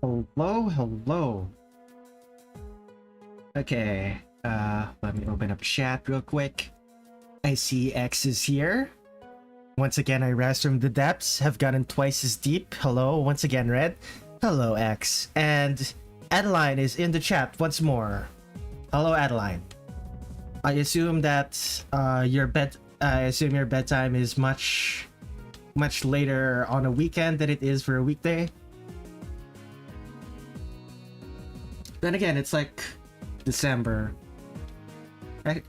Hello, hello. Okay, let me open up chat real quick. I see X is here. Once again, I rise from the depths, have gotten twice as deep. Hello, once again, Red. Hello, X. And Adeline is in the chat once more. Hello, Adeline. I assume that your bedtime is much later on a weekend than it is for a weekday. Then again, it's like December. It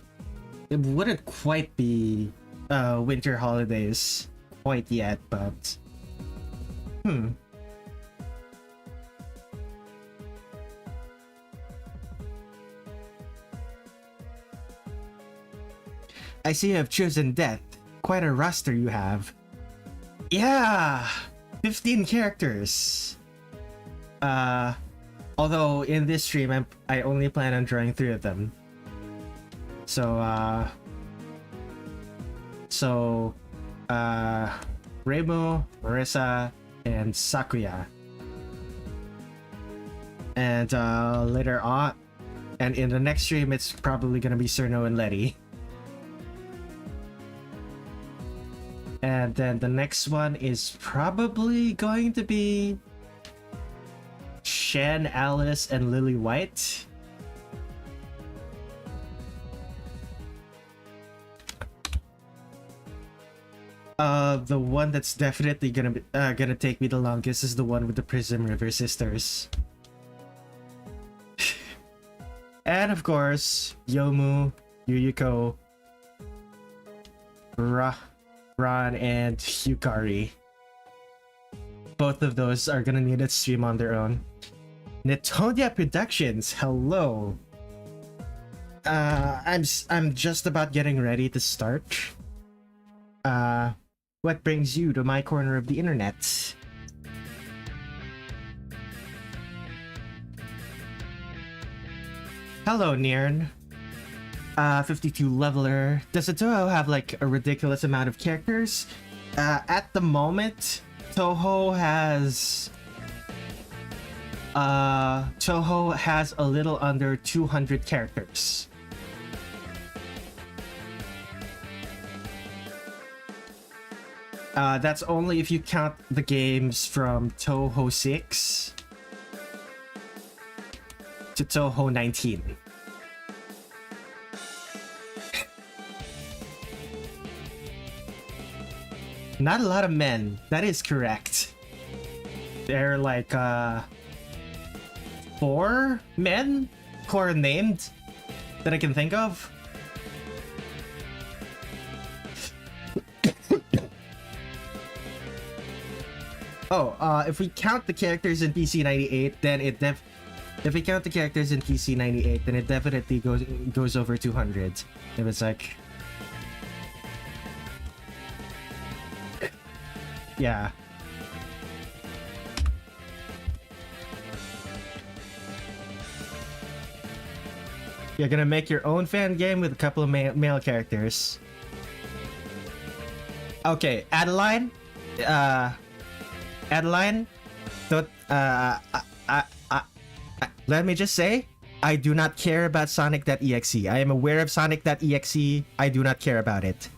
wouldn't quite be winter holidays quite yet, but I see you have chosen death. Quite a roster you have. Yeah, 15 characters. Although in this stream I only plan on drawing 3 of them. So Reimu, Marisa, and Sakuya. And later on, and in the next stream it's probably gonna be Cirno and Letty. And then the next one is probably going to be Chen, Alice, and Lily White. The one that's definitely gonna take me the longest is the one with the Prismriver sisters. And of course, Youmu, Yuyuko, Ron, and Yukari. Both of those are gonna need a stream on their own. Netonia Productions, hello. I'm just about getting ready to start. What brings you to my corner of the internet? Hello, Nirn. 52 leveler. Does the Touhou have like a ridiculous amount of characters? At the moment, Touhou has a little under 200 characters. That's only if you count the games from Touhou 6 to Touhou 19. Not a lot of men, that is correct. There are like 4 men who are named that I can think of. If we count the characters in PC98, then if we count the characters in PC98, then it definitely goes over 200. It was like, yeah. You're gonna make your own fan game with a couple of male characters. Okay, Adeline. Adeline, don't, let me just say, I do not care about Sonic.exe. I am aware of Sonic.exe. I do not care about it.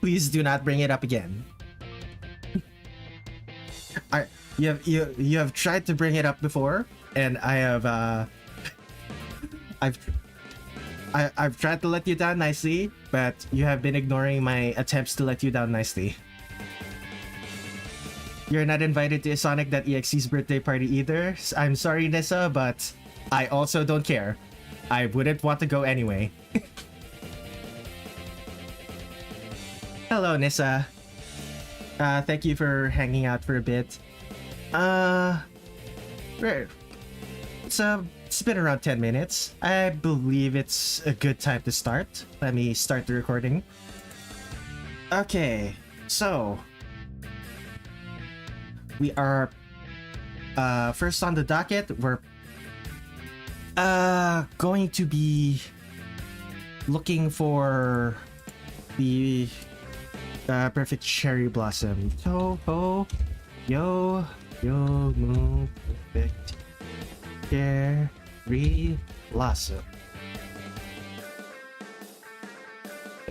Please do not bring it up again. You have tried to bring it up before, and I have I've tried to let you down nicely, but you have been ignoring my attempts to let you down nicely. You're not invited to Sonic.exe's birthday party either. I'm sorry, Nissa, but I also don't care. I wouldn't want to go anyway. Hello, Nissa. Thank you for hanging out for a bit. It's been around 10 minutes. I believe it's a good time to start. Let me start the recording. Okay, so we are first on the docket. We're going to be looking for the perfect cherry blossom. Touhou Youyumu perfect Lasa.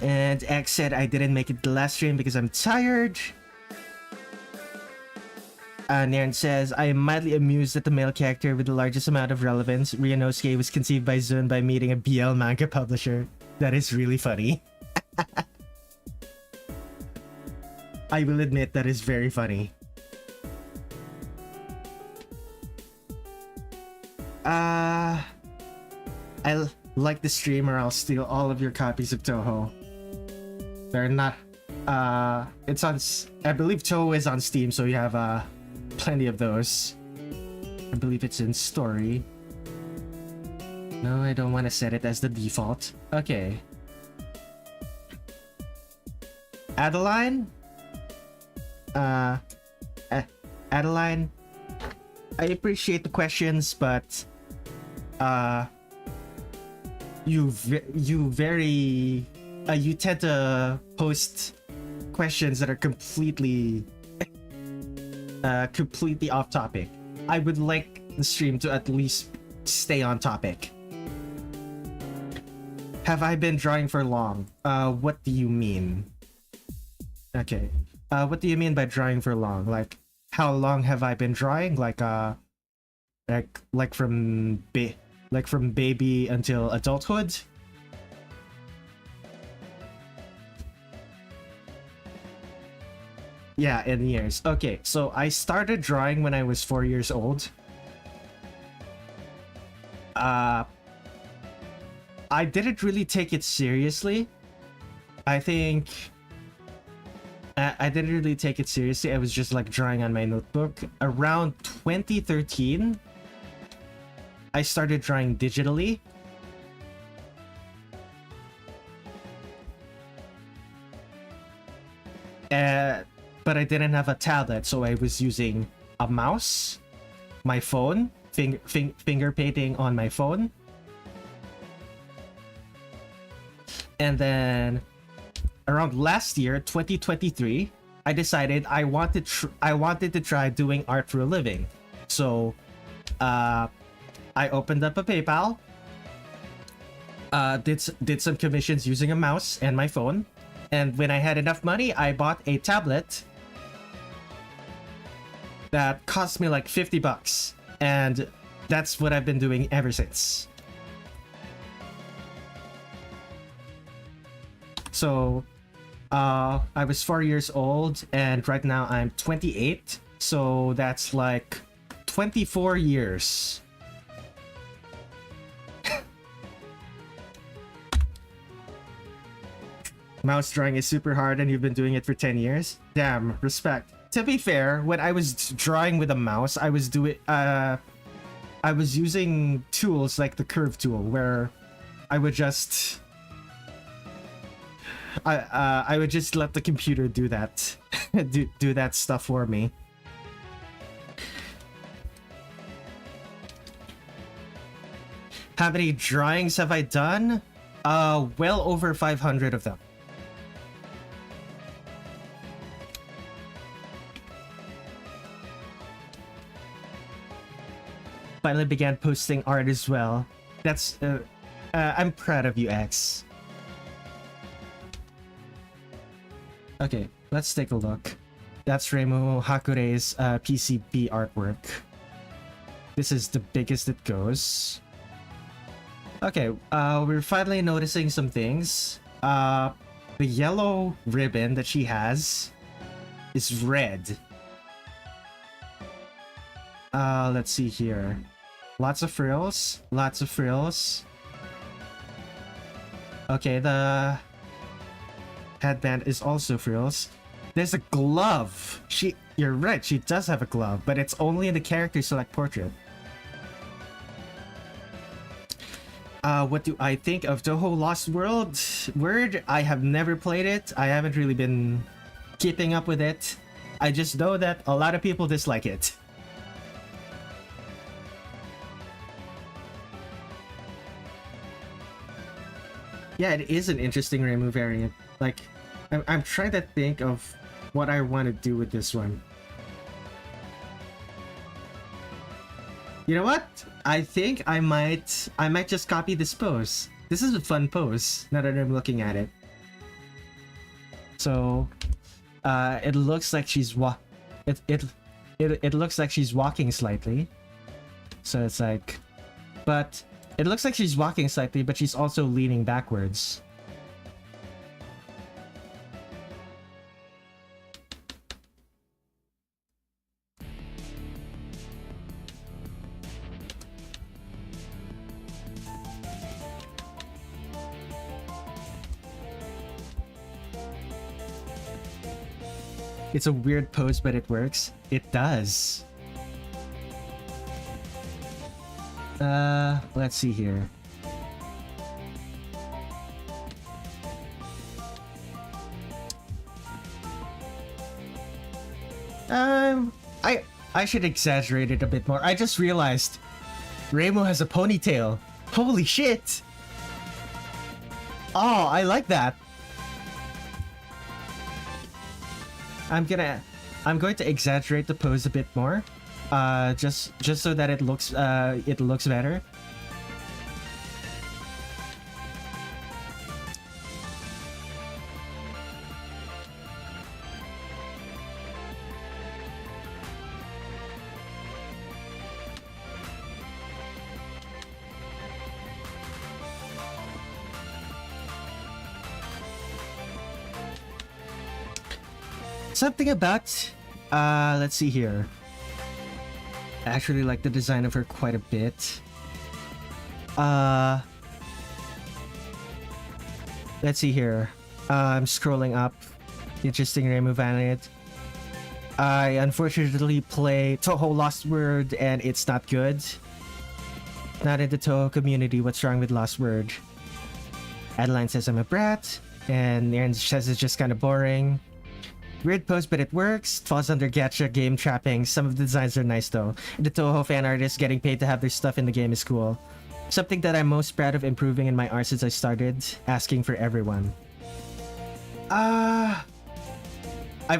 And X said I didn't make it the last stream because I'm tired. Nairn says, I am mildly amused that the male character with the largest amount of relevance, Ryunosuke, was conceived by Zun by meeting a BL manga publisher. That is really funny. I will admit that is very funny. I like the stream or I'll steal all of your copies of Touhou. They're not... it's on... I believe Touhou is on Steam, so you have plenty of those. I believe it's in story. No, I don't want to set it as the default. Okay. Adeline? Adeline, I appreciate the questions, but you tend to post questions that are completely off topic. I would like the stream to at least stay on topic. Have I been drawing for long? What do you mean? Okay. What do you mean by drawing for long? Like, how long have I been drawing? Like from baby until adulthood? Yeah, in years. Okay, so I started drawing when I was 4 years old. I didn't really take it seriously. I think I didn't really take it seriously. I was just like drawing on my notebook. Around 2013, I started drawing digitally. But I didn't have a tablet, so I was using a mouse, my phone, finger painting on my phone. And then around last year, 2023, I decided I wanted to try doing art for a living. So I opened up a PayPal, did some commissions using a mouse and my phone, and when I had enough money, I bought a tablet that cost me like $50, and that's what I've been doing ever since. So I was 4 years old, and right now I'm 28, so that's like 24 years. Mouse drawing is super hard and you've been doing it for 10 years? Damn, respect. To be fair, when I was drawing with a mouse, I was using tools like the curve tool, where I would just I would just let the computer do that do that stuff for me. How many drawings have I done? Well over 500 of them. Finally began posting art as well. That's I'm proud of you, X. Okay, let's take a look. That's Reimu Hakurei's PCB artwork. This is the biggest it goes. Okay, we're finally noticing some things. The yellow ribbon that she has is red. Let's see here. Lots of frills. Lots of frills. Okay, the headband is also frills. There's a glove. You're right, she does have a glove, but it's only in the character select portrait. What do I think of Touhou Lost World? I have never played it. I haven't really been keeping up with it. I just know that a lot of people dislike it. Yeah, it is an interesting Reimu variant. Like, I'm trying to think of what I want to do with this one. You know what? I think I might just copy this pose. This is a fun pose now that I'm looking at it. So, it looks like she's it looks like she's walking slightly. So it's like, but it looks like she's walking slightly, but she's also leaning backwards. It's a weird pose, but it works. It does. Let's see here. I should exaggerate it a bit more. I just realized Reimu has a ponytail. Holy shit! Oh, I like that. I'm going to exaggerate the pose a bit more, just so that it looks better. Something about, let's see here. I actually like the design of her quite a bit. Let's see here. I'm scrolling up. Interesting Reimu variant. I unfortunately play Touhou Lost Word and it's not good. Not in the Touhou community. What's wrong with Lost Word? Adeline says I'm a brat, and Aaron says it's just kind of boring. Weird pose, but it works. Falls under gacha game trapping. Some of the designs are nice though. And the Touhou fan artists getting paid to have their stuff in the game is cool. Something that I'm most proud of improving in my art since I started. Asking for everyone. I've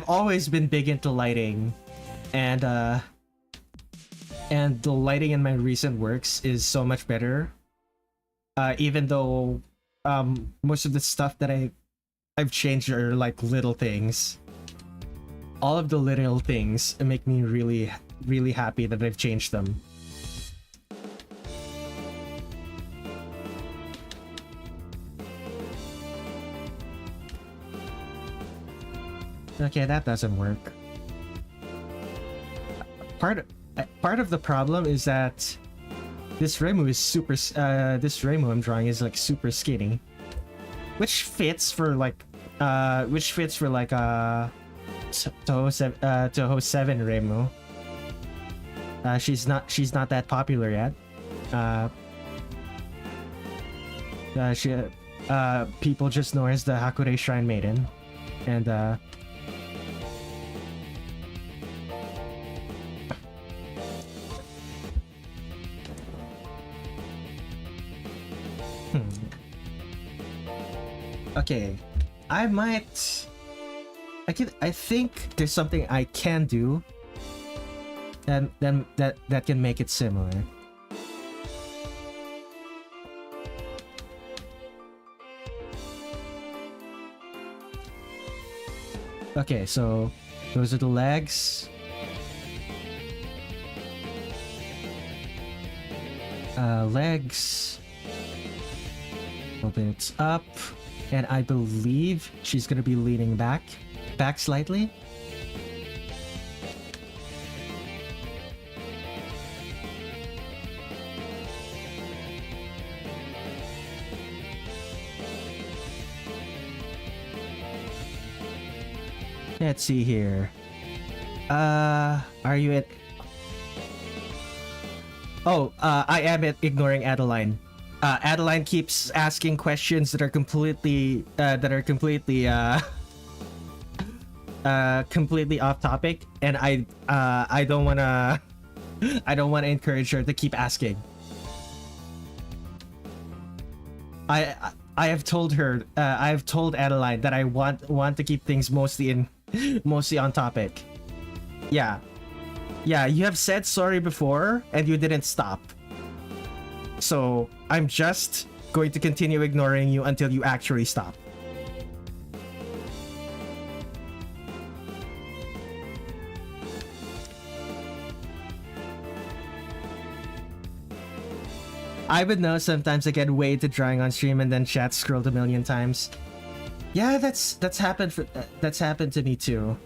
always been big into lighting. And the lighting in my recent works is so much better. Even though most of the stuff that I've changed are like little things. All of the little things make me really, really happy that I've changed them. Okay, that doesn't work. Part of the problem is that this Reimu is super. This Reimu I'm drawing is like super skinny, which fits for like Touhou 7 Reimu. She's not that popular yet. People just know her as the Hakurei Shrine Maiden, and okay, I think there's something I can do that can make it similar. Okay, so those are the legs. Legs. Open it up. And I believe she's gonna be leaning back slightly. Let's see here. Are you at... Oh, I am ignoring Adeline. Adeline keeps asking questions that are completely completely off topic, and I don't wanna encourage her to keep asking. I have told her, I have told Adeline that I want to keep things mostly on topic. Yeah, Yeah, you have said sorry before and you didn't stop. So I'm just going to continue ignoring you until you actually stop. I would know sometimes I get way to drawing on stream and then chat scrolled a million times. Yeah, that's happened to me too.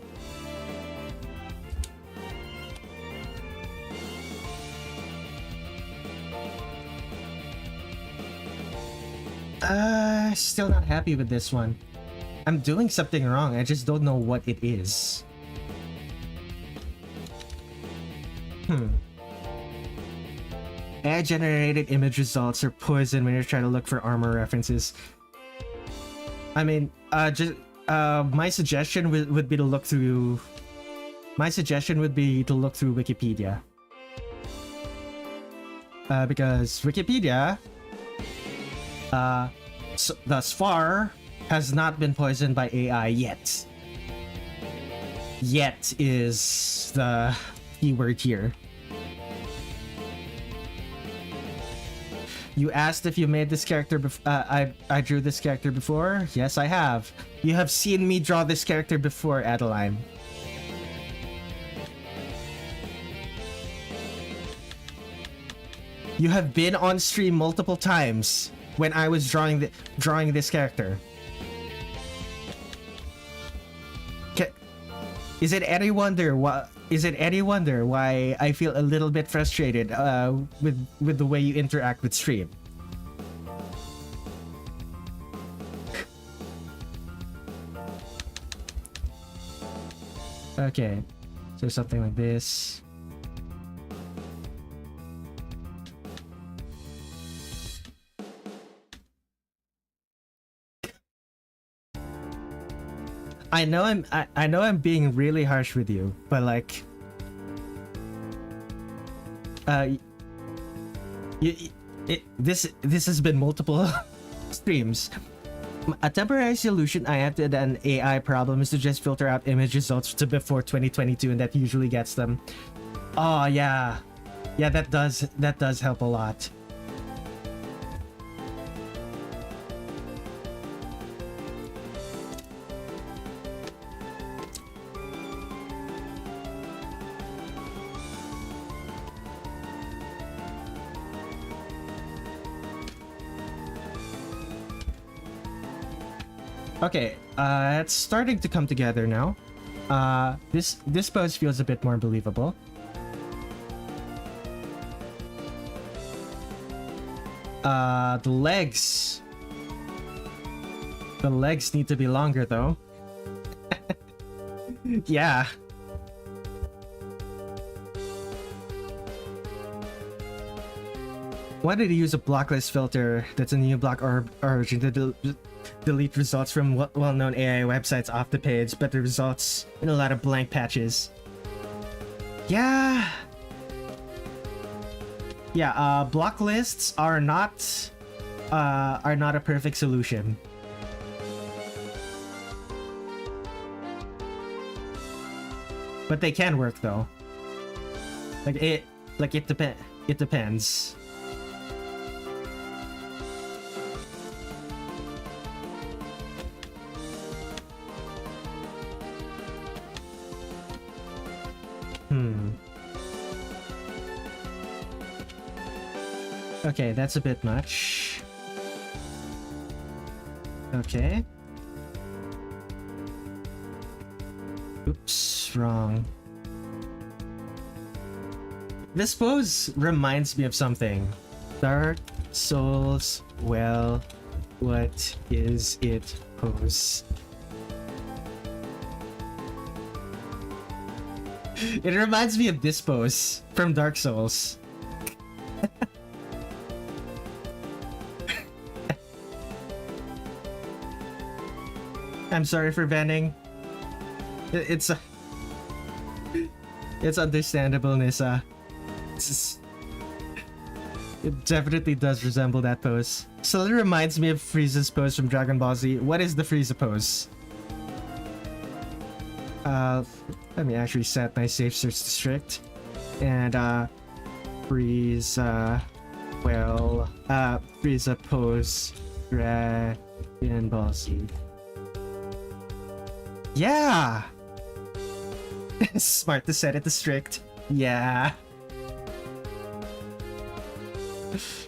Still not happy with this one. I'm doing something wrong, I just don't know what it is. AI-generated image results are poison when you're trying to look for armor references. I mean, my suggestion would be to look through... My suggestion would be to look through Wikipedia. Because Wikipedia... thus far, has not been poisoned by AI yet. Yet is the keyword here. You asked if you made this character I drew this character before? Yes, I have. You have seen me draw this character before, Adeline. You have been on stream multiple times when I was drawing this character. Is it any wonder why I feel a little bit frustrated with the way you interact with stream? Okay, so something like this. I know I'm being really harsh with you, but like, this has been multiple streams. A temporary solution I have to an AI problem is to just filter out image results to before 2022, and that usually gets them. Oh yeah, that does help a lot. Okay, it's starting to come together now. This pose feels a bit more believable. The legs need to be longer though. Yeah. Why did he use a blocklist filter that's a new block origin to delete results from well-known AI websites off the page, but the results in a lot of blank patches? Yeah, block lists are not a perfect solution. But they can work though. It depends. Okay, that's a bit much. Okay. Oops, wrong. This pose reminds me of something. Dark Souls, well, what is it pose? It reminds me of this pose from Dark Souls. I'm sorry for banning. It's understandable, Nissa. It definitely does resemble that pose. So it reminds me of Frieza's pose from Dragon Ball Z. What is the Frieza pose? Let me actually set my safe search to strict. And Frieza, well, Frieza pose Dragon Ball Z. Yeah! Smart to set it to strict. Yeah.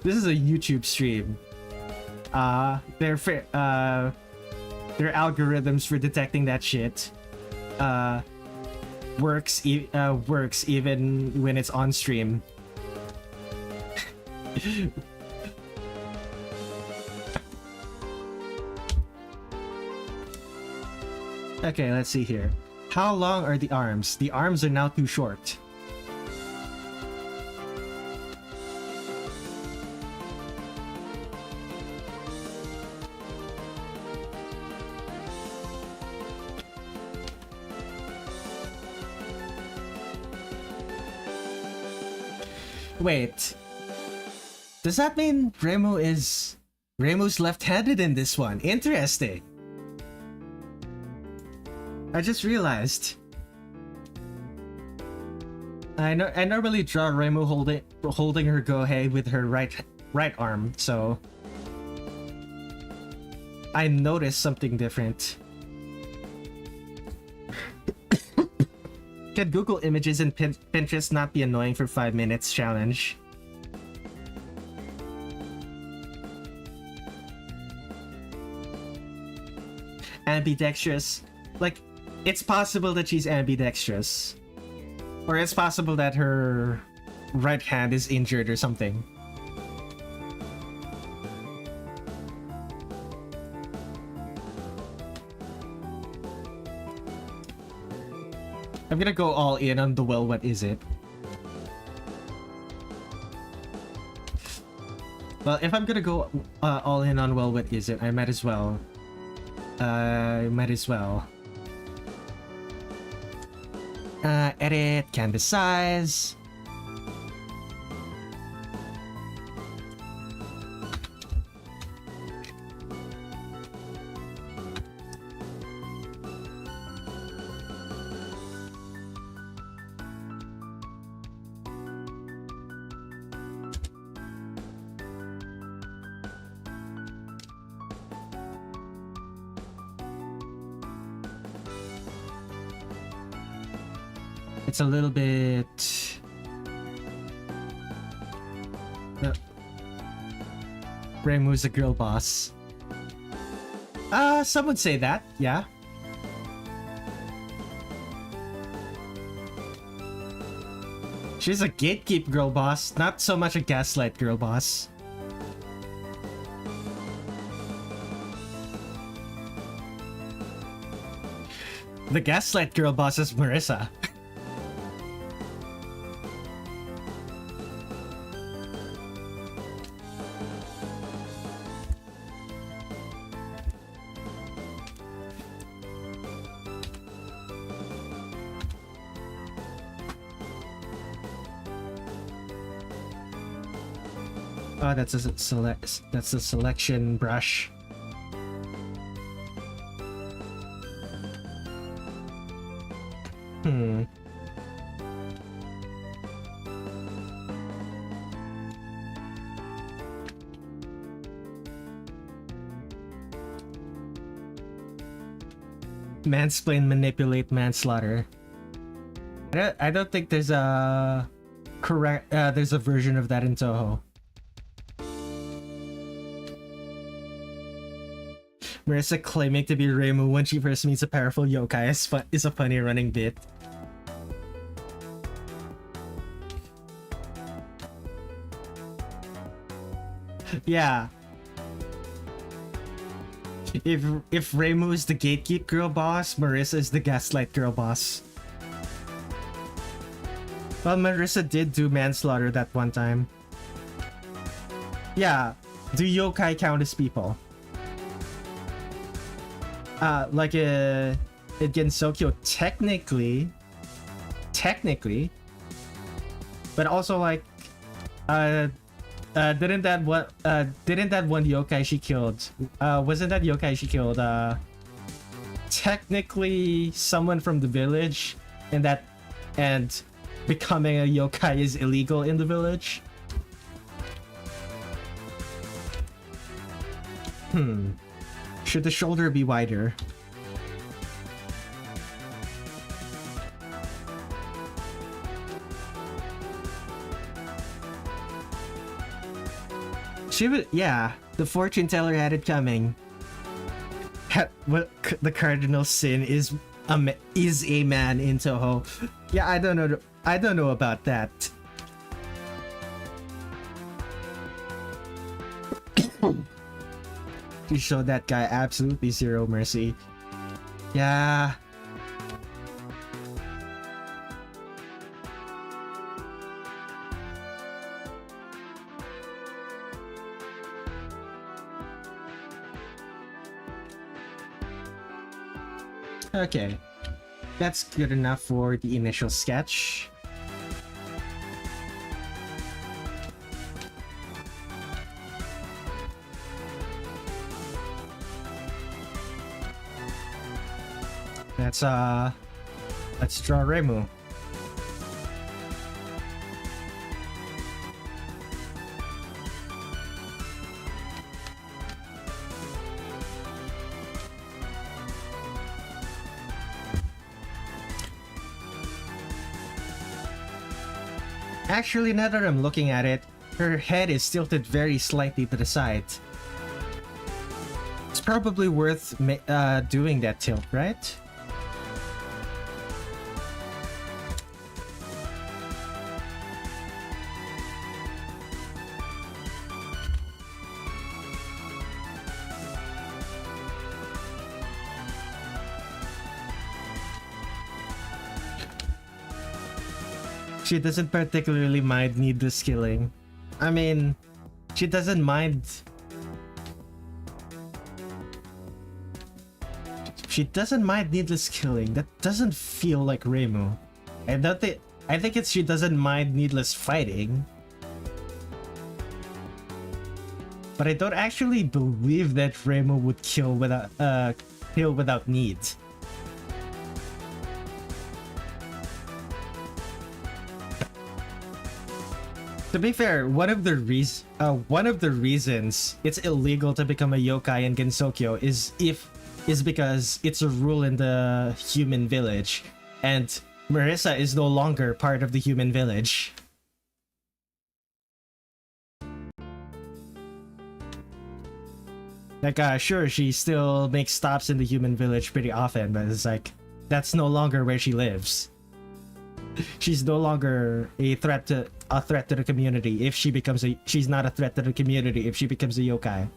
This is a YouTube stream. Their algorithms for detecting that shit works even when it's on stream. Okay, let's see here. How long are the arms? The arms are now too short. Wait. Does that mean Reimu's left-handed in this one? Interesting. I just realized. I normally draw Reimu holding her Gohei with her right arm, so I noticed something different. Can Google Images and Pinterest not be annoying for 5 minutes challenge? Ambidextrous. Like, it's possible that she's ambidextrous. Or it's possible that her right hand is injured or something. I'm gonna go all in on the well, what is it? Well, if I'm gonna go all in on well, what is it? I might as well. Edit, canvas size. It's a little bit... Reimu's a girl boss. Some would say that, yeah. She's a gatekeep girl boss, not so much a gaslight girl boss. The gaslight girl boss is Marisa. Oh, that's a selection brush. Mansplain, manipulate, manslaughter. I don't think there's a correct there's a version of that in Touhou. Marisa claiming to be Reimu when she first meets a powerful yokai is a funny running bit. Yeah. If Reimu is the gatekeep girl boss, Marisa is the gaslight girl boss. Well, Marisa did do manslaughter that one time. Yeah. Do yokai count as people? Like in Gensokyo, technically, but also like, didn't that one yokai she killed, wasn't that yokai she killed, technically someone from the village, and becoming a yokai is illegal in the village. Should the shoulder be wider? Yeah, the fortune teller had it coming. The cardinal sin is a man in Touhou. Yeah, I don't know about that. You showed that guy absolutely zero mercy. Yeah. Okay, that's good enough for the initial sketch. Let's draw Reimu. Actually, now that I'm looking at it, her head is tilted very slightly to the side. It's probably worth doing that tilt, right? She doesn't particularly mind needless killing. I mean, she doesn't mind. She doesn't mind needless killing. That doesn't feel like Reimu. I think it's she doesn't mind needless fighting. But I don't actually believe that Reimu would kill without need. To be fair, one of the reasons it's illegal to become a yokai in Gensokyo is because it's a rule in the human village, and Marisa is no longer part of the human village. Like, sure, she still makes stops in the human village pretty often, but it's like, that's no longer where she lives. She's no longer a threat to the community if she becomes she's not a threat to the community if she becomes a yokai.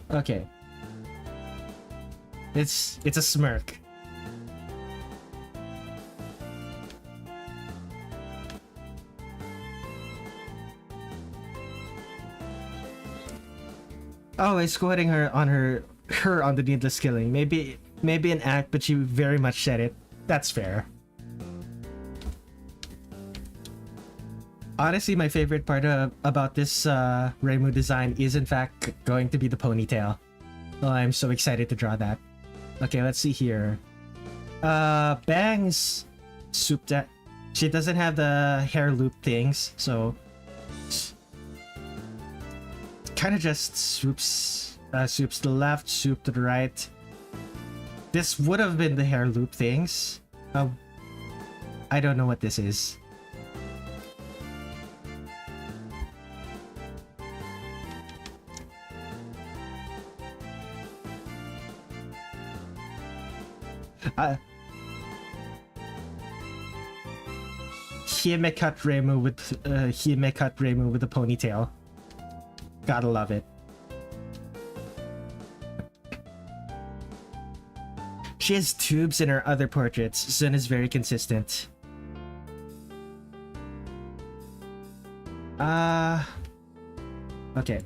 Okay. It's a smirk. Oh, it's quoting her on the needless killing. Maybe an act, but she very much said it. That's fair. Honestly, my favorite part about this Reimu design is in fact going to be the ponytail. Oh, I'm so excited to draw that. Okay, let's see here. Bangs souped at. She doesn't have the hair loop things, so kind of just swoops to the left, swoop to the right. This would have been the hair loop things. I don't know what this is. Hime cut Reimu with a ponytail. Gotta love it. She has tubes in her other portraits. Sun is very consistent. Okay.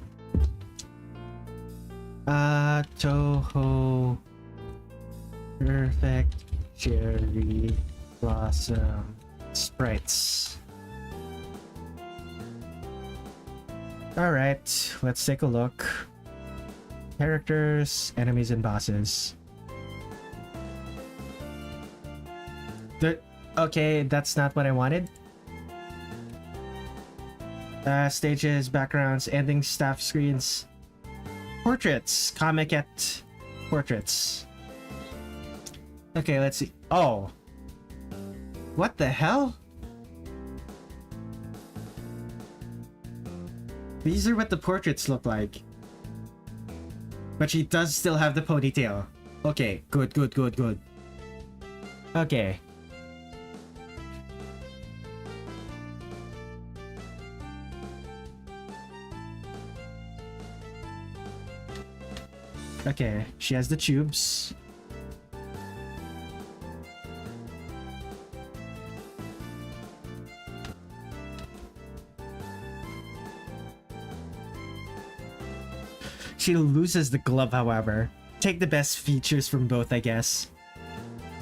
Touhou Perfect Cherry Blossom Sprites. Alright, let's take a look. Characters, enemies, and bosses. Okay, that's not what I wanted. Stages, backgrounds, ending, staff screens. Portraits, comic at portraits. Okay, let's see. Oh. What the hell? These are what the portraits look like. But she does still have the ponytail. Okay, good. Okay. Okay, she has the tubes. She loses the glove, however. Take the best features from both, I guess.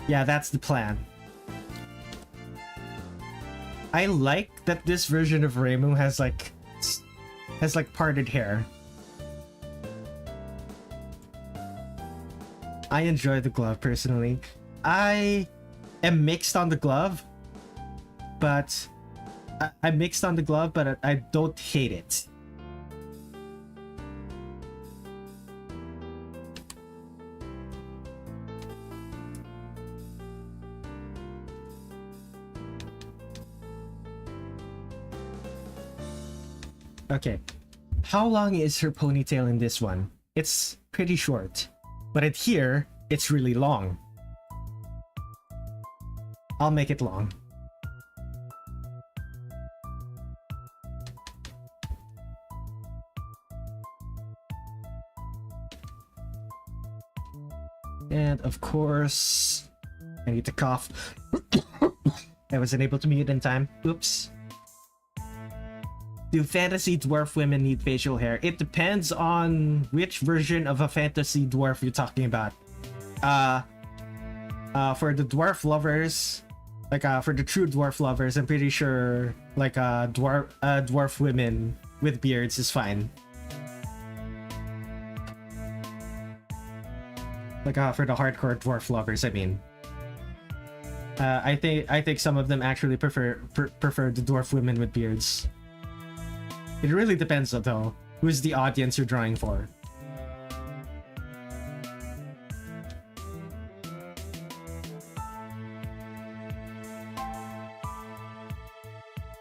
Yeah, that's the plan. I like that this version of Reimu has like parted hair. I enjoy the glove personally. I am mixed on the glove, but I'm mixed on the glove, but I don't hate it. Okay, how long is her ponytail in this one? It's pretty short, but in here, it's really long. I'll make it long. And of course, I need to cough. I wasn't able to mute in time. Oops. Do fantasy dwarf women need facial hair? It depends on which version of a fantasy dwarf you're talking about. For the dwarf lovers, like for the true dwarf lovers, I'm pretty sure like dwarf women with beards is fine. Like for the hardcore dwarf lovers, I mean. I think some of them actually prefer the dwarf women with beards. It really depends though, who's the audience you're drawing for.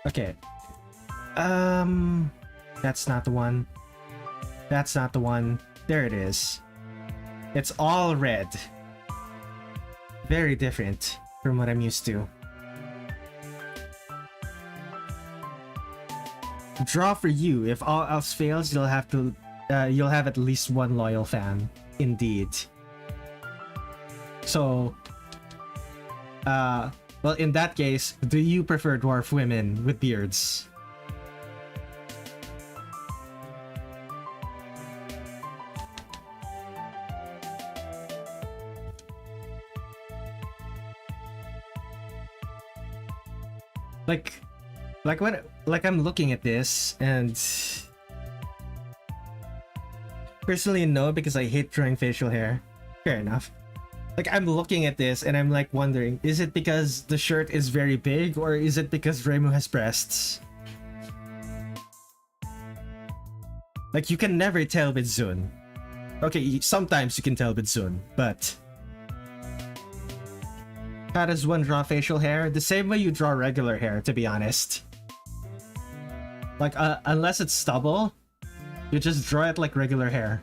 Okay. That's not the one. That's not the one. There it is. It's all red. Very different from what I'm used to. Draw for you. If all else fails, you'll have at least one loyal fan. Indeed. So, well, in that case, do you prefer dwarf women with beards? Like I'm looking at this and personally no, because I hate drawing facial hair. Fair enough. Like I'm looking at this and I'm like wondering, is it because the shirt is very big or is it because Reimu has breasts? Like you can never tell with Zun. Okay, sometimes you can tell with Zun, but how does one draw facial hair? The same way you draw regular hair, to be honest. Like, unless it's stubble, you just draw it like regular hair.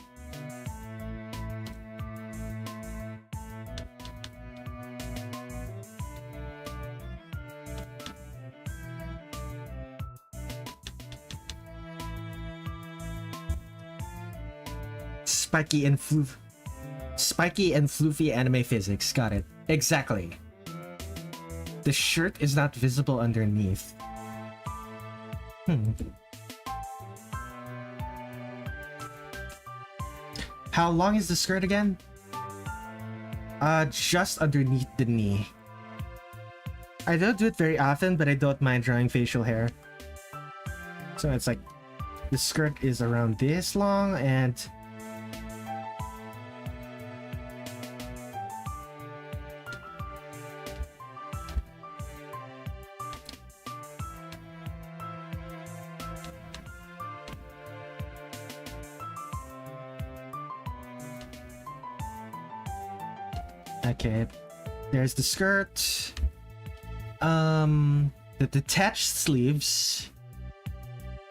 Spiky and floofy anime physics, got it. Exactly. The shirt is not visible underneath. How long is the skirt again? Just underneath the knee. I don't do it very often, but I don't mind drawing facial hair. So it's like The skirt is around this long, and okay, there's the skirt. The detached sleeves.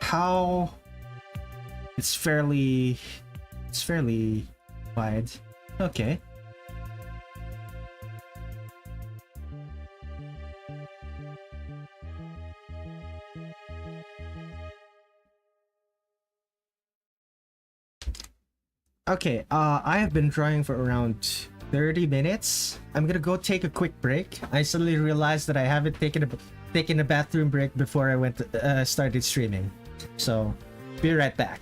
How? It's fairly wide. Okay. Okay, I have been drawing for around 30 minutes. I'm gonna go take a quick break. I suddenly realized that I haven't taken a bathroom break before I started streaming. So, be right back.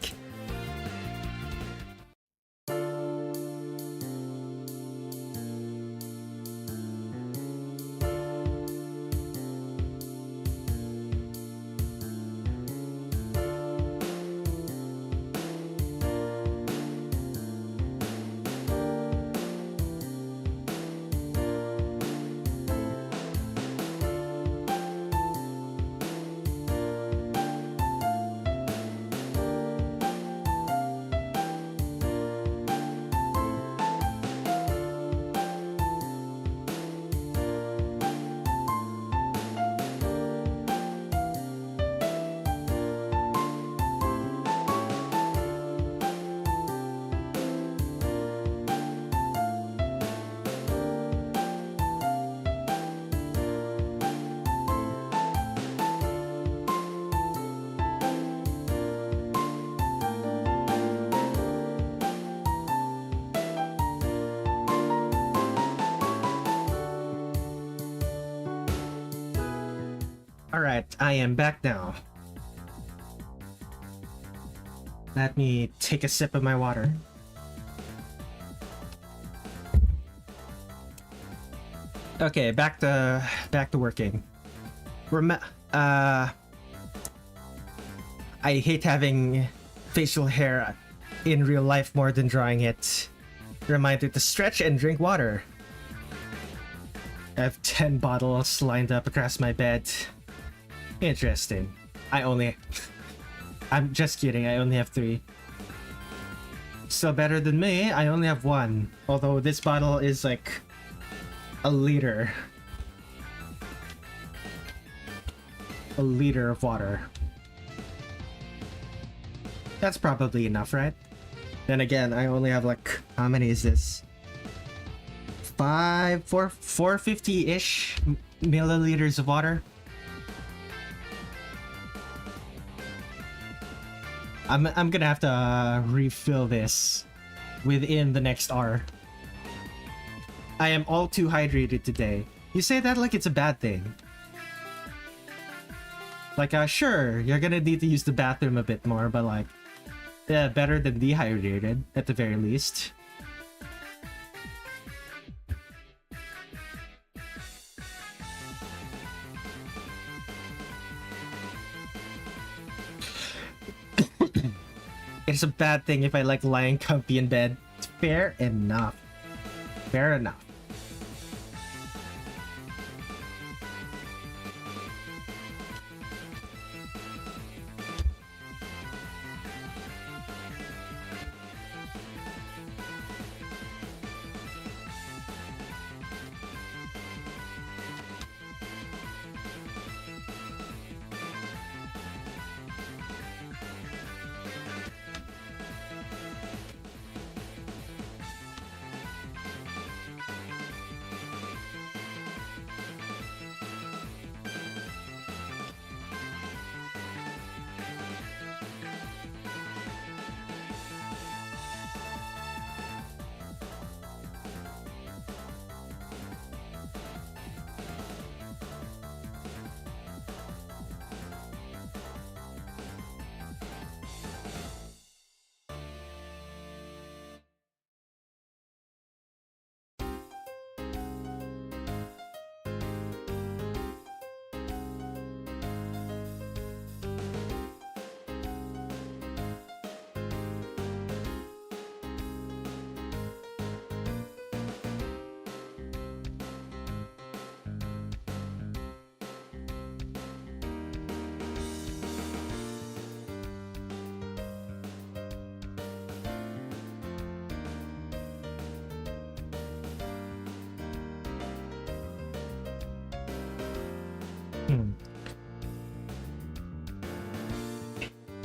Alright, I am back now. Let me take a sip of my water. Okay, back to working. I hate having facial hair in real life more than drawing it. Reminder to stretch and drink water. I have 10 bottles lined up across my bed. Interesting. I'm just kidding, I only have 3. Still better than me, I only have 1. Although this bottle is like a liter. A liter of water. That's probably enough, right? Then again, I only have like, how many is this? 450-ish milliliters of water. I'm gonna have to refill this within the next hour. I am all too hydrated today. You say that like it's a bad thing. Like, sure, you're gonna need to use the bathroom a bit more, but like, yeah, better than dehydrated, at the very least. It's a bad thing if I like lying comfy in bed. Fair enough. Fair enough.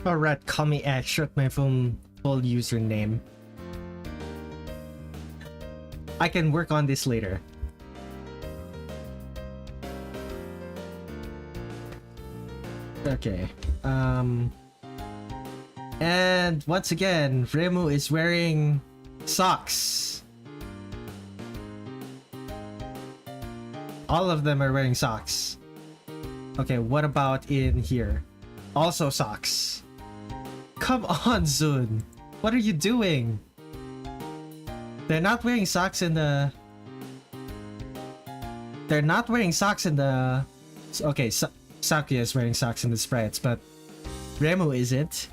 Alright, call me X with my full username. I can work on this later. Okay. And once again, Reimu is wearing socks. All of them are wearing socks. Okay, what about in here? Also socks. Come on, Zun. What are you doing? They're not wearing socks in the... They're not wearing socks in the... Okay, Sakuya is wearing socks in the sprites, but Reimu isn't.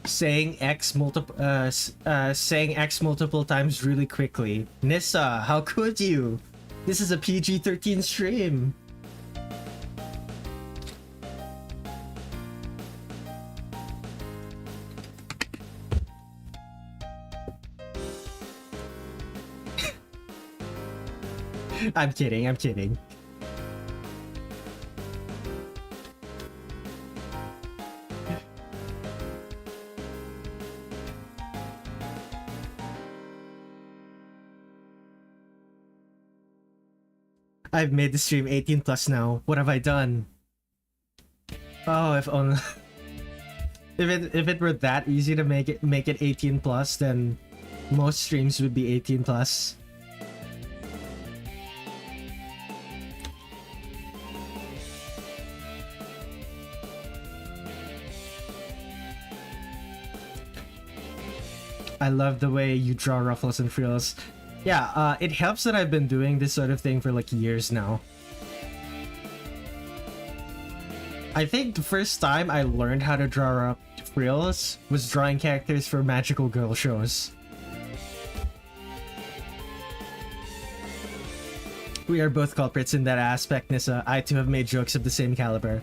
Saying X multiple times really quickly. Nissa, how could you? This is a PG-13 stream. I'm kidding, I'm kidding. I've made the stream 18 plus now. What have I done? Oh, if only if it were that easy to make it 18 plus, then most streams would be 18 plus. I love the way you draw ruffles and frills. Yeah, it helps that I've been doing this sort of thing for like years now. I think the first time I learned how to draw up frills was drawing characters for magical girl shows. We are both culprits in that aspect, Nissa. I too have made jokes of the same caliber.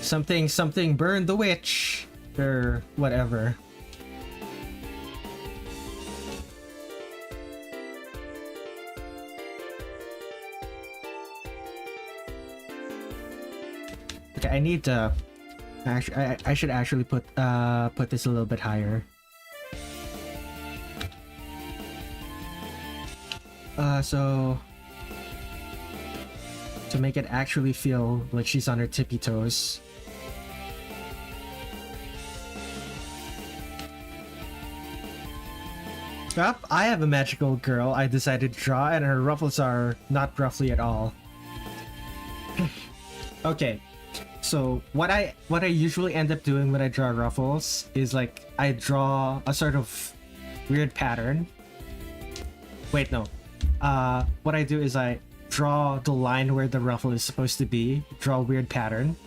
Something burned the witch, or whatever. Okay, I need to. Actually, I should actually put this a little bit higher. So to make it actually feel like she's on her tippy toes. Yep, I have a magical girl I decided to draw, and her ruffles are not ruffly at all. Okay. So what I usually end up doing when I draw ruffles is like I draw a sort of weird pattern. Wait, no. What I do is I draw the line where the ruffle is supposed to be, draw a weird pattern,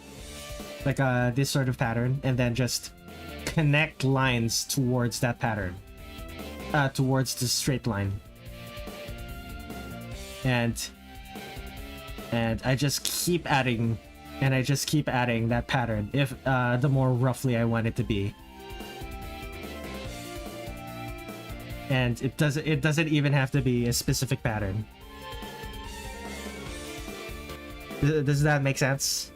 like this sort of pattern, and then just connect lines towards that pattern, towards the straight line, and I just keep adding. And I just keep adding that pattern if the more roughly I want it to be. And it doesn't even have to be a specific pattern. Does that make sense?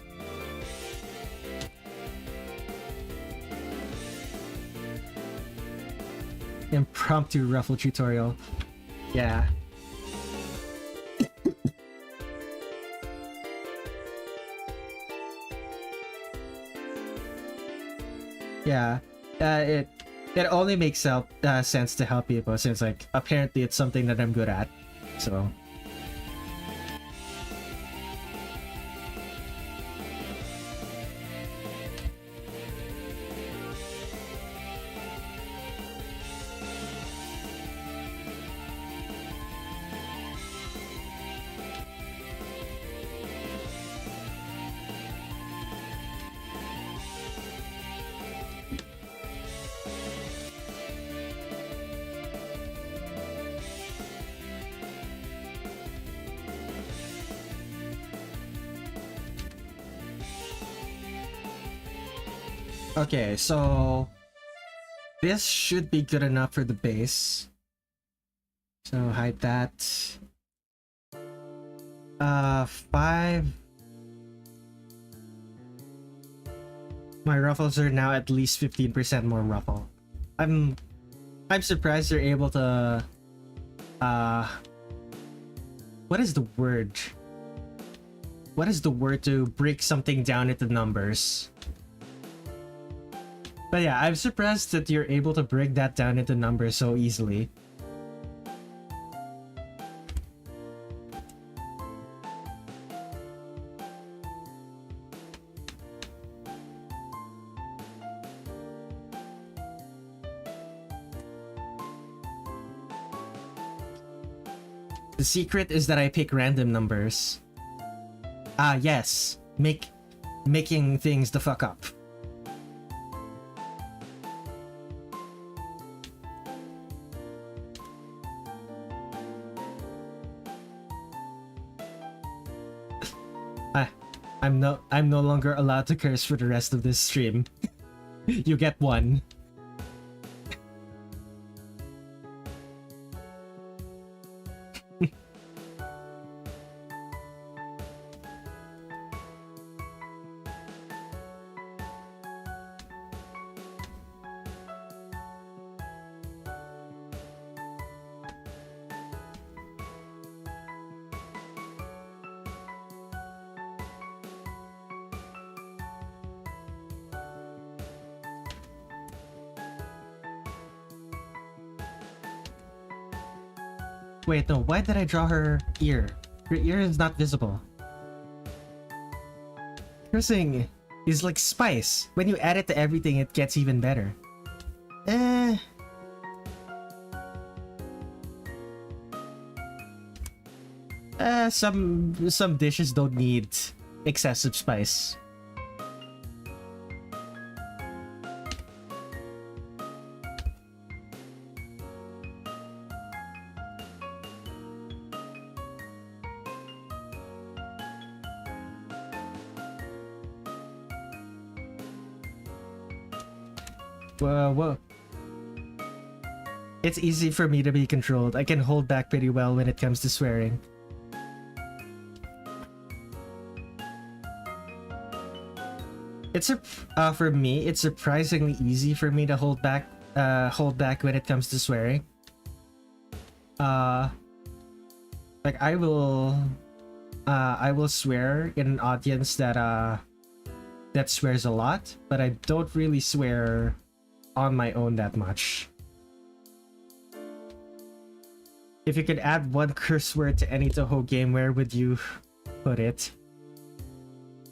Impromptu ruffle tutorial. Yeah. Yeah, it only makes sense to help people since like apparently it's something that I'm good at, so. Okay, so This should be good enough for the base. So hide that. 5. My ruffles are now at least 15% more ruffle. I'm surprised they're able to what is the word? What is the word to break something down into numbers? But yeah, I'm surprised that you're able to break that down into numbers so easily. The secret is that I pick random numbers. Ah, yes. Making things the fuck up. I'm no longer allowed to curse for the rest of this stream. You get one. Wait, no, why did I draw her ear? Her ear is not visible. Cursing is like spice. When you add it to everything, it gets even better. Some dishes don't need excessive spice. Whoa. It's easy for me to be controlled. I can hold back pretty well when it comes to swearing. For me, it's surprisingly easy for me to hold back when it comes to swearing. Like I will swear in an audience that swears a lot, but I don't really swear on my own that much. If you could add one curse word to any Touhou game, where would you put it?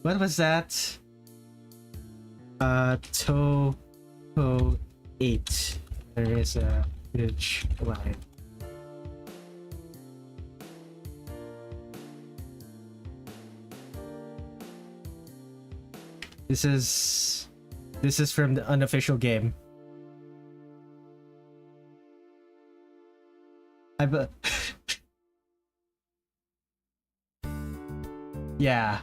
What was that? Touhou 8. There is a bridge line. This is from the unofficial game. Yeah.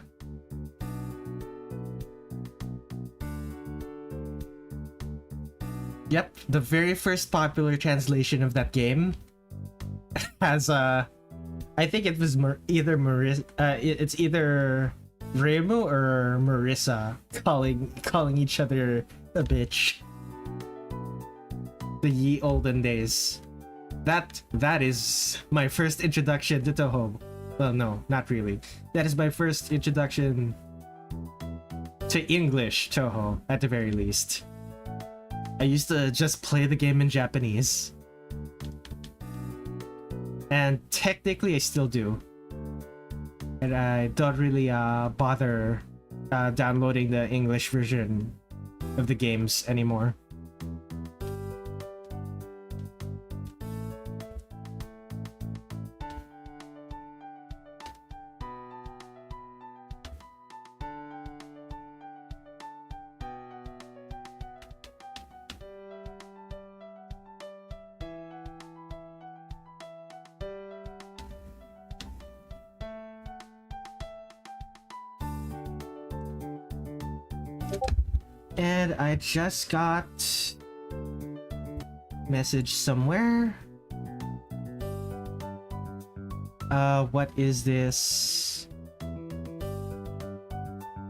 Yep, the very first popular translation of that game has I think it was either Marisa, it's either Reimu or Marisa calling each other a bitch. The ye olden days. That is my first introduction to Touhou. Well, no, not really. That is my first introduction to English Touhou, at the very least. I used to just play the game in Japanese. And technically I still do. And I don't really bother downloading the English version of the games anymore. And I just got message somewhere. What is this?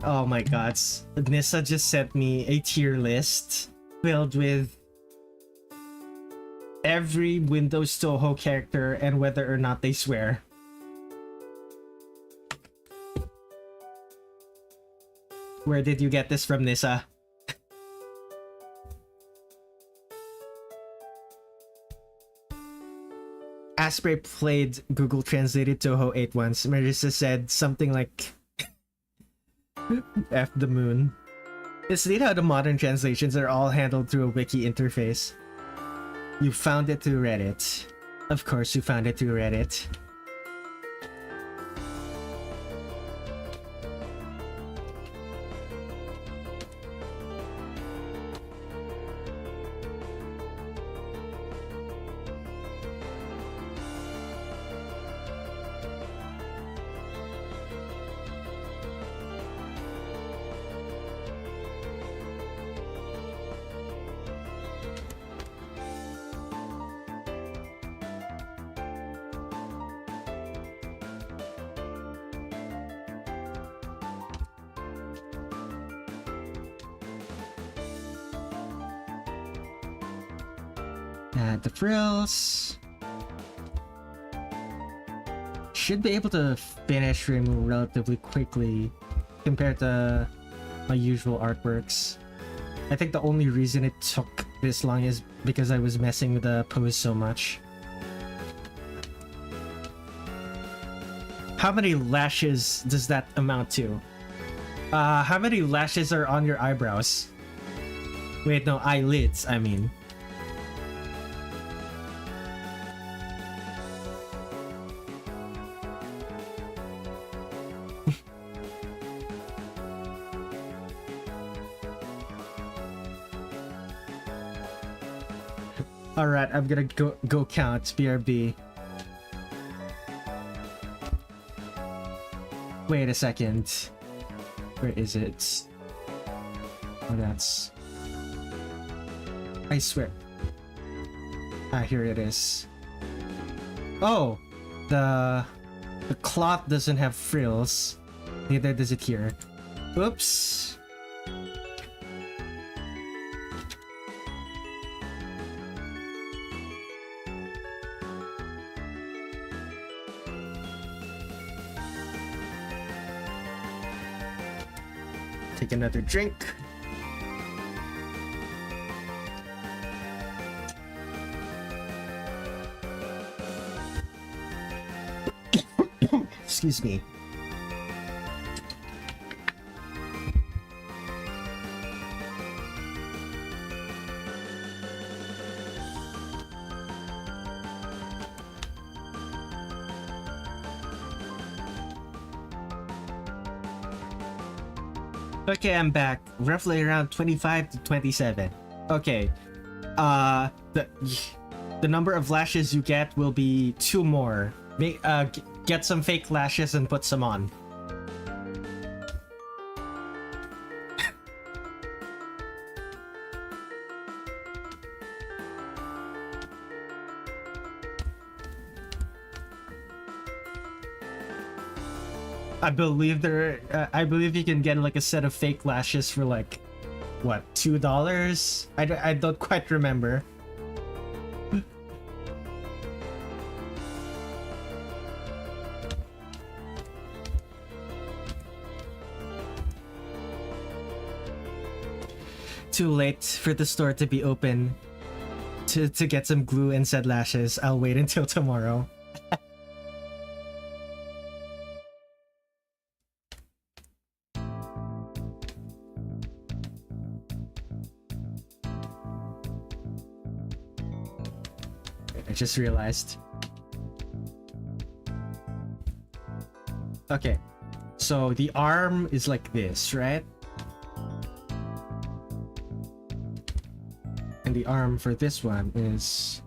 Oh my god. Nissa just sent me a tier list filled with every Windows Touhou character and whether or not they swear. Where did you get this from, Nissa? Asprey played Google Translated Touhou 8 once. Marisa said something like F the moon. It's neat how the modern translations are all handled through a wiki interface. You found it through Reddit. Of course you found it through Reddit. Add the frills. Should be able to finish Reimu relatively quickly compared to my usual artworks. I think the only reason it took this long is because I was messing with the pose so much. How many lashes does that amount to? How many lashes are on your eyebrows? Wait, no, eyelids, I mean. Alright, I'm gonna go count BRB. Wait a second. Where is it? Oh, that's... I swear. Ah, here it is. Oh! The cloth doesn't have frills. Neither does it here. Oops. Take another drink. Excuse me. Okay, I'm back. Roughly around 25 to 27. Okay. The number of lashes you get will be 2 more. Get some fake lashes and put some on. I believe you can get like a set of fake lashes for like, what, $2? I don't quite remember. Too late for the store to be open to get some glue and said lashes. I'll wait until tomorrow. I just realized. Okay, so the arm is like this, right? And the arm for this one is...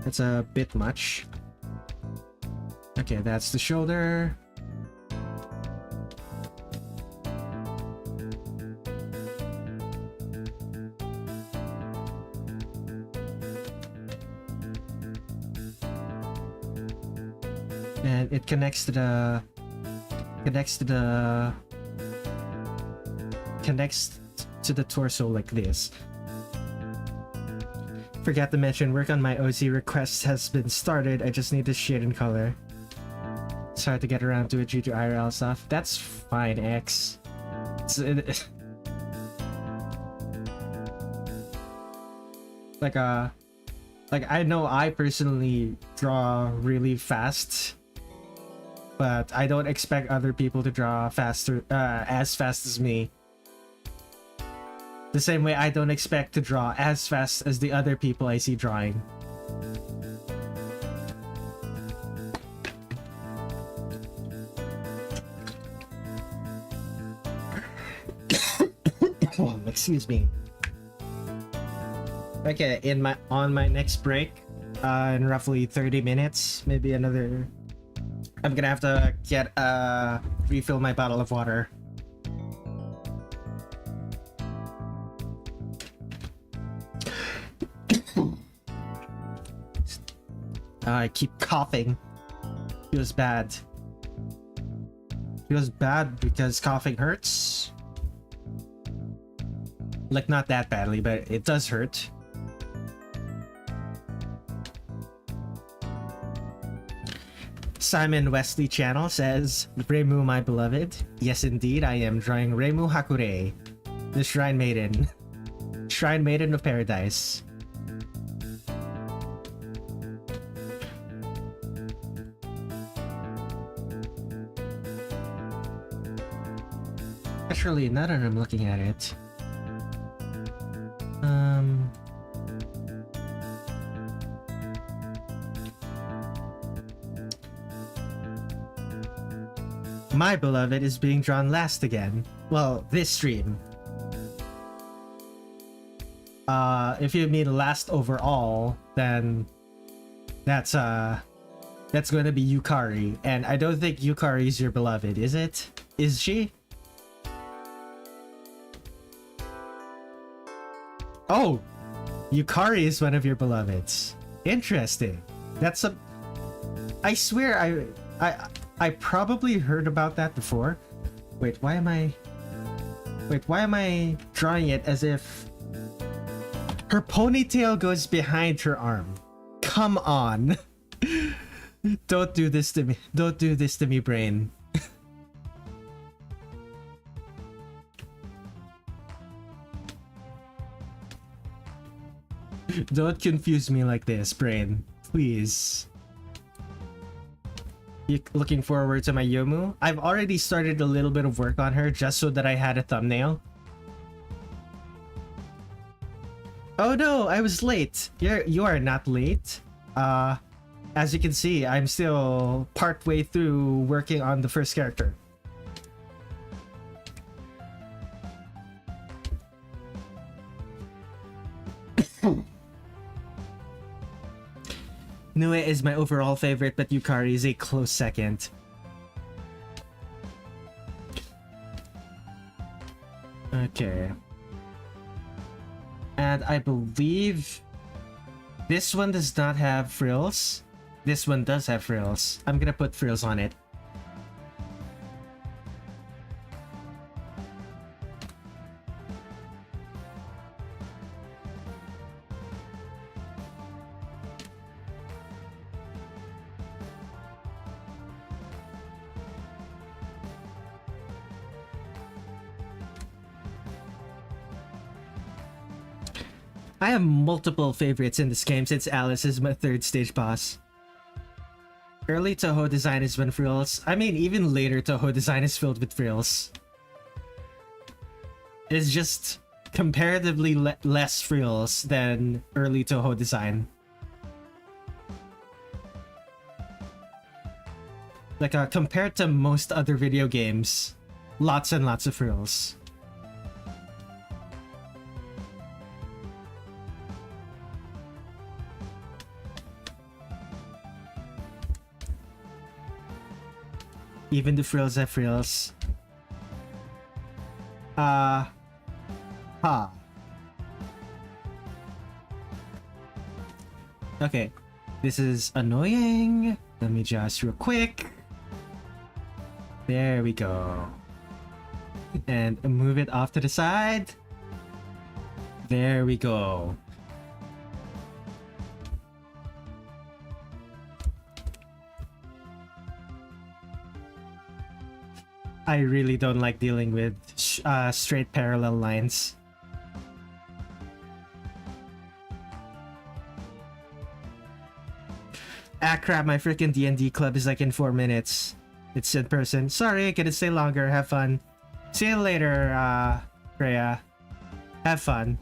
That's a bit much. Okay, that's the shoulder. And it connects to the torso like this. Forgot to mention, work on my OC request has been started. I just need the shade and color. It's hard to get around to it due to IRL stuff. That's fine, X. Like I know I personally draw really fast, but I don't expect other people to draw faster, as fast as me. The same way I don't expect to draw as fast as the other people I see drawing. Oh, excuse me. Okay, on my next break, in roughly 30 minutes, maybe another, I'm gonna have to get refill my bottle of water. I keep coughing. Feels bad. Feels bad because coughing hurts. Like, not that badly, but it does hurt. Simon Wesley Channel says, Reimu, my beloved. Yes, indeed, I am drawing Reimu Hakurei, the Shrine Maiden. Shrine Maiden of Paradise. Actually, now that I'm looking at it, my beloved is being drawn last again. Well, this stream. If you mean last overall, then that's going to be Yukari, and I don't think Yukari is your beloved, is it? Is she? Oh, Yukari is one of your beloveds. Interesting. That's a. I swear I probably heard about that before. Wait, why am I drawing it as if her ponytail goes behind her arm? Come on. Don't do this to me. Don't do this to me, brain. Don't confuse me like this, brain. Please. You looking forward to my Youmu? I've already started a little bit of work on her just so that I had a thumbnail. Oh no, I was late. You are not late. As you can see, I'm still part way through working on the first character. Nue is my overall favorite, but Yukari is a close second. Okay. And I believe this one does not have frills. This one does have frills. I'm gonna put frills on it. I have multiple favorites in this game since Alice is my third stage boss. Early Touhou design is when frills. I mean, even later Touhou design is filled with frills. It's just comparatively less frills than early Touhou design. Like, compared to most other video games, lots and lots of frills. Even the frills have frills. Okay. This is annoying. Let me just real quick. There we go. And move it off to the side. There we go. I really don't like dealing with straight parallel lines. Ah crap, my freaking D&D club is like in 4 minutes. It's in person. Sorry, I couldn't stay longer. Have fun. See you later, Freya. Have fun.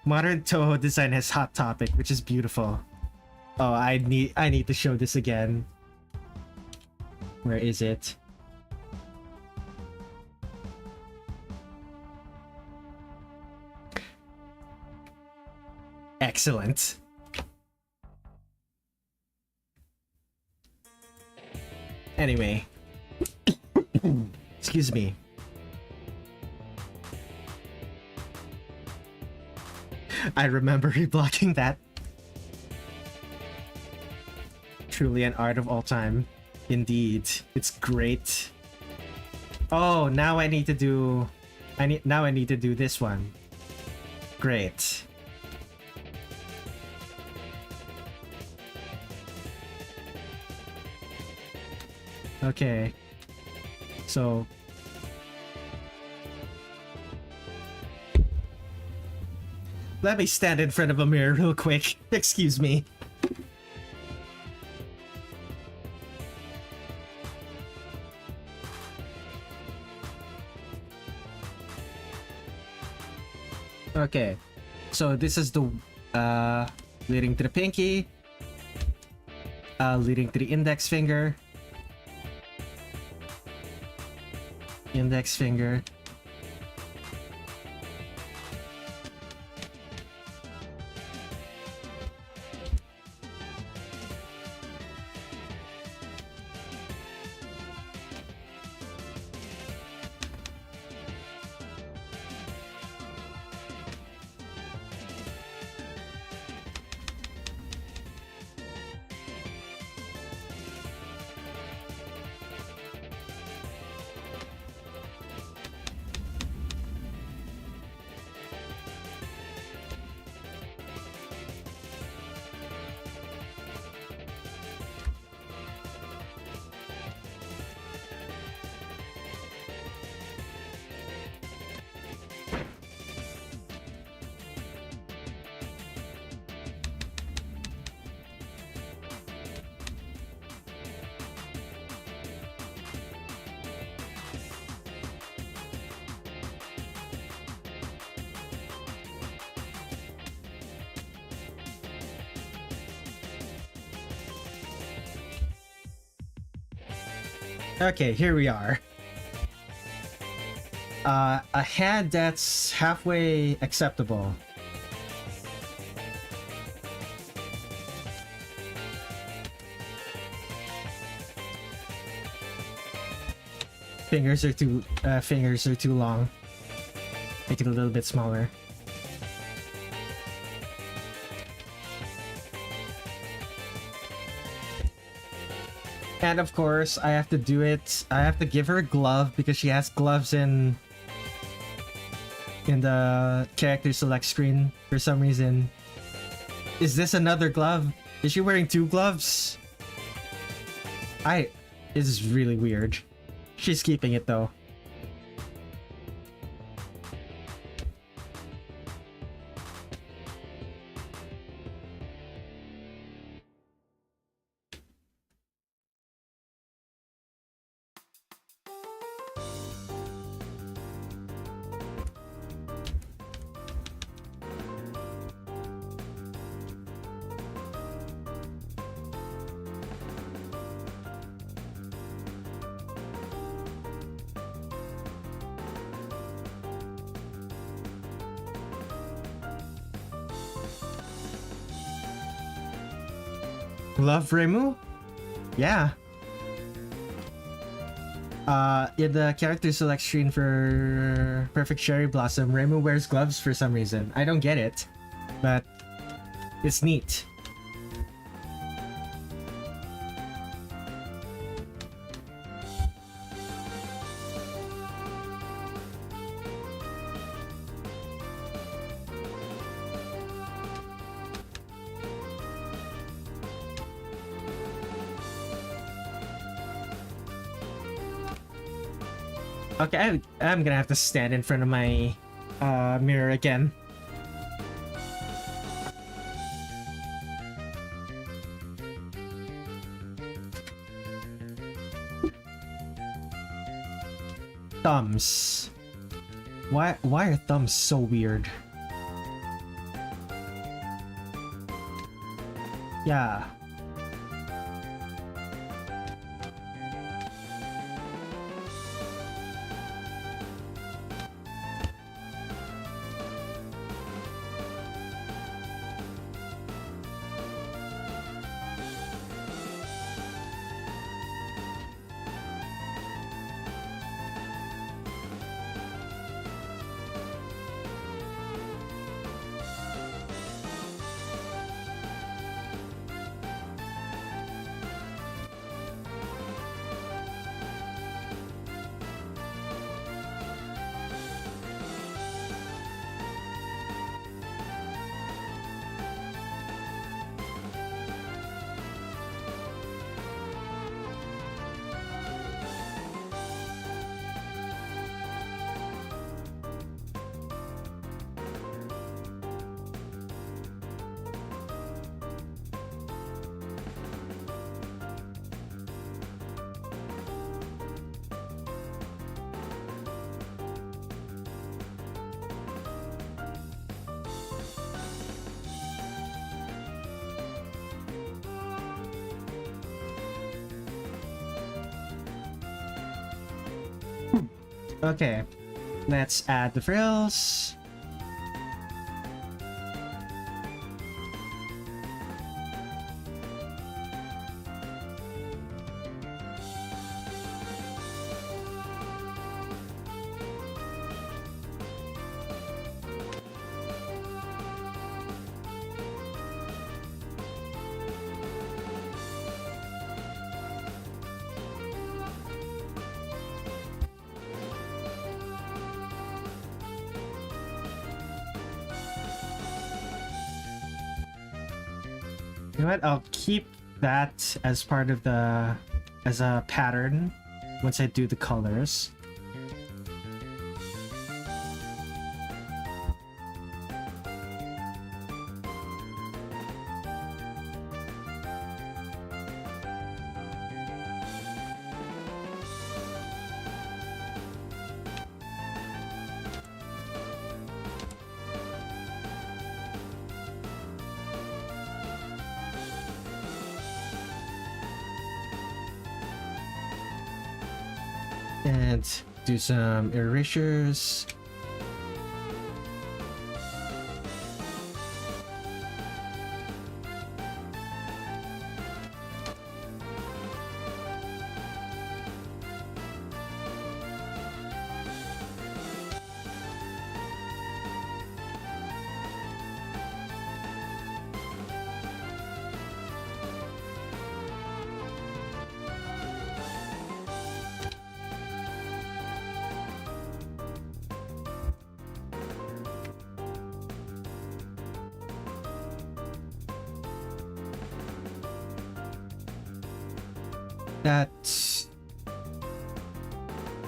Modern Touhou design has Hot Topic, which is beautiful. Oh, I need to show this again. Where is it? Excellent. Anyway. Excuse me. I remember reblocking that. Truly an art of all time. Indeed. It's great. Oh, now I need to do... Now I need to do this one. Great. Okay. So... Let me stand in front of a mirror real quick. Excuse me. Okay. So this is the leading to the pinky. Leading to the index finger. Index finger. Okay, here we are. A hand that's halfway acceptable. Fingers are too long. Make it a little bit smaller. And of course, I have to do it. I have to give her a glove because she has gloves in the character select screen for some reason. Is this another glove? Is she wearing 2 gloves? This is really weird. She's keeping it though. Love Reimu? Yeah. In the character select screen for Perfect Cherry Blossom, Reimu wears gloves for some reason. I don't get it, but it's neat. Okay, I'm gonna have to stand in front of my mirror again. Thumbs. Why are thumbs so weird? Yeah. Okay, let's add the frills. You know what? I'll keep that as part of as a pattern once I do the colors. And do some erasures.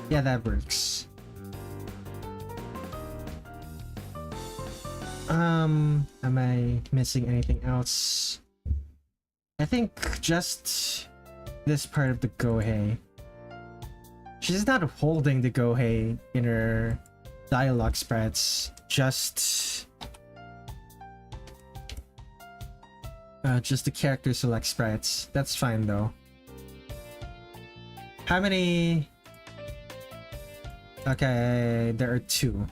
Yeah, that works. Am I missing anything else? I think just this part of the Gohei. She's not holding the Gohei in her dialogue spreads, just the character select sprites. That's fine though. How many? Okay, there are 2.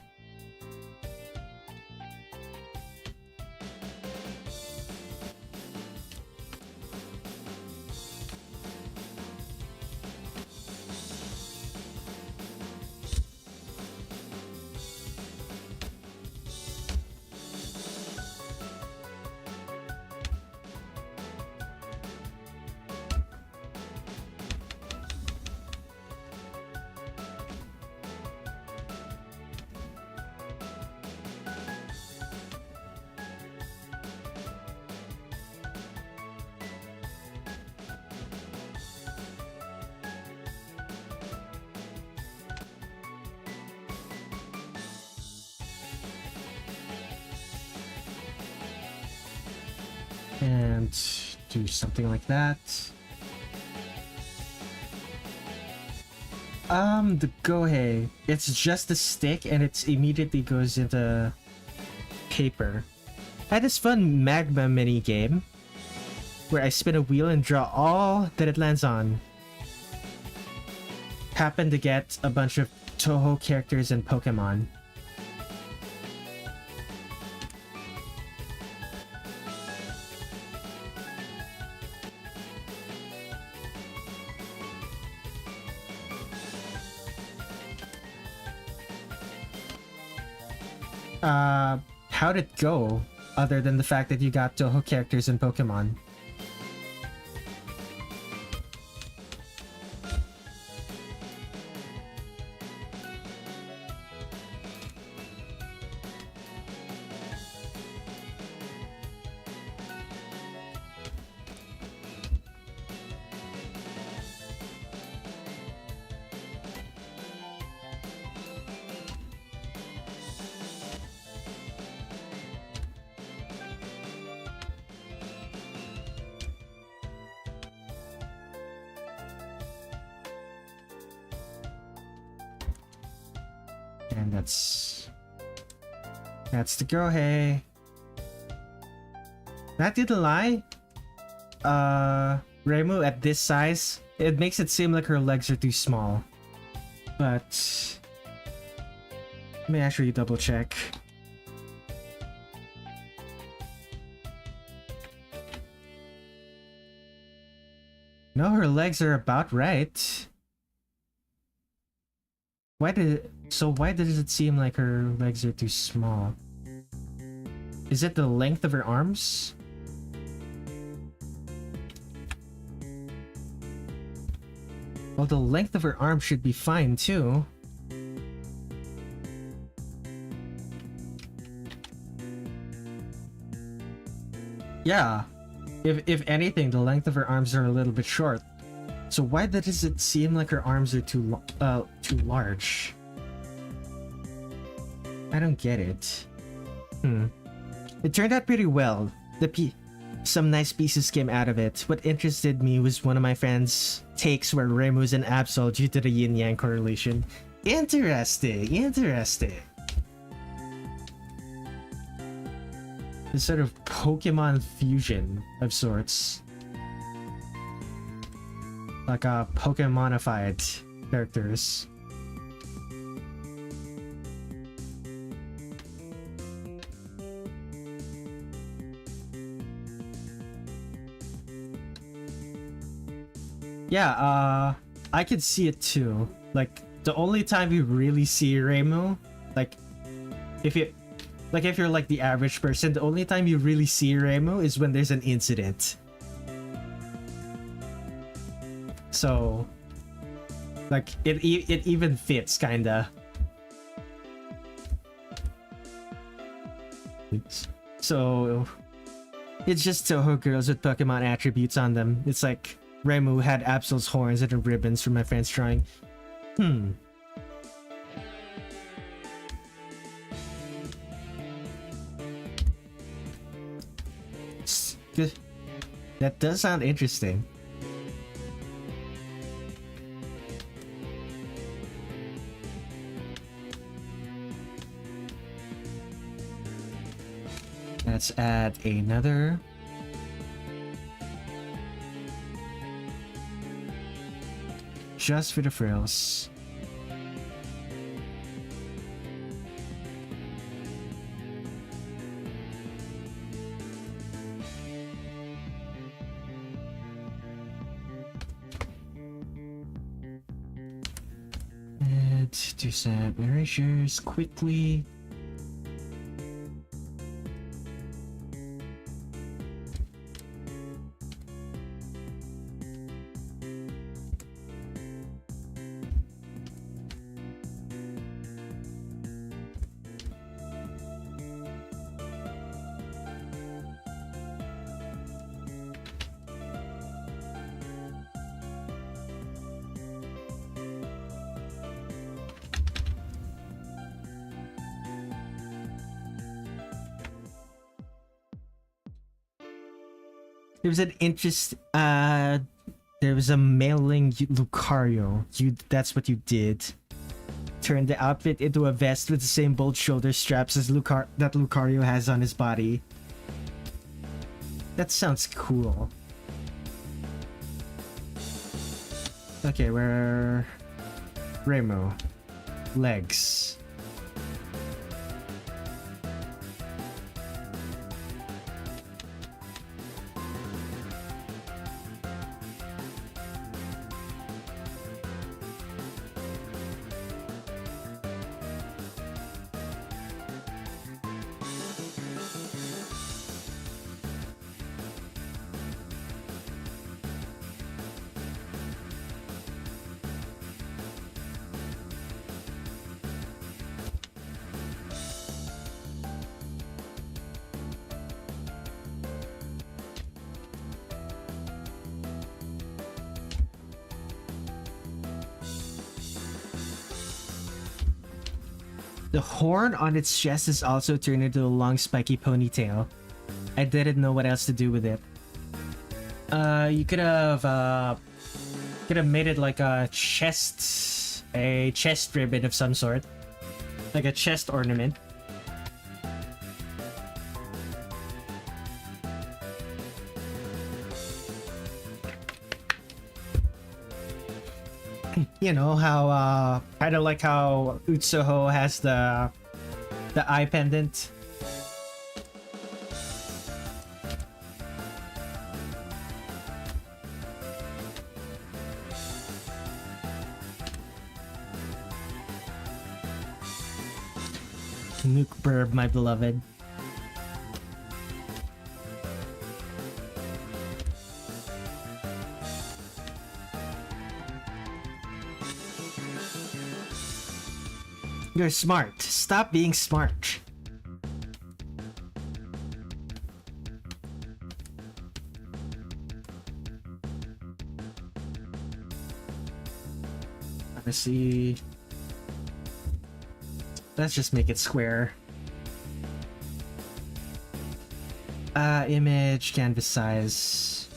And do something like that. The Gohei, it's just a stick and it immediately goes into paper. I had this fun magma mini game where I spin a wheel and draw all that it lands on. Happened to get a bunch of Touhou characters and Pokemon. How'd it go, other than the fact that you got Touhou characters and Pokemon? And that's the Gohei. Not gonna lie, Reimu at this size, it makes it seem like her legs are too small. But let me actually double check. No, her legs are about right. Why does it seem like her legs are too small? Is it the length of her arms? Well, the length of her arms should be fine too. Yeah. If anything, the length of her arms are a little bit short. So why does it seem like her arms are too large? I don't get it. It turned out pretty well. Some nice pieces came out of it. What interested me was one of my friends' takes where Reimu's an Absol due to the yin-yang correlation. Interesting, interesting. This sort of Pokemon fusion of sorts. Like Pokemonified characters. Yeah, I could see it too. Like, the only time you really see Reimu, like, if you're like the average person, the only time you really see Reimu is when there's an incident. So, like, it even fits, kinda. So, it's just Touhou girls with Pokemon attributes on them. It's like Reimu had Absol's horns and her ribbons from my friend's drawing. That does sound interesting. Let's add another. Just for the frills. Let's do some erasures quickly. There was an interest. There was a mailing Lucario. That's what you did. Turned the outfit into a vest with the same bold shoulder straps as that Lucario has on his body. That sounds cool. Okay, where... Reimu. Legs. The horn on its chest is also turned into a long spiky ponytail. I didn't know what else to do with it. You could have made it like a chest ribbon of some sort. Like a chest ornament. You know how kind of like how Utsuho has the eye pendant. Nuke Burb, my beloved. You're smart. Stop being smart. Let's see. Let's just make it square. Image, canvas size.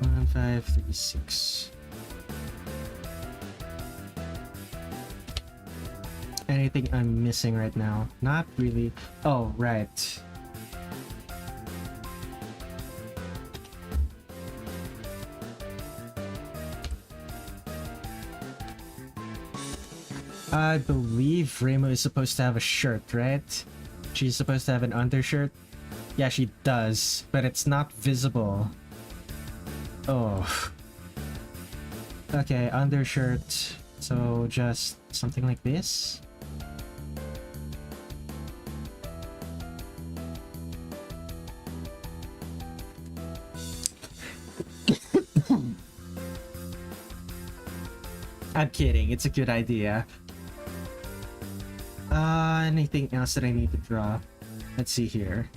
1536. Anything I'm missing right now? Not really. Oh, right. I believe Reimu is supposed to have a shirt, right? She's supposed to have an undershirt? Yeah, she does, but it's not visible. Oh. Okay, undershirt. So just something like this? I'm kidding, it's a good idea. Anything else that I need to draw? Let's see here.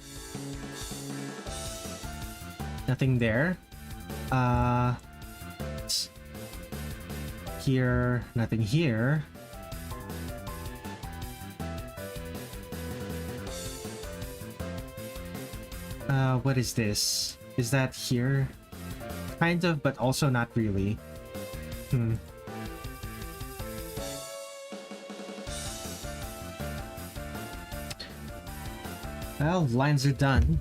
Nothing there. Here, nothing here. What is this? Is that here? Kind of, but also not really. Well, lines are done.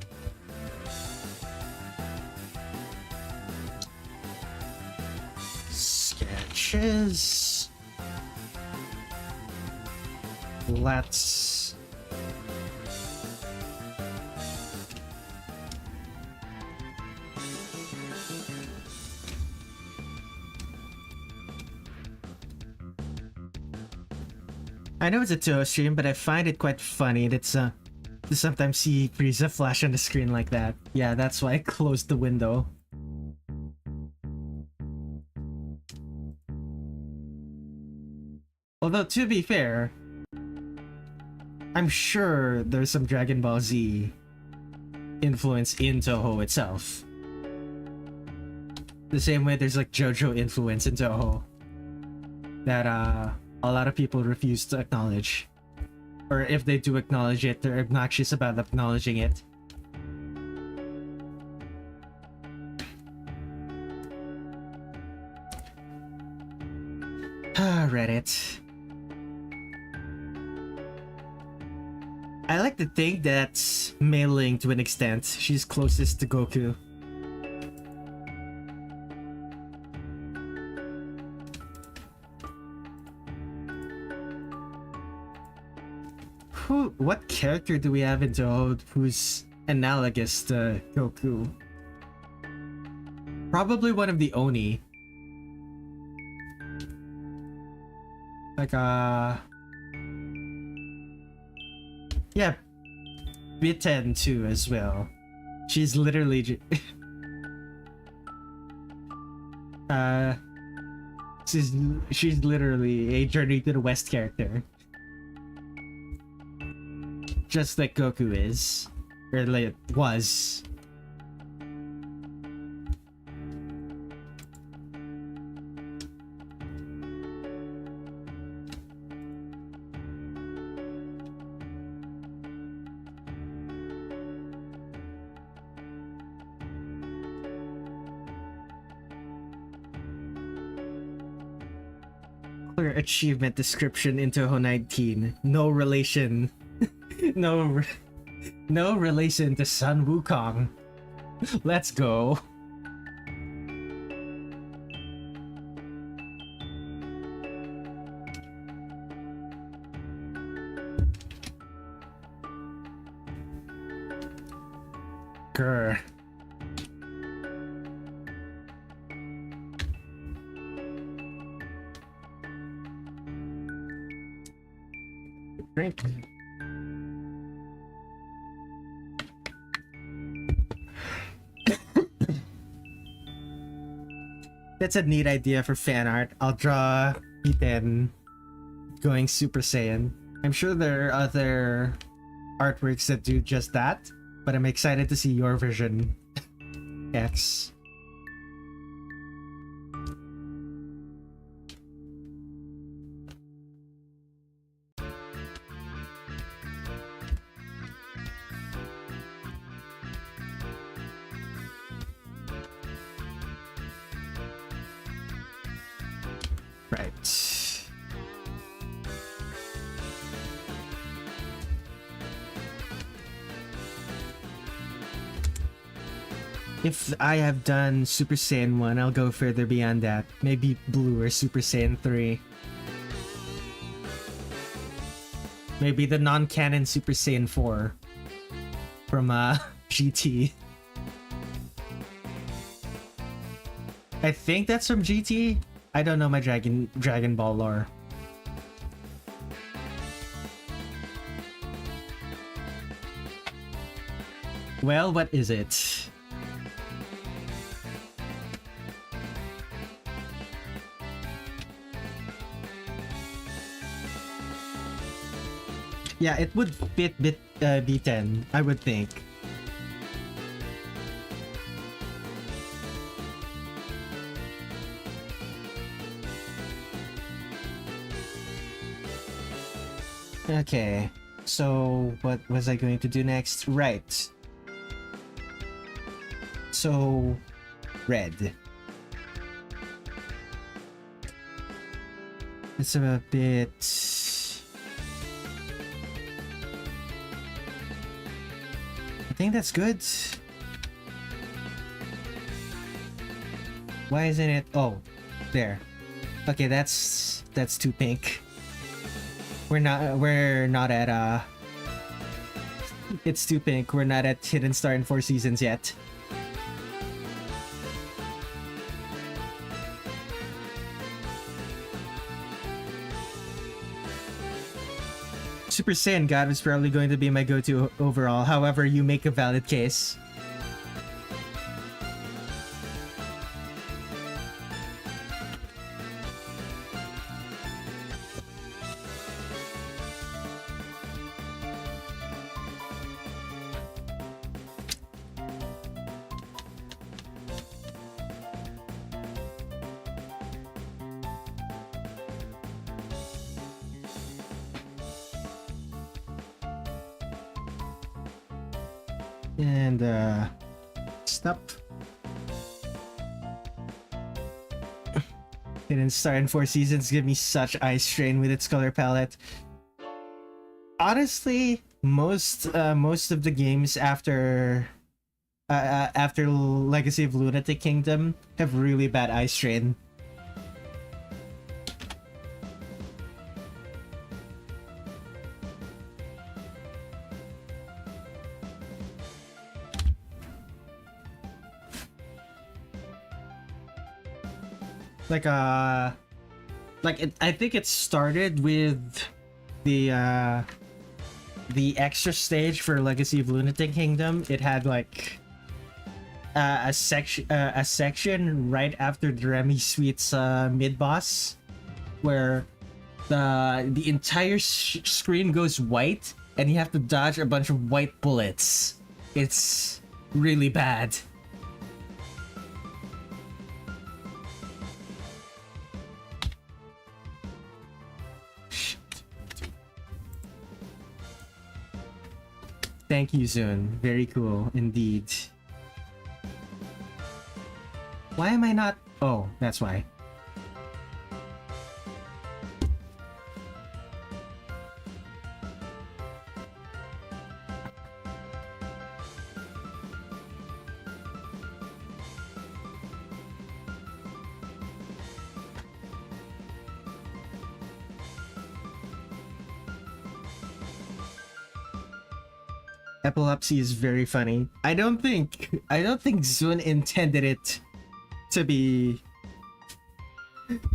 Sketches. Let's... I know it's a Touhou stream, but I find it quite funny that to sometimes see Frieza flash on the screen like that. Yeah, that's why I closed the window. Although, to be fair, I'm sure there's some Dragon Ball Z influence in Touhou itself. The same way there's like JoJo influence in Touhou that a lot of people refuse to acknowledge. Or if they do acknowledge it, they're obnoxious about acknowledging it. Reddit. I like to think that's Mei-Ling to an extent. She's closest to Goku. What character do we have in Touhou who's analogous to Goku? Probably one of the Oni. Like, yeah, Bitten too as well. She's literally she's literally a Journey to the West character. Just like Goku is. Or like was. Clear achievement description in Touhou 19. No relation. No relation to Sun Wukong. Let's go. Grr. Drink. That's a neat idea for fan art. I'll draw Ethan going Super Saiyan. I'm sure there are other artworks that do just that, but I'm excited to see your version, X. Right. If I have done Super Saiyan 1, I'll go further beyond that. Maybe Blue or Super Saiyan 3. Maybe the non-canon Super Saiyan 4 from GT. I think that's from GT. I don't know my Dragon Ball lore. Well, what is it? Yeah, it would fit B10, I would think. Okay, so what was I going to do next? Right. So, red. It's a bit... I think that's good. Why isn't it? Oh, there. Okay, that's too pink. We're not at it's too pink. We're not at Hidden Star in 4 seasons yet. Super Saiyan God is probably going to be my go-to overall. However, you make a valid case. And stop. Didn't start in 4 seasons. Give me such eye strain with its color palette. Honestly, most of the games after Legacy of Lunatic Kingdom have really bad eye strain. I think it started with the extra stage for Legacy of Lunatic Kingdom. It had like a section right after the Remy Suite's mid boss, where the entire screen goes white and you have to dodge a bunch of white bullets. It's really bad. Thank you, Zun. Very cool indeed. Why am I not? Oh, that's why. Epilepsy is very funny. I don't think Zun intended it to be.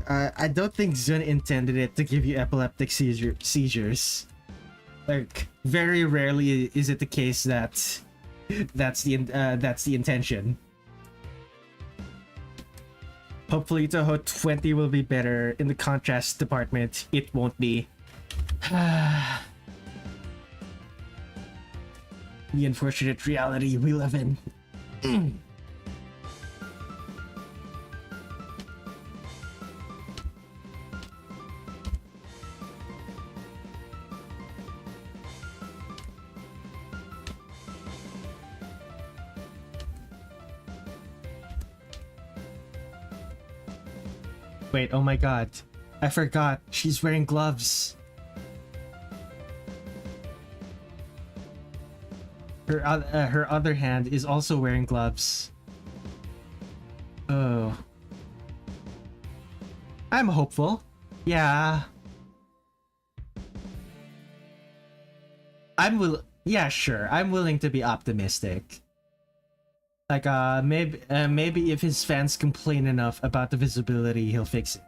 I don't think Zun intended it to give you epileptic seizures. Like, very rarely is it the case that that's the intention. Hopefully Touhou 20 will be better. In the contrast department, it won't be. The unfortunate reality we live in. Wait, oh my god. I forgot. She's wearing gloves. Her other hand is also wearing gloves. Oh. I'm hopeful. Yeah. Yeah, sure. I'm willing to be optimistic. Like, maybe if his fans complain enough about the visibility, he'll fix it.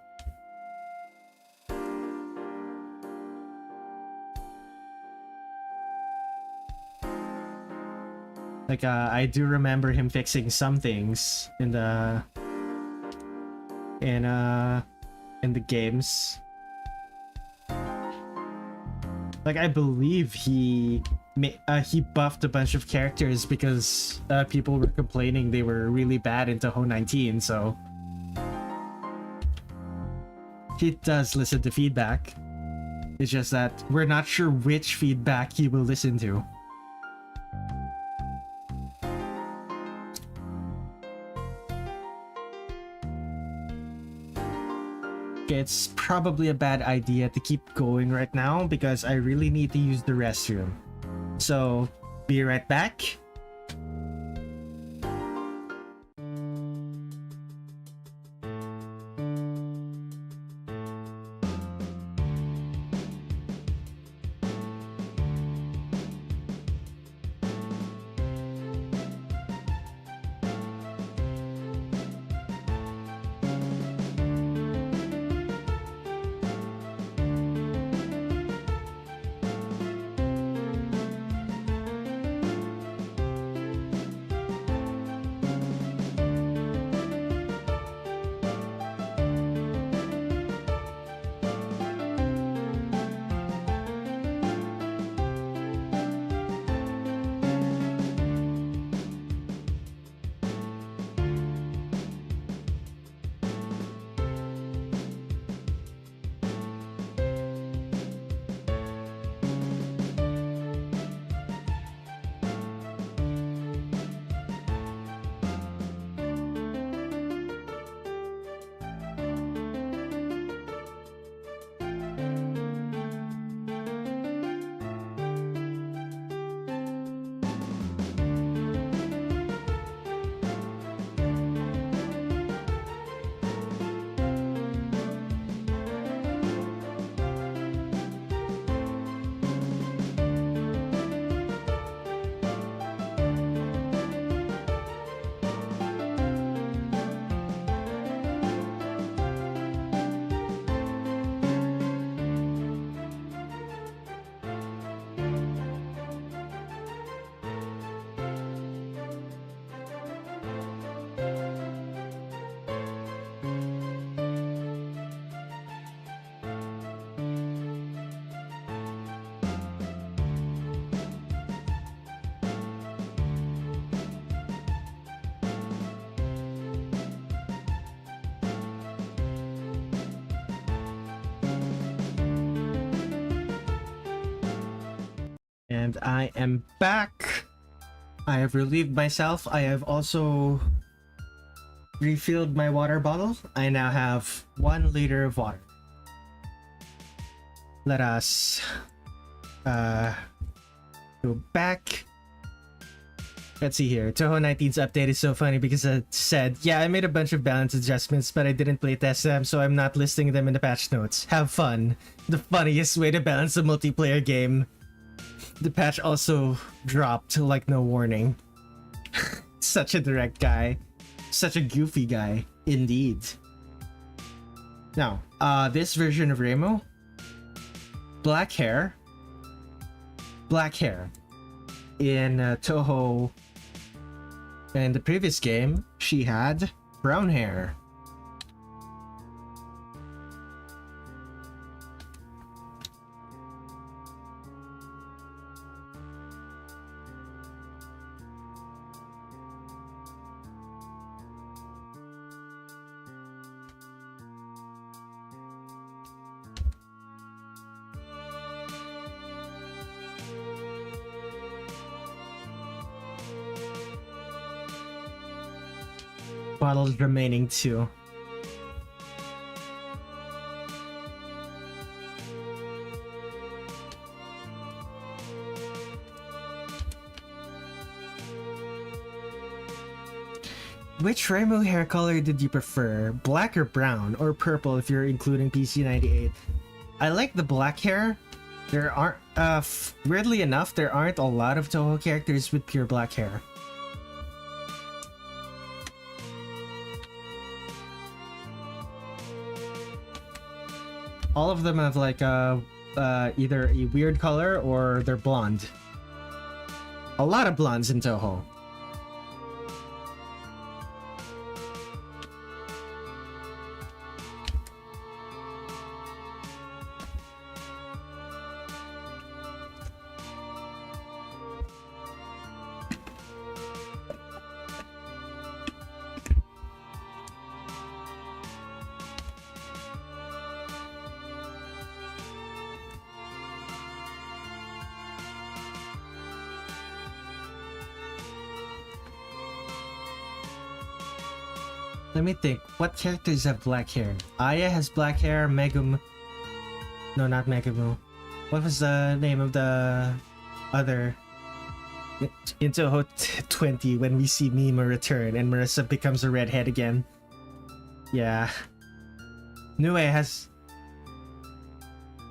Like, I do remember him fixing some things in the games. Like, I believe he buffed a bunch of characters because people were complaining they were really bad in Touhou 19, so he does listen to feedback. It's just that we're not sure which feedback he will listen to. It's probably a bad idea to keep going right now because I really need to use the restroom. So, be right back. And I am back. I have relieved myself. I have also refilled my water bottle. I now have 1 liter of water. Let us go back. Let's see here. Touhou 19's update is so funny because it said, yeah, I made a bunch of balance adjustments, but I didn't playtest them, so I'm not listing them in the patch notes. Have fun. The funniest way to balance a multiplayer game. The patch also dropped like no warning. Such a direct guy. Such a goofy guy. Indeed. Now, this version of Reimu. Black hair. Black hair. In Touhou, in the previous game, she had brown hair. Bottles remaining too. Which Reimu hair color did you prefer? Black or brown? Or purple if you're including PC98? I like the black hair. There aren't, weirdly enough, there aren't a lot of Touhou characters with pure black hair. All of them have like either a weird color or they're blonde. A lot of blondes in Touhou. Let me think. What characters have black hair? Aya has black hair. Megum. No, not Megumu. What was the name of the other? In Touhou 20, when we see Mima return and Marisa becomes a redhead again. Yeah. Nue has.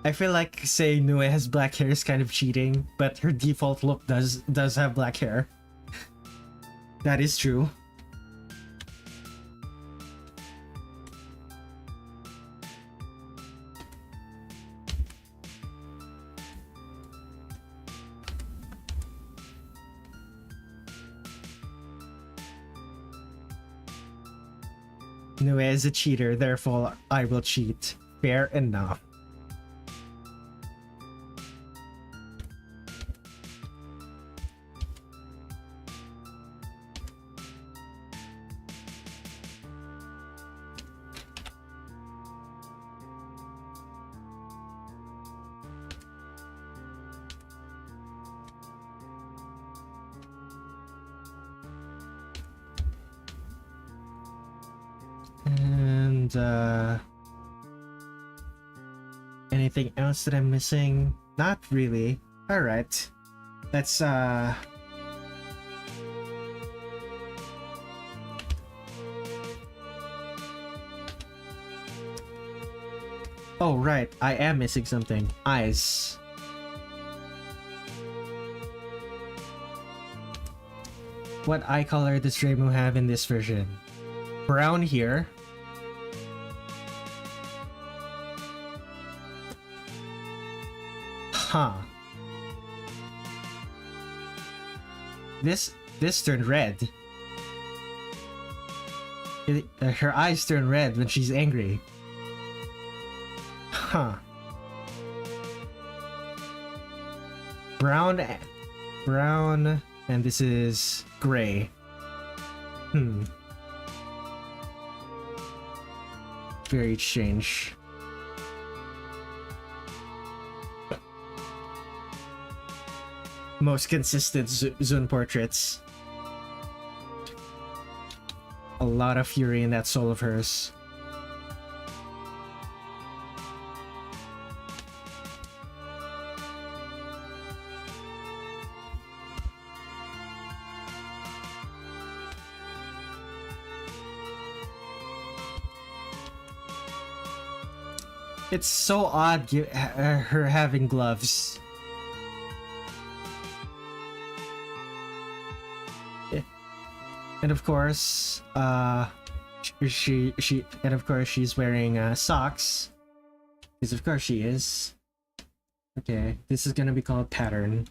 I feel like saying Nue has black hair is kind of cheating, but her default look does have black hair. That is true. Nue is a cheater, therefore I will cheat. Fair enough. Anything else that I'm missing? Not really. Alright. Let's oh right, I am missing something. Eyes. What eye color does Reimu have in this version? Brown here. Huh. This turned red. Her eyes turn red when she's angry. Huh. Brown, and this is gray. Very strange. most consistent Zun portraits. A lot of fury in that soul of hers. It's so odd her having gloves. Yeah. And of course, she's wearing socks. Because of course she is. Okay, this is gonna be called pattern.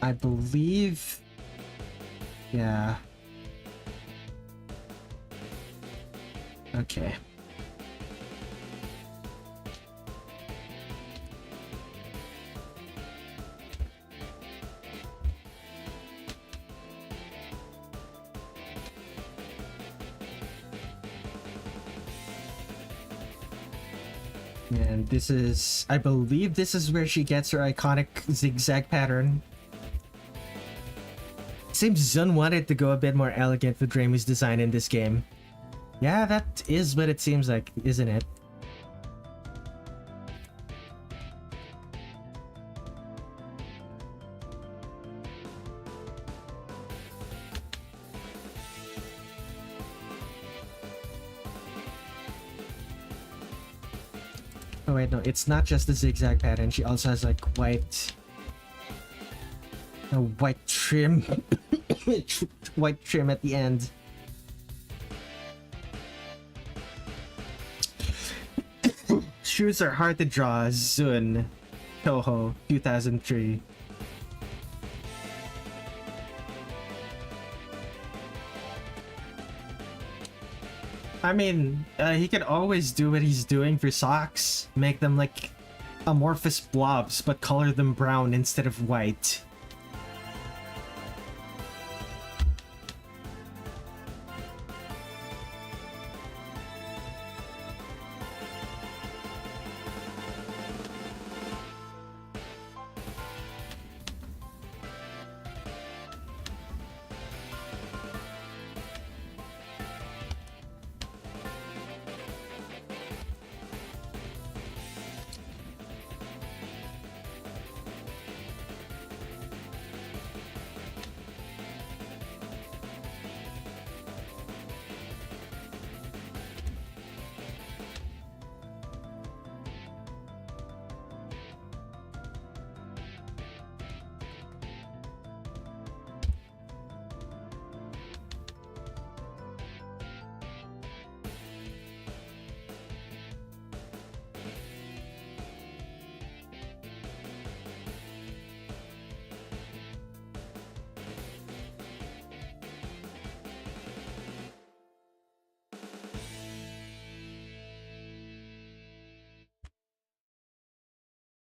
I believe, yeah. Okay. And this is, I believe this is where she gets her iconic zigzag pattern. Seems Zun wanted to go a bit more elegant with Reimu's design in this game. Yeah, that is what it seems like, isn't it? Oh wait, no, it's not just the zigzag pattern. She also has like white... a white trim. White trim at the end. Shoes are hard to draw. Zun. Touhou, 2003. I mean, he could always do what he's doing for socks. Make them like amorphous blobs, but color them brown instead of white.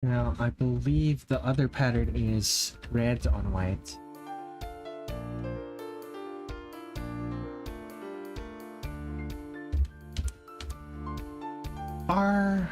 Now, I believe the other pattern is red on white. Are...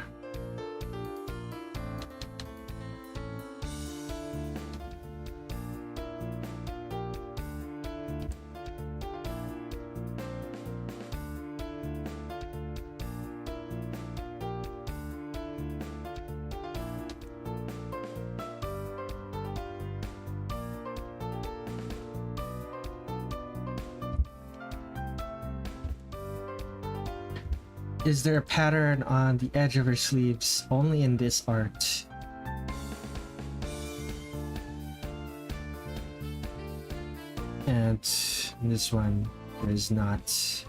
Is there a pattern on the edge of her sleeves only in this art? And this one is not.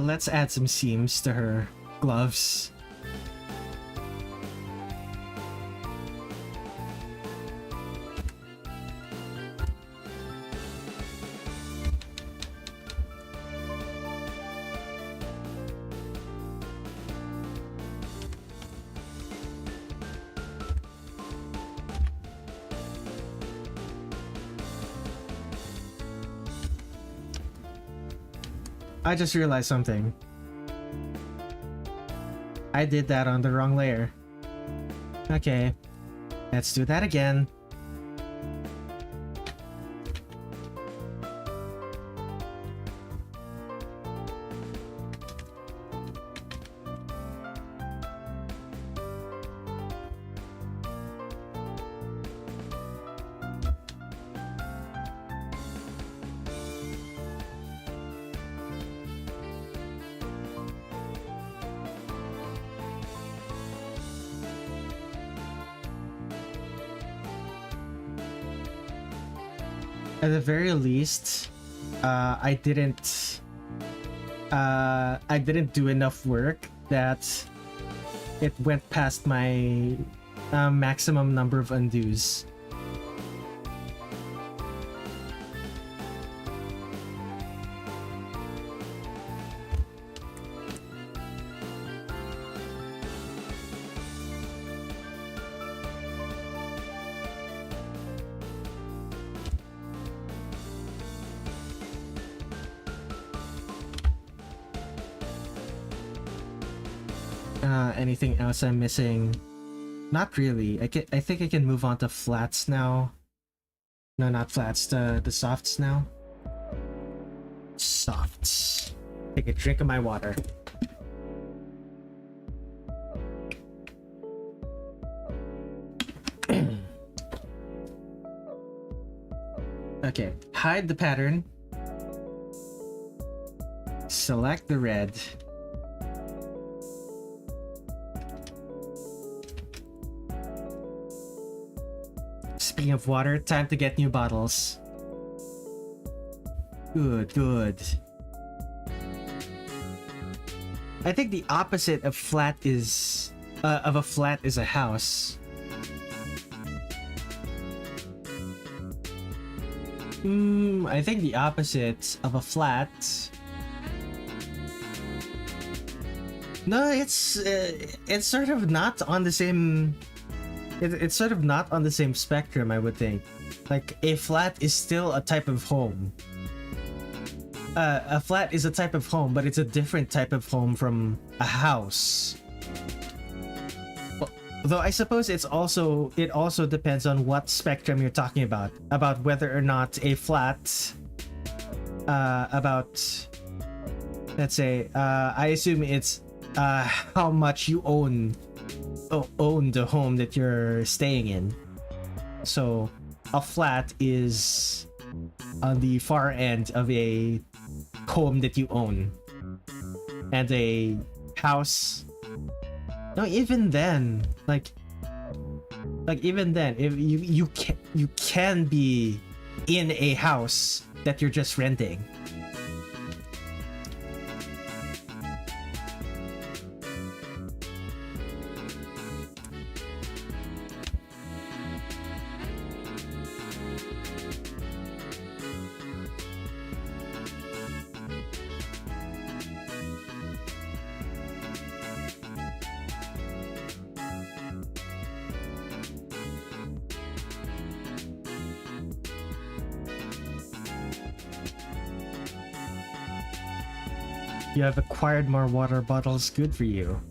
Let's add some seams to her gloves. I just realized something. I did that on the wrong layer. Okay, let's do that again. At the very least, I didn't do enough work that it went past my maximum number of undos. Anything else I'm missing? Not really. I think I can move on to flats now. No, not flats. The softs now. Softs. Take a drink of my water. Okay, hide the pattern. Select the red. Speaking of water, time to get new bottles. Good, good. I think the opposite of flat is of a flat is a house. I think the opposite of a flat. No, it's sort of not on the same. It's sort of not on the same spectrum, I would think. Like, a flat is still a type of home. A flat is a type of home, but it's a different type of home from a house. Well, though I suppose it also depends on what spectrum you're talking about whether or not a flat, let's say, I assume it's how much you own the home that you're staying in. So a flat is on the far end of a home that you own, and a house, no, even then, like even then, if you can be in a house that you're just renting. You have acquired more water bottles, good for you.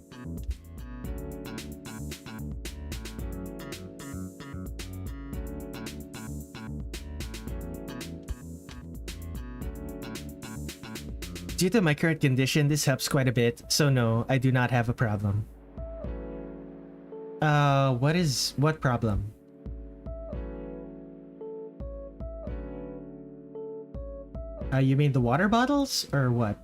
Due to my current condition, this helps quite a bit, so no, I do not have a problem. What problem? You mean the water bottles, or what?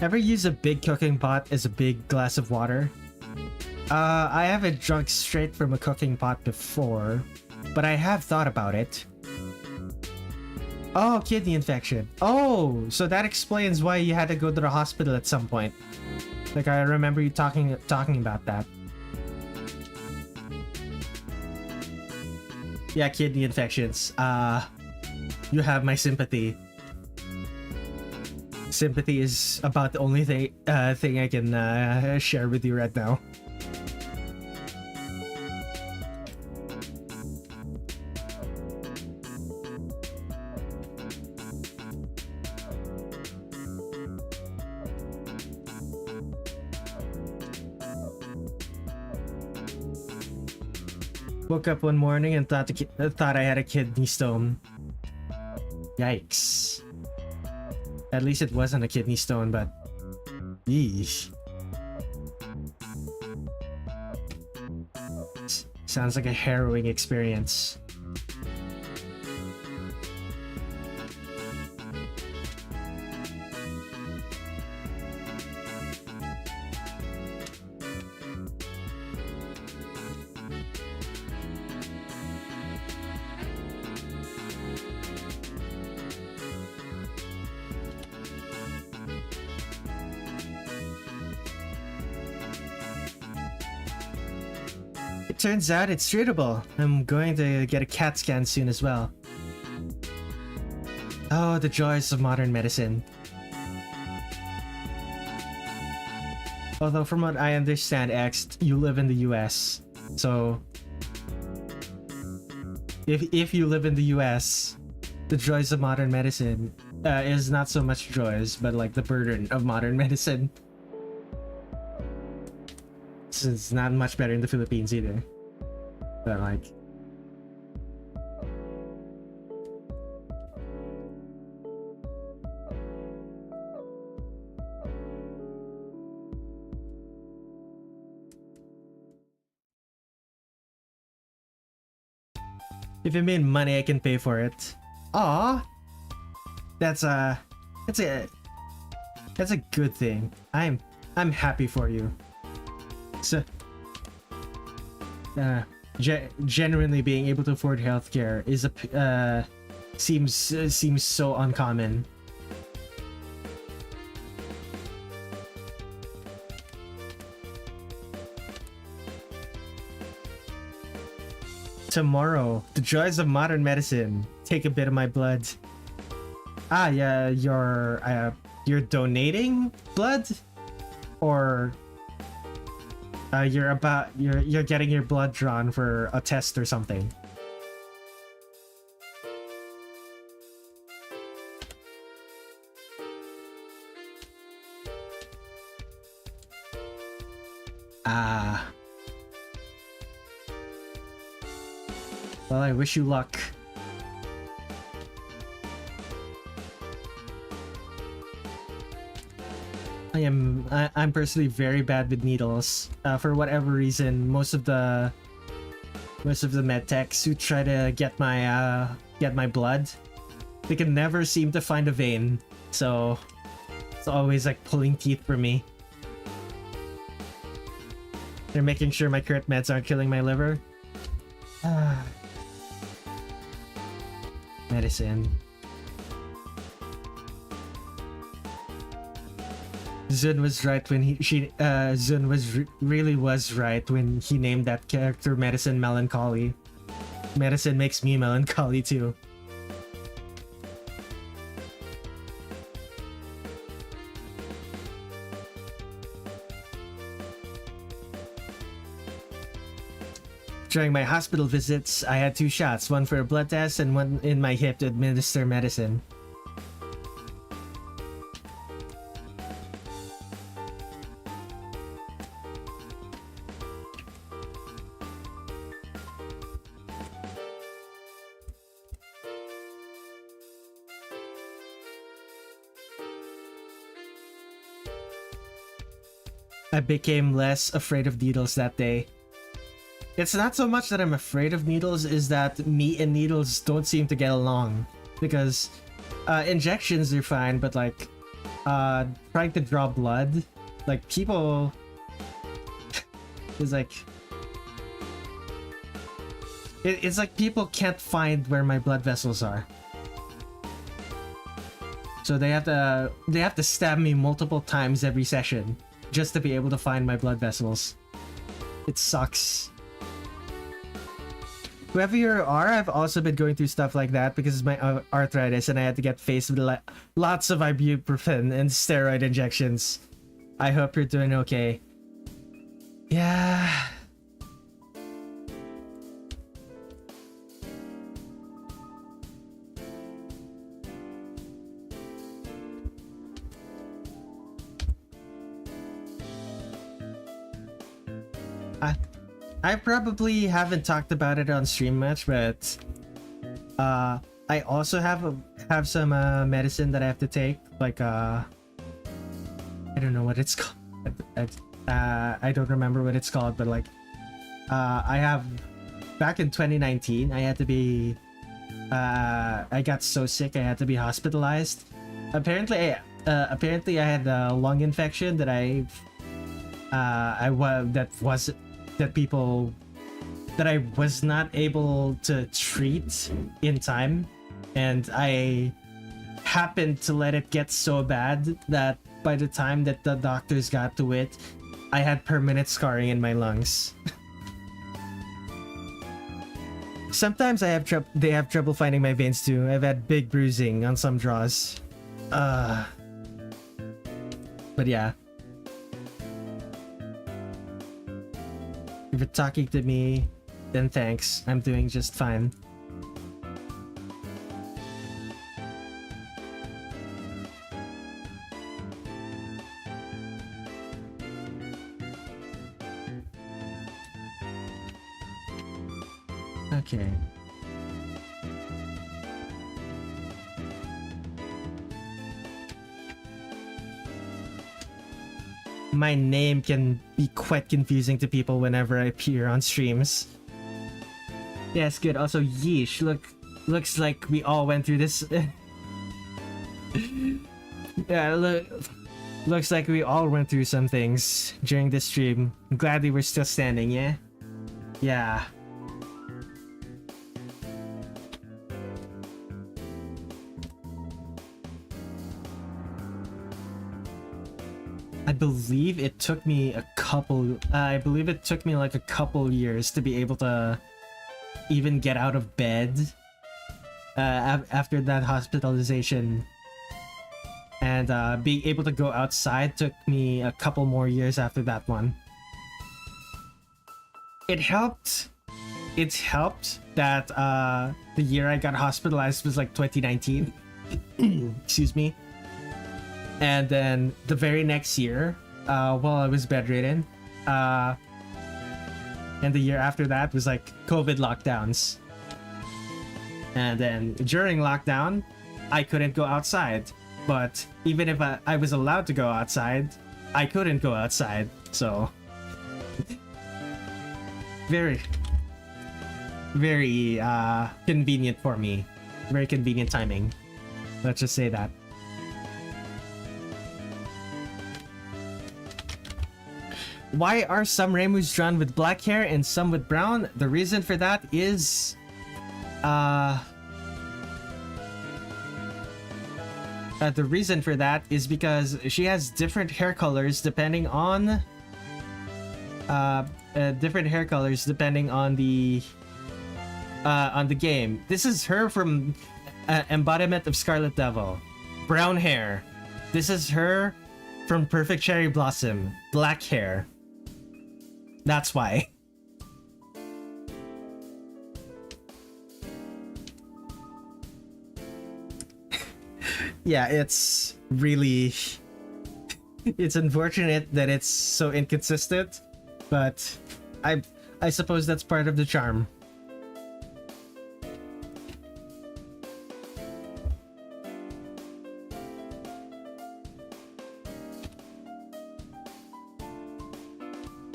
Ever use a big cooking pot as a big glass of water? I haven't drunk straight from a cooking pot before, but I have thought about it. Oh, kidney infection. Oh, so that explains why you had to go to the hospital at some point. Like, I remember you talking about that. Yeah, kidney infections. You have my sympathy. Sympathy is about the only thing I can share with you right now. Woke up one morning and thought I had a kidney stone. Yikes. At least it wasn't a kidney stone, but yeesh. Sounds like a harrowing experience. Turns out it's treatable. I'm going to get a CAT scan soon as well. Oh, the joys of modern medicine. Although from what I understand, X, you live in the US. So if you live in the US, the joys of modern medicine is not so much joys, but like the burden of modern medicine. It's not much better in the Philippines either. But like, if it made money, I can pay for it. Aw, that's a good thing. I'm happy for you. So, genuinely being able to afford healthcare is seems so uncommon. Tomorrow, the joys of modern medicine. Take a bit of my blood. Ah, yeah, you're donating blood, or you're getting your blood drawn for a test or something. Ah. Well, I wish you luck. I'm personally very bad with needles. For whatever reason, most of the med techs who try to get my blood, they can never seem to find a vein. So it's always like pulling teeth for me. They're making sure my current meds aren't killing my liver. Medicine. Zun was right when Zun really was right when he named that character Medicine Melancholy. Medicine makes me melancholy too. During my hospital visits, I had 2 shots, one for a blood test and one in my hip to administer medicine. I became less afraid of needles that day. It's not so much that I'm afraid of needles, is that me and needles don't seem to get along. Because injections are fine, but like trying to draw blood, like people it's like it's like people can't find where my blood vessels are. So they have to stab me multiple times every session just to be able to find my blood vessels. It sucks. whoever you are, I've also been going through stuff like that because of my arthritis, and I had to get faced with lots of ibuprofen and steroid injections. I hope you're doing okay. Yeah. I probably haven't talked about it on stream much, but I also have some medicine that I have to take, like I don't know what it's called. I don't remember what it's called, but like I have back in 2019 I had to be I got so sick I had to be hospitalized. Apparently I had a lung infection that I was not able to treat in time, and I happened to let it get so bad that by the time that the doctors got to it, I had permanent scarring in my lungs. Sometimes they have trouble finding my veins too. I've had big bruising on some draws. But yeah. If you're talking to me, then thanks. I'm doing just fine. Okay. My name can be quite confusing to people whenever I appear on streams. Yes, good. Also, yeesh. Looks like we all went through this. Yeah, looks like we all went through some things during this stream. I'm glad we were still standing, yeah? Yeah. I believe it took me like a couple years to be able to even get out of bed after that hospitalization, and being able to go outside took me a couple more years after that one. It helped that the year I got hospitalized was like 2019. Excuse me. And then the very next year, while I was bedridden, and the year after that was like COVID lockdowns. And then during lockdown, I couldn't go outside. But even if I was allowed to go outside, I couldn't go outside. So very, very convenient for me. Very convenient timing. Let's just say that. Why are some Reimus drawn with black hair and some with brown? The reason for that is because she has different hair colors depending on the game. This is her from Embodiment of Scarlet Devil. Brown hair. This is her from Perfect Cherry Blossom. Black hair. That's why. Yeah, it's really... it's unfortunate that it's so inconsistent, but I suppose that's part of the charm.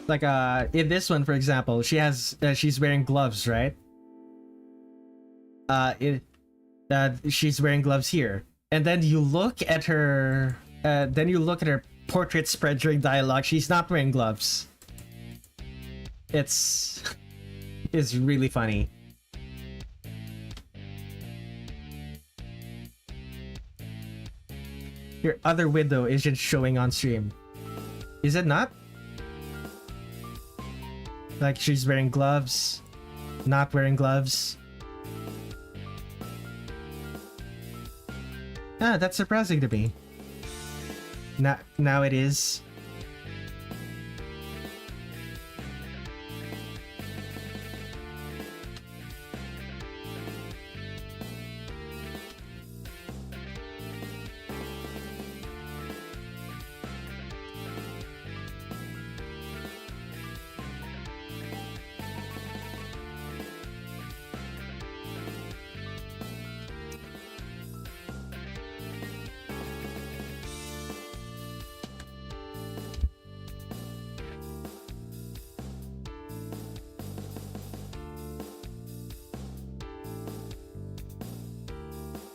Like in this one, for example, she's wearing gloves, right? She's wearing gloves here, and then you look at her portrait spread during dialogue. She's not wearing gloves. It's really funny. Your other window isn't showing on stream. Is it not? Like she's wearing gloves, not wearing gloves. Ah, that's surprising to me. Now it is.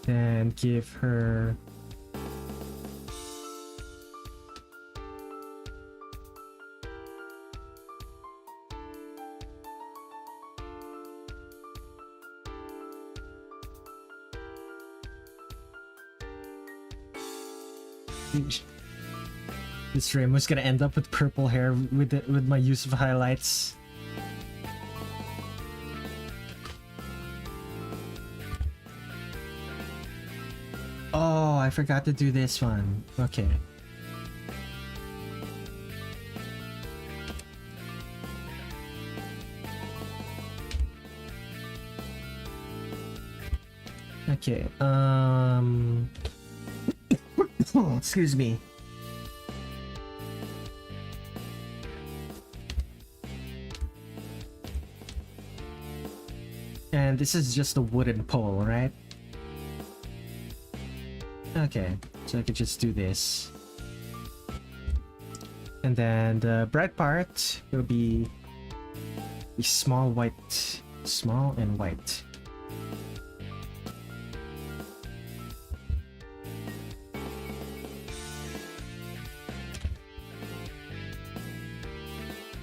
And give her this Reimu's gonna end up with purple hair with my use of highlights. Oh, I forgot to do this one. Okay. Okay, excuse me. And this is just a wooden pole, right? Okay, so I could just do this. And then the bright part will be a small and white.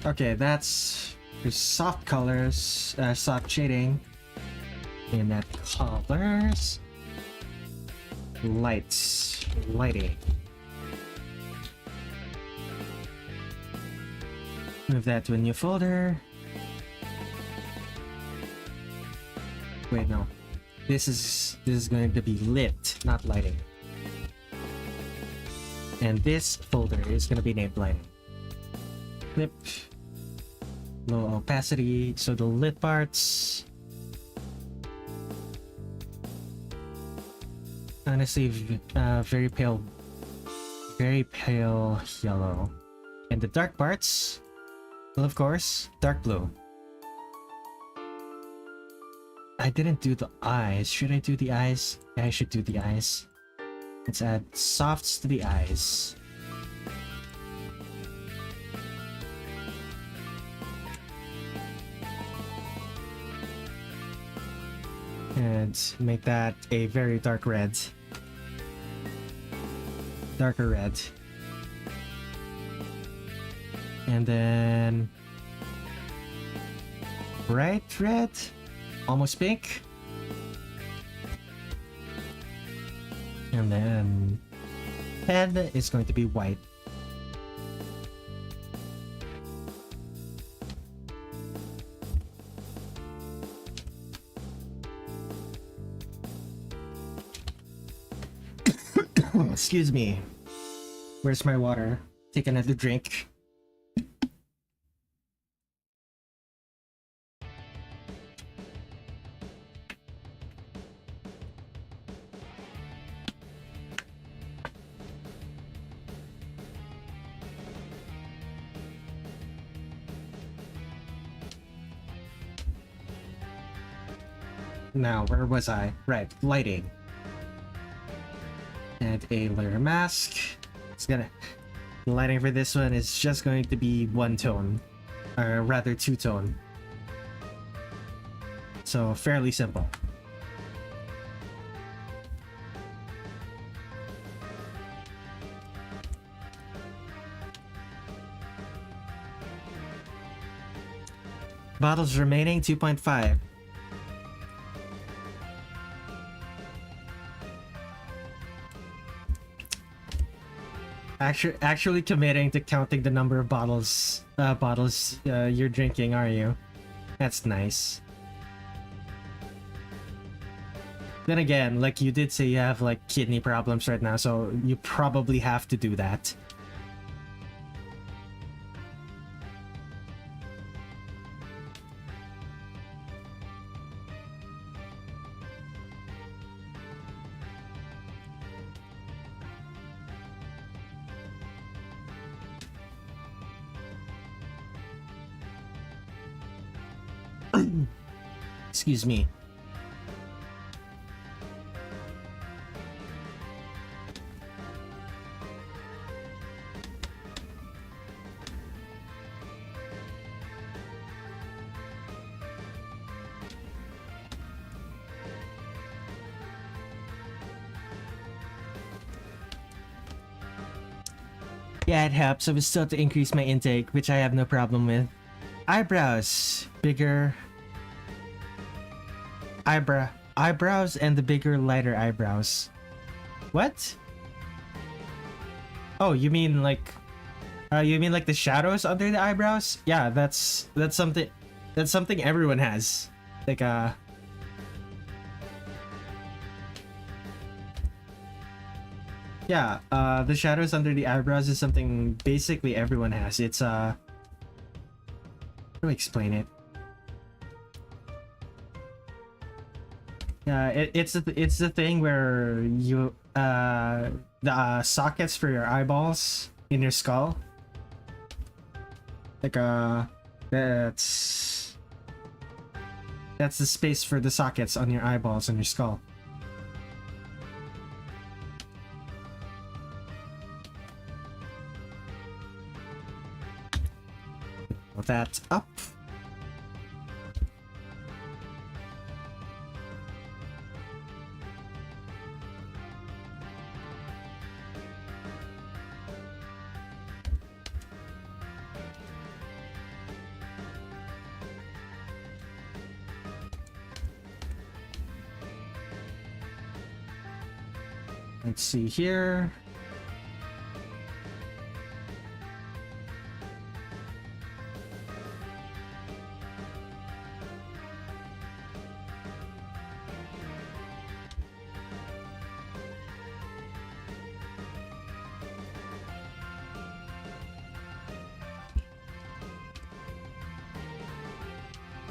Okay, that's your soft colors, soft shading. And that colors. Lighting. Move that to a new folder. Wait, no. This is going to be lit, not lighting. And this folder is going to be named lighting. Clip. Low opacity, so the lit parts. Honestly, very pale yellow. And the dark parts, well, of course, dark blue. I didn't do the eyes. Should I do the eyes? Yeah, I should do the eyes. Let's add softs to the eyes. And make that a very dark red. Darker red. And then bright red, almost pink. And then head is going to be white. Excuse me. Where's my water? Take another drink. Now, where was I? Right, lighting. And a layer mask. It's gonna... The lighting for this one is just going to be one tone. Or rather, two tone. So, fairly simple. Bottles remaining, 2.5. Actually committing to counting the number of bottles you're drinking, are you? That's nice. Then again, like you did say you have like kidney problems right now, so you probably have to do that. Excuse me. Yeah, it helps. I was still to increase my intake, which I have no problem with. Eyebrows. Bigger. Eyebrows and the bigger, lighter eyebrows. What? Oh, you mean like the shadows under the eyebrows? Yeah, that's something everyone has. Like yeah, the shadows under the eyebrows is something basically everyone has. It's how do I explain it? It's the thing where you the sockets for your eyeballs in your skull. Like that's the space for the sockets on your eyeballs on your skull. That up. Let's see here.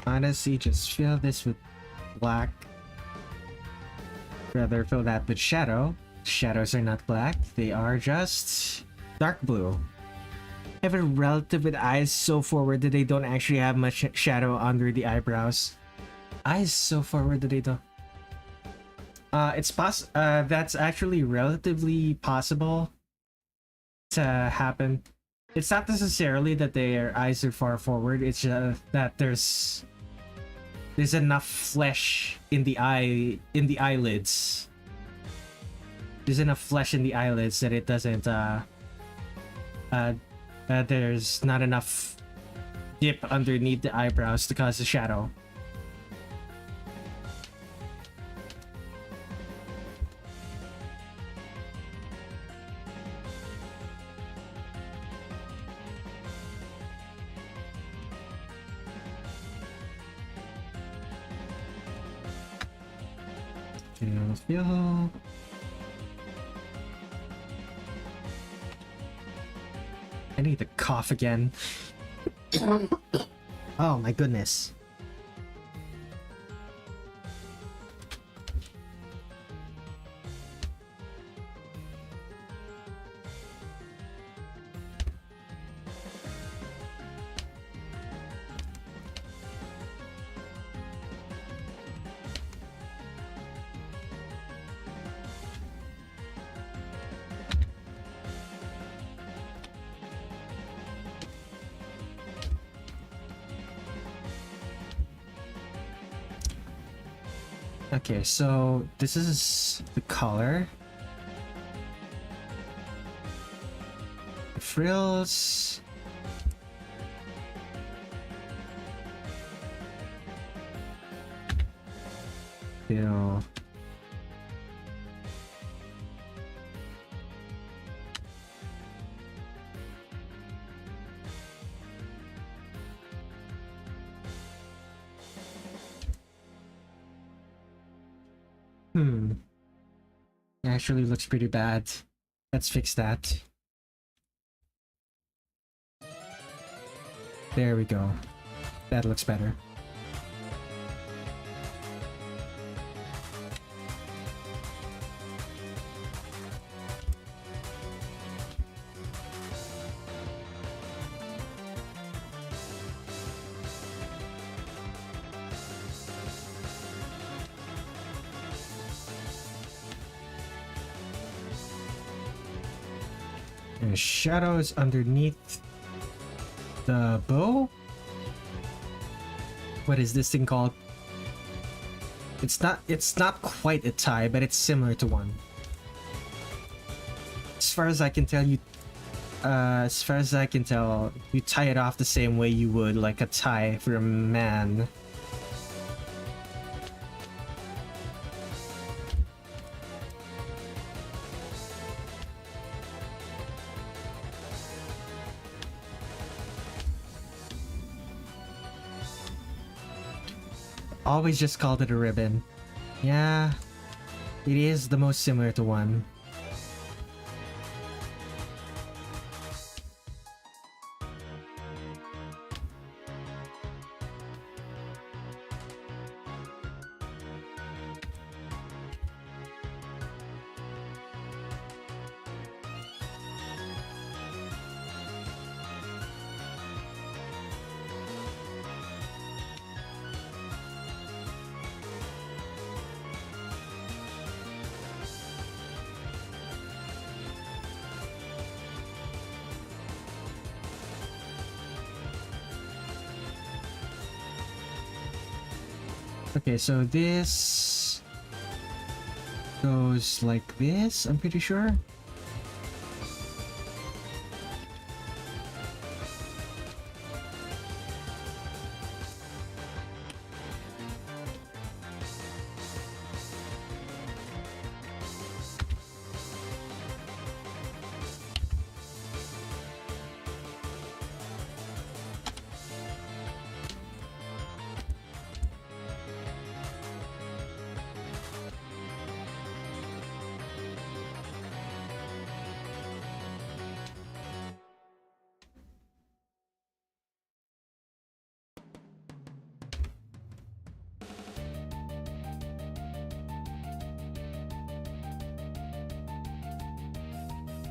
Honestly, just fill this with black. Rather fill that with shadow. Shadows are not black, they are just dark blue. I have a relative with eyes so forward that they don't actually have much shadow under the eyebrows. Eyes so forward that they don't. That's actually relatively possible to happen. It's not necessarily that their eyes are far forward, it's just that there's enough flesh in the eyelids. There's enough flesh in the eyelids that it doesn't there's not enough dip underneath the eyebrows to cause a shadow. Feel. I need to cough again. Oh my goodness. Okay, so this is the color. The frills. Feel. Hmm. Actually looks pretty bad. Let's fix that. There we go. That looks better. And shadows underneath the bow. What is this thing called? It's not quite a tie, but it's similar to one. As far as I can tell, you tie it off the same way you would like a tie for a man. Always just called it a ribbon. Yeah, it is the most similar to one. Okay, so this goes like this, I'm pretty sure.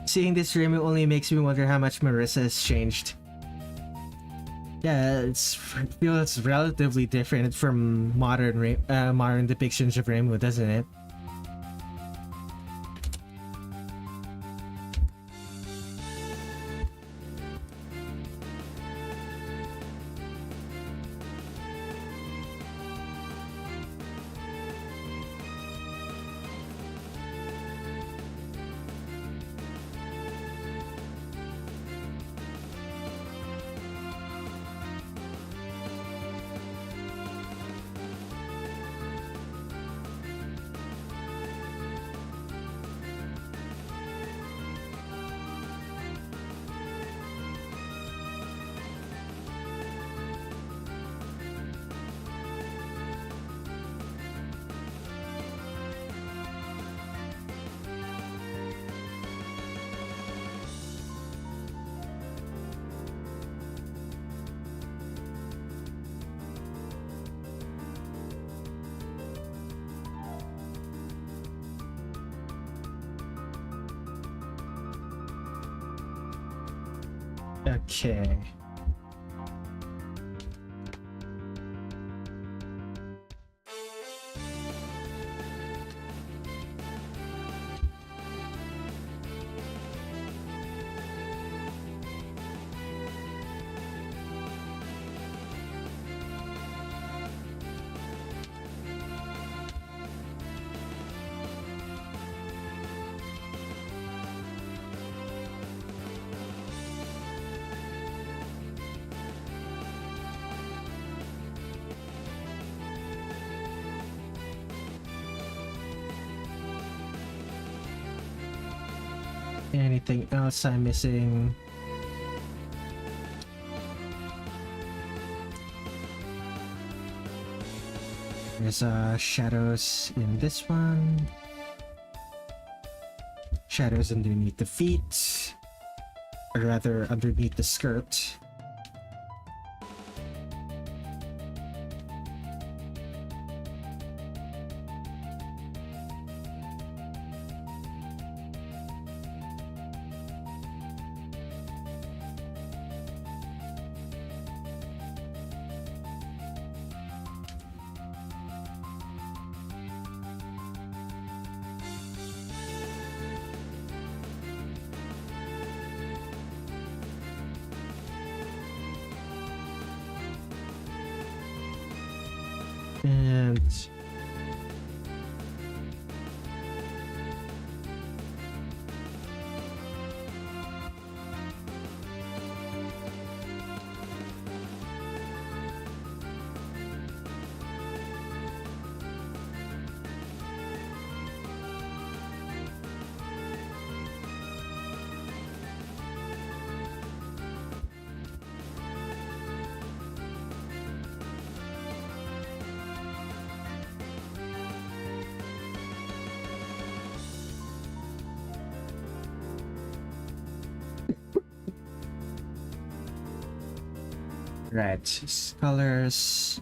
Seeing this Reimu only makes me wonder how much Marisa has changed. Yeah, I feel it's relatively different from modern depictions of Reimu, doesn't it? Okay. Anything else I'm missing? There's shadows in this one. Shadows underneath the feet. Or rather, underneath the skirt. And right, colors.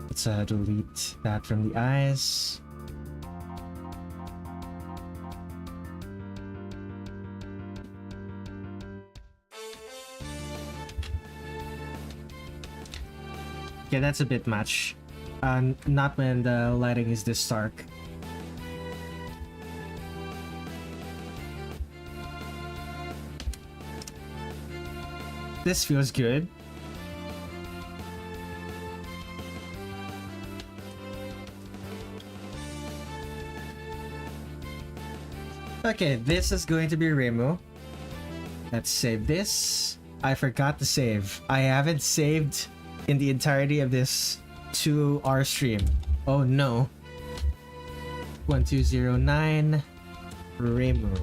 Let's delete that from the eyes. Yeah, that's a bit much. Not when the lighting is this stark. This feels good. Okay, this is going to be Reimu. Let's save this. I forgot to save. I haven't saved in the entirety of this 2-hour stream. Oh no. 1209 Reimu.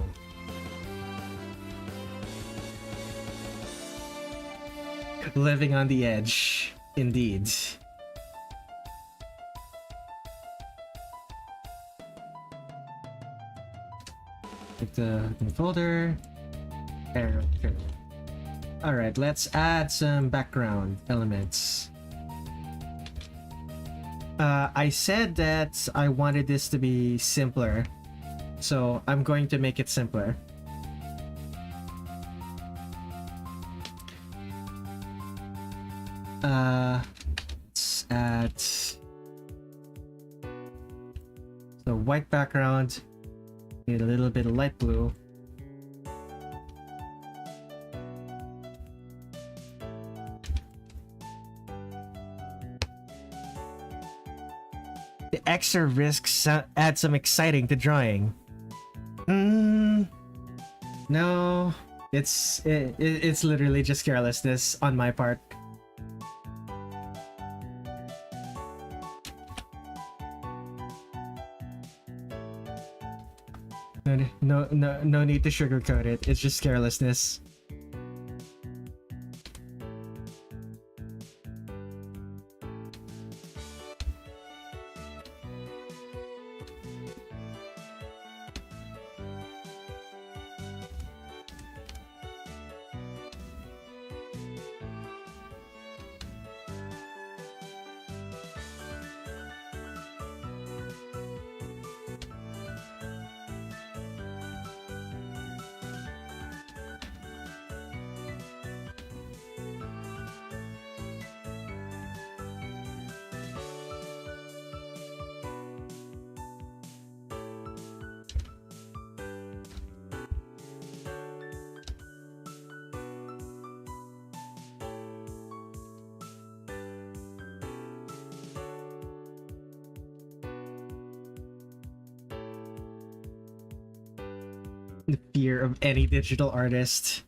Living on the edge, indeed. Take the folder. There. Alright, let's add some background elements. I said that I wanted this to be simpler, so I'm going to make it simpler. Let's add the white background, need a little bit of light blue. The extra risks add some exciting to drawing. No, it's literally just carelessness on my part. No need to sugarcoat it. It's just carelessness. The fear of any digital artist.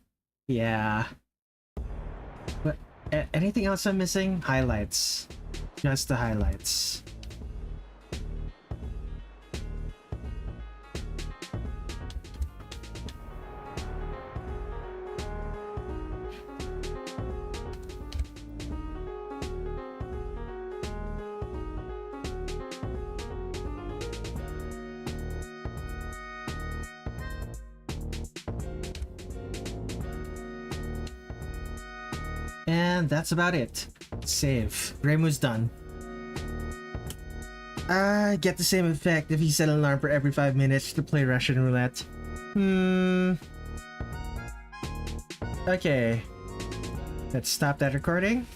Yeah. But anything else I'm missing? Highlights. Just the highlights. And that's about it. Save. Reimu's done. I get the same effect if you set an alarm for every 5 minutes to play Russian roulette. Okay. Let's stop that recording.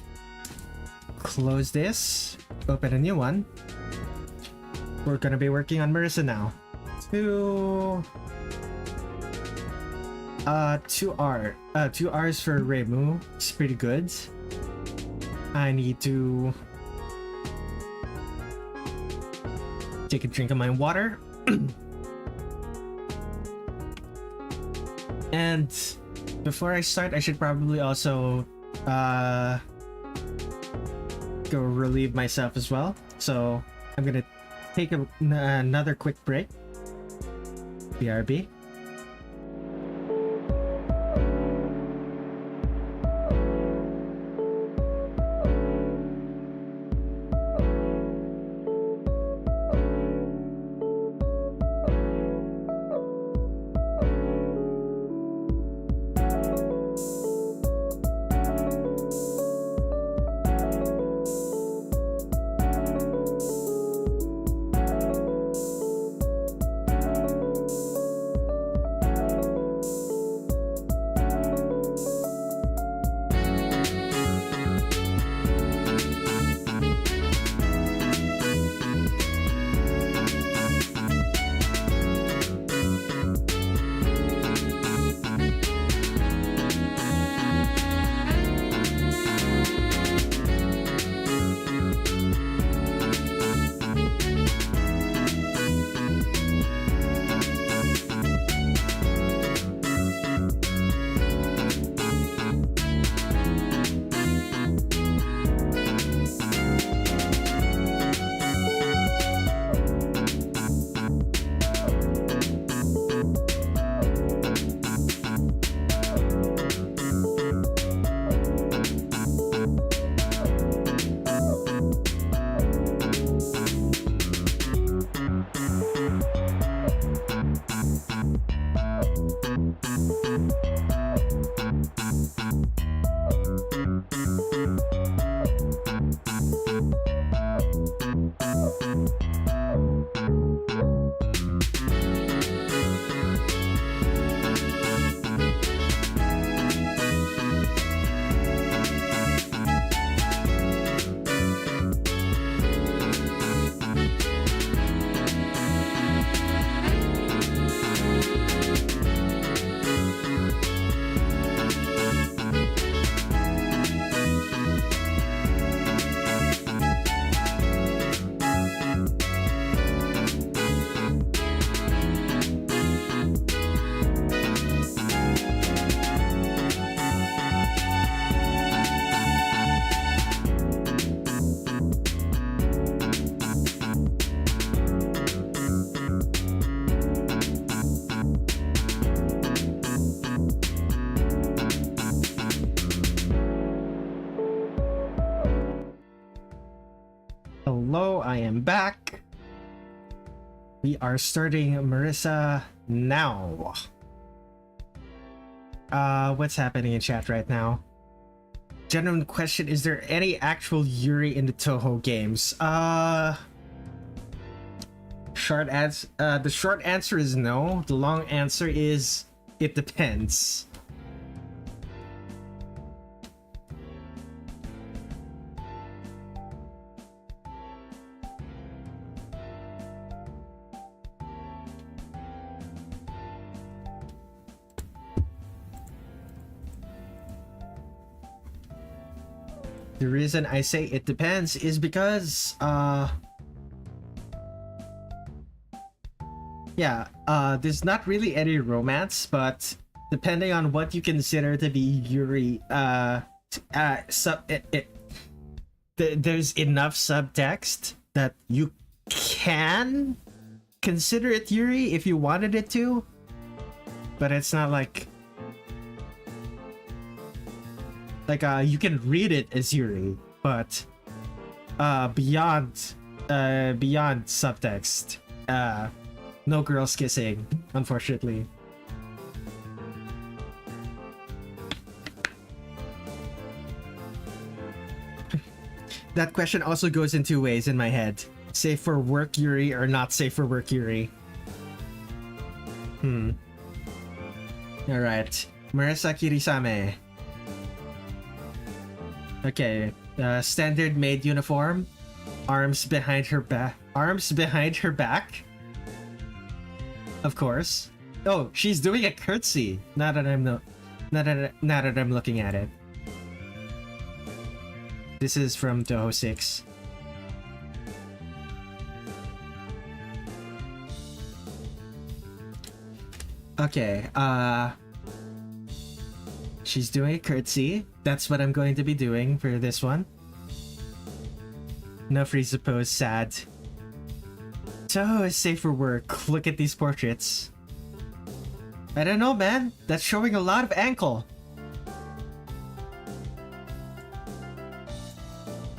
Close this. Open a new one. We're gonna be working on Marisa now. 2 R's for Reimu. It's pretty good. I need to take a drink of my water. And before I start, I should probably also go relieve myself as well. So I'm gonna take another quick break. BRB. Hello, I am back. We are starting Marisa now. What's happening in chat right now? Genuine question, is there any actual Yuri in the Touhou games? The short answer is no. The long answer is it depends. The reason I say it depends is because, there's not really any romance, but depending on what you consider to be Yuri, there's enough subtext that you can consider it Yuri if you wanted it to, but it's not like you can read it as Yuri, but beyond subtext, no girls kissing, unfortunately. that question also goes in two ways in my head. Safe for work Yuri or not safe for work Yuri. Alright. Marisa Kirisame. Okay. Standard maid uniform. Arms behind her back. Arms behind her back. Of course. Oh, she's doing a curtsy. Now that I'm looking at it. This is from Touhou 6. Okay, she's doing a curtsy. That's what I'm going to be doing for this one. No Friede pose, sad. Touhou is safe for work. Look at these portraits. I don't know, man. That's showing a lot of ankle.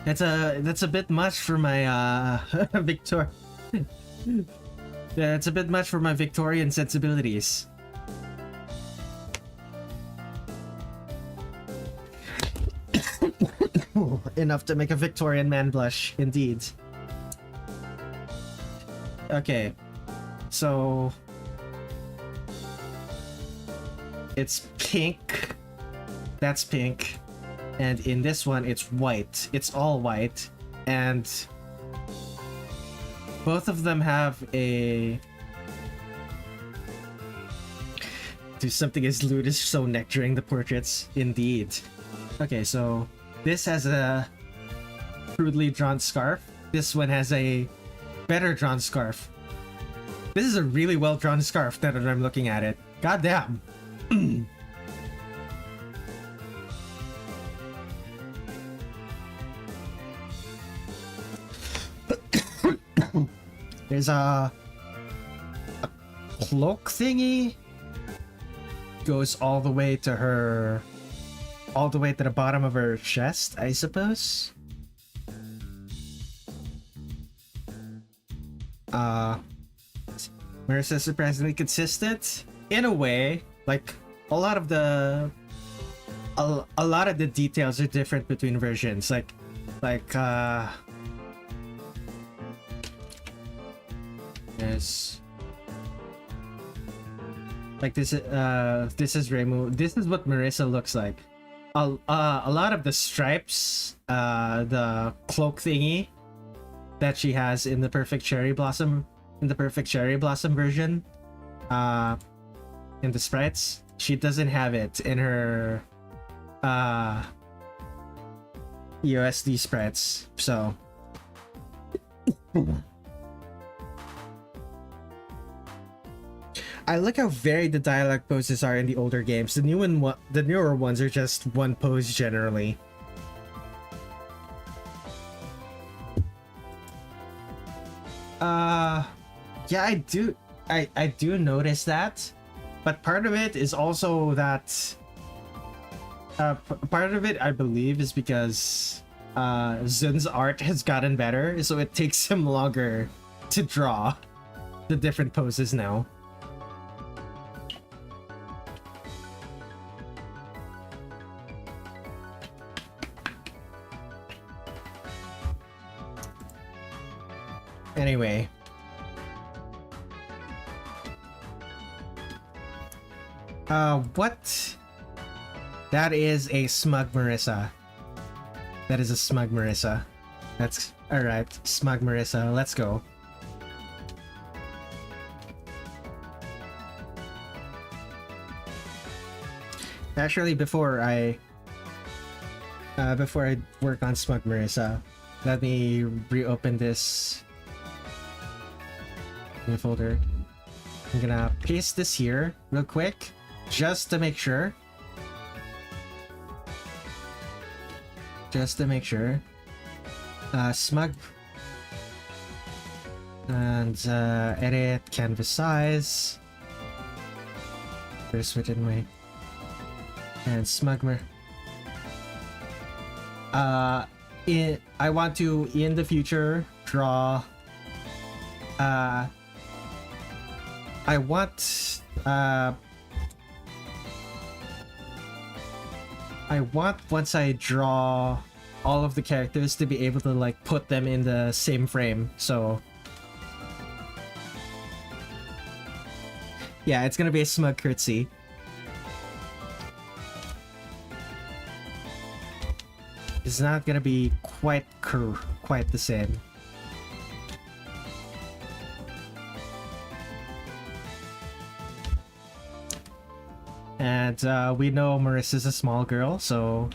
That's a bit much for my Yeah, it's a bit much for my Victorian sensibilities. Enough to make a Victorian man blush, indeed. Okay, so it's pink. That's pink. And in this one, it's white. It's all white. And both of them have a... Do something as lewd as sew neck during the portraits. Indeed. Okay, so this has a crudely drawn scarf. This one has a better drawn scarf. This is a really well drawn scarf now that I'm looking at it. God damn. There's a cloak thingy. Goes all the way to her, all the way to the bottom of her chest, I suppose. Marisa's surprisingly consistent in a way. Like a lot of the details are different between versions. Yes. Like this is Reimu. This is what Marisa looks like. A lot of the stripes, the cloak thingy that she has in the Perfect Cherry Blossom, version, in the sprites, she doesn't have it in her EoSD sprites. So I like how varied the dialogue poses are in the older games. The newer ones are just one pose generally. Yeah, I do notice that, but part of it is also that part of it I believe is because Zun's art has gotten better, so it takes him longer to draw the different poses now. Anyway, what? That is a smug Marisa. That is a smug Marisa. That's alright, smug Marisa, let's go. Actually, before I work on smug Marisa, let me reopen this new folder. I'm gonna paste this here real quick, just to make sure. Smug. And edit canvas size. First written way. And smugmer. I want to in the future draw. I want once I draw all of the characters to be able to like put them in the same frame. So yeah, it's gonna be a smug curtsy. It's not gonna be quite the same. And we know Marisa's a small girl, so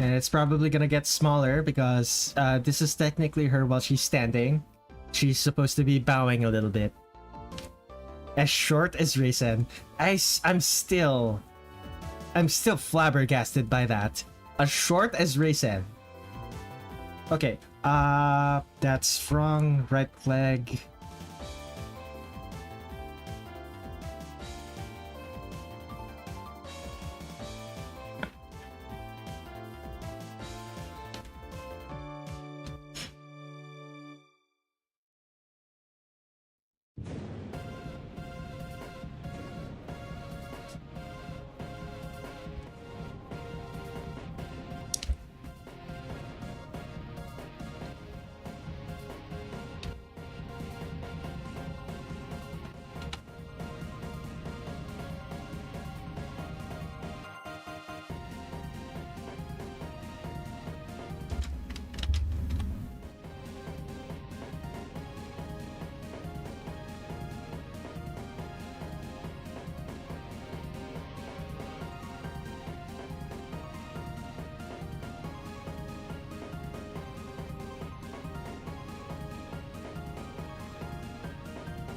and it's probably gonna get smaller because this is technically her while she's standing. She's supposed to be bowing a little bit. As short as Reisen. I'm still flabbergasted by that. As short as Reisen. Okay, that's wrong. Right leg.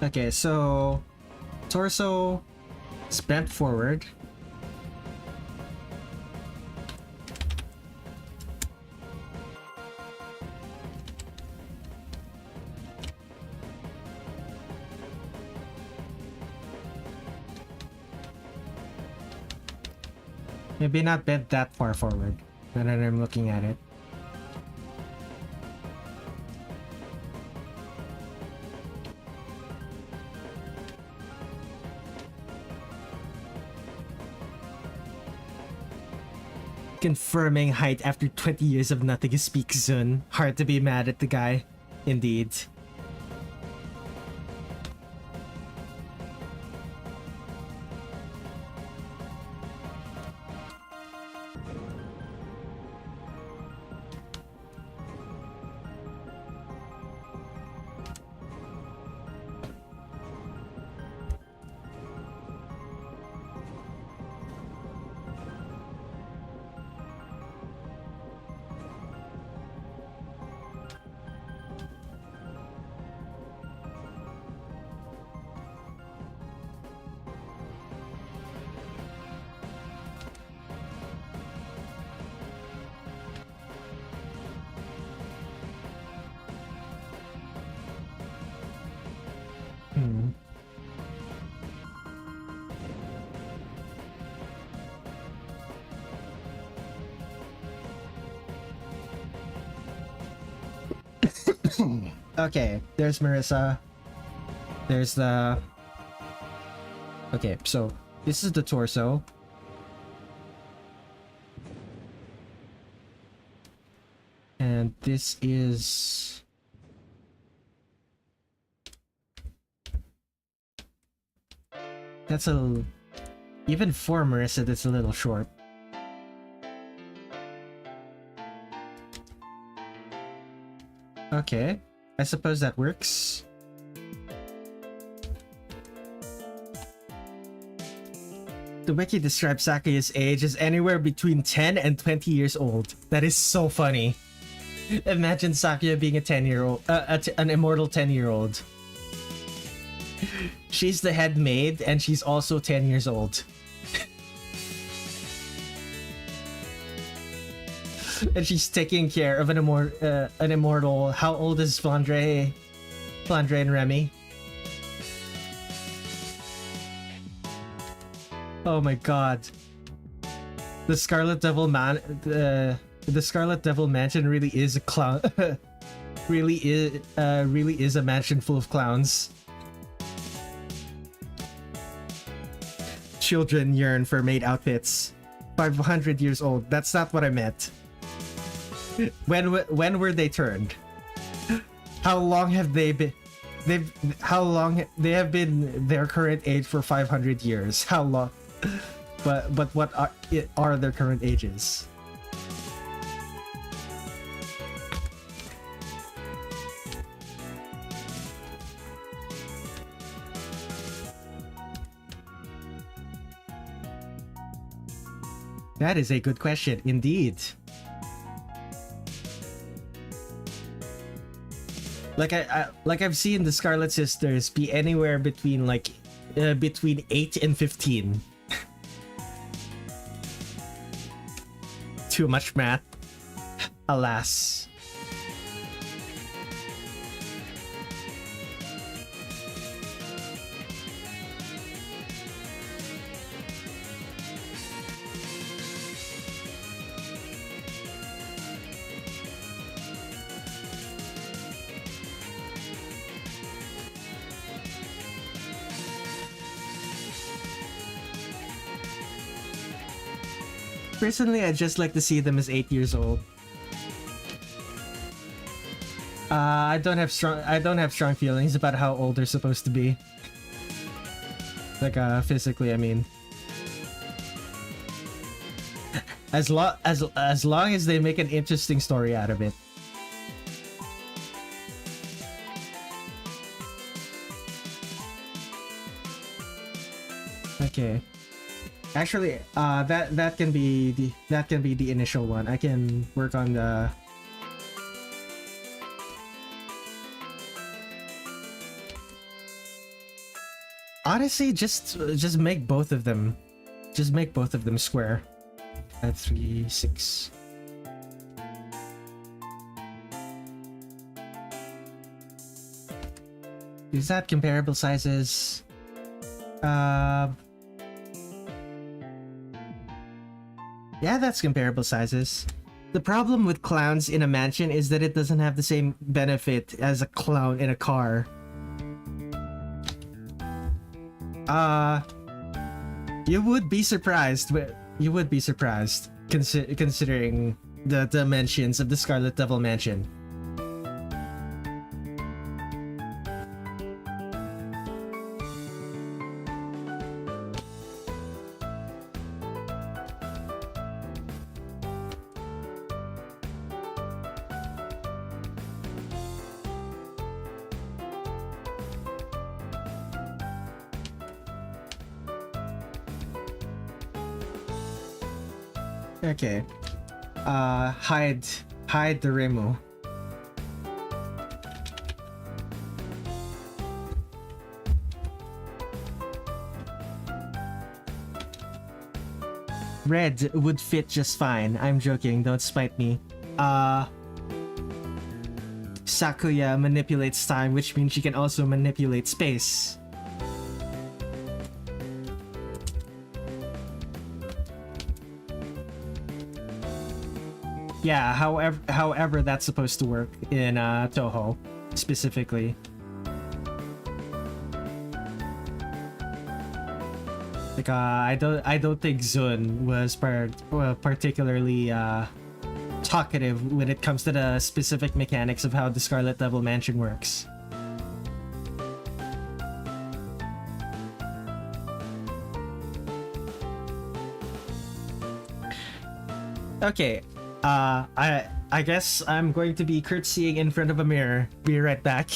Okay, so torso is bent forward. Maybe not bent that far forward when I'm looking at it. Confirming height after 20 years of nothing to speak soon. Hard to be mad at the guy. Indeed. Okay, there's Marisa. There's the... Okay, so this is the torso. And this is... That's a... Even for Marisa, that's a little short. Okay, I suppose that works. The wiki describes Sakuya's age as anywhere between 10 and 20 years old. That is so funny. Imagine Sakuya being a 10-year-old, an immortal 10-year-old. She's the head maid and she's also 10 years old. And she's taking care of an immortal. How old is Flandre and Remy? Oh my god. The Scarlet Devil the Scarlet Devil Mansion really is a clown. really is a mansion full of clowns. children yearn for maid outfits. 500 years old. That's not what I meant. When were they turned? How long have they been? They have been their current age for 500 years. How long? But what are their current ages? That is a good question, indeed. Like I've seen the Scarlet Sisters be anywhere between between 8 and 15. Too much math, alas. Personally, I'd just like to see them as 8 years old. I don't have strong feelings about how old they're supposed to be. Like physically, I mean. As long as they make an interesting story out of it. Okay. Actually, that can be the initial one. I can work on the. Honestly, just make both of them. Just make both of them square. 3, 6. Is that comparable sizes? Yeah, that's comparable sizes. The problem with clowns in a mansion is that it doesn't have the same benefit as a clown in a car. You would be surprised, considering the dimensions of the Scarlet Devil Mansion. Okay. Hide the Reimu. Red would fit just fine. I'm joking, don't spite me. Sakuya manipulates time, which means she can also manipulate space. Yeah, however that's supposed to work in Touhou specifically. Like I don't think Zun was particularly talkative when it comes to the specific mechanics of how the Scarlet Devil Mansion works. Okay. I guess I'm going to be curtsying in front of a mirror. Be right back.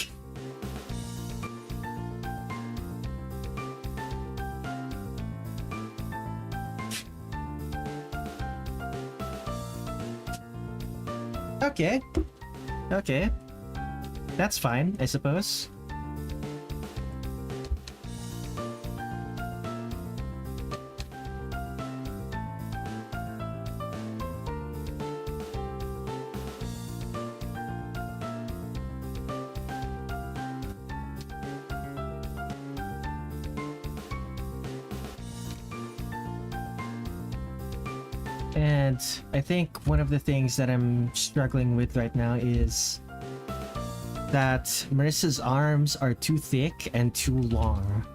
Okay. That's fine, I suppose. And I think one of the things that I'm struggling with right now is that Marisa's arms are too thick and too long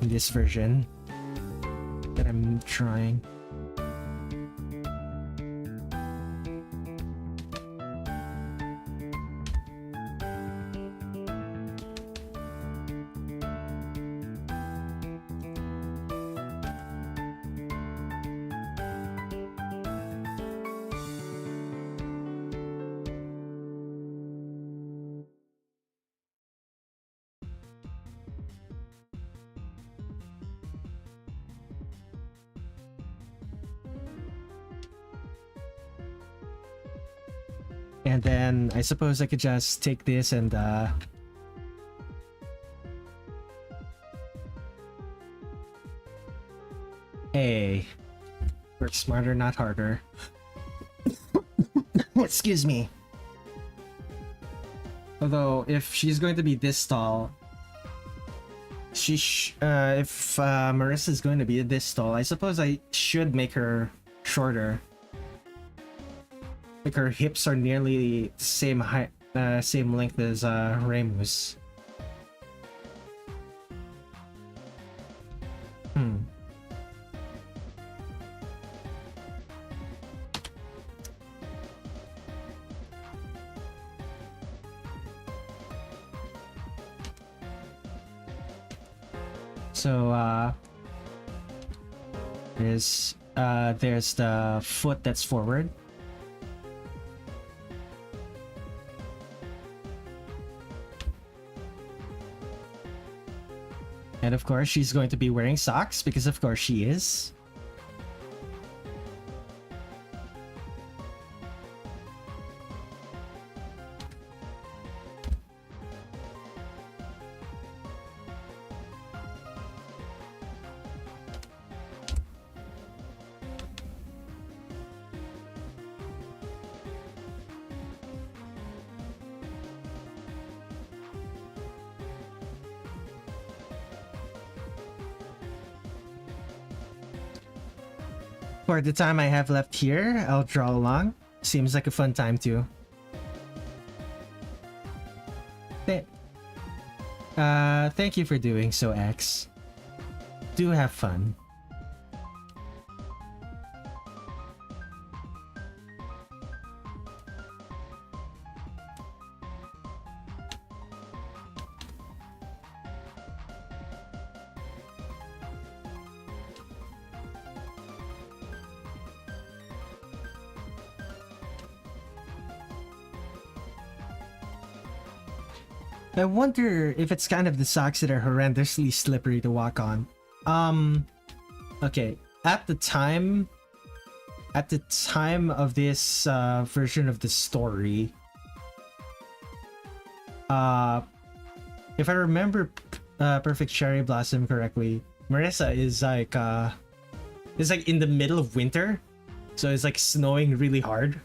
in this version. that I'm trying. And then I suppose I could just take this and hey, work smarter, not harder. Excuse me. Although if she's going to be this tall, if Marisa's going to be this tall, I suppose I should make her shorter. Like her hips are nearly the same height, same length as Reimu's. So there's the foot that's forward. And of course, she's going to be wearing socks because of course she is. For the time I have left here, I'll draw along. Seems like a fun time too. Thank you for doing so, X. Do have fun. I wonder if it's kind of the socks that are horrendously slippery to walk on. Okay, at the time of this version of the story, if I remember Perfect Cherry Blossom correctly, Marisa is like in the middle of winter, so it's like snowing really hard.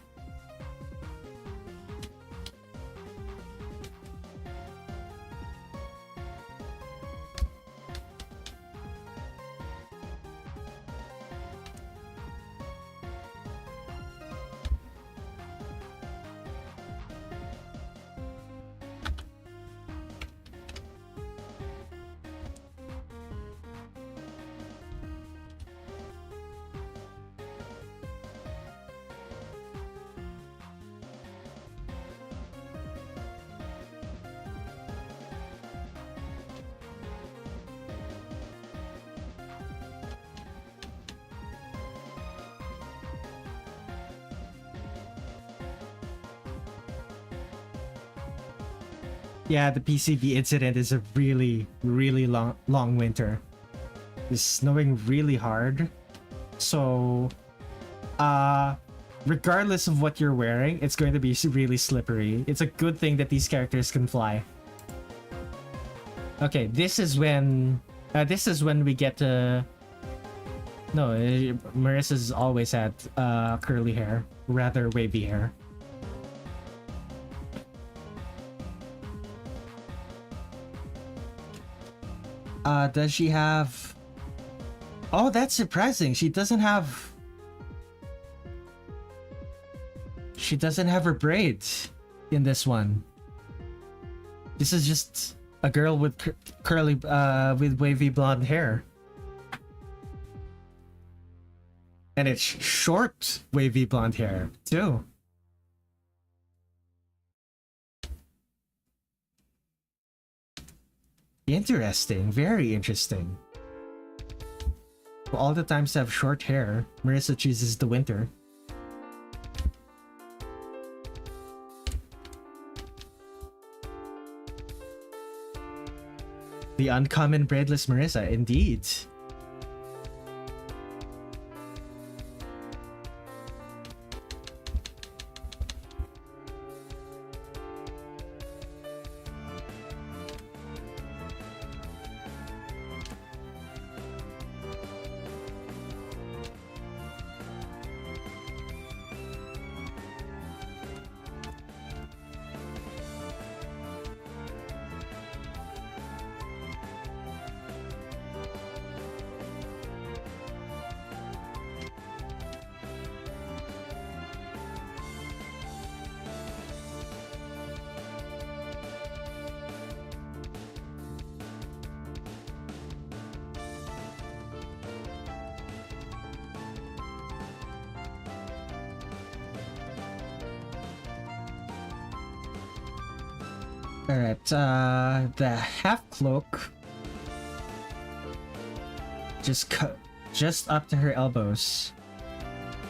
Yeah, the PCB incident is a really long winter. It's snowing really hard. So, regardless of what you're wearing, it's going to be really slippery. It's a good thing that these characters can fly. Okay, this is when we get to... No, Marisa's always had curly hair, rather wavy hair. Does she have... Oh, that's surprising. She doesn't have her braids in this one. This is just a girl with curly, with wavy blonde hair. And it's short, wavy blonde hair, too. Interesting, very interesting. Well, all the times to have short hair, Marisa chooses the winter. The uncommon braidless Marisa, indeed. Alright, the half cloak just up to her elbows.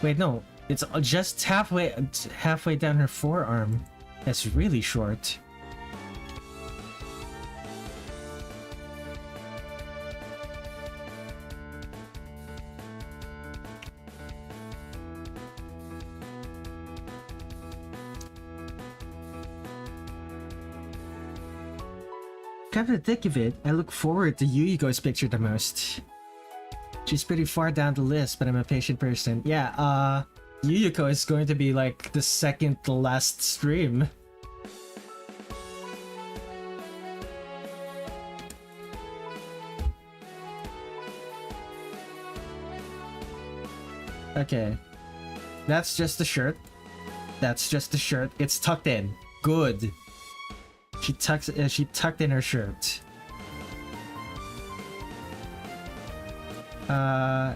Wait, no, it's just halfway down her forearm. That's really short. Come to think of it, I look forward to Yuyuko's picture the most. She's pretty far down the list, but I'm a patient person. Yeah, Yuyuko is going to be like the second to last stream. Okay. That's just the shirt. That's just the shirt. It's tucked in. Good. She tucked in her shirt.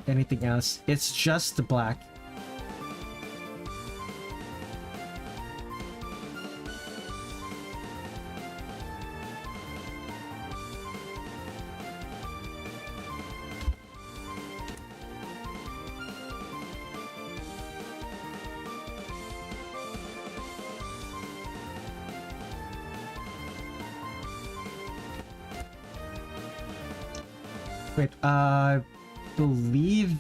Anything else? It's just the black. Wait, believe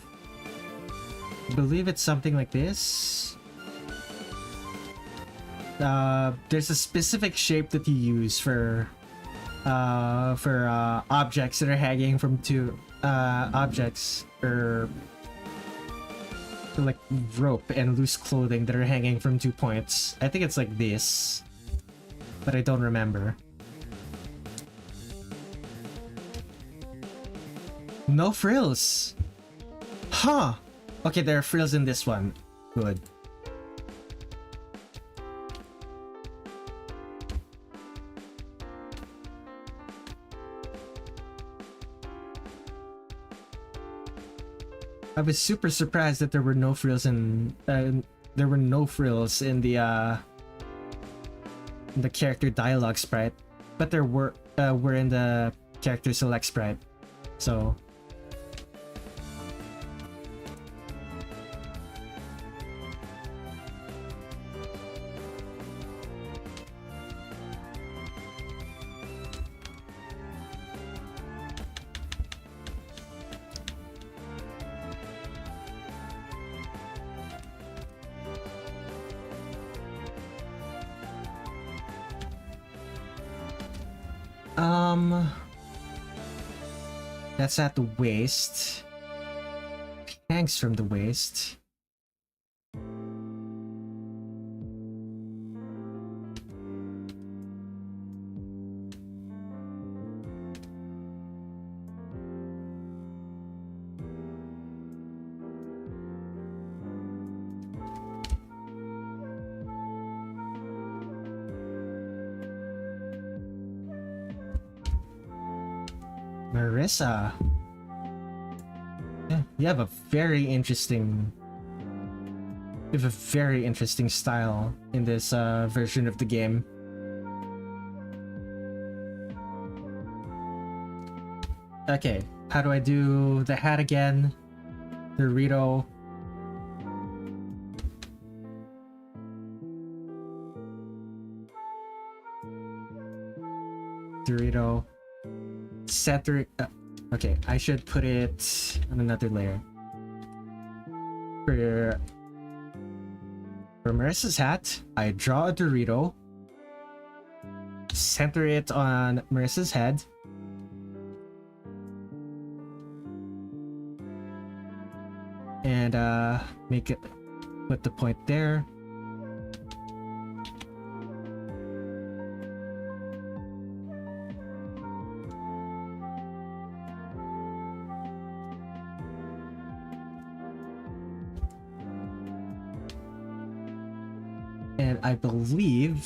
it's something like this. There's a specific shape that you use for objects that are hanging from two objects or like rope and loose clothing that are hanging from 2 points. I think it's like this, but I don't remember. No frills! Huh! Okay, there are frills in this one. Good. I was super surprised that there were no frills in the character dialogue sprite, but there were in the character select sprite. So that's at the waist. Hangs from the waist. Marisa. Yeah. You have a very interesting... You have a very interesting style in this version of the game. Okay, how do I do the hat again? Dorito. Dorito. Center. Okay, I should put it on another layer. For Marisa's hat, I draw a Dorito. Center it on Marisa's head. And make it, put the point there. And I believe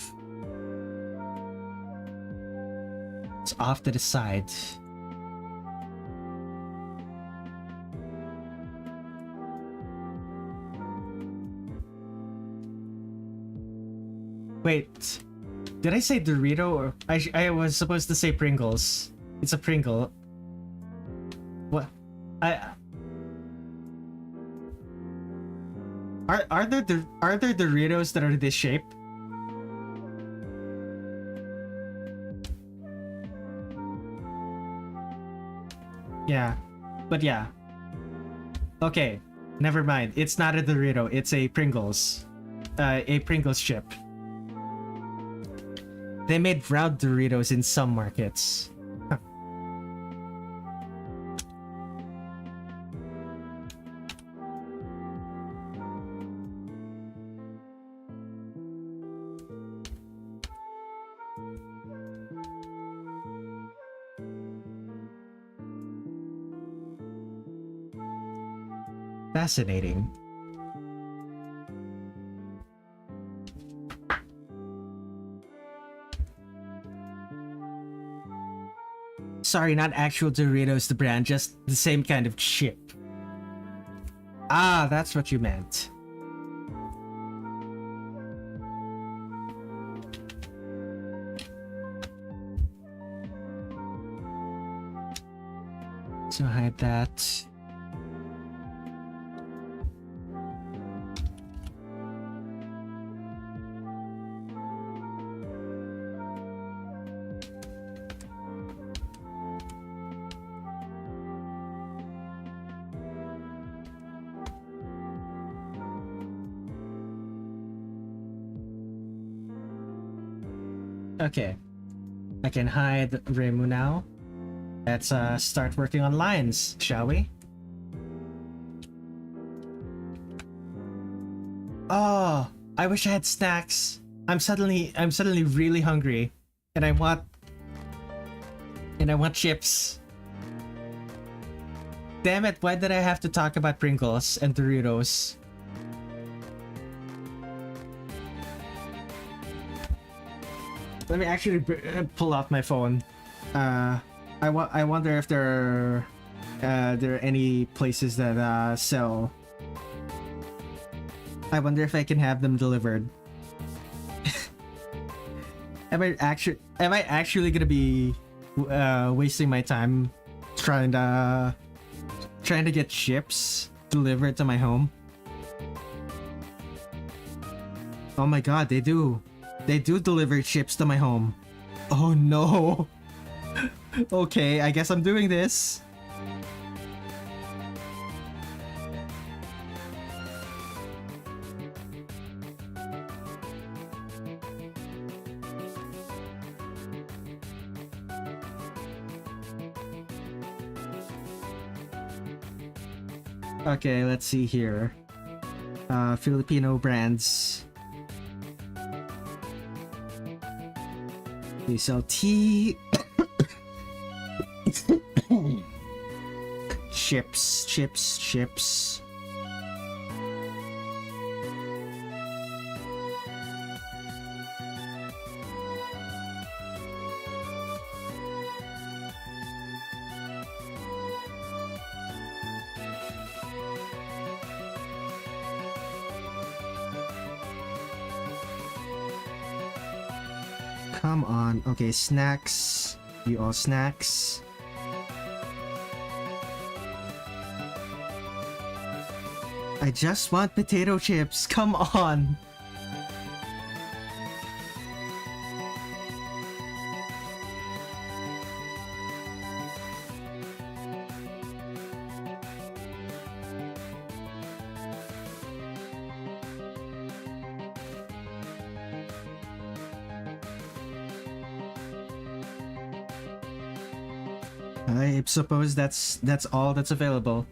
it's off to the side. Wait, did I say Dorito or I was supposed to say Pringles? It's a Pringle. What? Are there Doritos that are this shape? Yeah, but yeah. Okay, never mind. It's not a Dorito. It's a Pringles. A Pringles chip. They made round Doritos in some markets. Huh. Fascinating. Sorry, not actual Doritos, the brand, just the same kind of chip. Ah, that's what you meant. So hide that. Okay, I can hide Reimu now. Let's start working on lines, shall we? Oh, I wish I had snacks. I'm suddenly really hungry, and I want chips. Damn it! Why did I have to talk about Pringles and Doritos? Let me actually pull out my phone. I wonder if there are any places that sell. I wonder if I can have them delivered. Am I actually gonna be wasting my time trying to get chips delivered to my home? Oh my god, they do. They do deliver chips to my home. Oh no. Okay, I guess I'm doing this. Okay, let's see here. Filipino brands. We sell tea. Chips. Come on. Okay, snacks. You all snacks. I just want potato chips. Come on. I suppose that's all that's available.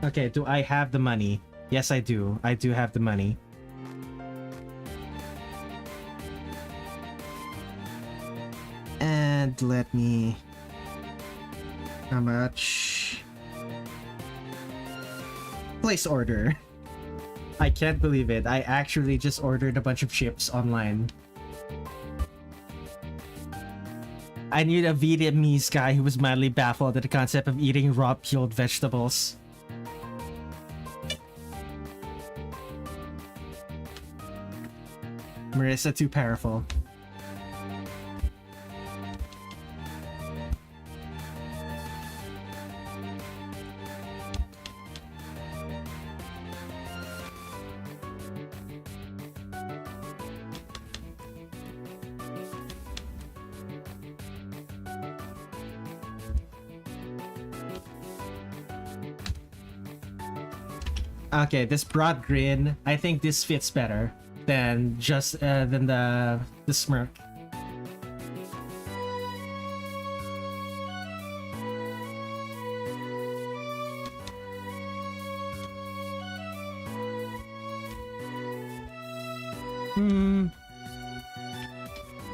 Okay, do I have the money? Yes, I do. I do have the money. And let me... How much? Place order. I can't believe it. I actually just ordered a bunch of chips online. I knew a Vietnamese guy who was madly baffled at the concept of eating raw peeled vegetables. Marisa, too powerful. Okay, this broad grin, I think this fits better than just than the smirk.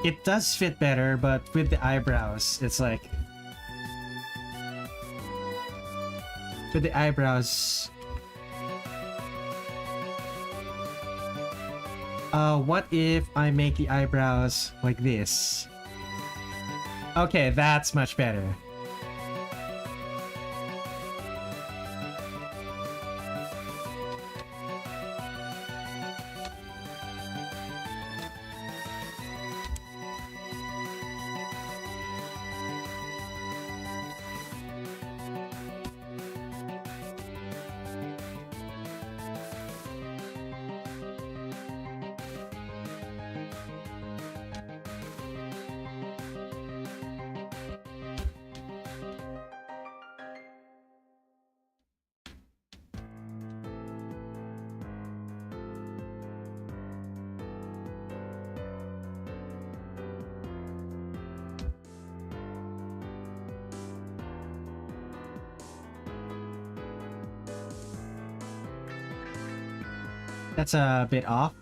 It does fit better, but with the eyebrows, it's like with the eyebrows. What if I make the eyebrows like this? Okay, that's much better. That's a bit off.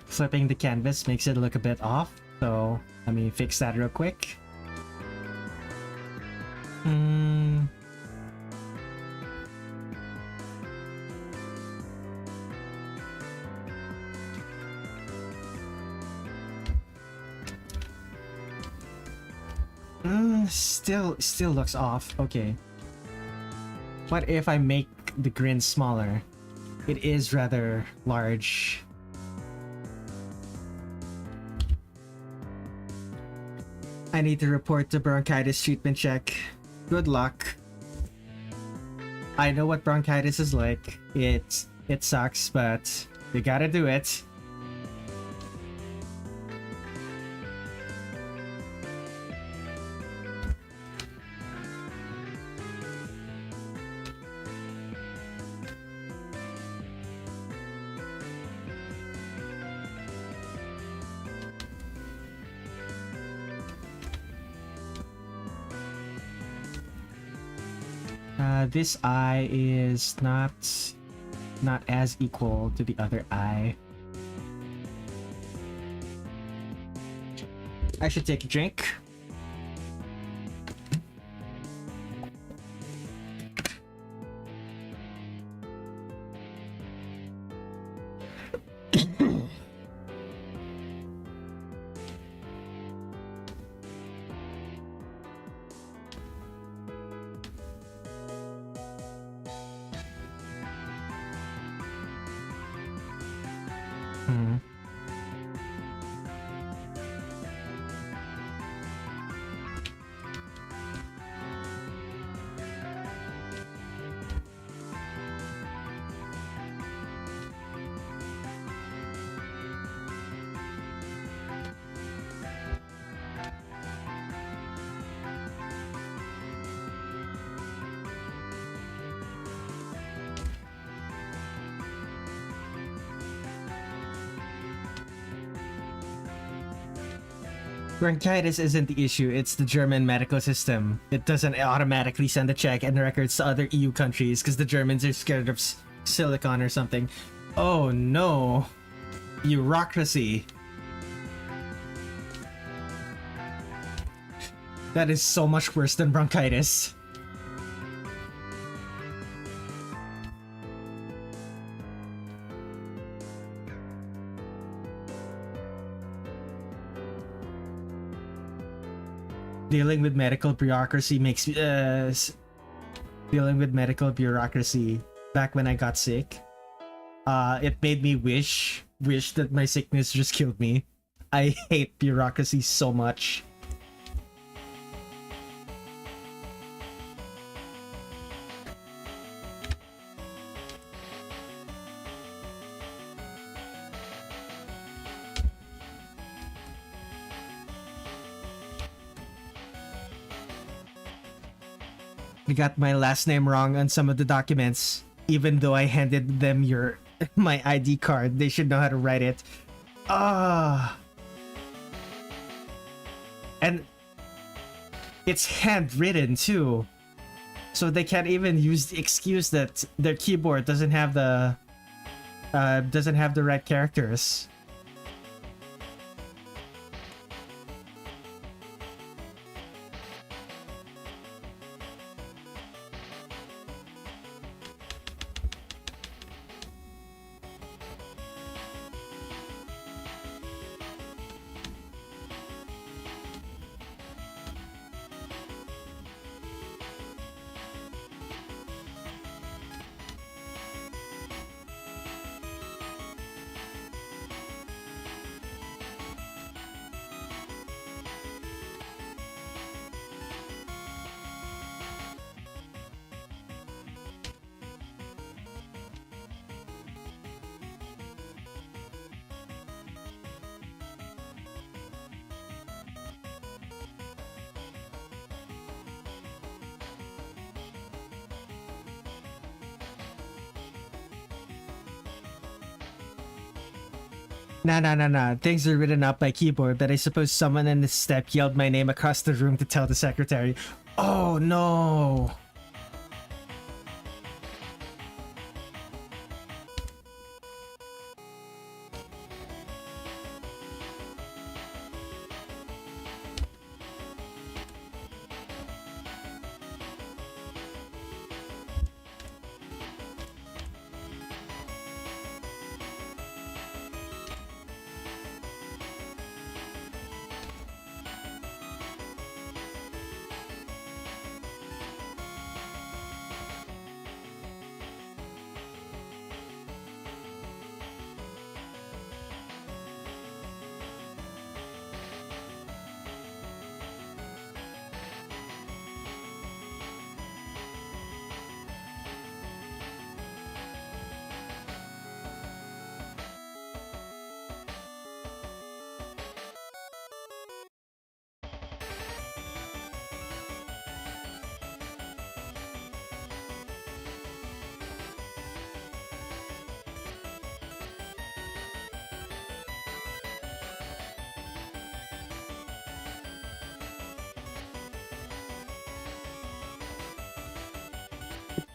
Flipping the canvas makes it look a bit off, so let me fix that real quick. Still looks off. Okay. What if I make the grin smaller? It is rather large. I need to report the bronchitis treatment check. Good luck. I know what bronchitis is like. It sucks, but you gotta do it. This eye is not as equal to the other eye. I should take a drink. Hmm. Bronchitis isn't the issue, it's the German medical system. It doesn't automatically send a check and records to other EU countries because the Germans are scared of silicon or something. Oh no. Bureaucracy. That is so much worse than bronchitis. Dealing with medical bureaucracy makes dealing with medical bureaucracy back when I got sick, it made me wish that my sickness just killed me. I hate bureaucracy so much. I got my last name wrong on some of the documents. Even though I handed them my ID card, they should know how to write it. And it's handwritten too. So they can't even use the excuse that their keyboard doesn't have the right characters. Nah. Things are written up by keyboard, but I suppose someone in the step yelled my name across the room to tell the secretary. Oh no!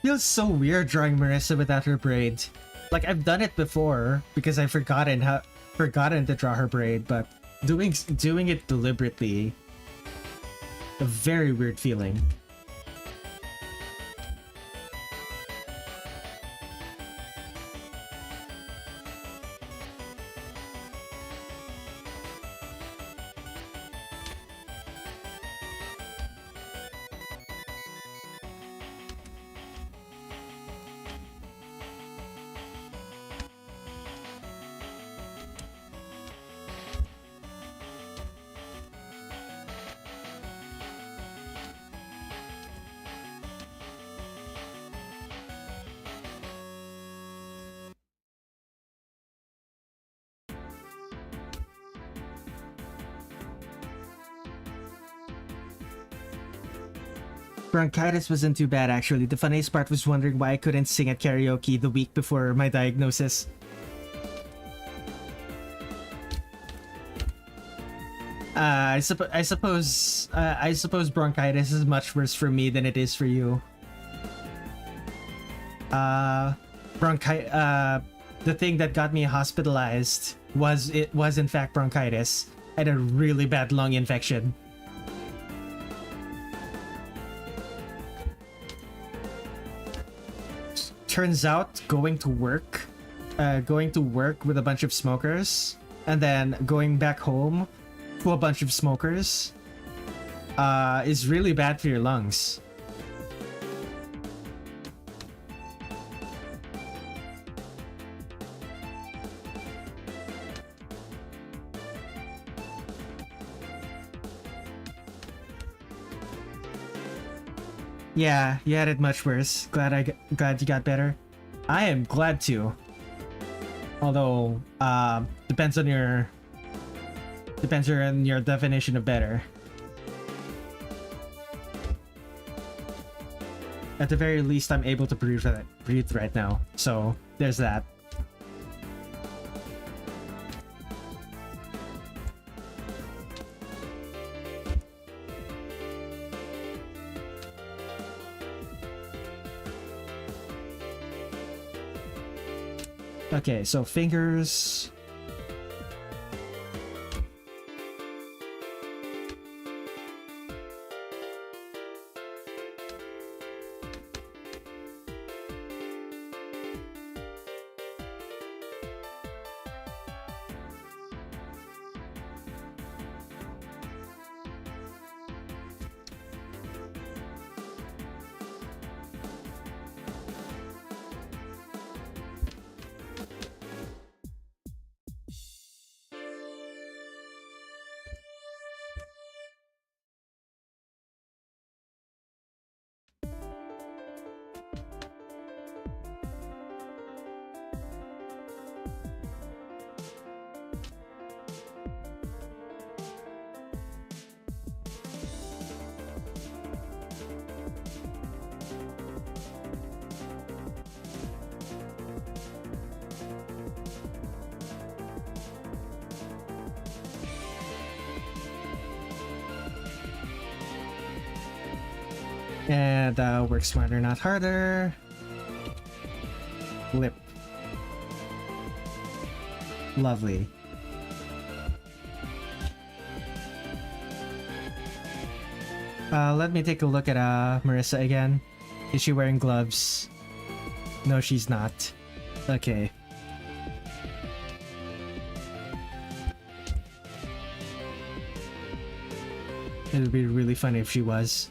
Feels so weird drawing Marisa without her braid. Like I've done it before because I've forgotten to draw her braid, but doing it deliberately, a very weird feeling. Bronchitis wasn't too bad actually. The funniest part was wondering why I couldn't sing at karaoke the week before my diagnosis. I suppose bronchitis is much worse for me than it is for you. The thing that got me hospitalized was in fact bronchitis. I had a really bad lung infection. Turns out going to work with a bunch of smokers and then going back home to a bunch of smokers is really bad for your lungs. Yeah, you had it much worse. Glad you got better. I am glad too. Although, depends on your definition of better. At the very least, I'm able to breathe right now. So there's that. Okay, so fingers. And work smarter, not harder. Lip. Lovely. Let me take a look at Marisa again. Is she wearing gloves? No, she's not. Okay. It would be really funny if she was.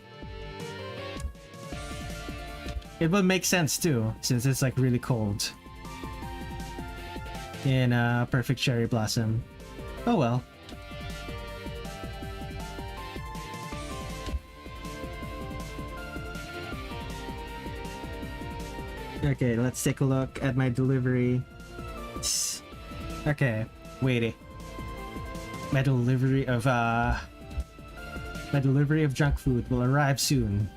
It would make sense too, since it's like really cold in Perfect Cherry Blossom. Oh well. Okay, let's take a look at my delivery. Okay, wait. My delivery of junk food will arrive soon.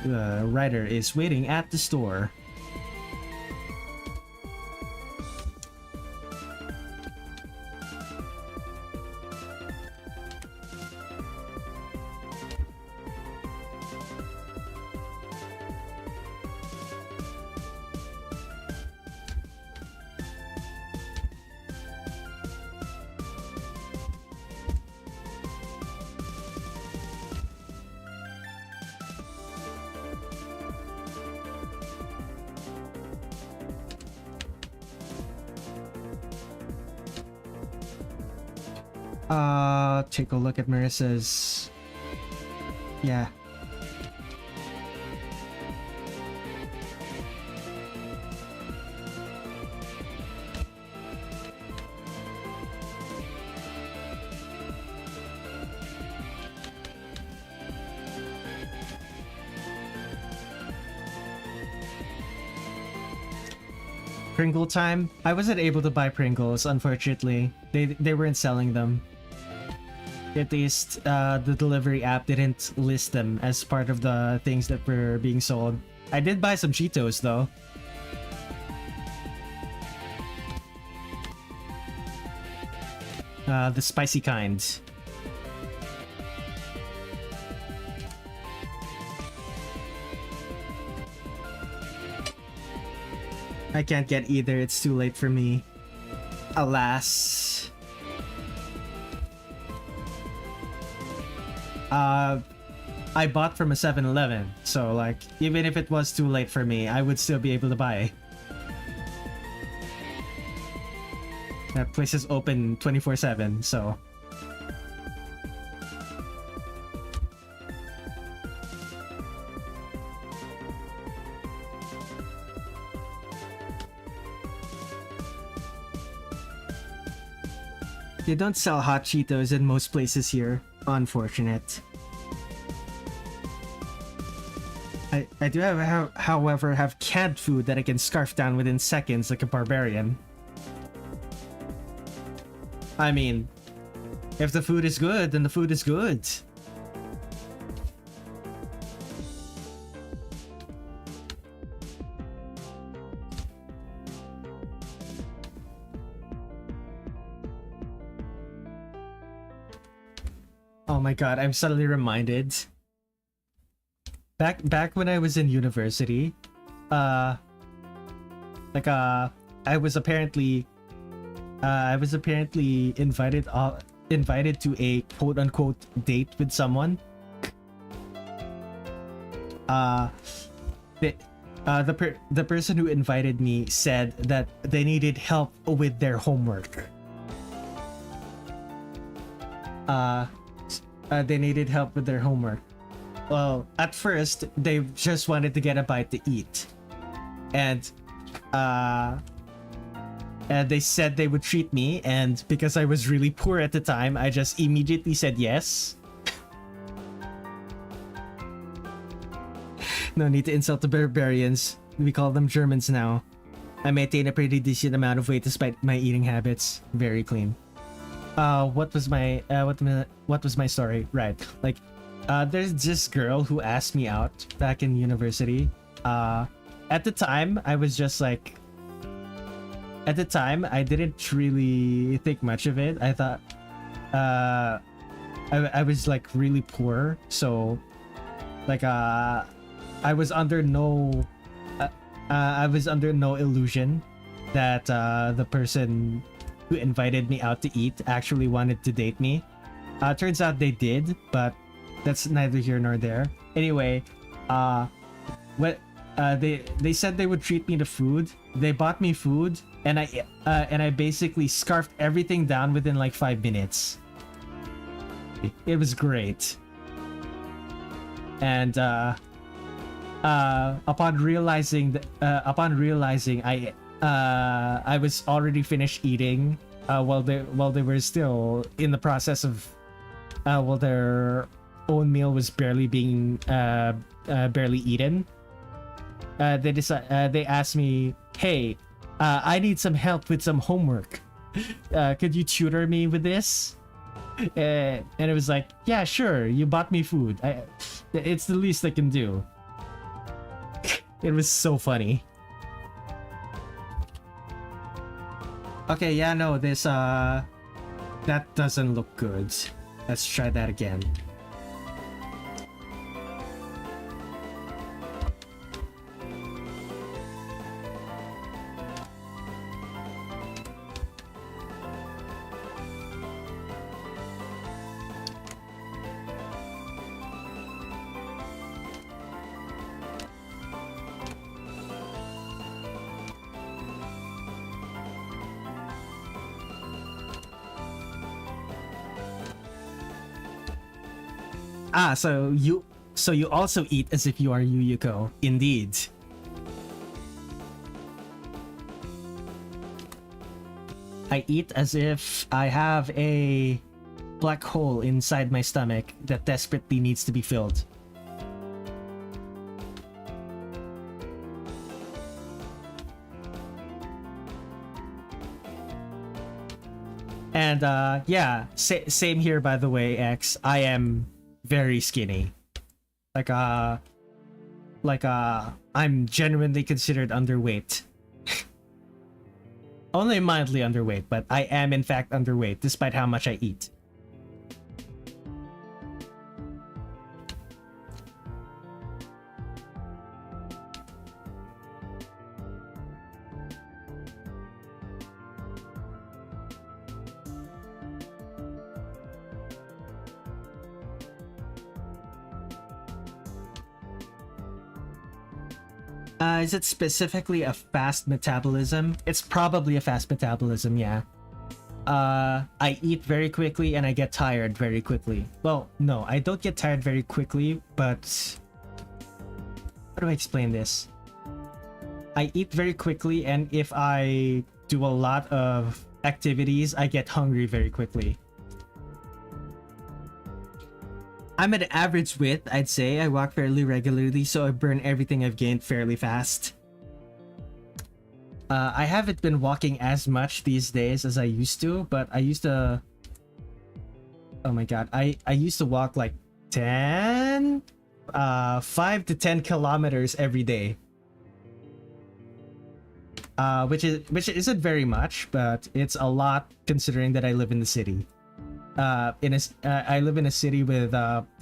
The rider is waiting at the store. Take a look at Marisa's. Yeah. Pringle time? I wasn't able to buy Pringles, unfortunately. They weren't selling them. at least the delivery app didn't list them as part of the things that were being sold. I did buy some Cheetos though. The spicy kind. I can't get either, it's too late for me. Alas. I bought from a 7-Eleven, so like, even if it was too late for me, I would still be able to buy. That place is open 24/7, so... They don't sell hot Cheetos in most places here. Unfortunate. I do have, however, have canned food that I can scarf down within seconds like a barbarian. I mean, if the food is good, then the food is good. Oh my god, I'm suddenly reminded. Back when I was in university, I was apparently invited to a quote unquote date with someone. The person who invited me said that they needed help with their homework. They needed help with their homework. Well, at first, they just wanted to get a bite to eat. And they said they would treat me, and because I was really poor at the time, I just immediately said yes. No need to insult the barbarians. We call them Germans now. I maintain a pretty decent amount of weight despite my eating habits. Very clean. What was my story? Right, like, there's this girl who asked me out back in university. At the time, I was just like, at the time, I didn't really think much of it. I thought, I was like really poor, so, like, I was under no illusion that the person who invited me out to eat actually wanted to date me. Turns out they did, but that's neither here nor there. Anyway, they said they would treat me to food. They bought me food, and I basically scarfed everything down within like 5 minutes. It was great. And upon realizing I was already finished eating while they were still in the process of while their own meal was barely being barely eaten. They asked me, "Hey, I need some help with some homework. Could you tutor me with this?" And it was like, "Yeah, sure. You bought me food. It's the least I can do." It was so funny. Okay, yeah, no, this that doesn't look good. Let's try that again. Ah, so you also eat as if you are Yuyuko. Indeed. I eat as if I have a black hole inside my stomach that desperately needs to be filled. And yeah, same here, by the way, X. I am very skinny. Like I'm genuinely considered underweight. Only mildly underweight, but I am in fact underweight despite how much I eat. Is it specifically a fast metabolism? It's probably a fast metabolism, yeah. I eat very quickly and I get tired very quickly. Well, no, I don't get tired very quickly, but... How do I explain this? I eat very quickly, and if I do a lot of activities, I get hungry very quickly. I'm at average width, I'd say. I walk fairly regularly, so I burn everything I've gained fairly fast. I haven't been walking as much these days as I used to, but I used to... Oh my god, I used to walk like 5 to 10 kilometers every day. Which isn't very much, but it's a lot considering that I live in the city. I live in a city with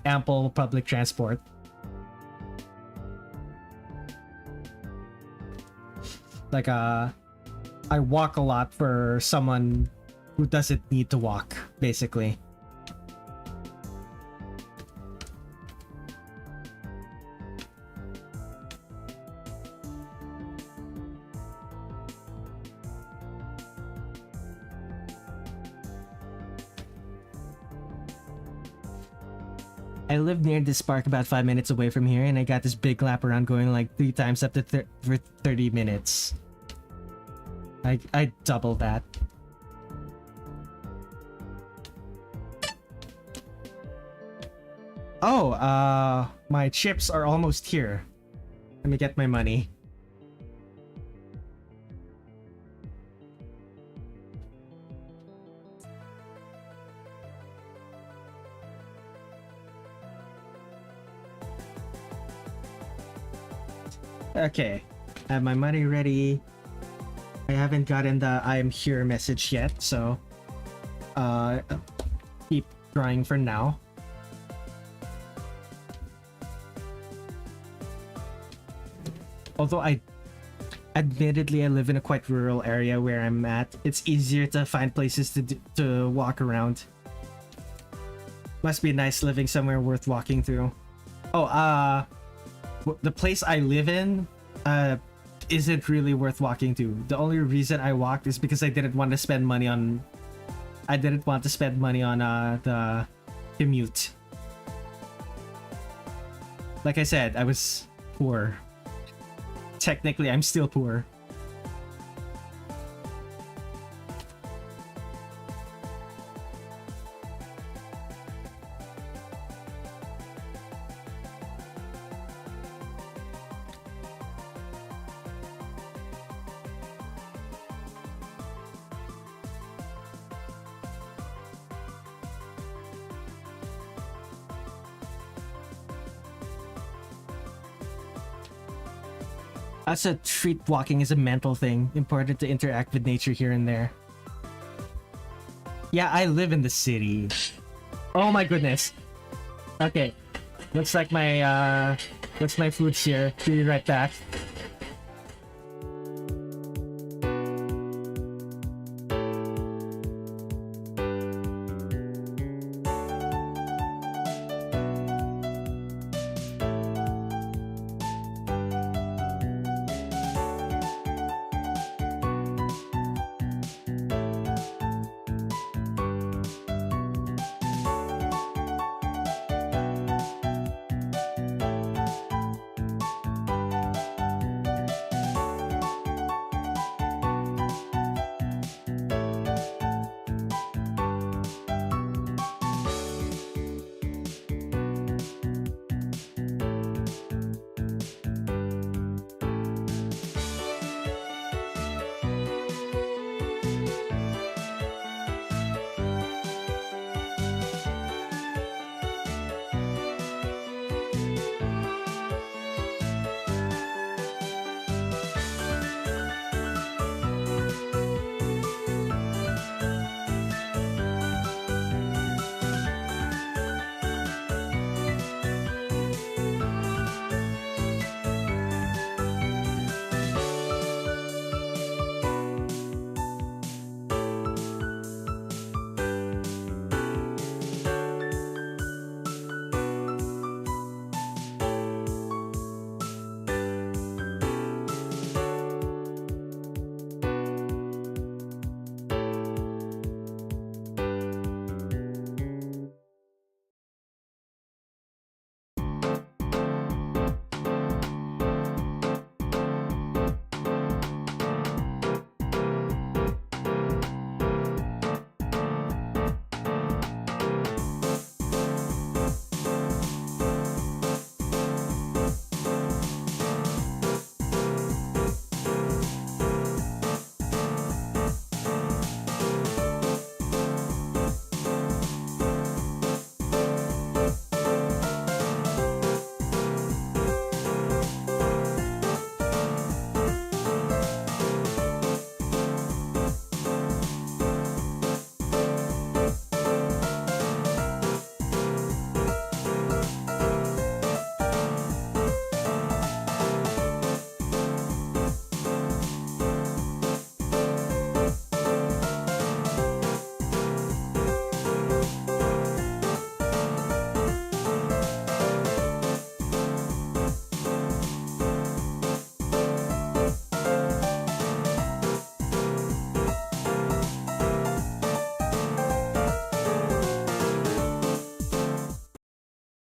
ample public transport. Like I walk a lot for someone who doesn't need to walk, basically. I live near this park about 5 minutes away from here, and I got this big lap around going like 3 times up to for 30 minutes. I double that. Oh, my chips are almost here. Let me get my money. Okay, I have my money ready. I haven't gotten the I am here message yet, so keep trying for now. Although admittedly I live in a quite rural area where I'm at, it's easier to find places to walk around. Must be nice living somewhere worth walking through. Oh, the place I live in isn't really worth walking to. The only reason I walked is because I didn't want to spend money on the commute. Like I said, I was poor. Technically, I'm still poor. As a treat, walking is a mental thing. Important to interact with nature here and there. Yeah, I live in the city. Oh my goodness. Okay. Looks like my food's here. Be right back.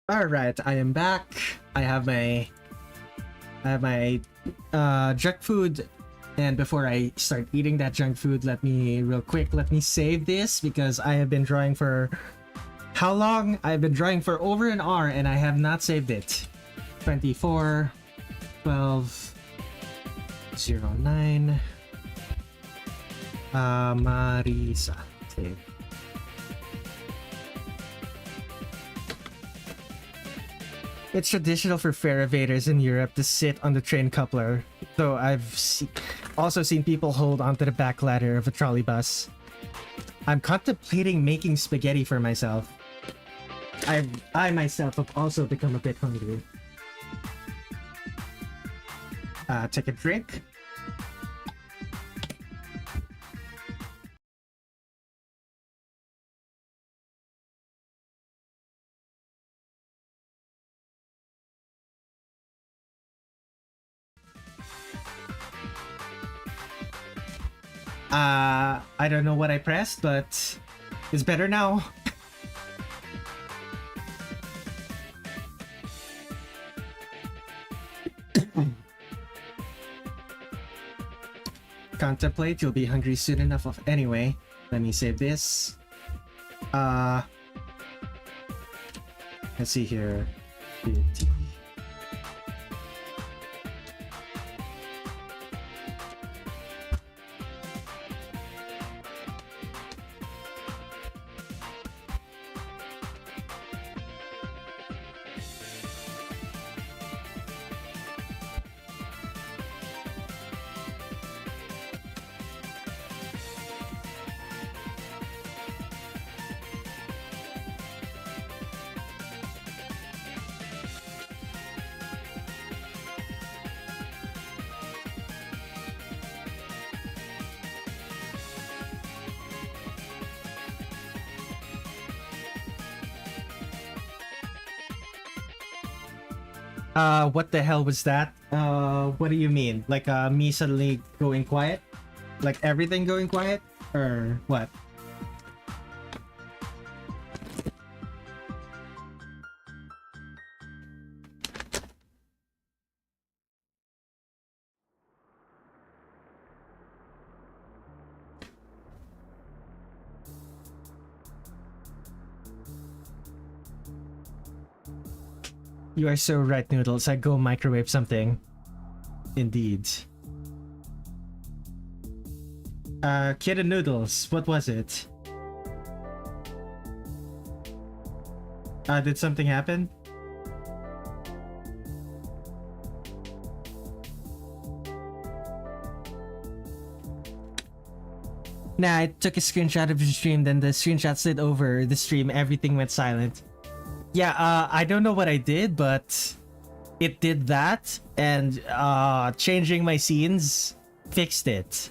All right, I am back. I have my junk food, and before I start eating that junk food, let me save this because I have been drawing for how long? I've been drawing for over an hour and I have not saved it. 24 12 09 Marisa. Save. It's traditional for fare evaders in Europe to sit on the train coupler, though I've also seen people hold onto the back ladder of a trolley bus. I'm contemplating making spaghetti for myself. I myself have also become a bit hungry. Take a drink. I don't know what I pressed, but it's better now. Contemplate, you'll be hungry soon enough anyway. Let me save this. Let's see here. 50. What the hell was that? What do you mean? Like, me suddenly going quiet? Like everything going quiet? Or what? You are so right, Noodles. I go microwave something. Indeed. Kid and Noodles, what was it? Did something happen? Nah, I took a screenshot of the stream, then the screenshot slid over the stream, everything went silent. Yeah, I don't know what I did, but it did that, and changing my scenes fixed it.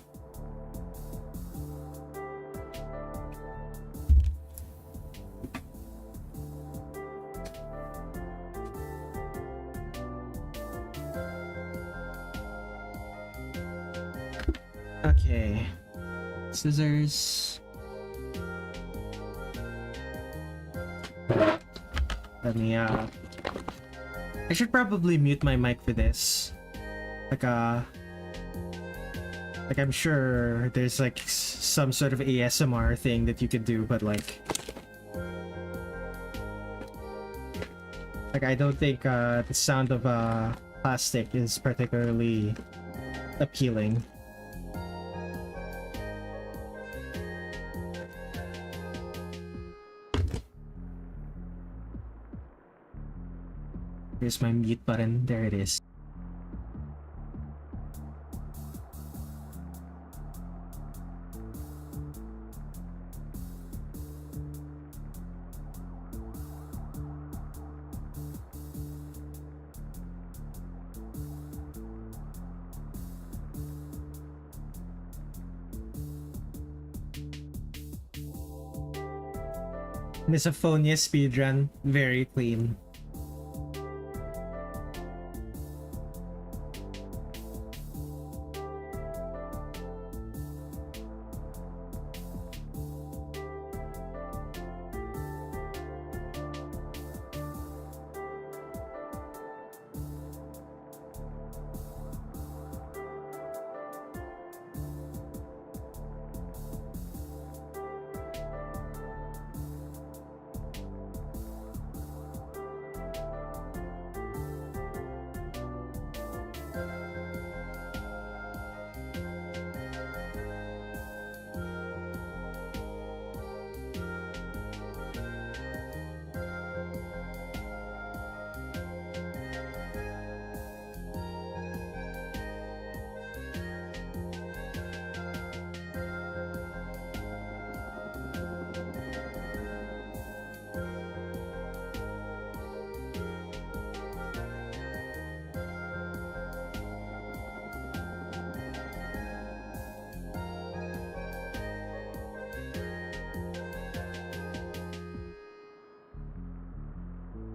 Okay. Scissors. Let me, I should probably mute my mic for this. Like, I'm sure there's like some sort of ASMR thing that you could do, but like I don't think, the sound of, plastic is particularly appealing. Here's my mute button. There it is. Misophonia speedrun. Very clean.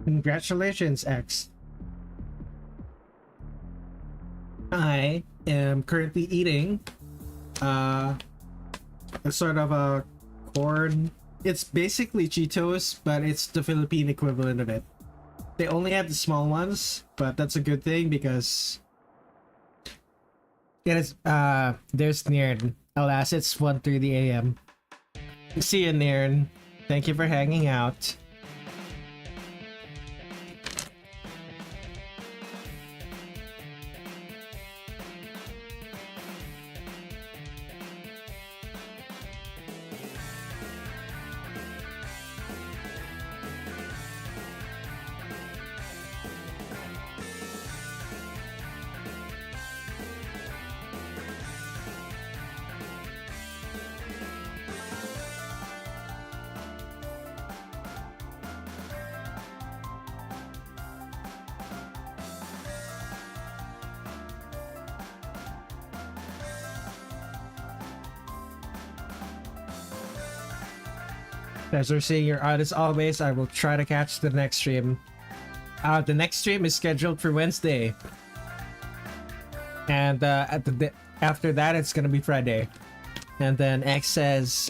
Congratulations, X. I am currently eating a sort of a corn. It's basically Cheetos, but it's the Philippine equivalent of it. They only have the small ones, but that's a good thing because it is there's Nairn. Alas, it's 1:30 a.m. See you, Nairn. Thank you for hanging out. Pleasure seeing your art as always. I will try to catch the next stream. The next stream is scheduled for Wednesday. And after that, it's gonna be Friday. And then X says,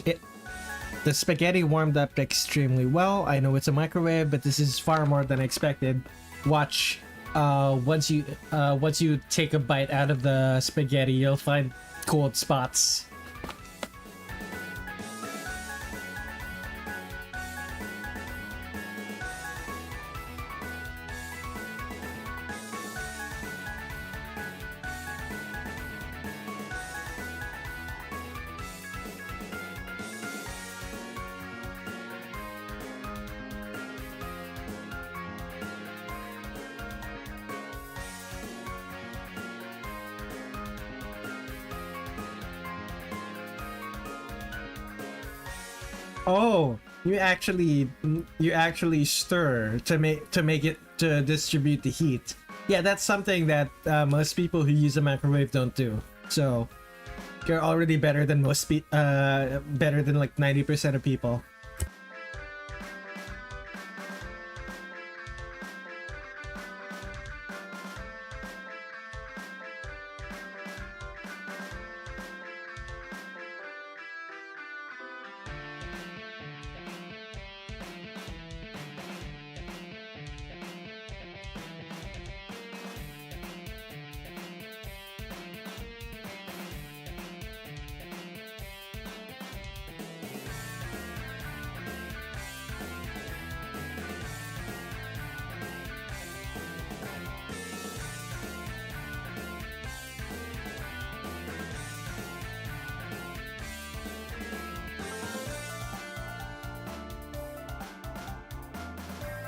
the spaghetti warmed up extremely well. I know it's a microwave, but this is far more than expected. Watch. Once you take a bite out of the spaghetti, you'll find cold spots. Oh, you actually stir to make it to distribute the heat. Yeah, that's something that most people who use a microwave don't do. So you're already better than better than like 90% of people.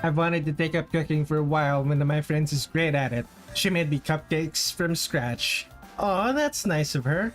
I've wanted to take up cooking for a while. One of my friends is great at it. She made me cupcakes from scratch. Oh, that's nice of her.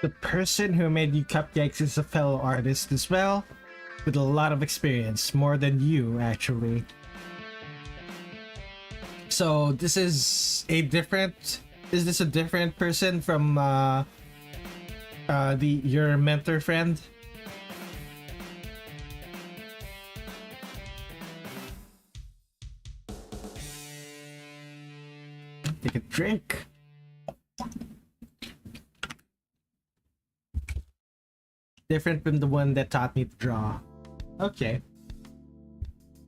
The person who made you cupcakes is a fellow artist as well, with a lot of experience, more than you, actually. So this is a different. Is this a different person from your mentor friend? Take a drink. Different from the one that taught me to draw. Okay.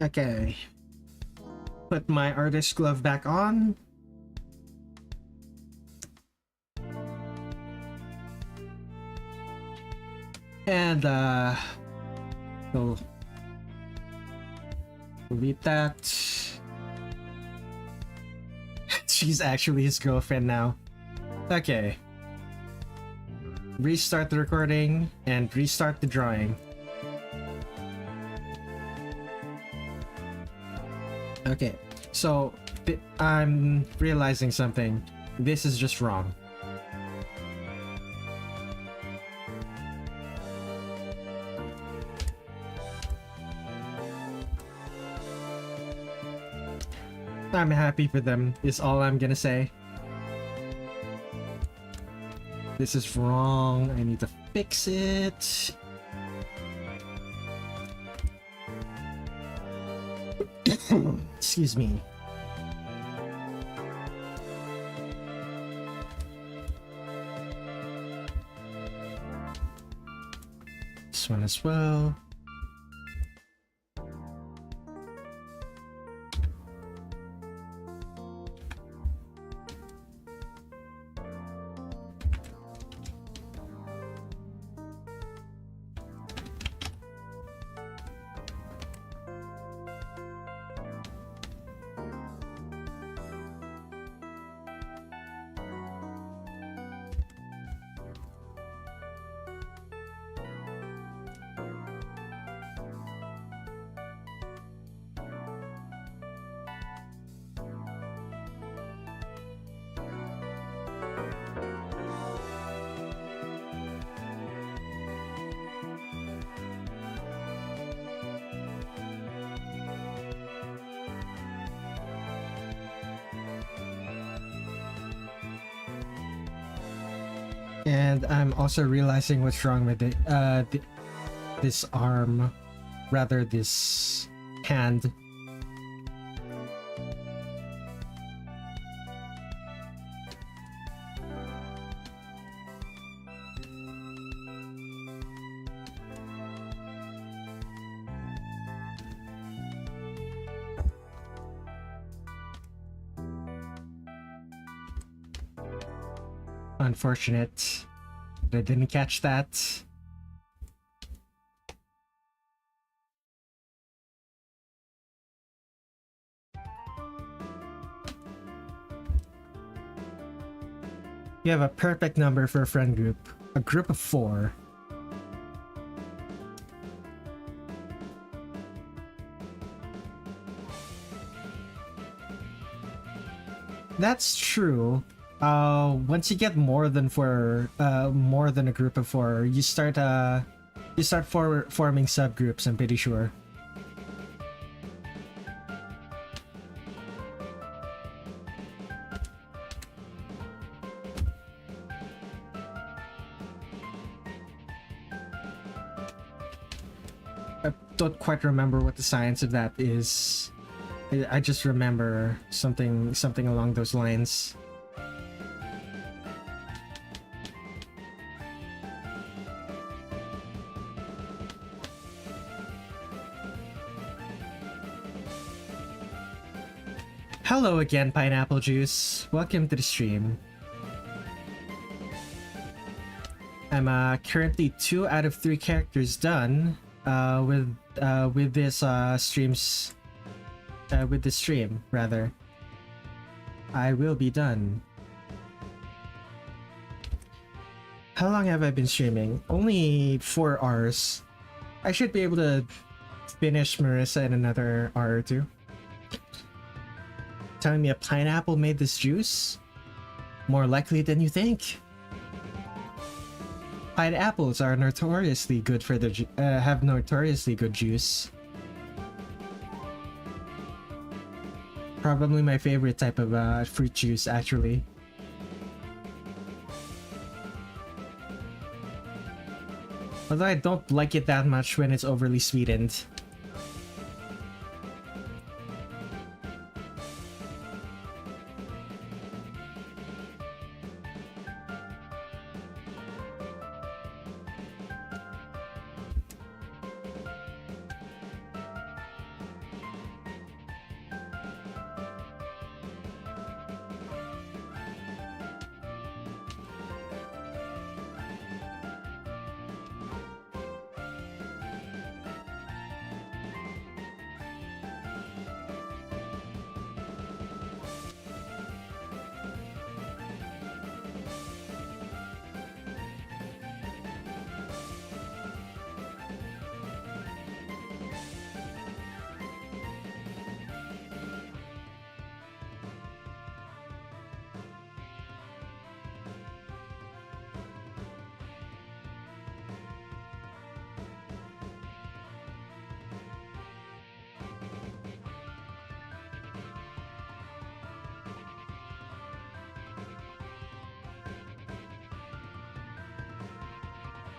Okay. Put my artist glove back on. And we'll delete that. She's actually his girlfriend now. Okay. Restart the recording and restart the drawing. Okay, so I'm realizing something. This is just wrong. I'm happy for them, is all I'm gonna say. This is wrong. I need to fix it. Excuse me. This one as well. And I'm also realizing what's wrong with it. This arm, rather this hand. Unfortunate that I didn't catch that. You have a perfect number for a friend group. A group of 4. That's true. Once you get more than a group of 4, you start forming subgroups, I'm pretty sure. I don't quite remember what the science of that is. I just remember something along those lines. Hello again, Pineapple Juice. Welcome to the stream. I'm currently 2 out of 3 characters done with this with the stream rather. I will be done. How long have I been streaming? Only 4 hours. I should be able to finish Marisa in another hour or 2. Telling me a pineapple made this juice? More likely than you think. Pineapples are notoriously good for their have notoriously good juice. Probably my favorite type of fruit juice, actually. Although I don't like it that much when it's overly sweetened.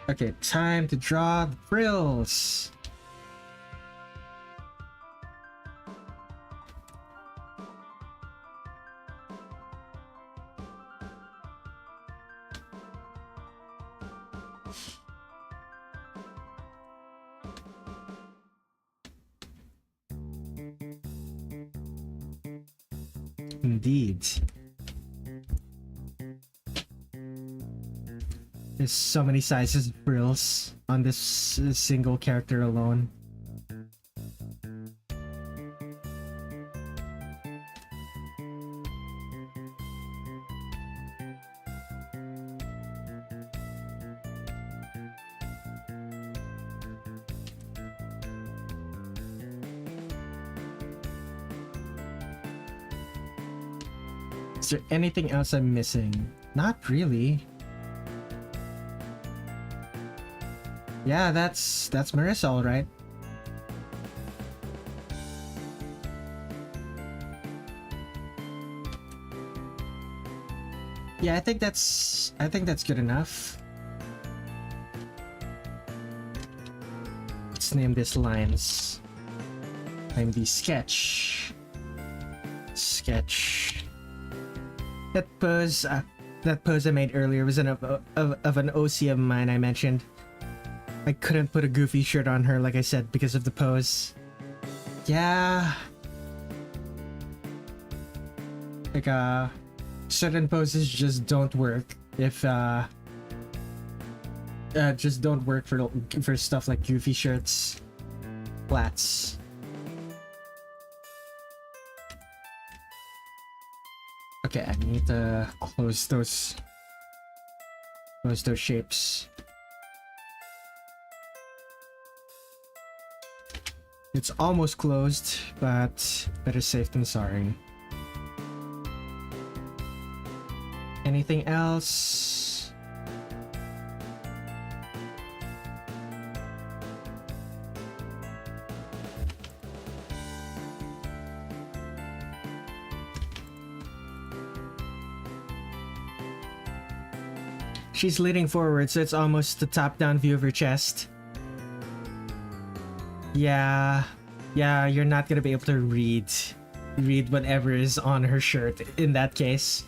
Okay, time to draw the frills. Indeed. There's so many sizes of frills on this single character alone. Is there anything else I'm missing? Not really. Yeah, that's Marisa, all right. Yeah, I think that's good enough. Let's name this lines. Name the sketch. Sketch. That pose I made earlier was of an OC of mine I mentioned. I couldn't put a goofy shirt on her, like I said, because of the pose. Yeah. Like, certain poses just don't work if, just don't work for stuff like goofy shirts, flats. Okay, I need to close those shapes. It's almost closed, but better safe than sorry. Anything else? She's leaning forward, so it's almost the top-down view of her chest. Yeah, you're not gonna be able to read whatever is on her shirt in that case.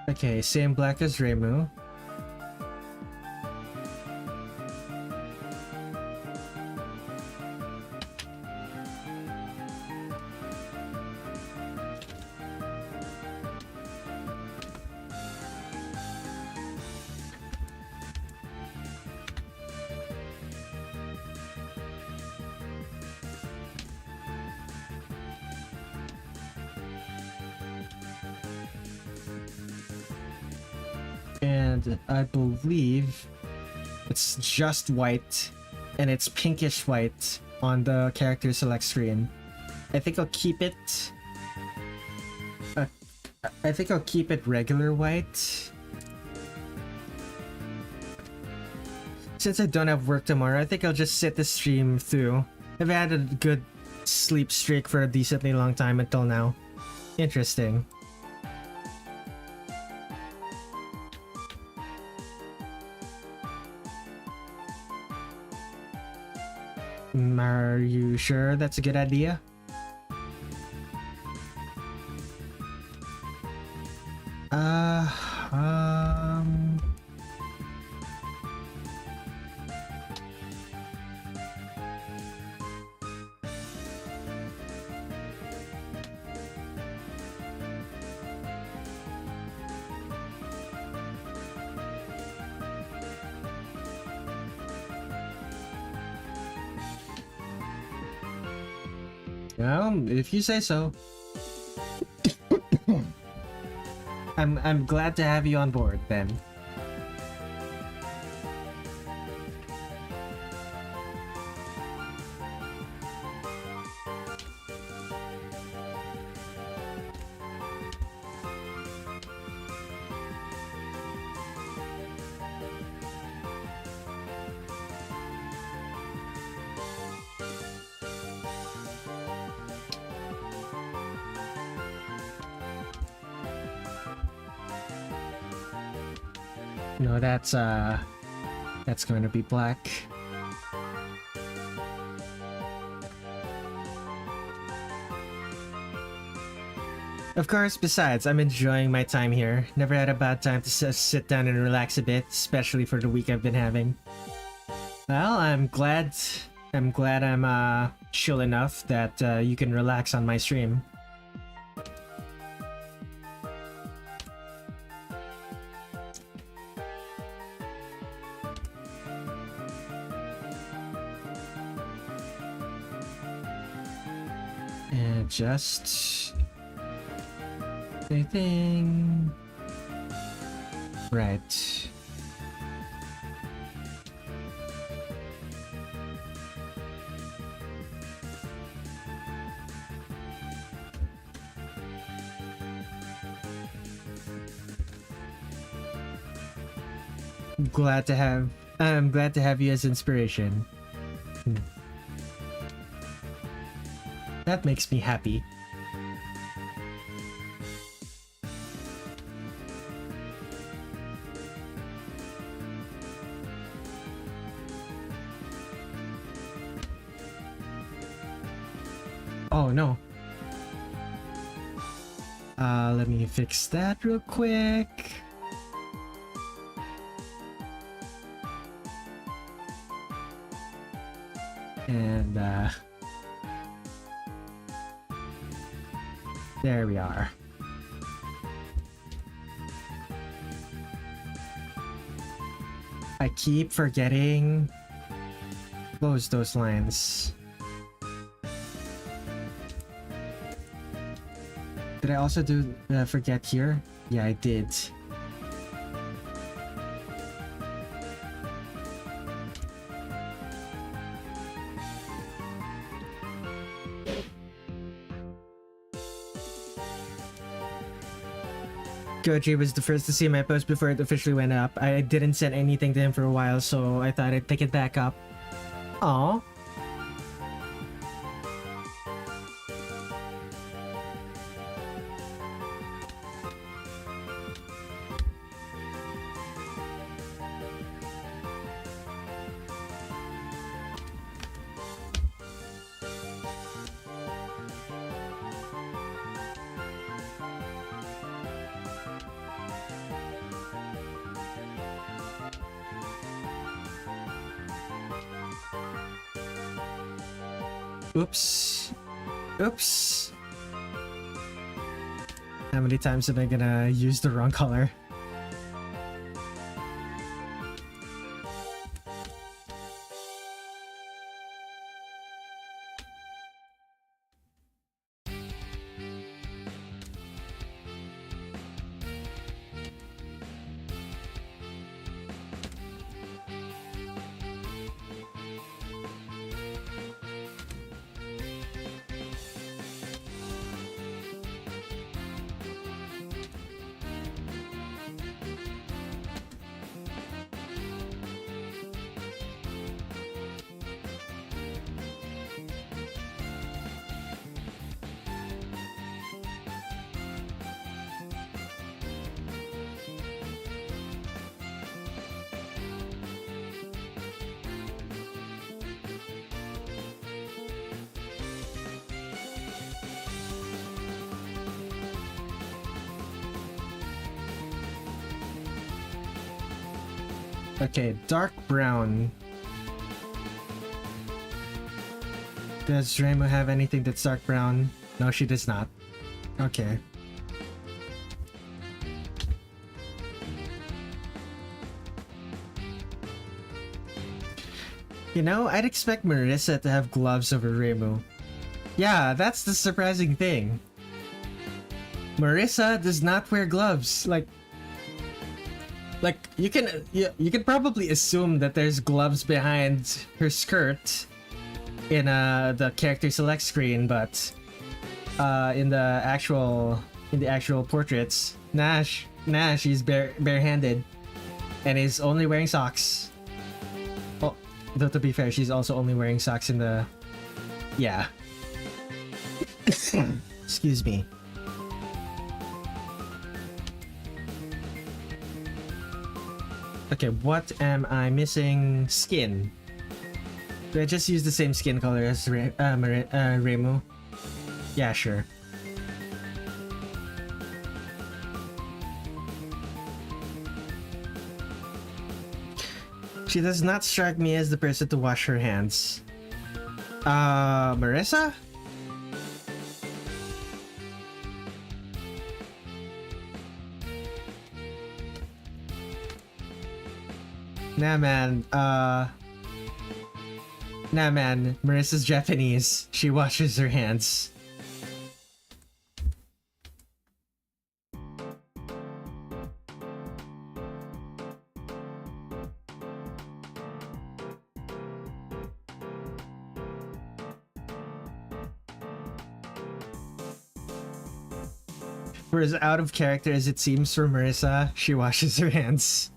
Okay, same black as Reimu. And I believe it's just white, and it's pinkish white on the character select screen. I think I'll keep it. I think I'll keep it regular white. Since I don't have work tomorrow, I think I'll just sit the stream through. I've had a good sleep streak for a decently long time until now. Interesting. Are you sure that's a good idea? Well, if you say so. I'm glad to have you on board then. No, that's going to be black. Of course, besides, I'm enjoying my time here. Never had a bad time to sit down and relax a bit, especially for the week I've been having. Well, I'm glad I'm chill enough that you can relax on my stream. And just anything right. I'm glad to have you as inspiration. That makes me happy. Oh no. Let me fix that real quick. And there we are. I keep forgetting close those lines. Did I also do forget here? Yeah, I did. Goji was the first to see my post before it officially went up. I didn't send anything to him for a while, so I thought I'd pick it back up. Aww. Oops. Oops. How many times am I gonna use the wrong color? Okay, dark brown. Does Reimu have anything that's dark brown? No, she does not. Okay. You know, I'd expect Marisa to have gloves over Reimu. Yeah, that's the surprising thing. Marisa does not wear gloves. Like you can probably assume that there's gloves behind her skirt in the character select screen, but in the actual portraits, she's barehanded and is only wearing socks. Oh, though to be fair, she's also only wearing socks in the excuse me. Okay, what am I missing? Skin. Do I just use the same skin color as Reimu? Yeah, sure. She does not strike me as the person to wash her hands. Marisa? Nah man, Marisa's Japanese. She washes her hands. For as out of character as it seems for Marisa, she washes her hands.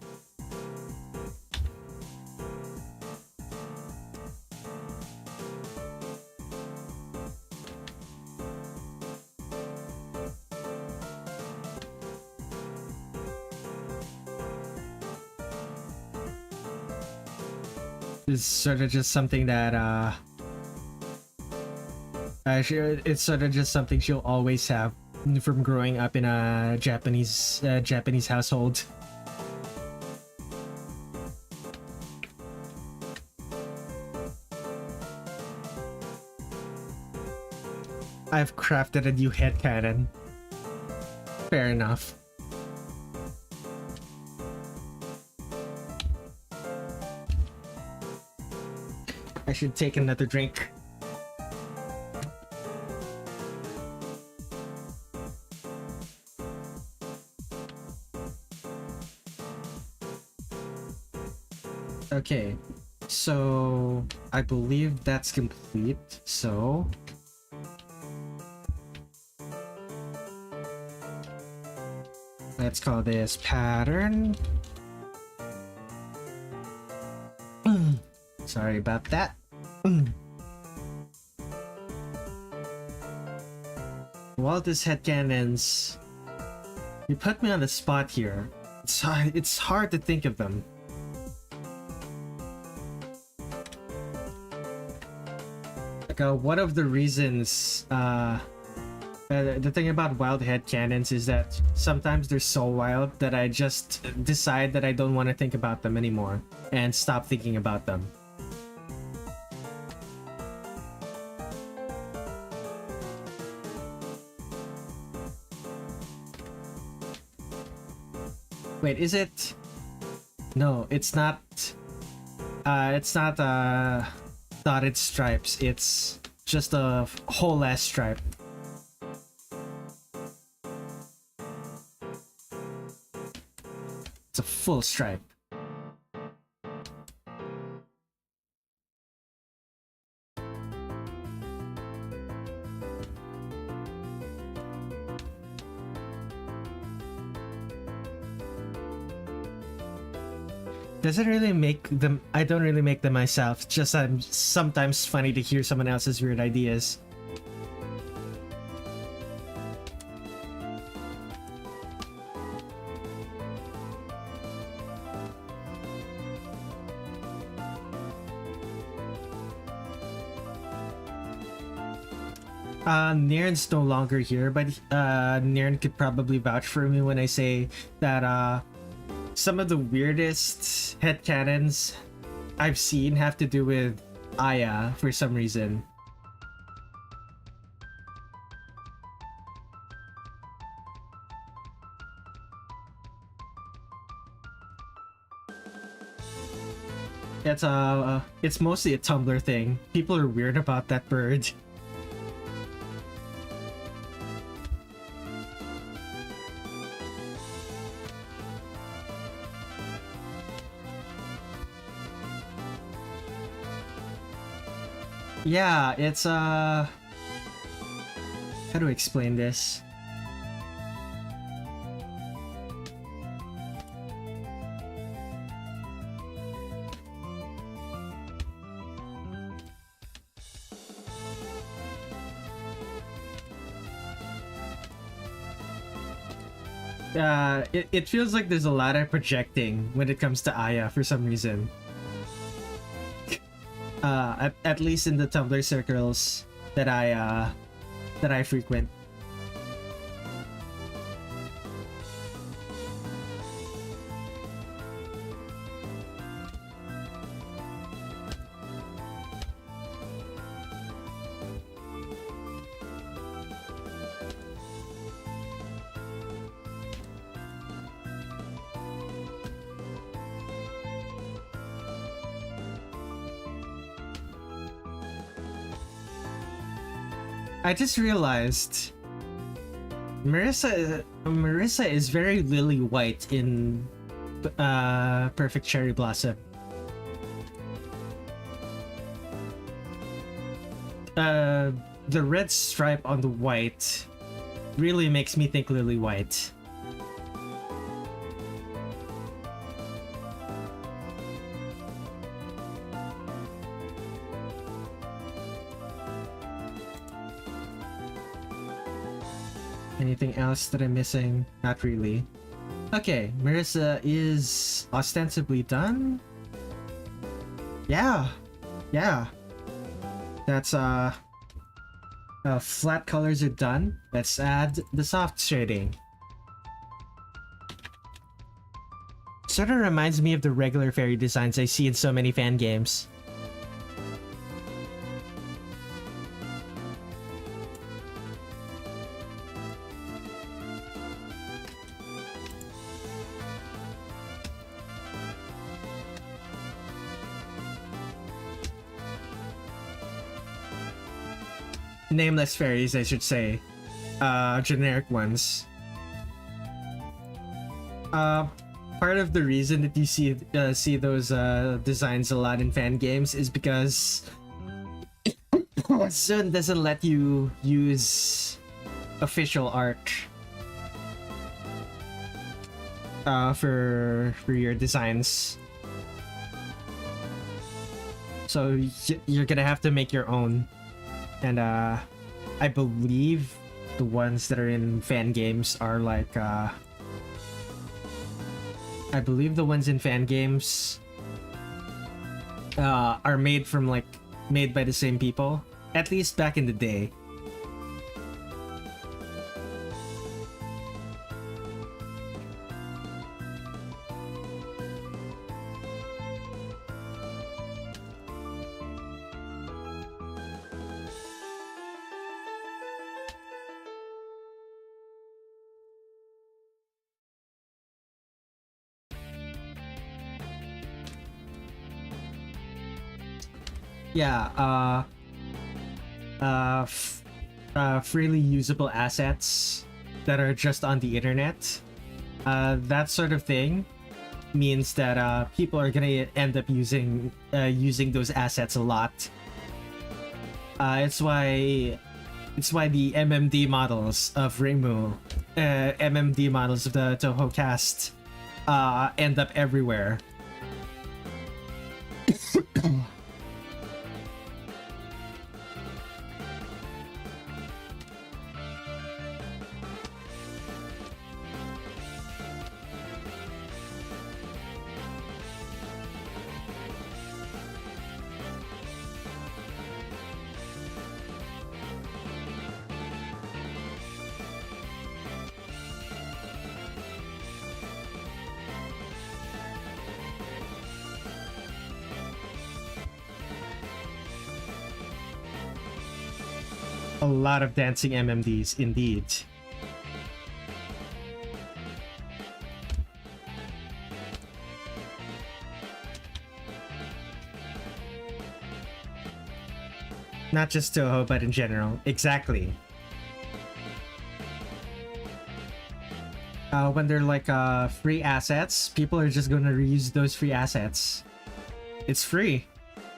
It's sort of just something that it's sort of just something she'll always have from growing up in a Japanese household. I've crafted a new headcanon. Fair enough. I should take another drink. Okay, so I believe that's complete, so let's call this pattern. Sorry about that. While this headcanons, you put me on the spot here. It's hard to think of them. Like one of the reasons, the thing about wild headcanons is that sometimes they're so wild that I just decide that I don't want to think about them anymore and stop thinking about them. Wait, is it? No, it's not. It's not dotted stripes. It's just a whole ass stripe. It's a full stripe. Doesn't really make them. I don't really make them myself. It's just sometimes funny to hear someone else's weird ideas. Niren's no longer here, but Niren could probably vouch for me when I say that some of the weirdest headcanons I've seen have to do with Aya for some reason. It's mostly a Tumblr thing. People are weird about that bird. Yeah, it's how do I explain this? It feels like there's a lot of projecting when it comes to Aya for some reason. At least in the Tumblr circles that I frequent. I just realized Marisa is very lily white in Perfect Cherry Blossom. The red stripe on the white really makes me think lily white. Anything else that I'm missing? Not really. Okay, Marisa is ostensibly done. Yeah. That's flat colors are done. Let's add the soft shading. Sort of reminds me of the regular fairy designs I see in so many fan games. Nameless fairies, I should say. Generic ones. Part of the reason that you see those designs a lot in fan games is because Zun doesn't let you use official art for your designs. So you're gonna have to make your own. And I believe the ones that are in fan games are like I believe the ones in fan games are made by the same people, at least back in the day. Yeah, freely usable assets that are just on the internet. That sort of thing means that people are gonna end up using those assets a lot. It's why the MMD models of Reimu, MMD models of the Touhou cast, end up everywhere. A lot of dancing MMDs, indeed. Not just Touhou, but in general. Exactly. When they're like free assets, people are just gonna reuse those free assets. It's free.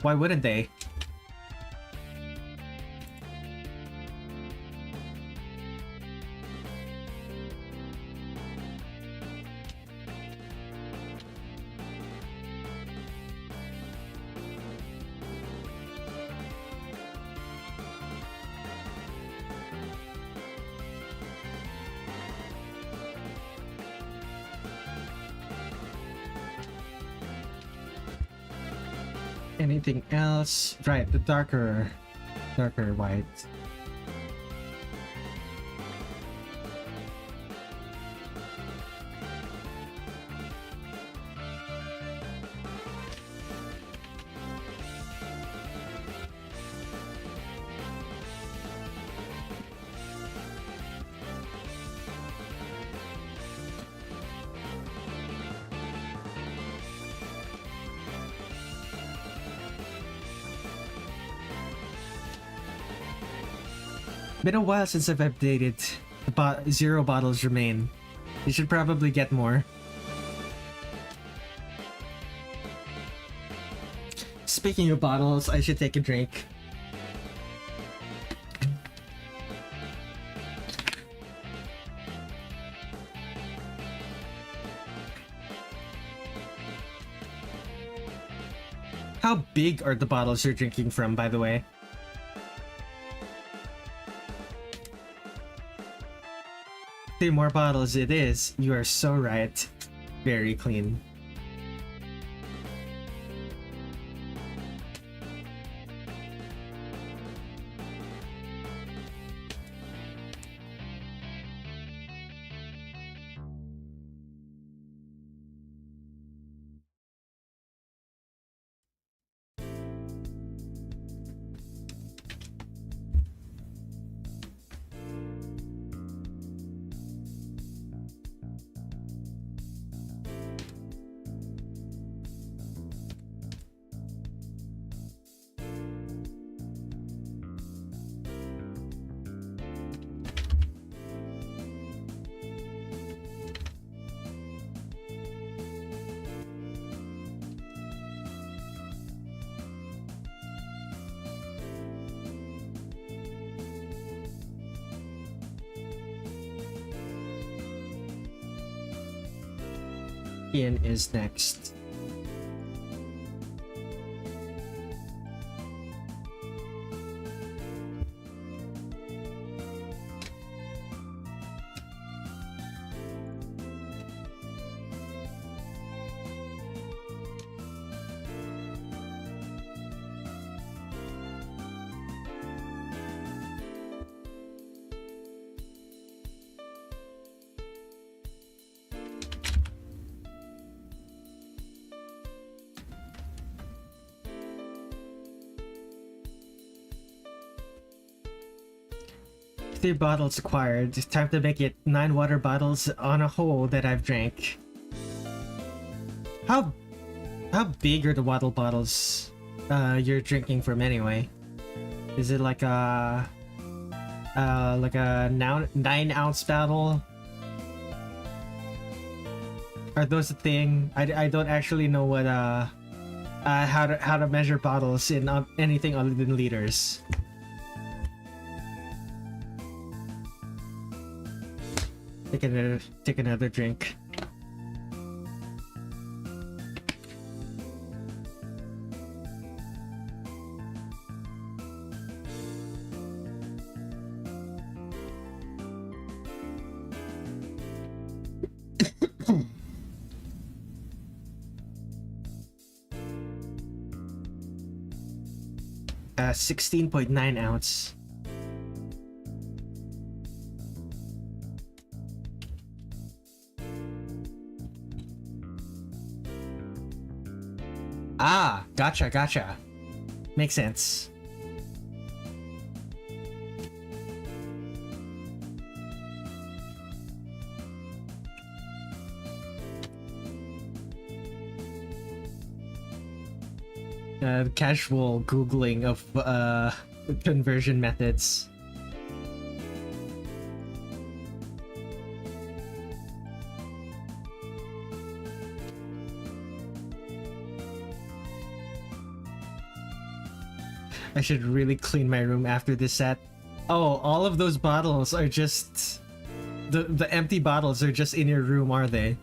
Why wouldn't they? Anything else? Right, the darker white. Been a while since I've updated. Zero bottles remain. You should probably get more. Speaking of bottles, I should take a drink. How big are the bottles you're drinking from, by the way? 3 more bottles it is. You are so right. Very clean. Ian is next. Three bottles acquired. It's time to make it 9 water bottles on a whole that I've drank. How big are the water bottles you're drinking from anyway? Is it like a 9-ounce bottle? Are those a thing? I don't actually know what how to measure bottles in anything other than liters. Take another drink. A 16.9 ounce. Ah, gotcha. Makes sense. Casual googling of conversion methods. I should really clean my room after this set. Oh, all of those bottles are just... The empty bottles are just in your room, are they?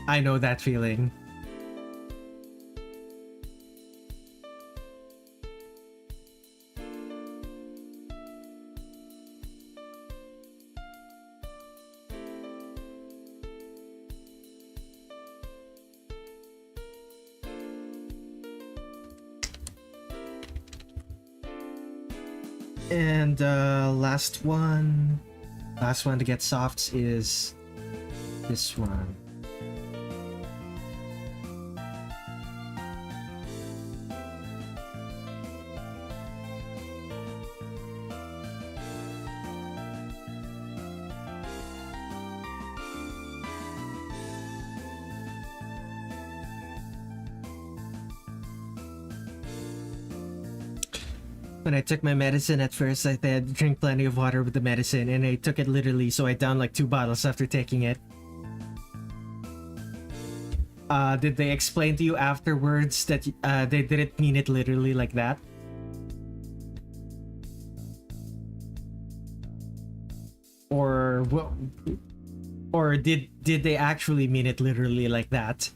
I know that feeling. And last one to get softs is this one. When I took my medicine at first, I said drink plenty of water with the medicine, and I took it literally, so I downed like 2 bottles after taking it. Did they explain to you afterwards that they didn't mean it literally like that? Or what? Or did they actually mean it literally like that?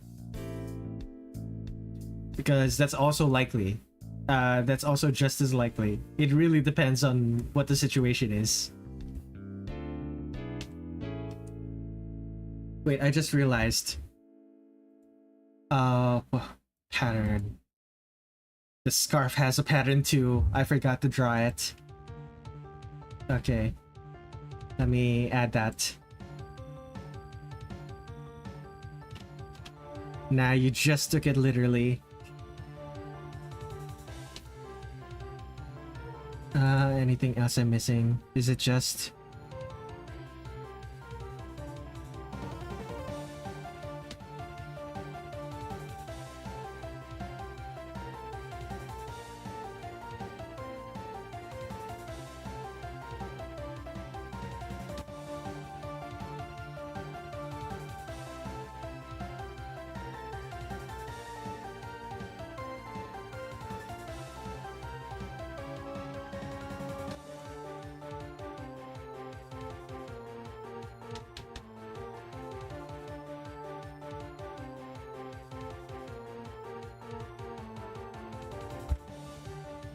Because that's also likely. That's also just as likely. It really depends on what the situation is. Wait, I just realized. Pattern. The scarf has a pattern too. I forgot to draw it. Okay. Let me add that. Nah, you just took it literally. Anything else I'm missing? Is it just...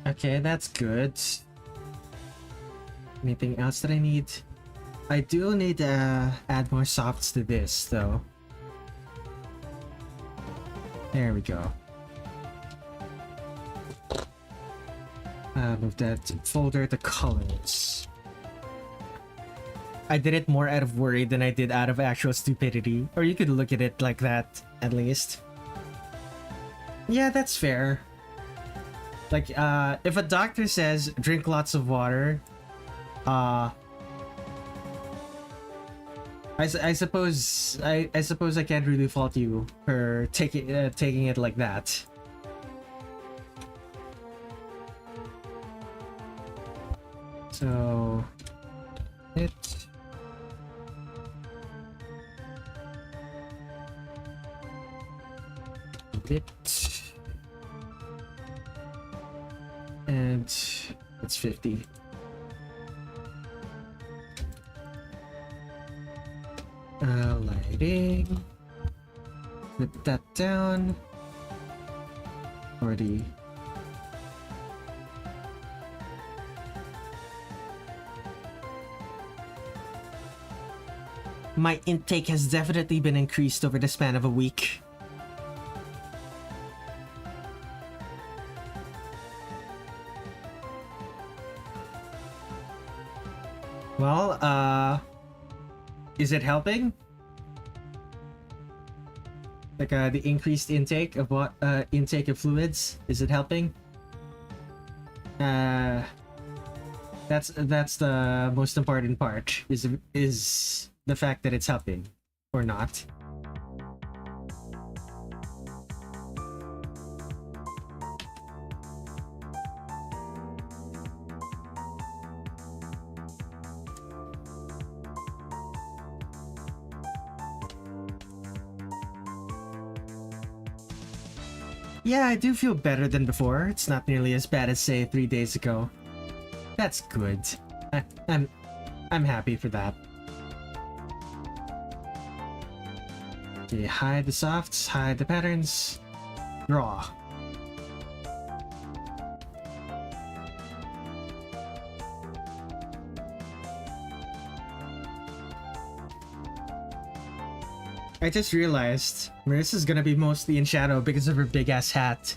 Okay, that's good. Anything else that I need? I do need to add more softs to this, though. There we go. Move that folder to colors. I did it more out of worry than I did out of actual stupidity. Or you could look at it like that, at least. Yeah, that's fair. Like, if a doctor says drink lots of water, I suppose I can't really fault you for taking it like that. So it and it's 50. Lighting. Put that down. 40. My intake has definitely been increased over the span of a week. Well, is it helping? Like, the increased intake of what, intake of fluids, is it helping? That's the most important part, is the fact that it's helping, or not. Yeah, I do feel better than before. It's not nearly as bad as, say, 3 days ago. That's good. I'm happy for that. Okay, hide the softs, hide the patterns. Draw. I just realized Marisa's gonna be mostly in shadow because of her big-ass hat.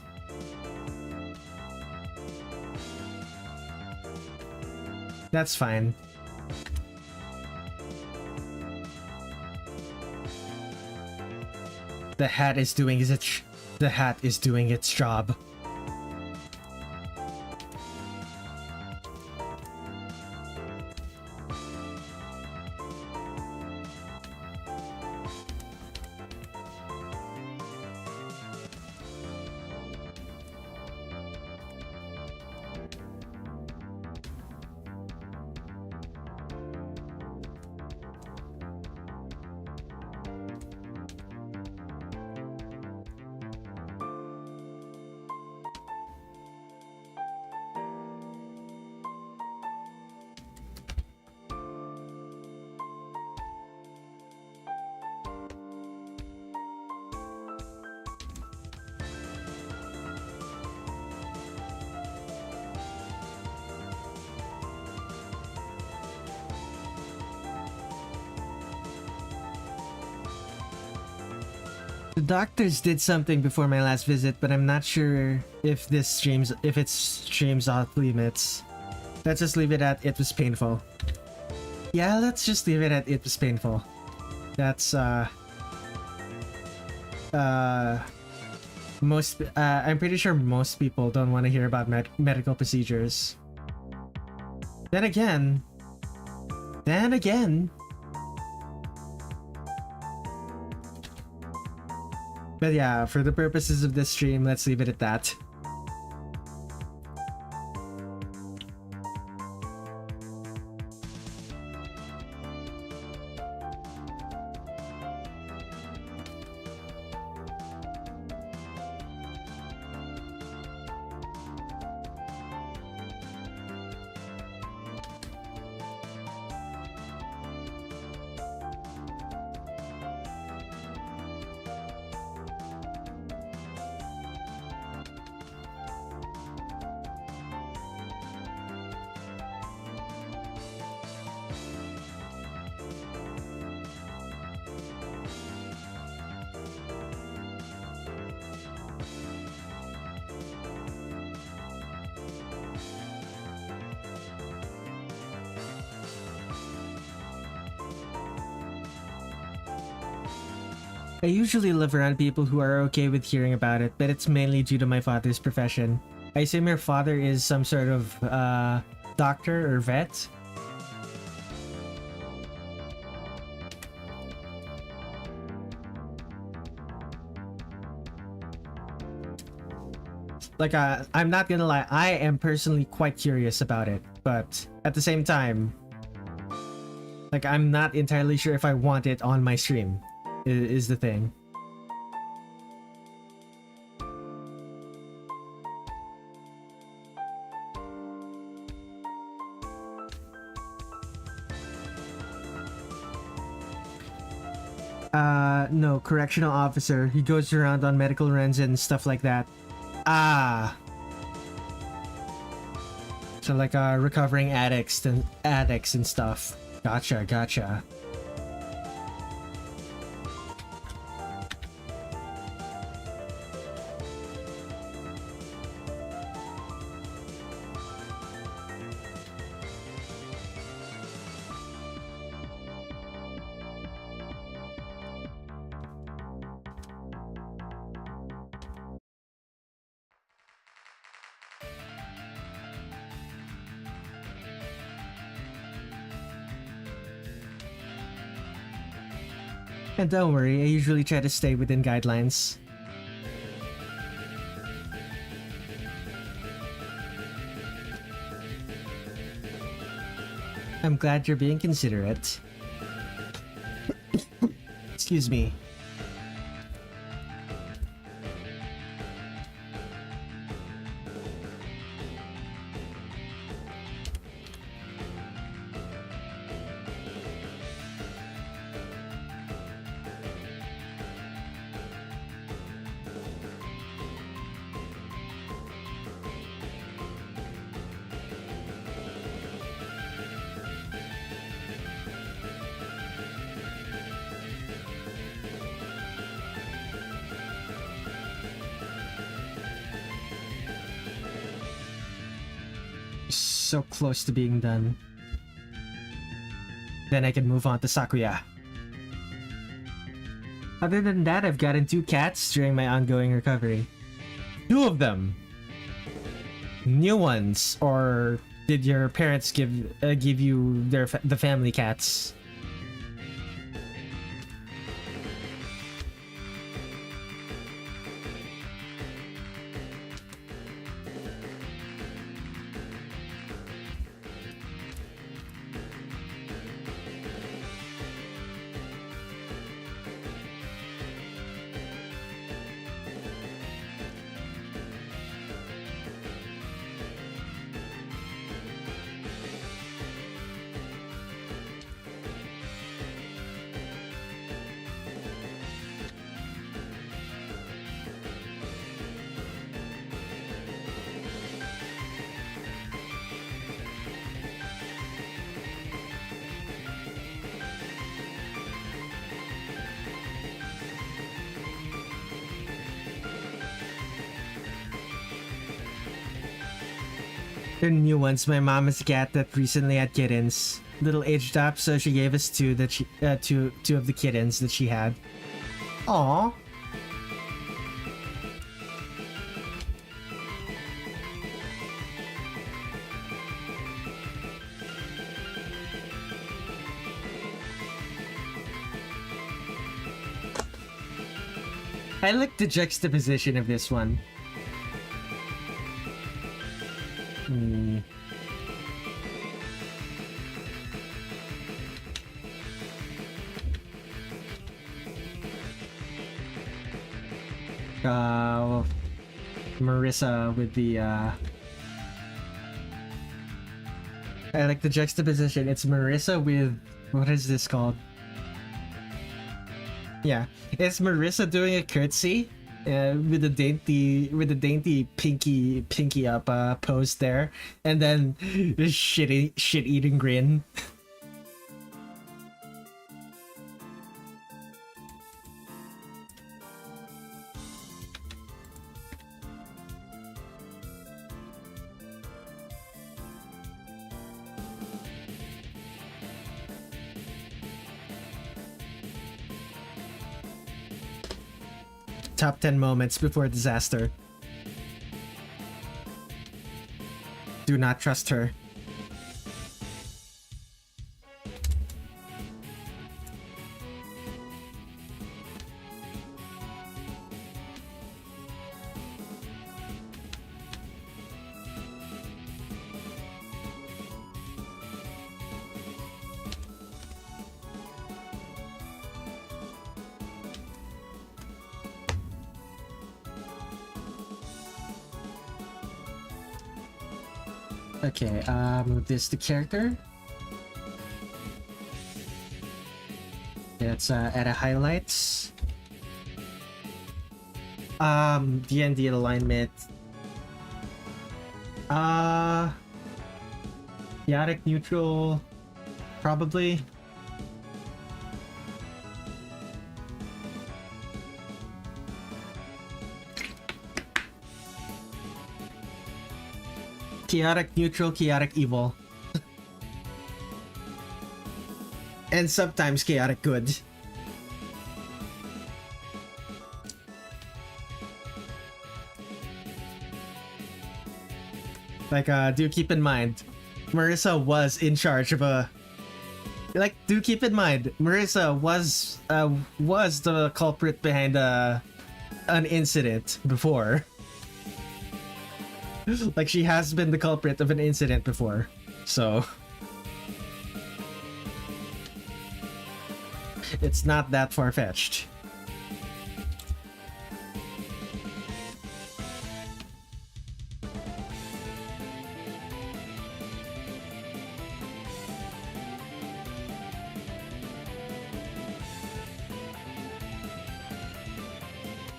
That's fine. The hat is doing its job. The doctors did something before my last visit, but I'm not sure if it streams off limits. Let's just leave it at it was painful. Yeah, let's just leave it at it was painful. That's I'm pretty sure most people don't want to hear about medical procedures. Then again. But yeah, for the purposes of this stream, let's leave it at that. I usually live around people who are okay with hearing about it, but it's mainly due to my father's profession. I assume your father is some sort of doctor or vet? Like, I'm not gonna lie, I am personally quite curious about it, but at the same time, like, I'm not entirely sure if I want it on my stream. Is the thing. No, correctional officer. He goes around on medical runs and stuff like that. Ah. So like recovering addicts and stuff. Gotcha. And don't worry, I usually try to stay within guidelines. I'm glad you're being considerate. Excuse me. so close to being done. Then I can move on to Sakuya. Other than that, I've gotten 2 cats during my ongoing recovery. 2 of them! New ones, or did your parents give you the family cats? They're new ones. My mom is a cat that recently had kittens. Little aged up, so she gave us two of the kittens that she had. Aww. I like the juxtaposition of this one. Marisa with the I like the juxtaposition. It's Marisa with, what is this called? Yeah, it's Marisa doing a curtsy with the dainty pinky up pose there, and then this shit eating grin. Top 10 moments before disaster. Do not trust her. Okay, move this to character. Let's add a highlights. D&D alignment. Chaotic neutral, probably. Chaotic neutral, chaotic evil. And sometimes chaotic good. Like, do keep in mind, Marisa was in charge of a... Like, do keep in mind, Marisa was the culprit behind an incident before. Like, she has been the culprit of an incident before, so... It's not that far-fetched.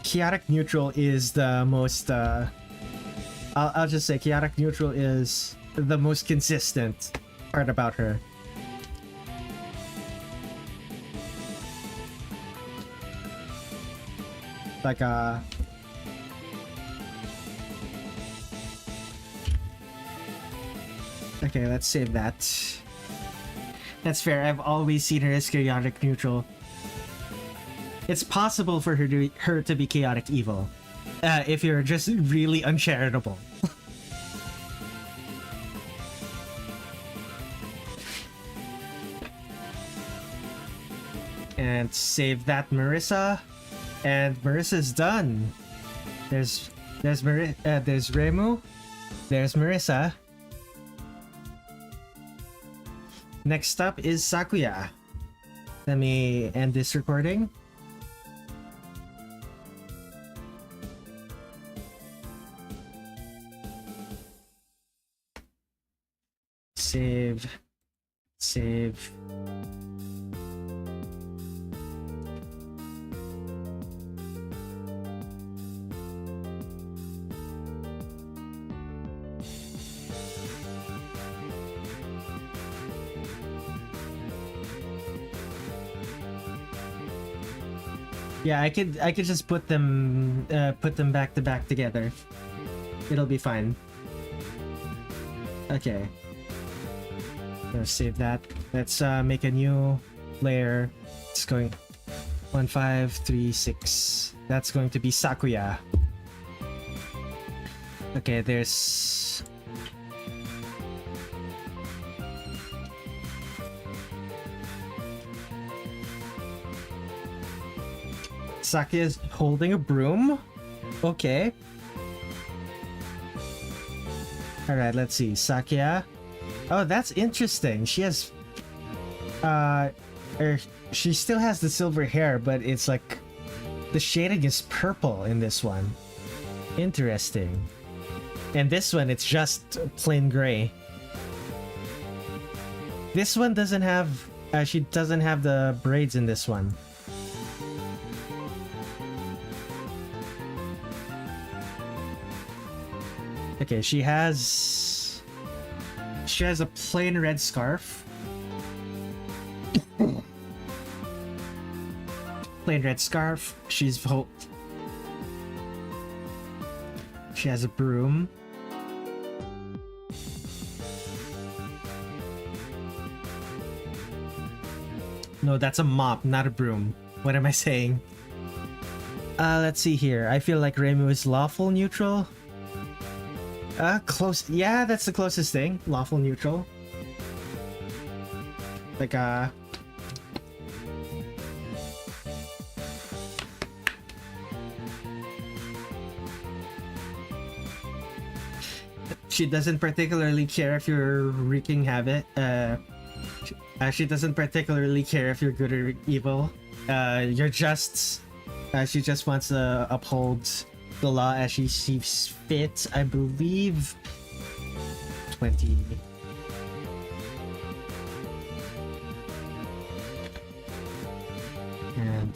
Chaotic neutral is the most, I'll just say chaotic neutral is the most consistent part about her. Like, Okay, let's save that. That's fair. I've always seen her as chaotic neutral. It's possible for her to be chaotic evil, if you're just really uncharitable. And save that, Marisa. And Marisa's done. There's Reimu. There's Marisa. Next up is Sakuya. Let me end this recording. Save. Yeah, I could just put them back to back together. It'll be fine. Okay. Let's save that. Let's make a new layer. It's going 1, 5, 3, 6. That's going to be Sakuya. Okay, there's Sakuya's holding a broom. Okay. Alright, let's see. Sakuya. Oh, that's interesting. She has she still has the silver hair, but it's like the shading is purple in this one. Interesting. And this one, it's just plain gray. This one doesn't have she doesn't have the braids in this one. Okay, she has a plain red scarf. Plain red scarf. She has a broom. No, that's a mop, not a broom. What am I saying? Let's see here. I feel like Reimu is lawful neutral. Close. Yeah, that's the closest thing. Lawful neutral. Like, she doesn't particularly care if you're wreaking havoc. She doesn't particularly care if you're good or evil. You're just... she just wants to uphold the law as she sees fit. I believe 20. And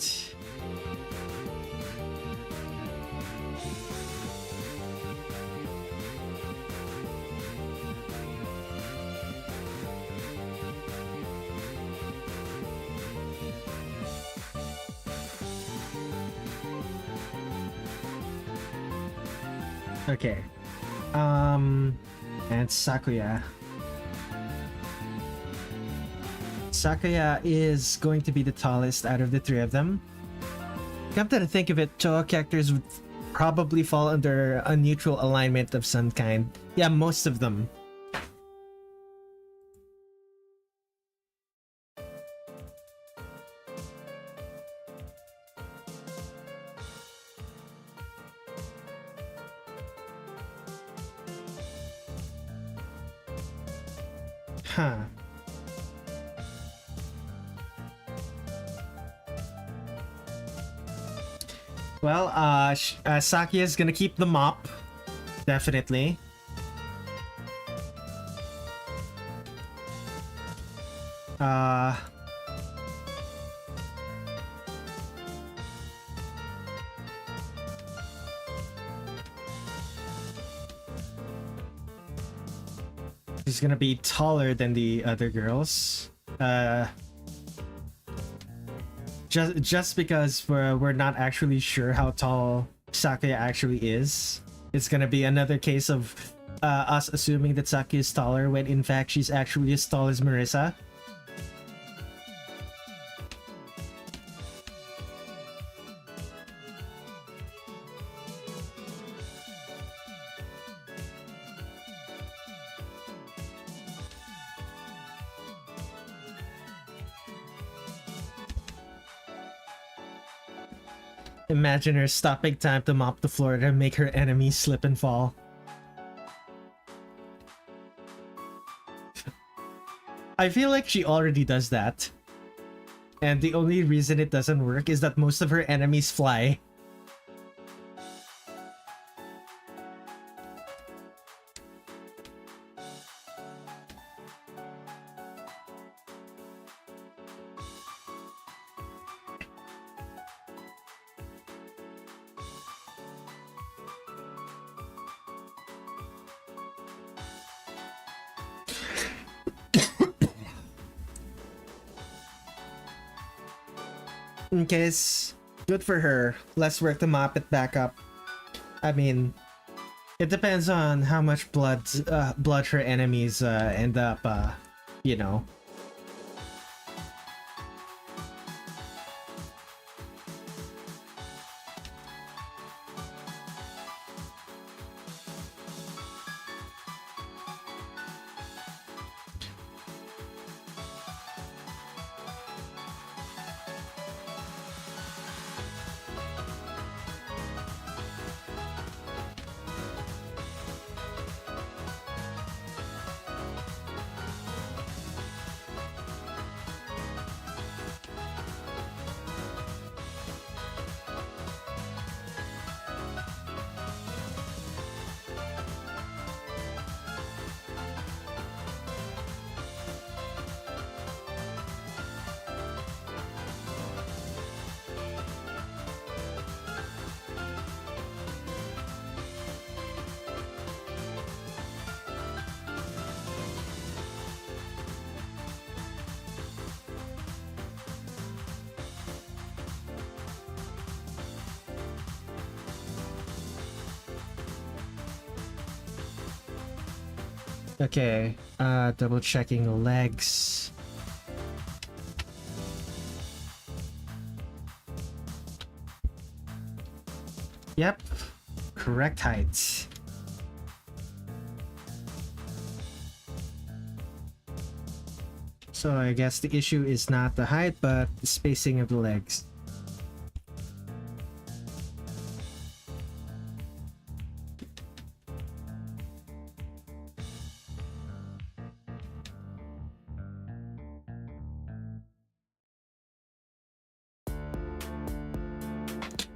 okay. And Sakuya. Sakuya is going to be the tallest out of the three of them. Come to think of it, Touhou characters would probably fall under a neutral alignment of some kind. Yeah, most of them. Huh. Well, Sakuya is gonna keep the mop. Definitely. She's gonna be taller than the other girls. Just because we're not actually sure how tall Sakuya actually is. It's gonna be another case of us assuming that Sakuya is taller when in fact she's actually as tall as Marisa. Imagine her stopping time to mop the floor to make her enemies slip and fall. I feel like she already does that. And the only reason it doesn't work is that most of her enemies fly. In case, good for her. Less work to mop it back up. I mean, it depends on how much blood her enemies end up, you know. Okay, double checking the legs. Yep, correct height. So I guess the issue is not the height, but the spacing of the legs.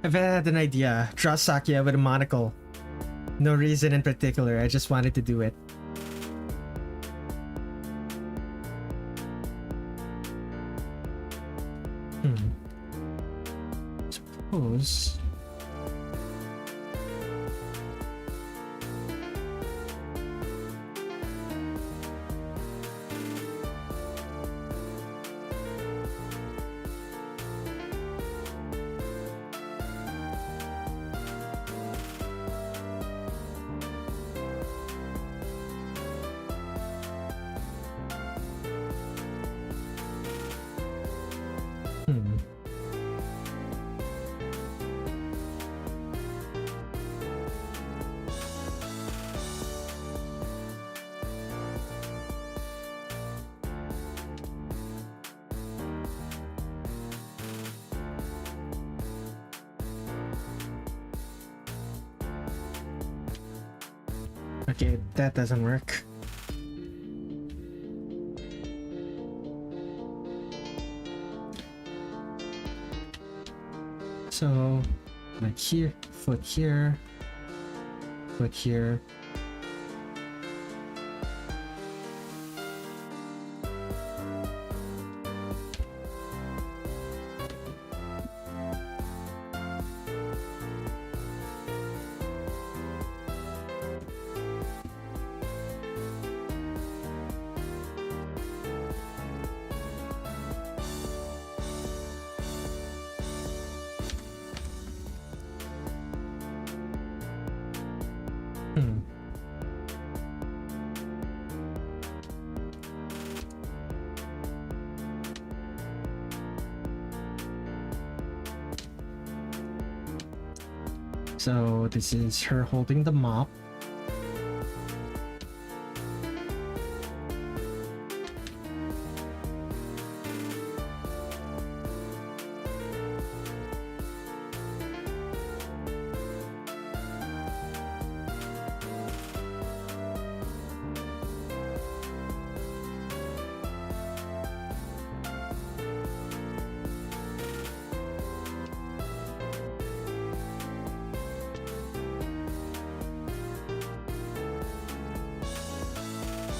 I've had an idea. Draw Sakuya with a monocle. No reason in particular, I just wanted to do it. Suppose... Okay, that doesn't work. So, like here, foot here, foot here. So this is her holding the mop.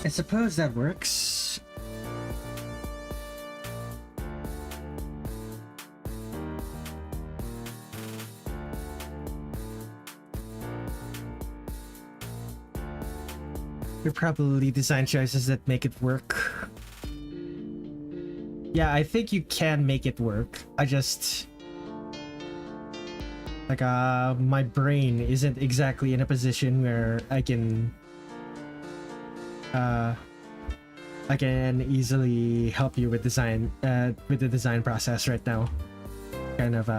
I suppose that works. There are probably design choices that make it work. Yeah, I think you can make it work. I just... like, my brain isn't exactly in a position where I can easily help you with design, with the design process right now. Kind of,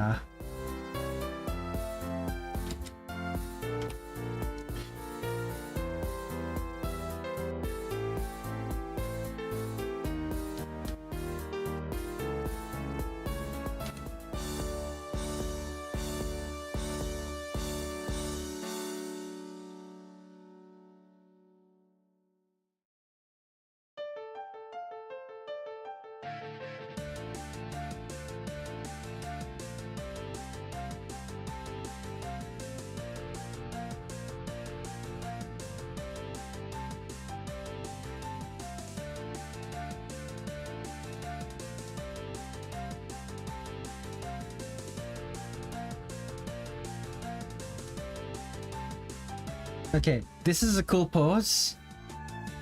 okay, this is a cool pose,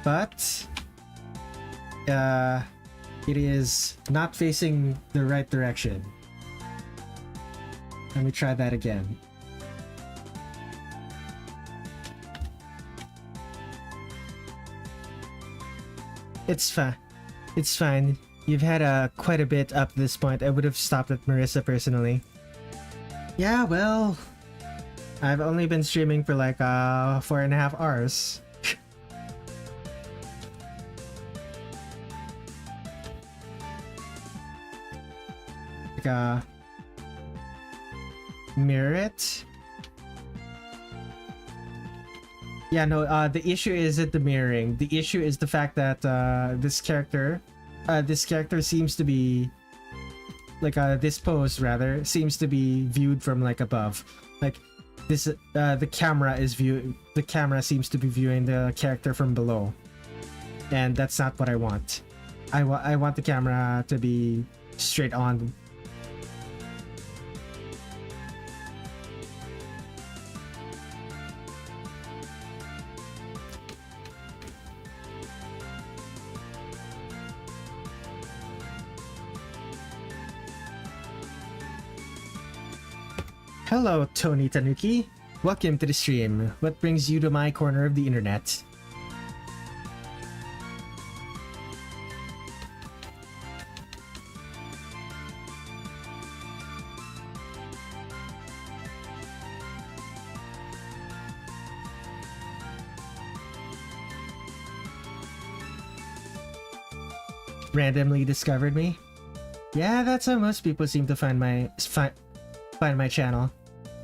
but it is not facing the right direction. Let me try that again. It's fine. It's fine. You've had quite a bit up to this point. I would have stopped at Marisa personally. Yeah, well, I've only been streaming for like 4.5 hours. Like mirror it. Yeah, no, the issue isn't the mirroring. The issue is the fact that this character seems to be like this pose rather seems to be viewed from like above. Like this, the camera seems to be viewing the character from below, and that's not what I want. I want the camera to be straight on. Hello, Tony Tanuki. Welcome to the stream. What brings you to my corner of the internet? Randomly discovered me? Yeah, that's how most people seem to find my channel.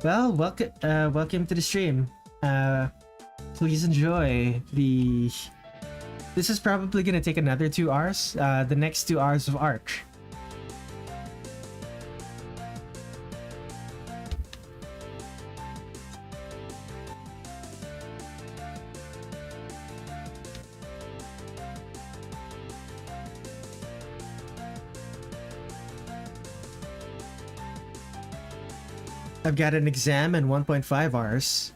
Well, welcome to the stream. Please enjoy the... This is probably gonna take another 2 hours. The next 2 hours of art. I've got an exam in 1.5 hours.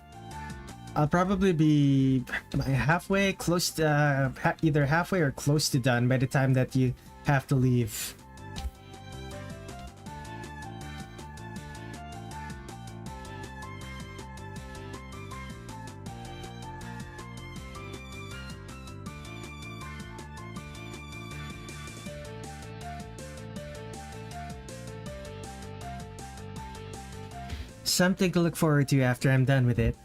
I'll probably be halfway, close to, either halfway or close to done by the time that you have to leave. something to look forward to after I'm done with it.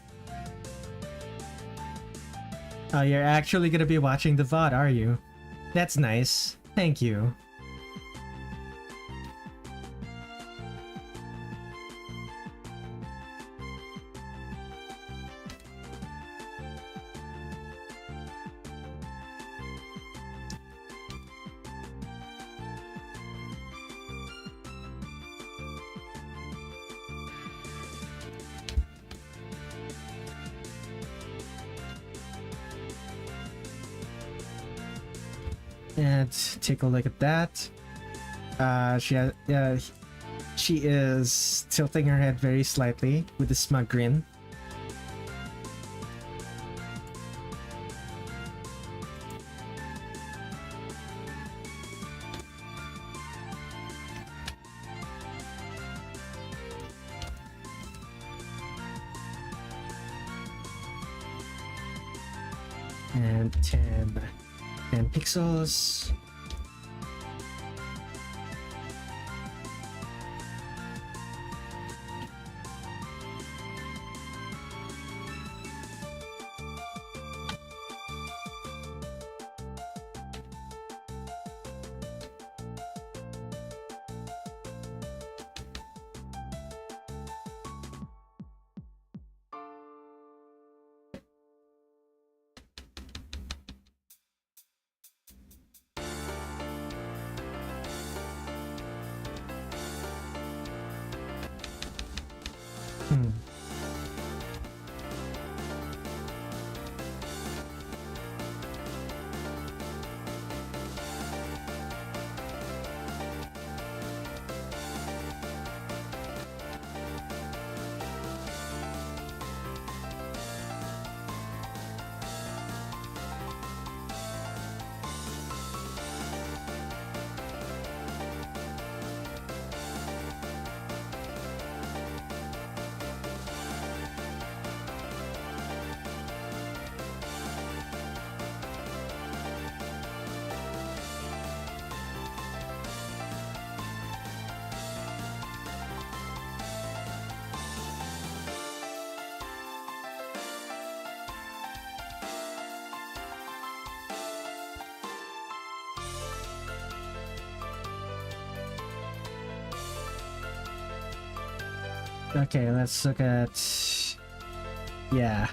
Oh, you're actually gonna be watching the VOD, are you? That's nice. Thank you. And take a look at that. She is tilting her head very slightly with a smug grin. And 10 pixels. Okay, let's look at... yeah.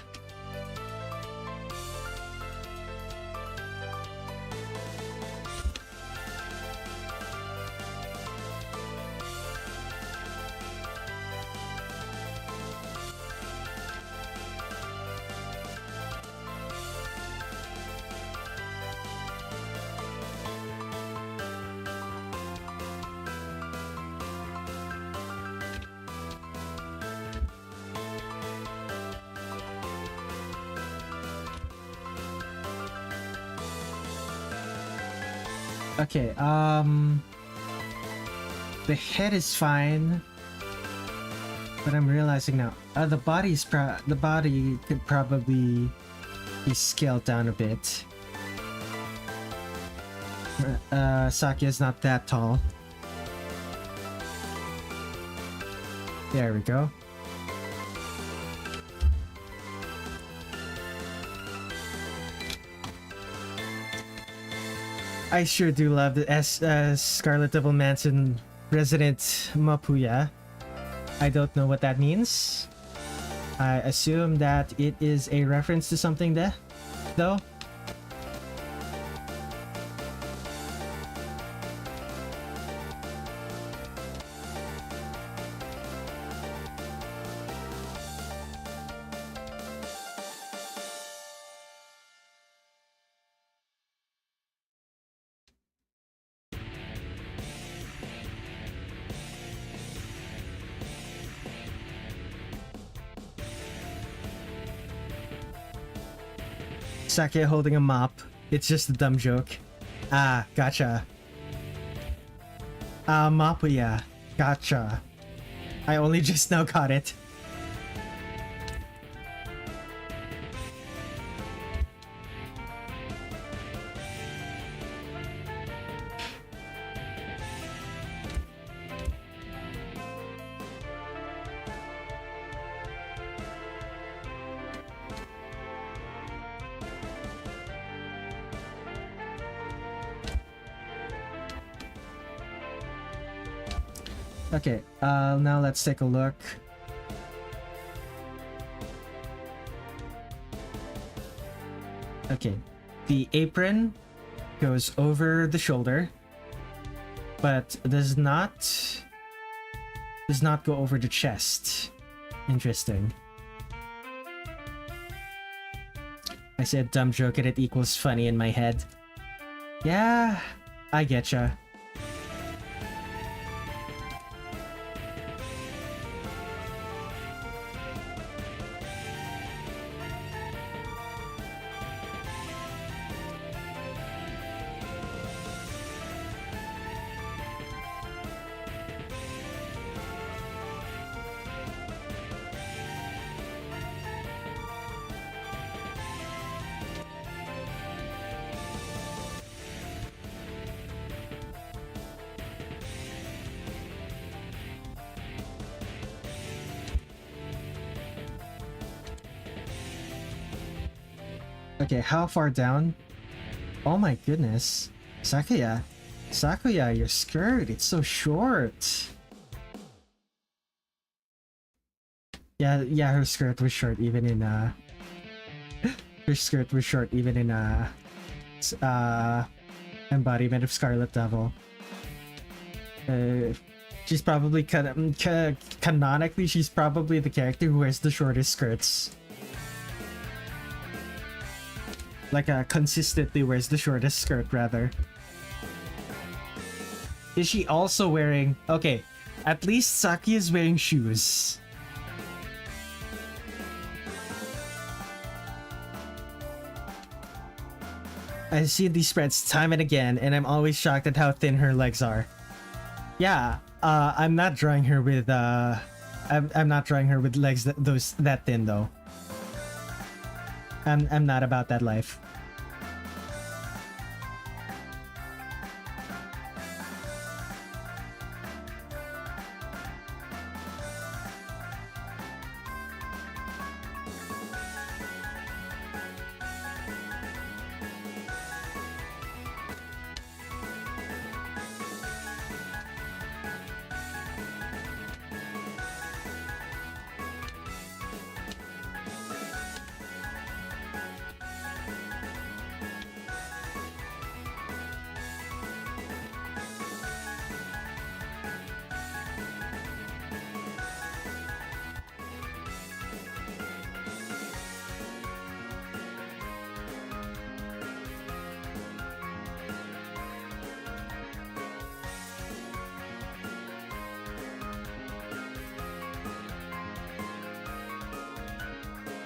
Okay, the head is fine, but I'm realizing now, the body could probably be scaled down a bit. Sakuya is not that tall. There we go. I sure do love the Scarlet Devil Mansion resident Mapuya. I don't know what that means. I assume that it is a reference to something there, though. Sakuya holding a mop. It's just a dumb joke. Ah, gotcha. Mapuya. Gotcha. I only just now caught it. Okay, now let's take a look. Okay, the apron goes over the shoulder, but does not go over the chest. Interesting. I said dumb joke and it equals funny in my head. Yeah, I getcha. Okay, how far down? Oh my goodness. Sakuya, your skirt, it's so short. Yeah, her skirt was short even in her skirt was short even in embodiment of Scarlet Devil. She's probably canonically she's probably the character who wears the shortest skirts. Like, consistently wears the shortest skirt, rather. Is she also wearing... Okay, at least Saki is wearing shoes. I see these spreads time and again, and I'm always shocked at how thin her legs are. Yeah, I'm not drawing her with, I'm not drawing her with legs that thin, though. I'm not about that life.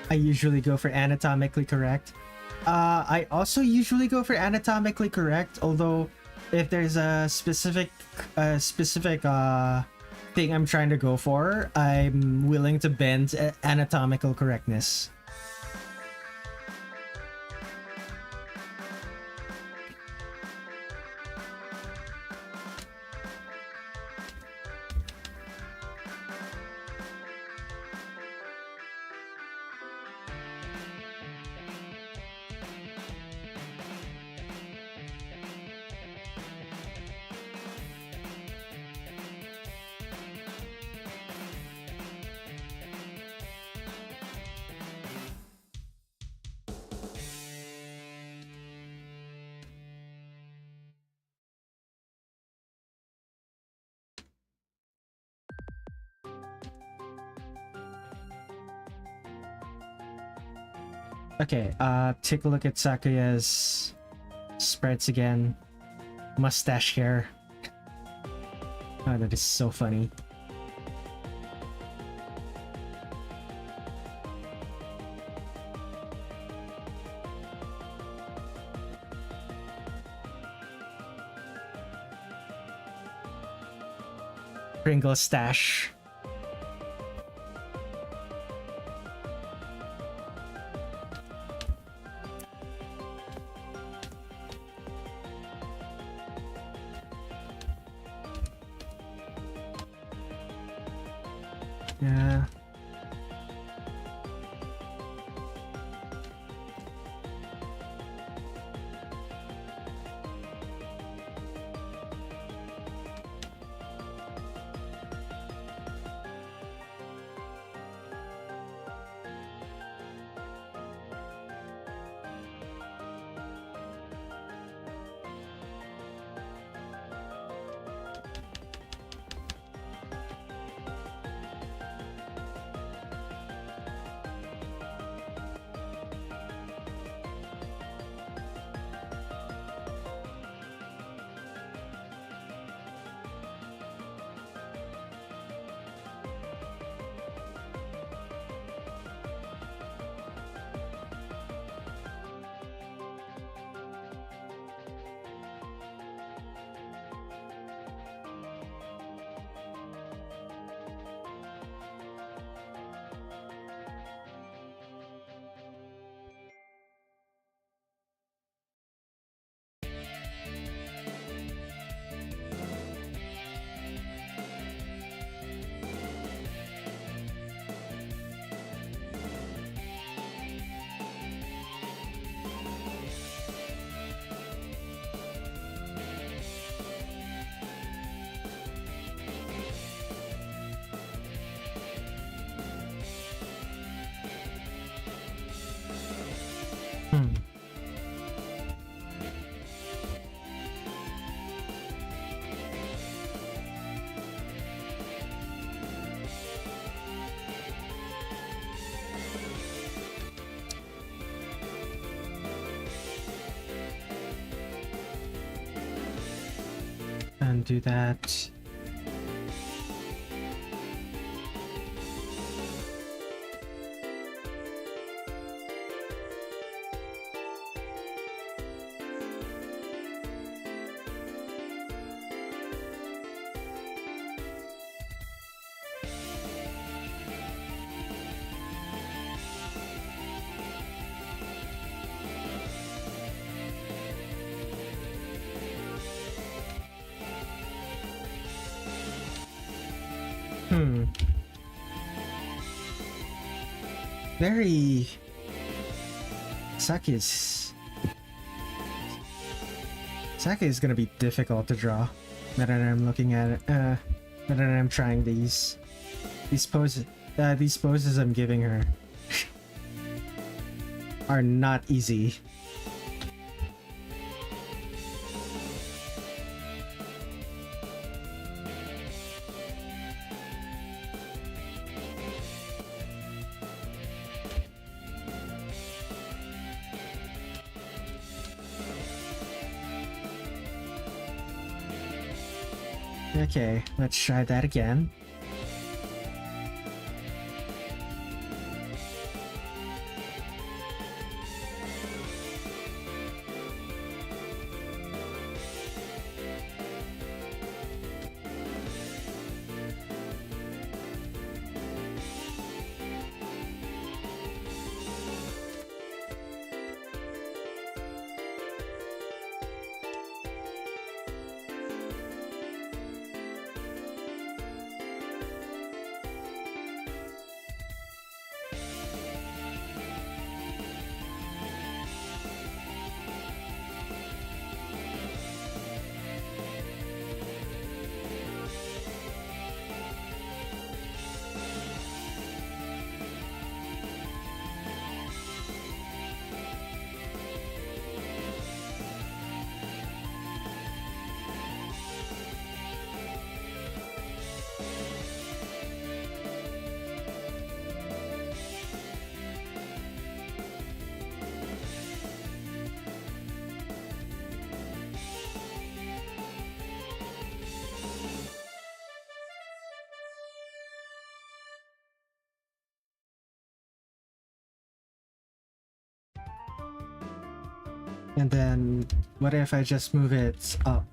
I usually go for anatomically correct. I also usually go for anatomically correct, although if there's a specific thing I'm trying to go for, I'm willing to bend anatomical correctness. Okay, take a look at Sakuya's spreads again. Mustache hair. Oh, that is so funny. Pringle stash. Yeah. undo that. Very... Sake is gonna be difficult to draw. Now that I'm looking at it, now that I'm trying these poses I'm giving her are not easy. Okay, let's try that again. And then, what if I just move it up?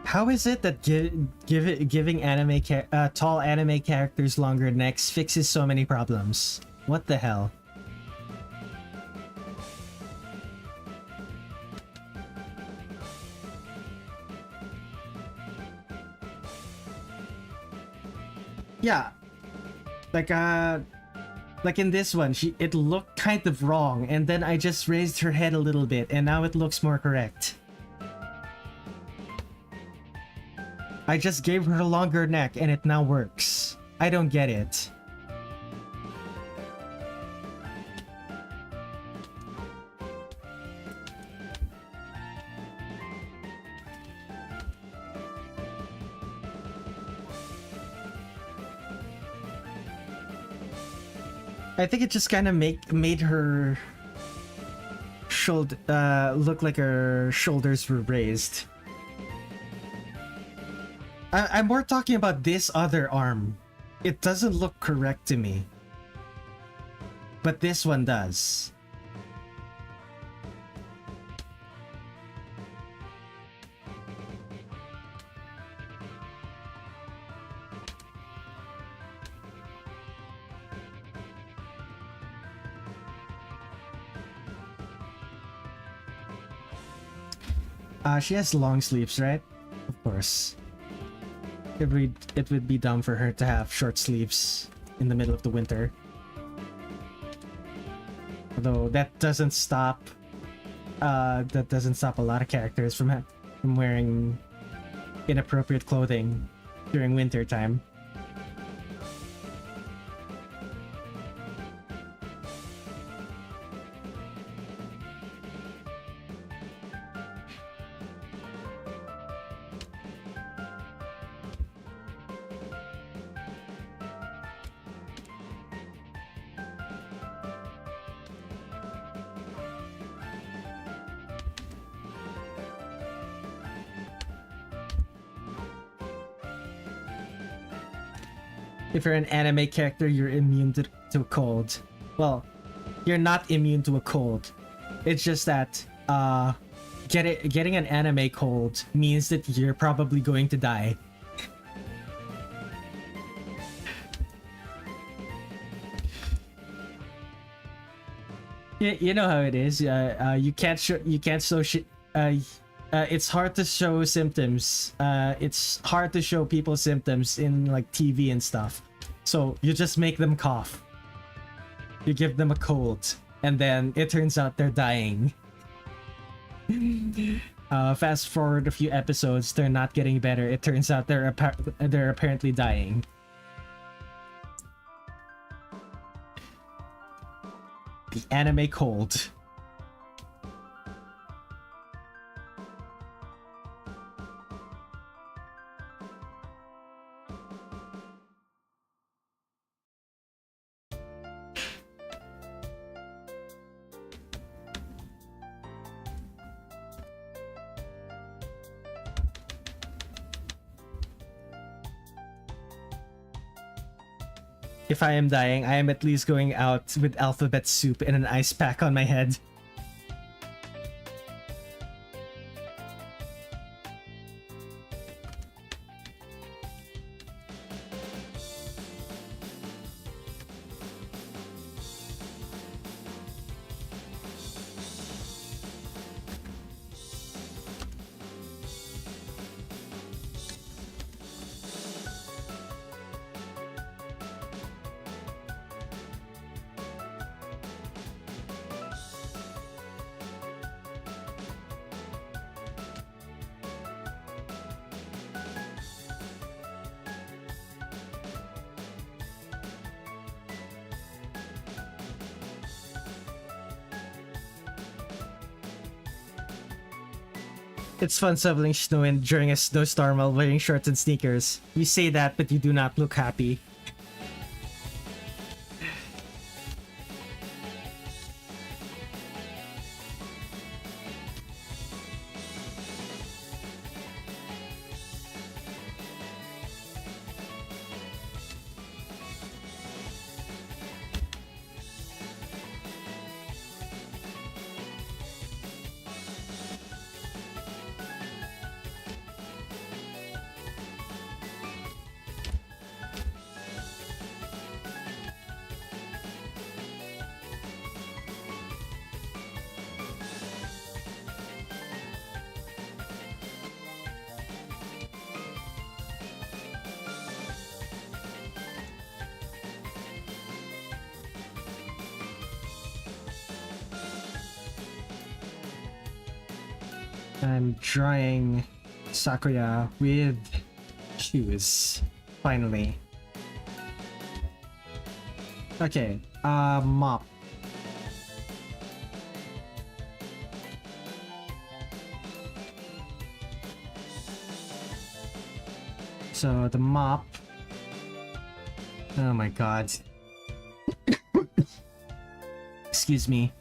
How is it that giving tall anime characters longer necks fixes so many problems? What the hell? Yeah, like in this one, it looked kind of wrong, and then I just raised her head a little bit, and now it looks more correct. I just gave her a longer neck, and it now works. I don't get it. I think it just kind of made her look like her shoulders were raised. I'm more talking about this other arm. It doesn't look correct to me. But this one does. She has long sleeves, right? Of course. It would be dumb for her to have short sleeves in the middle of the winter. Although that doesn't stop a lot of characters from wearing inappropriate clothing during winter time. if you're an anime character, you're immune to a cold. Well, you're not immune to a cold. It's just that getting an anime cold means that you're probably going to die. You know how it is. You can't show shit. It's hard to show symptoms. It's hard to show people symptoms in like TV and stuff. So you just make them cough. You give them a cold, and then it turns out they're dying. Fast forward a few episodes, they're not getting better. It turns out they're apparently dying. The anime cold. If I am dying, I am at least going out with alphabet soup and an ice pack on my head. It's fun shoveling snow during a snowstorm while wearing shorts and sneakers. You say that, but you do not look happy. I'm drying Sakuya with shoes, finally. Okay, mop. So the mop. Oh my god. Excuse me.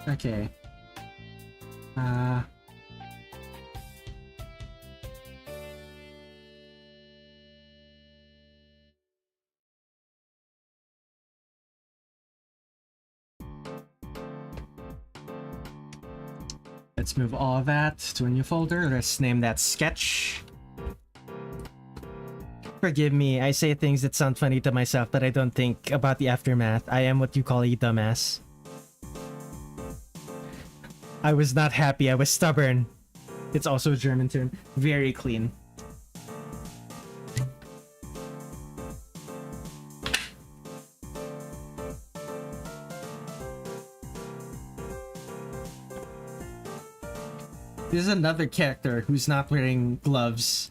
Okay. Let's move all of that to a new folder. Let's name that sketch. Forgive me, I say things that sound funny to myself, but I don't think about the aftermath. I am what you call a dumbass. I was not happy, I was stubborn. It's also a German term. Very clean. This is another character who's not wearing gloves.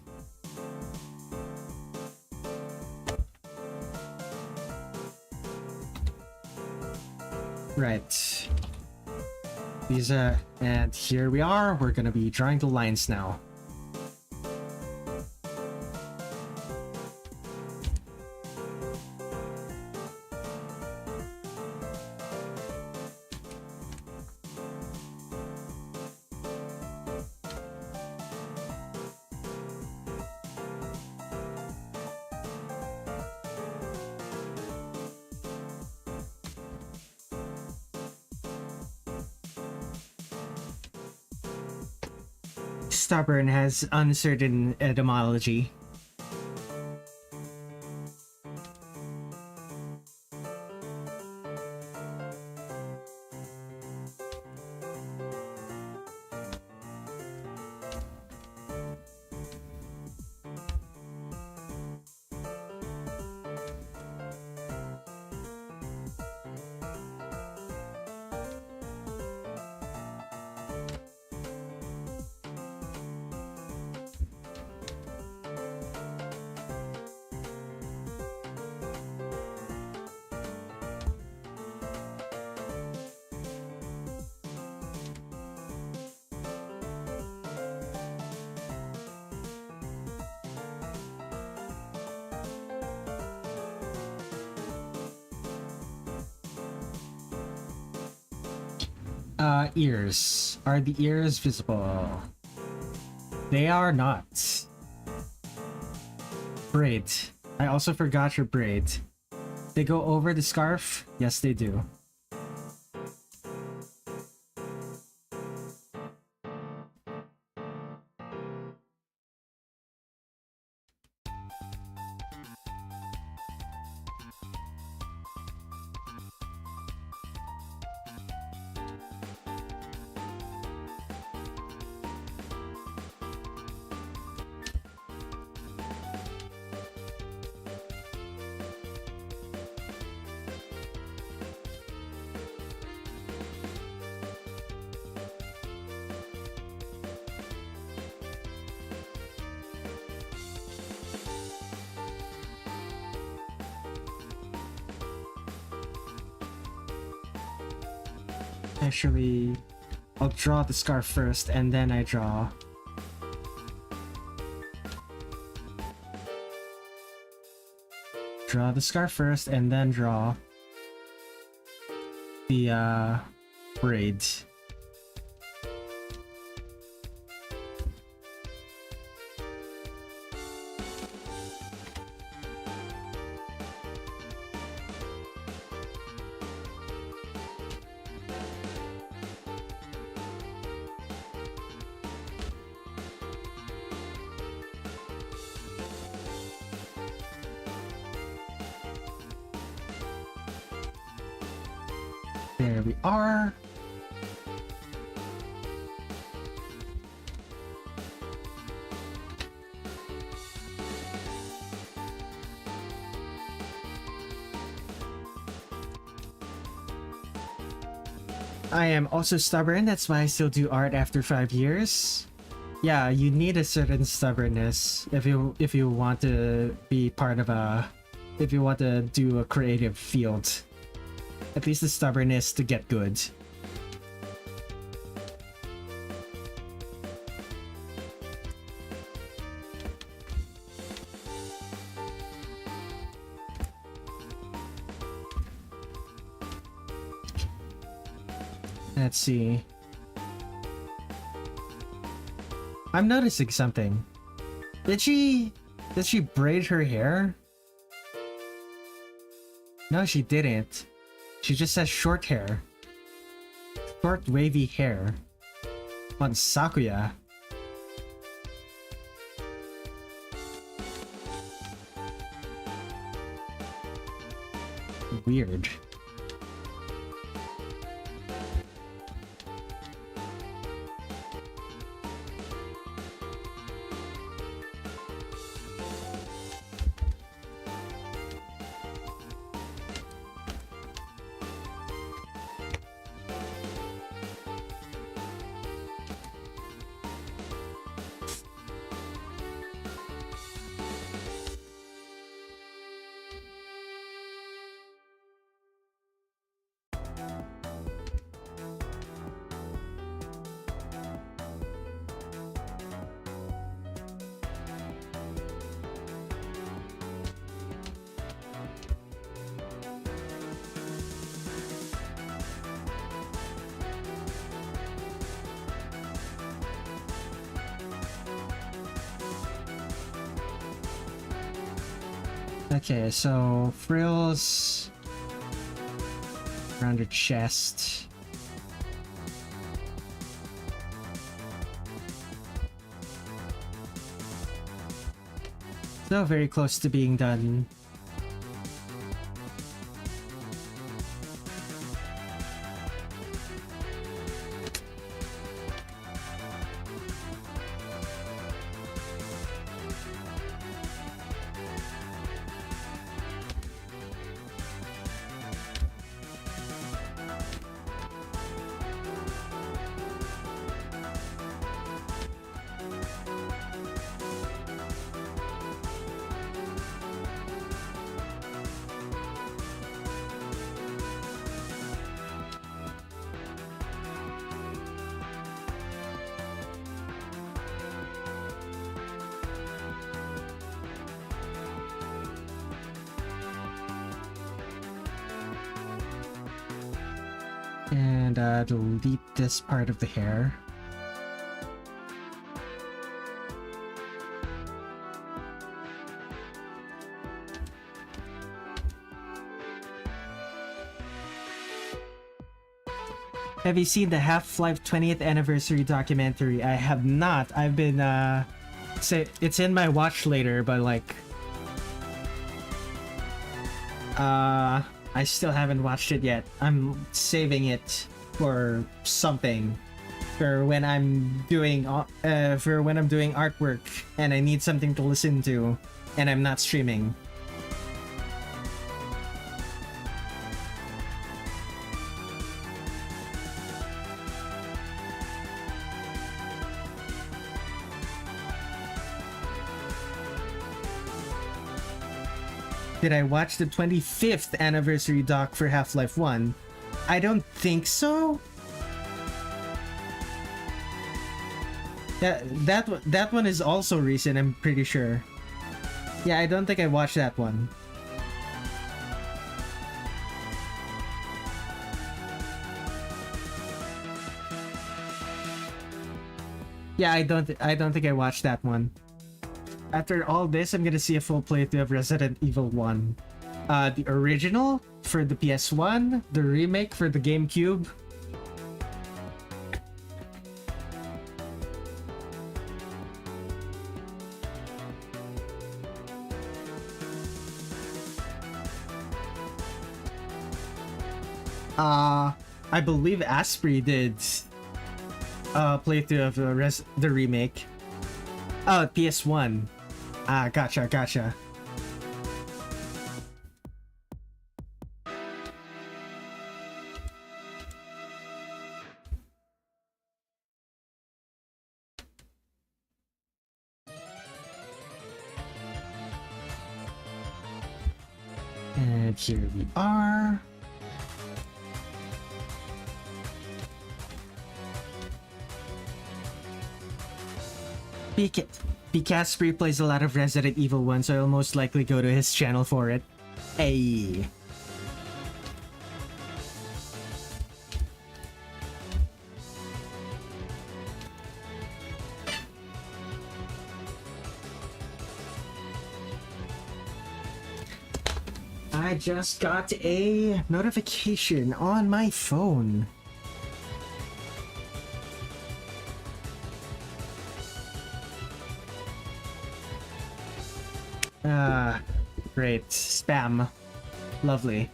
Right. These and here we are. We're gonna be drawing the lines now. Stubborn has uncertain etymology. Ears. Are the ears visible? They are not. Braid. I also forgot your braid. They go over the scarf? Yes, they do. Actually, I'll draw the scarf first and then I draw the scarf first and then draw the braid. There we are. I am also stubborn, that's why I still do art after 5 years. Yeah, you need a certain stubbornness if you want to be part of if you want to do a creative field. At least the stubbornness to get good. Let's see. I'm noticing something. Did she braid her hair? No, she didn't. She just has short hair. Short wavy hair. On Sakuya. Weird. Okay, so frills around her chest. So very close to being done. And delete this part of the hair. Have you seen the Half-Life 20th anniversary documentary? I have not. I've been say it's in my watch later, but like I still haven't watched it yet. I'm saving it for something, for when I'm doing artwork and I need something to listen to and I'm not streaming. Did I watch the 25th anniversary doc for Half-Life 1? I don't think so. That one is also recent, I'm pretty sure. Yeah, I don't think I watched that one. Yeah, I don't think I watched that one. After all this, I'm gonna see a full playthrough of Resident Evil 1. The original for the PS1, the remake for the GameCube. I believe Asprey did playthrough of the remake. Oh, PS1. Ah, gotcha. And here we are. Casper plays a lot of Resident Evil 1, so I'll most likely go to his channel for it. Hey. I just got a notification on my phone. Great. Spam. Lovely.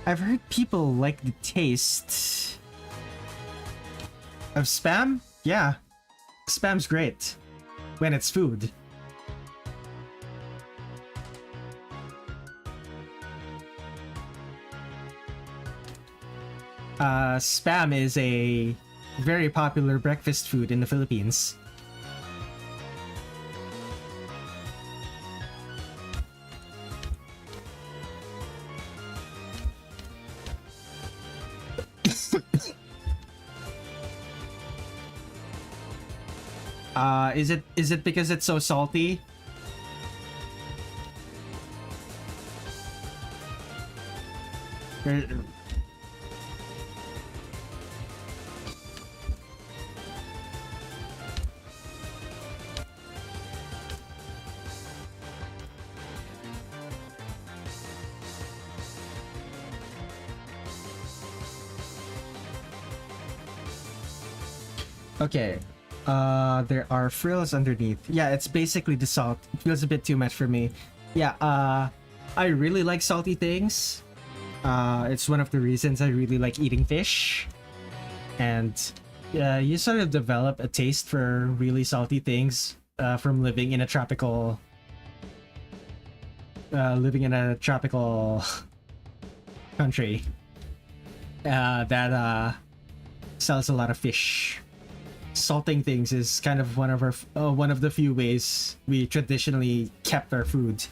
I've heard people like the taste of spam. Yeah. Spam's great when it's food. Spam is a very popular breakfast food in the Philippines. Is it because it's so salty? Okay. There are frills underneath. Yeah, it's basically the salt. It feels a bit too much for me. Yeah, I really like salty things. It's one of the reasons I really like eating fish. And you sort of develop a taste for really salty things from living in a tropical country that sells a lot of fish. Salting things is kind of one of the few ways we traditionally kept our food.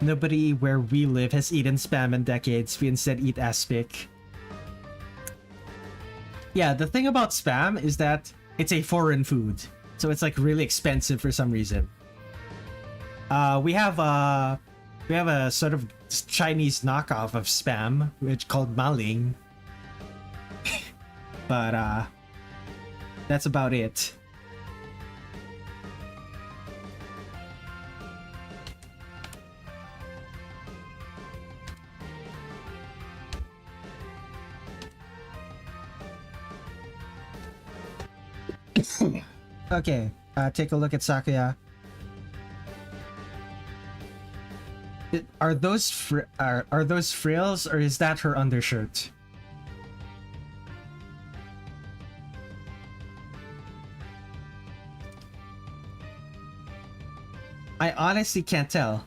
Nobody where we live has eaten spam in decades. We instead eat aspic. Yeah, the thing about spam is that it's a foreign food, so it's like really expensive for some reason. We have a sort of Chinese knockoff of spam, which called maling. But that's about it. Okay, take a look at Sakuya. Are those frills, or is that her undershirt? I honestly can't tell.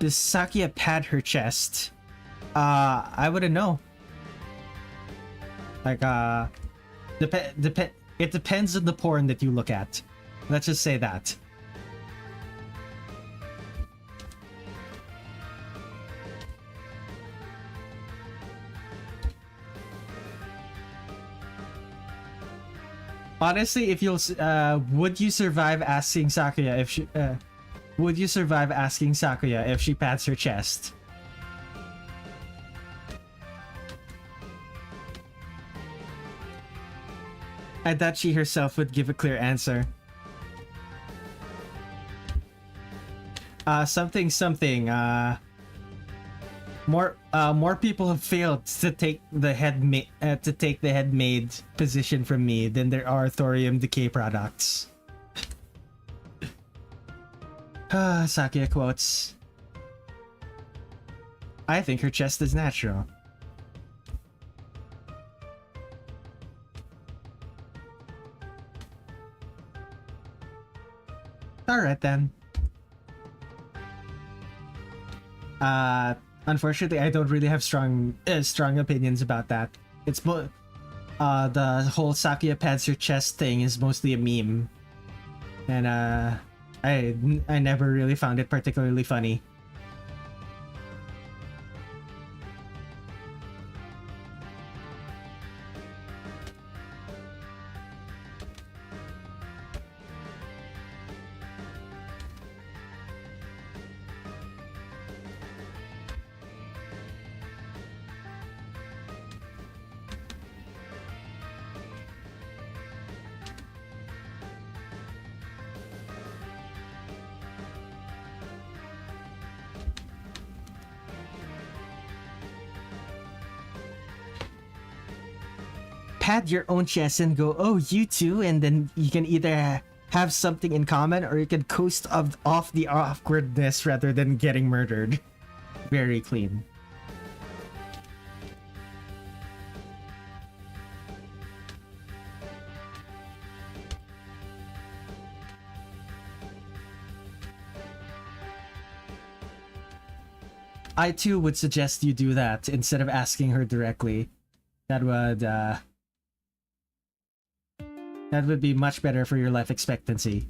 Does Sakuya pad her chest? I wouldn't know. Like, it depends on the porn that you look at. Let's just say that. Honestly, if you'll, would you survive asking Sakuya if she, would you survive asking Sakuya if she pats her chest? I doubt she herself would give a clear answer. More people have failed to take the head maid position from me than there are thorium decay products. Sakuya quotes. I think her chest is natural. Alright then. Unfortunately, I don't really have strong opinions about that. It's the whole Sakuya pads her chest thing is mostly a meme, and I never really found it particularly funny. Pat your own chest and go, oh, you too, and then you can either have something in common or you can coast off the awkwardness rather than getting murdered. Very clean. I too would suggest you do that instead of asking her directly. That would be much better for your life expectancy.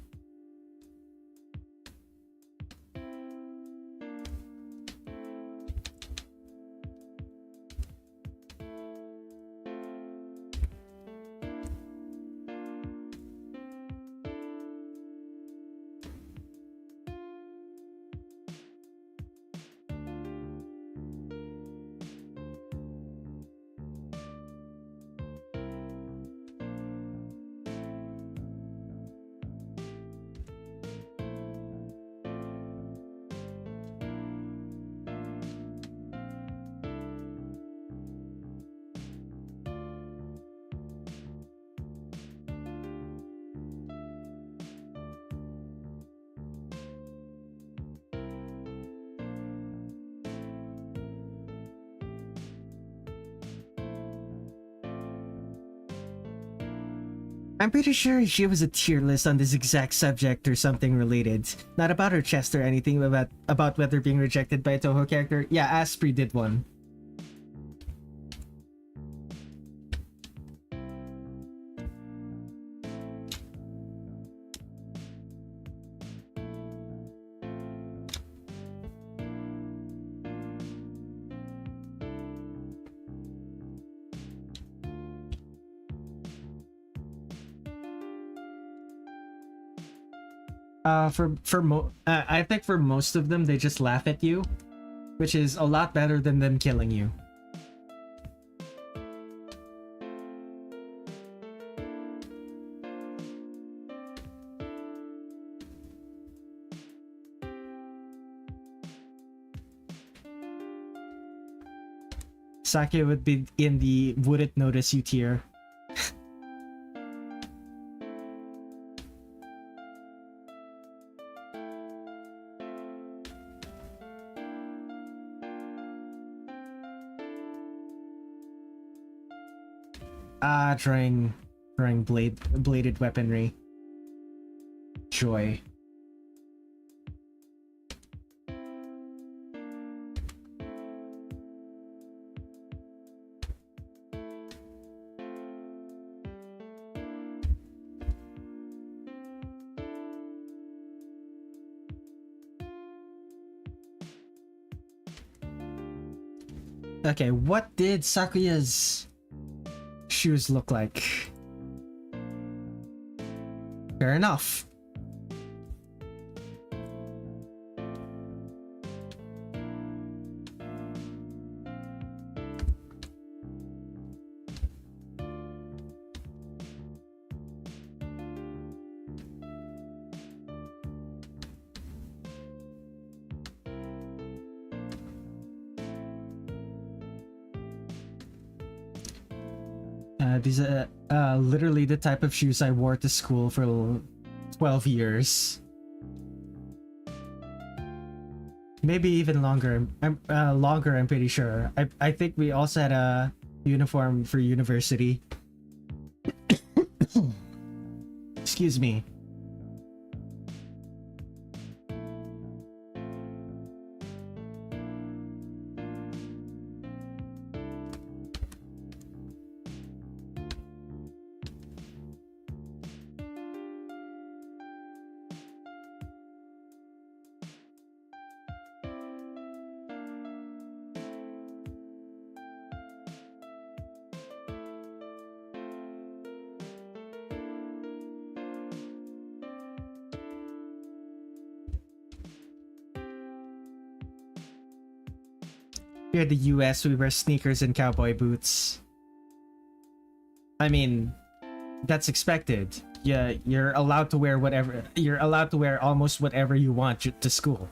I'm pretty sure she was a tier list on this exact subject or something related. Not about her chest or anything, but about whether being rejected by a Touhou character. Yeah, Asprey did one. I think for most of them, they just laugh at you, which is a lot better than them killing you. Sake would be in the wouldn't notice you tier. Drawing bladed weaponry. Joy. Okay, what did Sakuya's shoes look like? Fair enough. These are literally the type of shoes I wore to school for 12 years. Maybe even longer. I'm pretty sure. I think we also had a uniform for university. Excuse me. Here in the US, we wear sneakers and cowboy boots. I mean, that's expected. Yeah, you're allowed to wear whatever. You're allowed to wear almost whatever you want to school.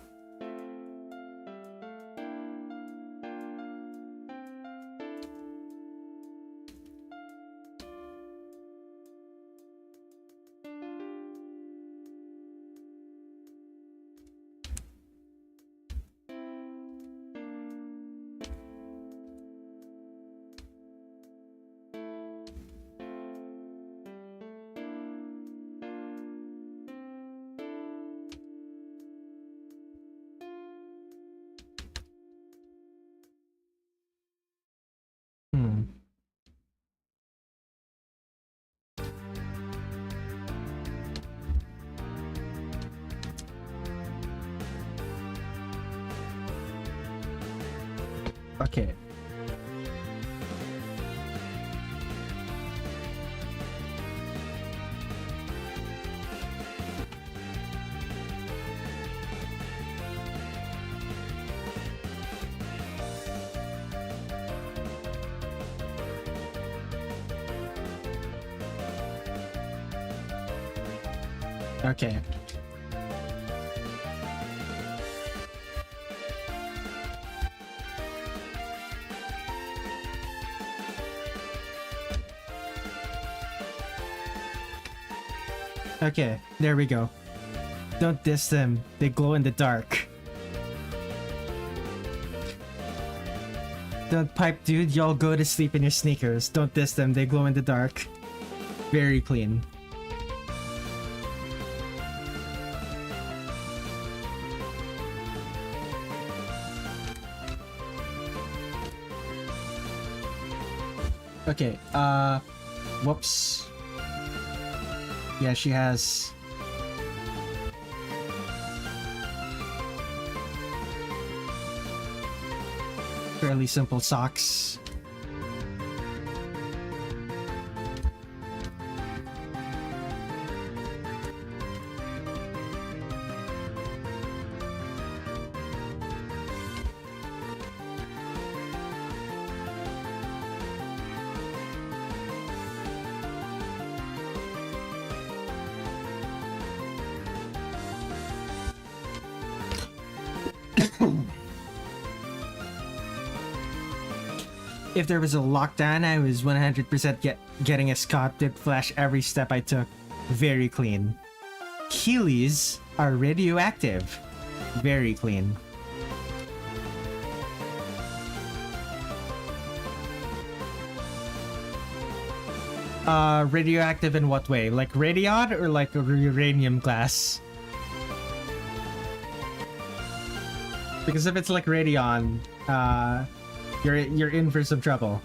Okay. Okay. Okay, there we go. Don't diss them. They glow in the dark. Don't pipe, dude. Y'all go to sleep in your sneakers. Don't diss them. They glow in the dark. Very clean. Okay, whoops. Yeah, she has... fairly simple socks. If there was a lockdown, I was 100% getting a Scott dip flash every step I took. Very clean. Heelys are radioactive. Very clean. Radioactive in what way? Like radion or like a uranium glass? Because if it's like radion, you're in for some trouble.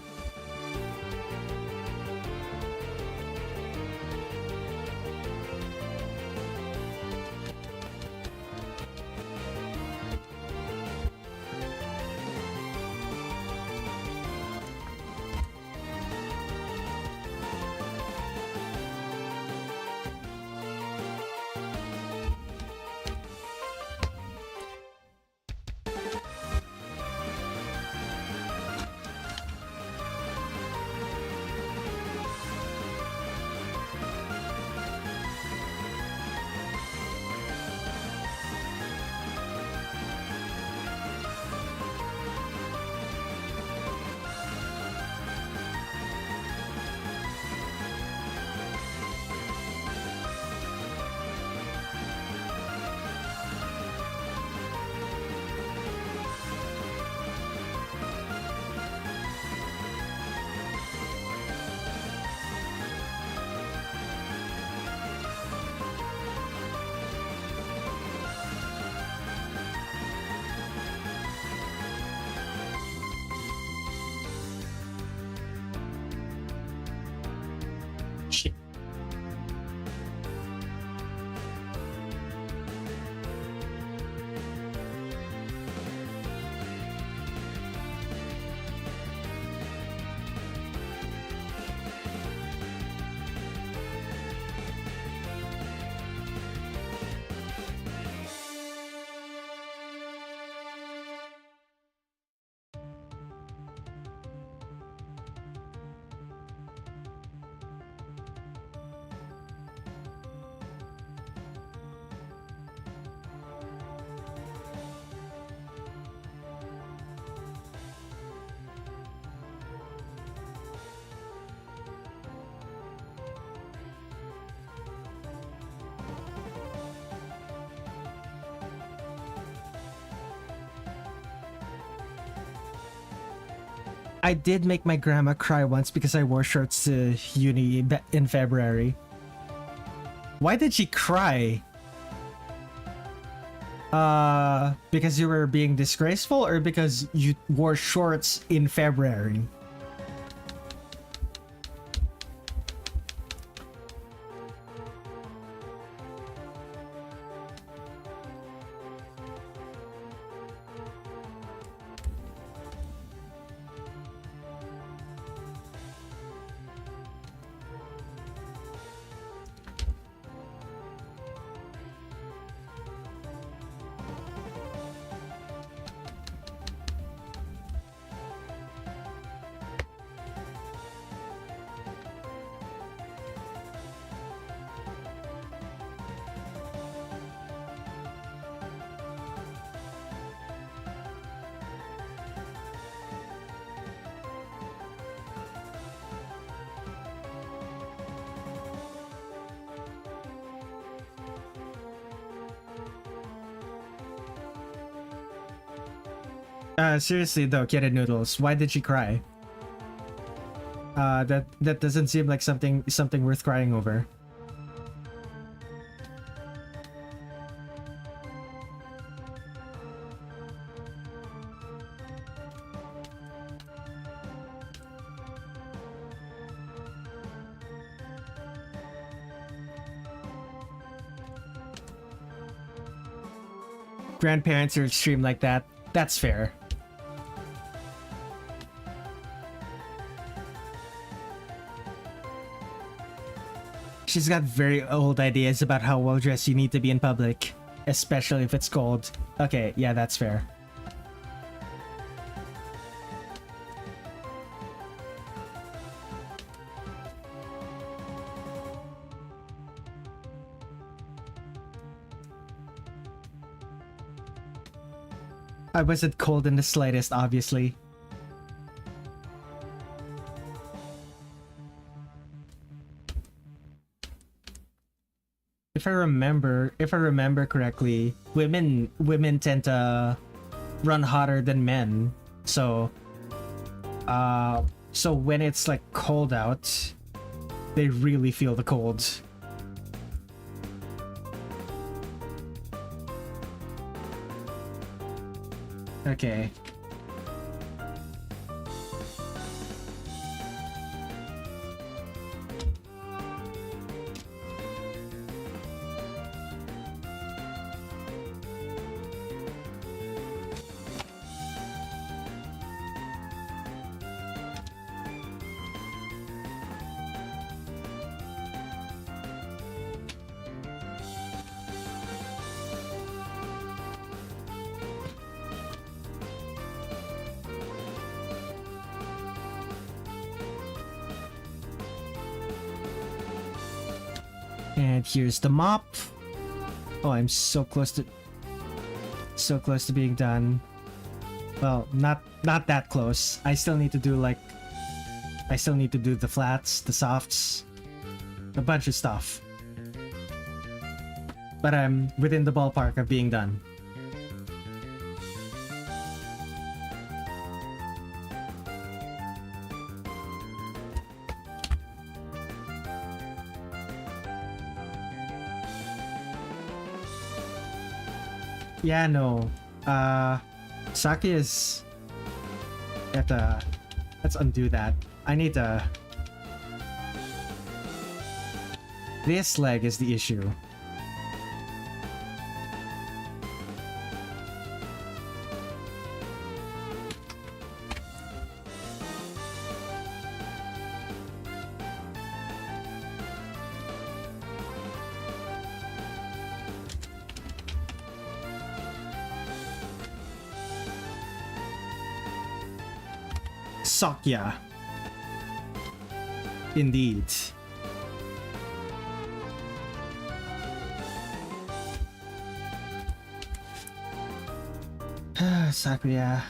I did make my grandma cry once because I wore shorts to uni in February. Why did she cry? Because you were being disgraceful or because you wore shorts in February? Seriously though, Kid Noodles, why did she cry? That doesn't seem like something worth crying over. grandparents are extreme like that, that's fair. She's got very old ideas about how well dressed you need to be in public, especially if it's cold. Okay, yeah, that's fair. I wasn't cold in the slightest, obviously. If I remember correctly, women tend to run hotter than men. So so when it's like cold out, they really feel the cold. Okay. And here's the mop. Oh, I'm so close to being done. Well, not that close. I still need to do the flats, the softs, a bunch of stuff. But I'm within the ballpark of being done. Yeah, no. Sakuya's... Let's undo that. I need to... This leg is the issue. Sakuya. Indeed. Sakuya.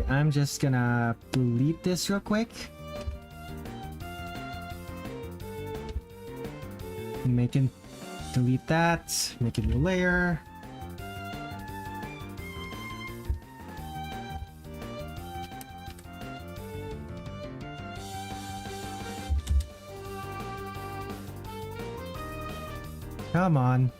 I'm just gonna delete this real quick. Delete that, make a new layer. Come on.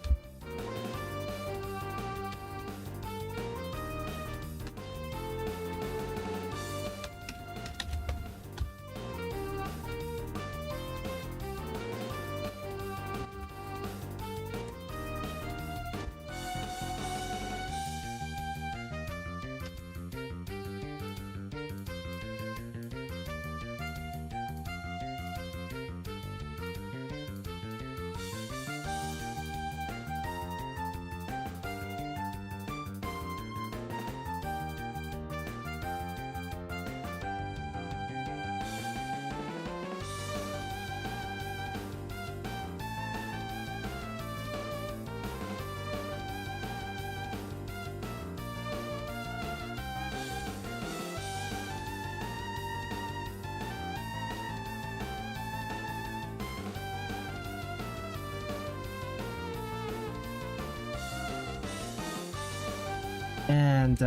And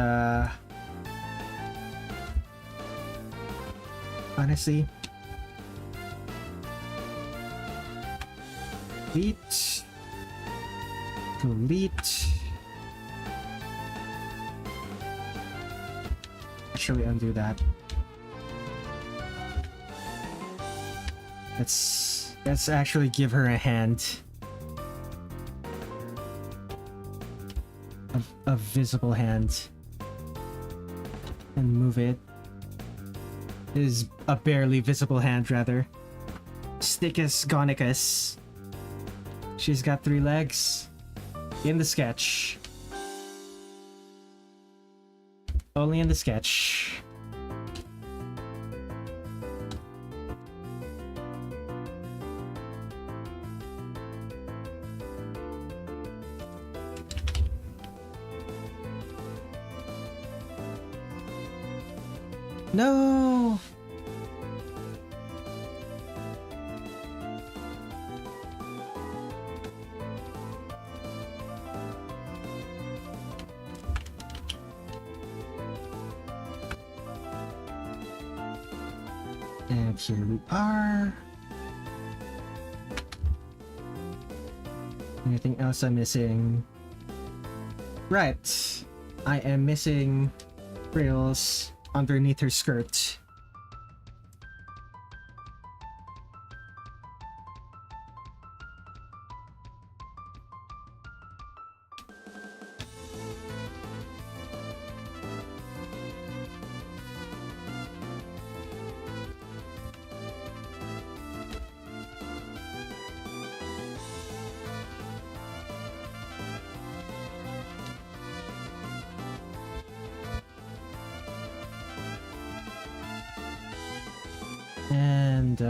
honestly, Delete. Delete. Actually, undo that. Let's actually give her a hand. A visible hand. And move it. It is a barely visible hand, rather. Stickus Gonicus. She's got 3 legs. In the sketch. Only in the sketch. No! And here we are. Anything else I'm missing? Right. I am missing frills underneath her skirt. And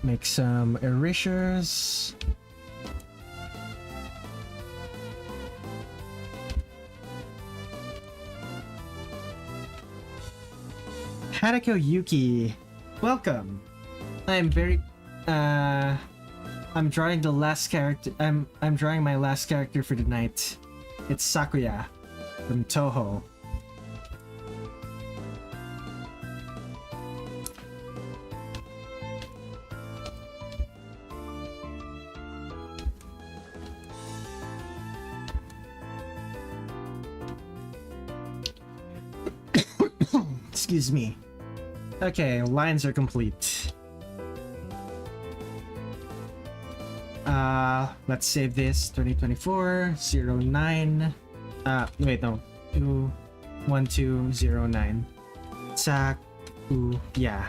make some erasures. Hadako Yuki, welcome. I'm very I'm drawing the last character. I'm drawing my last character for the night. It's Sakuya from Touhou. Excuse me. Okay, lines are complete. Let's save this. 2024 09. Wait, no. 21209. Yeah.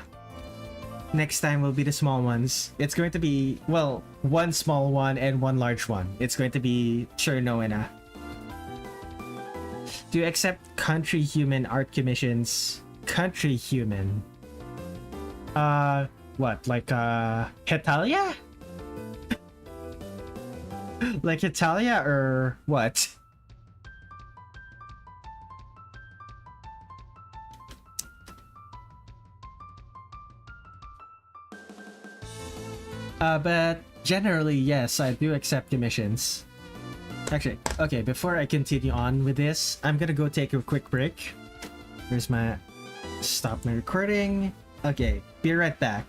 Next time will be the small ones. It's going to be, well, one small one and one large one. It's going to be Cirno and Do you accept country human art commissions? Country human. What? Like, Hetalia? Like Hetalia or what? But generally, yes, I do accept commissions. Actually, okay, before I continue on with this, I'm gonna go take a quick break. Here's my... Stop my recording. Okay, be right back.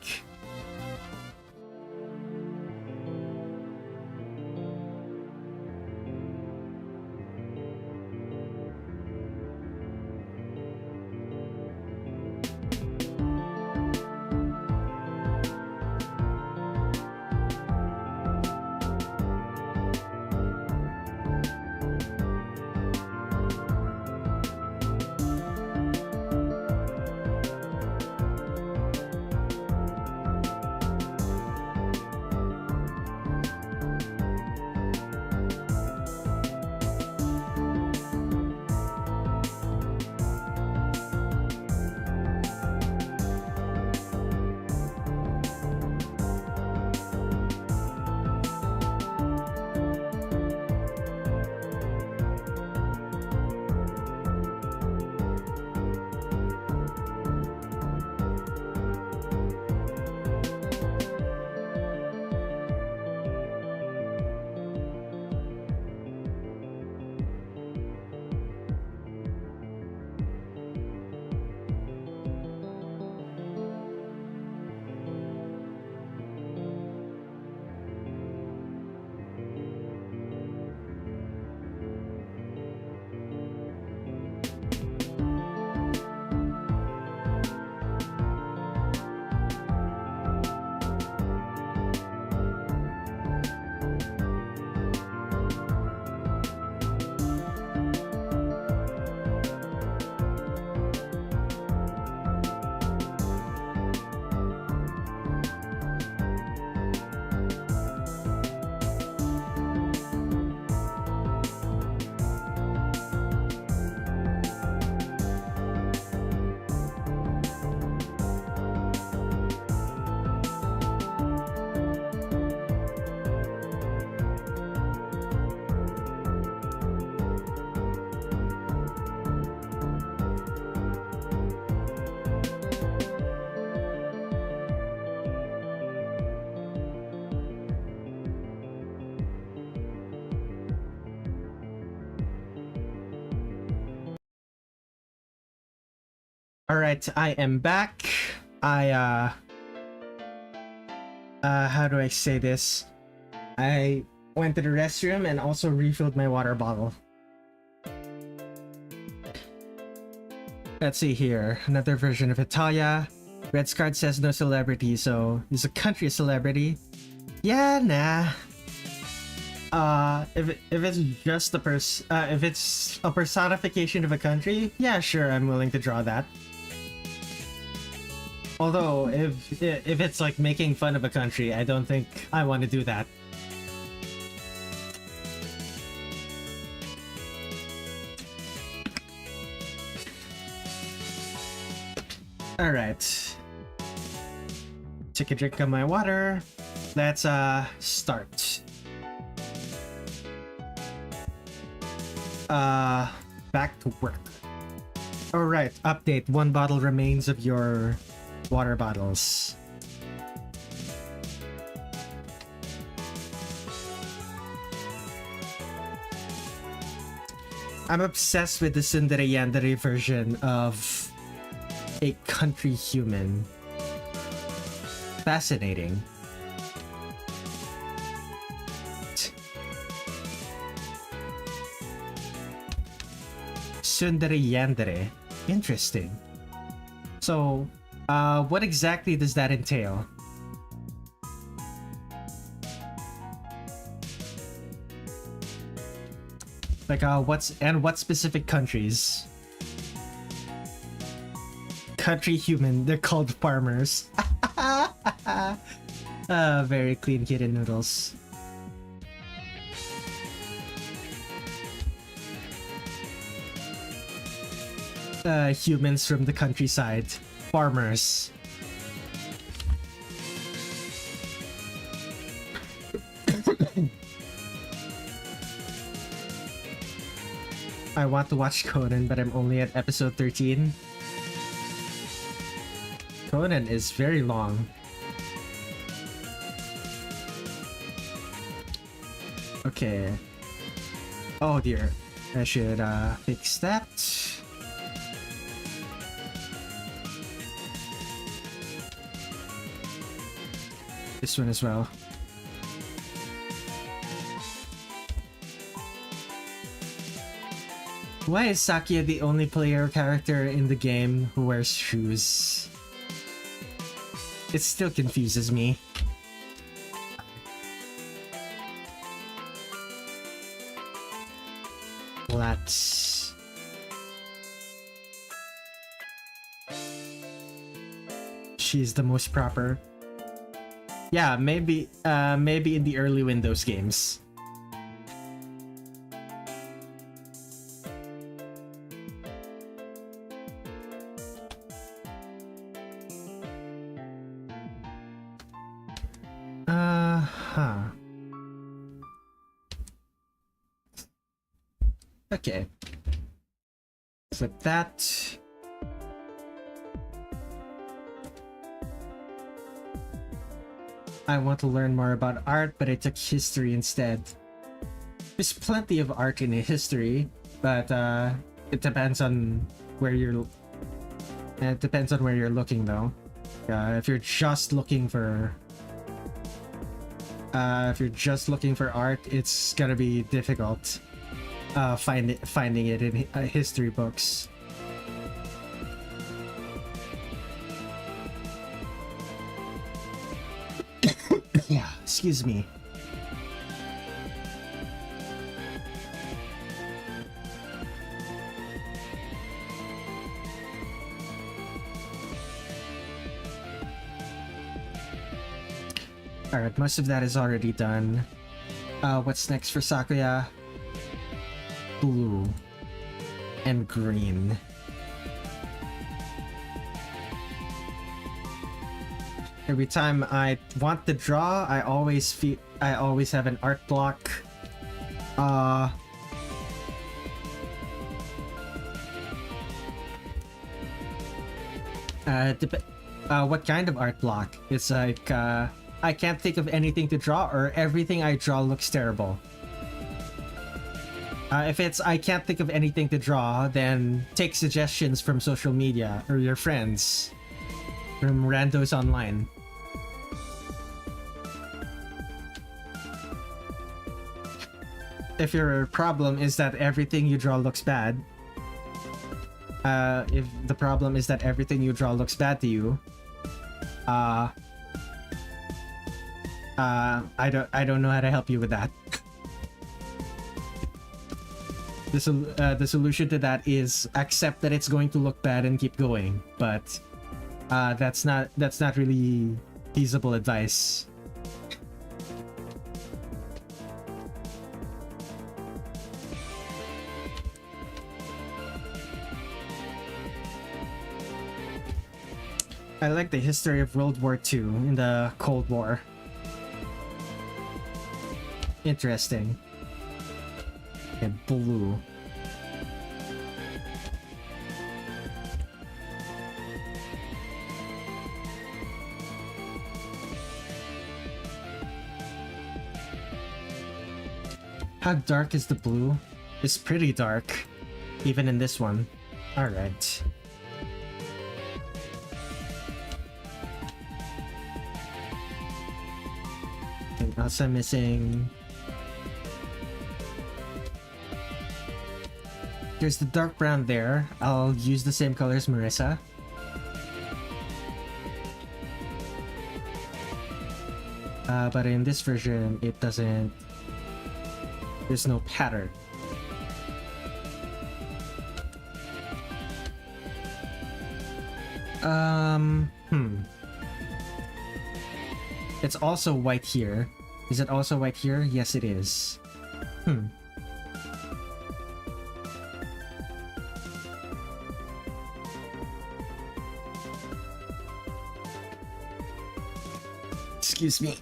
Alright, I am back. How do I say this? I went to the restroom and also refilled my water bottle. Let's see here. Another version of Italia. Red's card says no celebrity, so is a country a celebrity? Yeah, nah. If it's just if it's a personification of a country, yeah, sure, I'm willing to draw that. Although, if it's like making fun of a country, I don't think I want to do that. Alright. Take a drink of my water. Let's start. Back to work. Alright, update. 1 bottle remains of your water bottles. I'm obsessed with the tsundere yandere version of a country human. Fascinating. Tsundere yandere. Interesting. So, what exactly does that entail? Like, what specific countries? Country human, they're called farmers. Very clean kitten noodles. Humans from the countryside. Farmers. I want to watch Conan, but I'm only at episode 13. Conan is very long. Okay. Oh dear. I should fix that. This one as well. Why is Sakuya the only player character in the game who wears shoes? It still confuses me. Let's... She's the most proper. Yeah, maybe in the early Windows games. Okay. Flip that. I want to learn more about art, but I took history instead. There's plenty of art in history, but it depends on where you're. It depends on where you're looking, though. If you're just looking for art, it's gonna be difficult. Finding it in history books. Yeah, excuse me. Alright, most of that is already done. What's next for Sakuya? Blue and green. Every time I want to draw, I always have an art block. What kind of art block? It's like, I can't think of anything to draw, or everything I draw looks terrible. If it's I can't think of anything to draw, then take suggestions from social media or your friends, from randos online. If your problem is that everything you draw looks bad, if the problem is that everything you draw looks bad to you, I don't know how to help you with that. The solution to that is accept that it's going to look bad and keep going, but that's not really feasible advice. I like the history of World War II in the Cold War. Interesting. And blue. How dark is the blue? It's pretty dark, even in this one. Alright. Anything else I'm missing? There's the dark brown there. I'll use the same color as Marisa. But in this version, it doesn't... There's no pattern. It's also white here. Is it also white here? Yes, it is. Excuse me.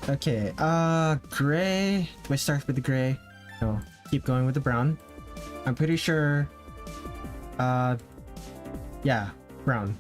Okay, gray. Do I start with the gray? No, keep going with the brown. I'm pretty sure, yeah, brown.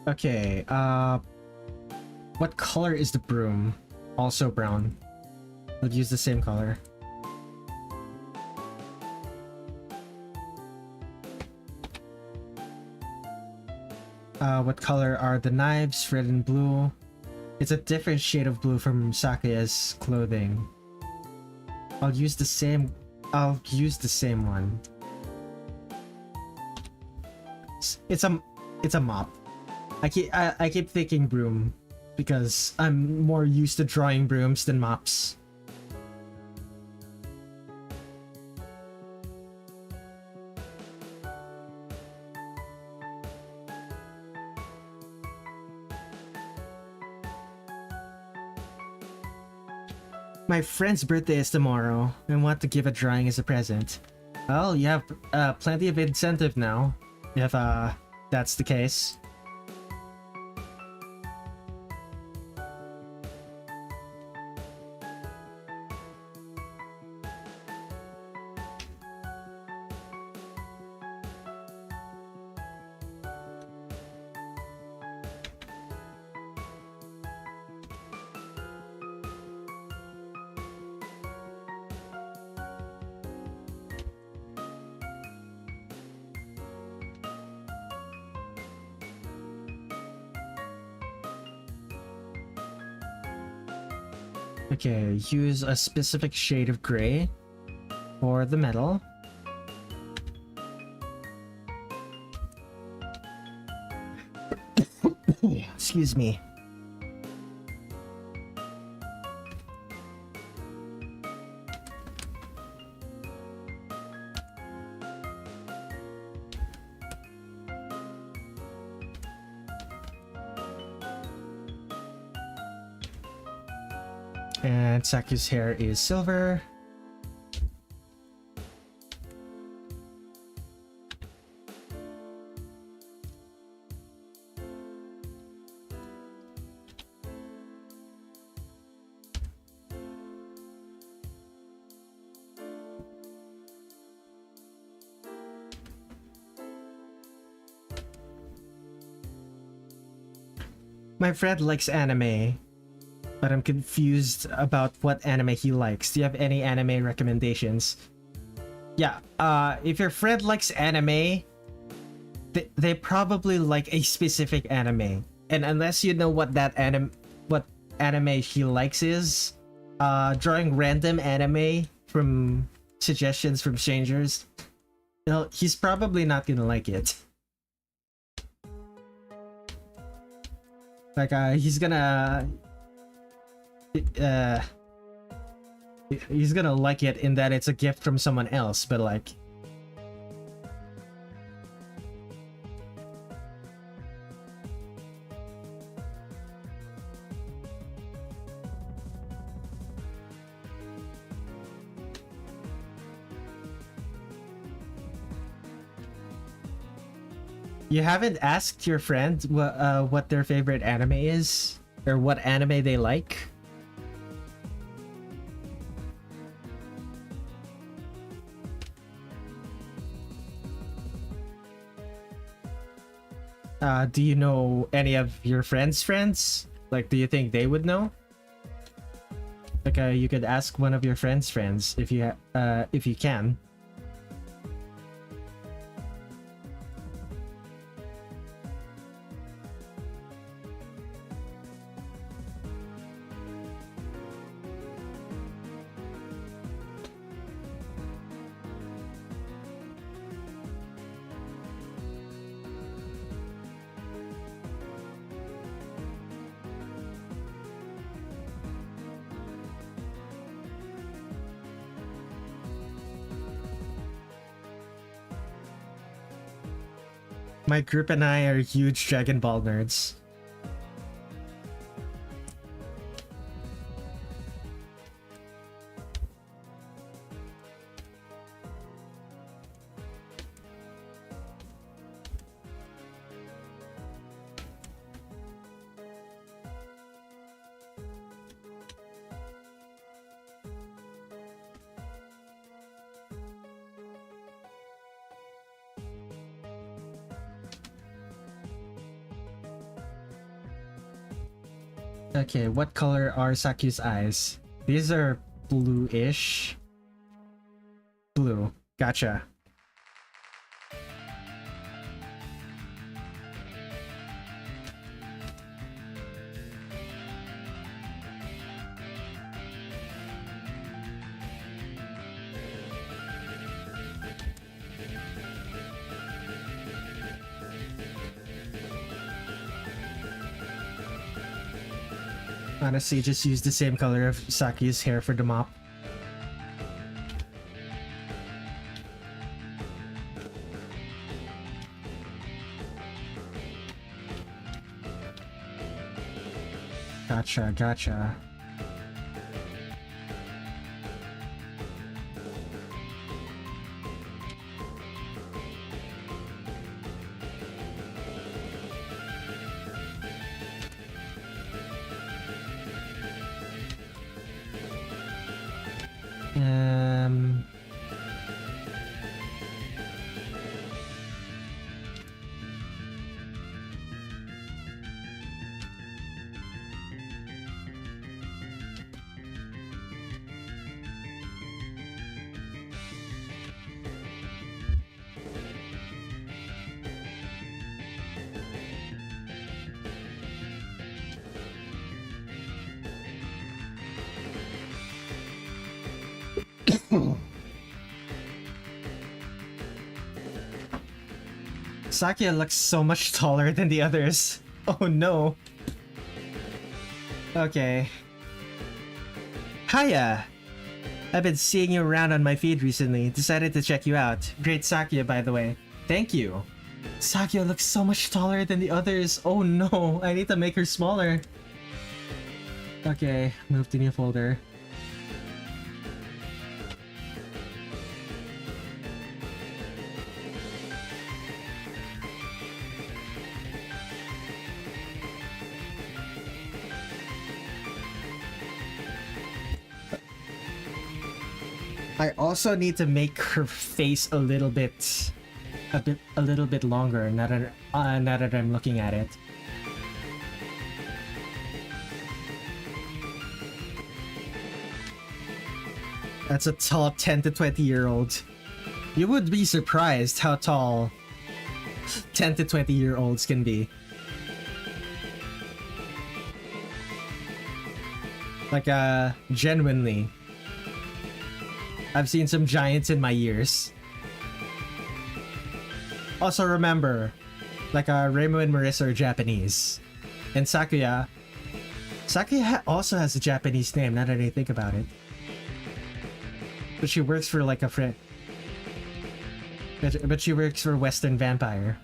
Okay, what color is the broom? Also brown. I'll use the same color. What color are the knives? Red and blue. It's a different shade of blue from Sakuya's clothing. I'll use the same one. It's a mop. I keep thinking broom because I'm more used to drawing brooms than mops. My friend's birthday is tomorrow and want to give a drawing as a present. Well, you have plenty of incentive now, if that's the case. Okay, use a specific shade of gray for the metal. Excuse me. And Saku's hair is silver. My friend likes anime, but I'm confused about what anime he likes. Do you have any anime recommendations? Yeah, if your friend likes anime, they probably like a specific anime. And unless you know what anime he likes is, drawing random anime from suggestions from strangers, you know, he's probably not gonna like it. Like, he's gonna like it in that it's a gift from someone else, but like, you haven't asked your friend what their favorite anime is, or what anime they like? Do you know any of your friends' friends? Like, do you think they would know? Like, you could ask one of your friends' friends if you can. My group and I are huge Dragon Ball nerds. Okay, what color are Saku's eyes? These are bluish. Blue. Gotcha. Honestly, just use the same color of Saku's hair for the mop. Gotcha, gotcha. Sakuya looks so much taller than the others. Oh no. Okay. Hiya! I've been seeing you around on my feed recently. Decided to check you out. Great Sakuya, by the way. Thank you. Sakuya looks so much taller than the others. Oh no, I need to make her smaller. Okay, move to new folder. I also need to make her face a little bit longer now that I'm looking at it. That's a tall 10 to 20-year-old. You would be surprised how tall 10 to 20-year-olds can be. Like, genuinely. I've seen some giants in my years. Also remember, like, Reimu and Marisa are Japanese. And Sakuya also has a Japanese name, now that I think about it. But she works for, like, a friend. But she works for Western Vampire.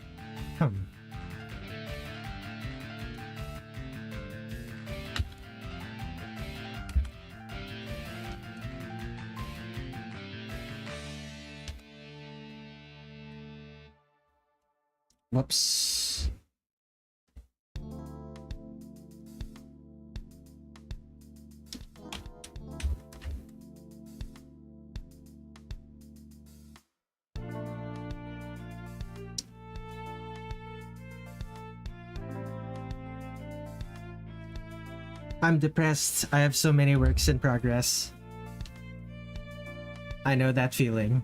Whoops. I'm depressed. I have so many works in progress. I know that feeling.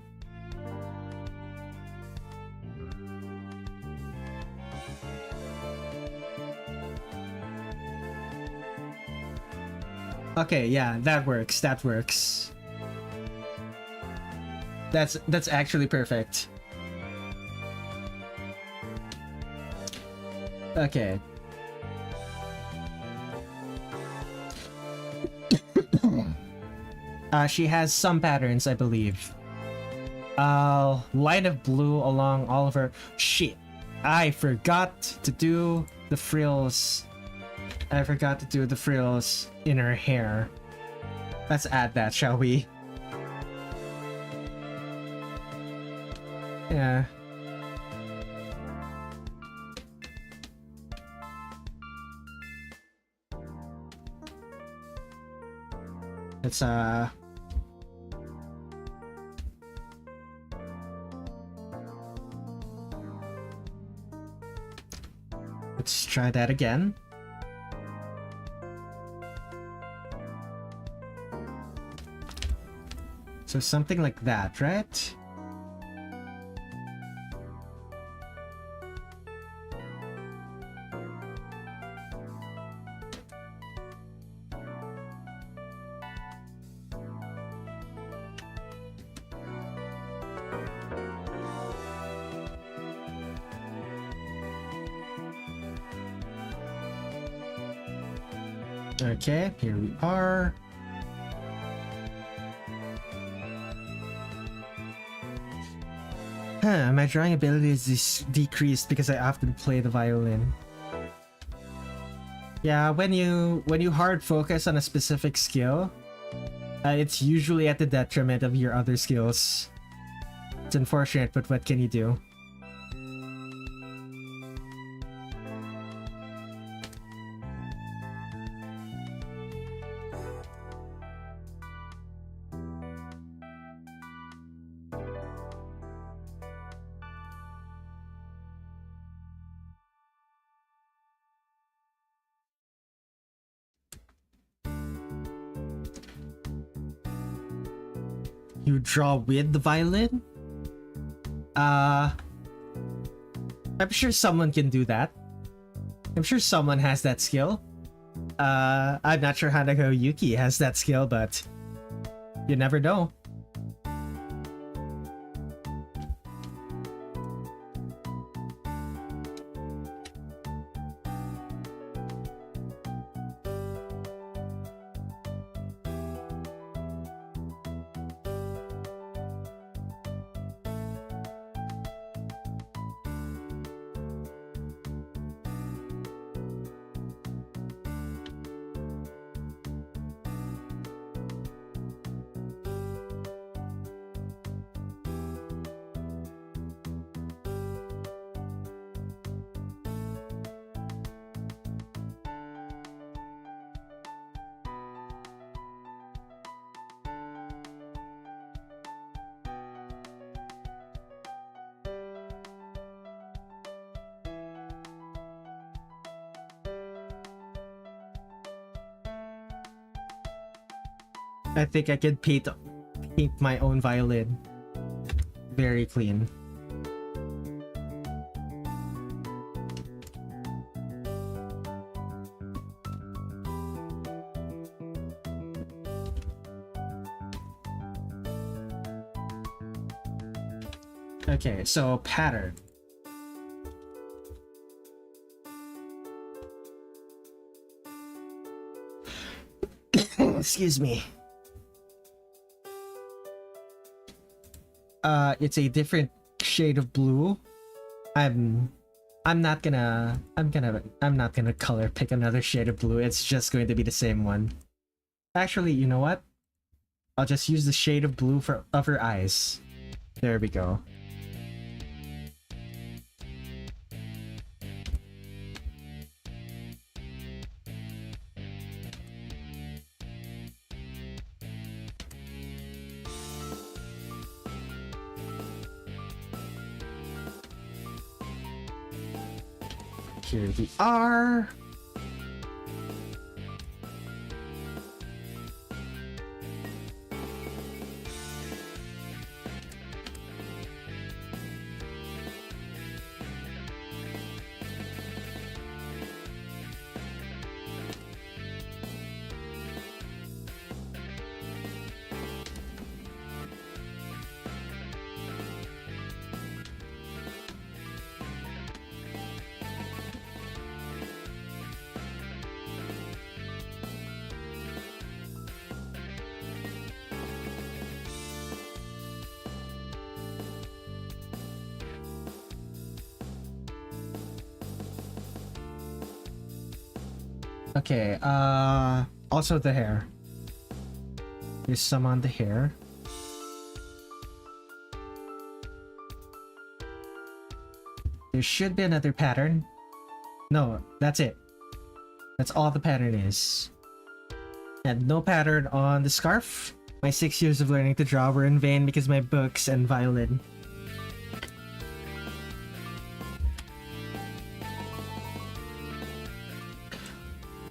Okay, yeah, that works. That works. That's actually perfect. Okay. She has some patterns, I believe. Line of blue along all of her... Shit! I forgot to do the frills. I forgot to do the frills in her hair. Let's add that, shall we? Yeah. It's let's try that again. So something like that, right? Okay, here we are. My drawing ability is decreased because I often play the violin. Yeah, when you hard focus on a specific skill, it's usually at the detriment of your other skills. It's unfortunate, but what can you do? You draw with the violin? I'm sure someone can do that. I'm sure someone has that skill. I'm not sure Hanako Yuki has that skill, but you never know. I think I could paint my own violin. Very clean. Okay, so pattern. Excuse me. It's a different shade of blue. I'm not gonna color pick another shade of blue. It's just going to be the same one. Actually, you know what? I'll just use the shade of blue of her eyes. There we go. Here we are. Okay, also the hair. There's some on the hair. There should be another pattern. No, that's it. That's all the pattern is. And no pattern on the scarf. My 6 years of learning to draw were in vain because my books and violin.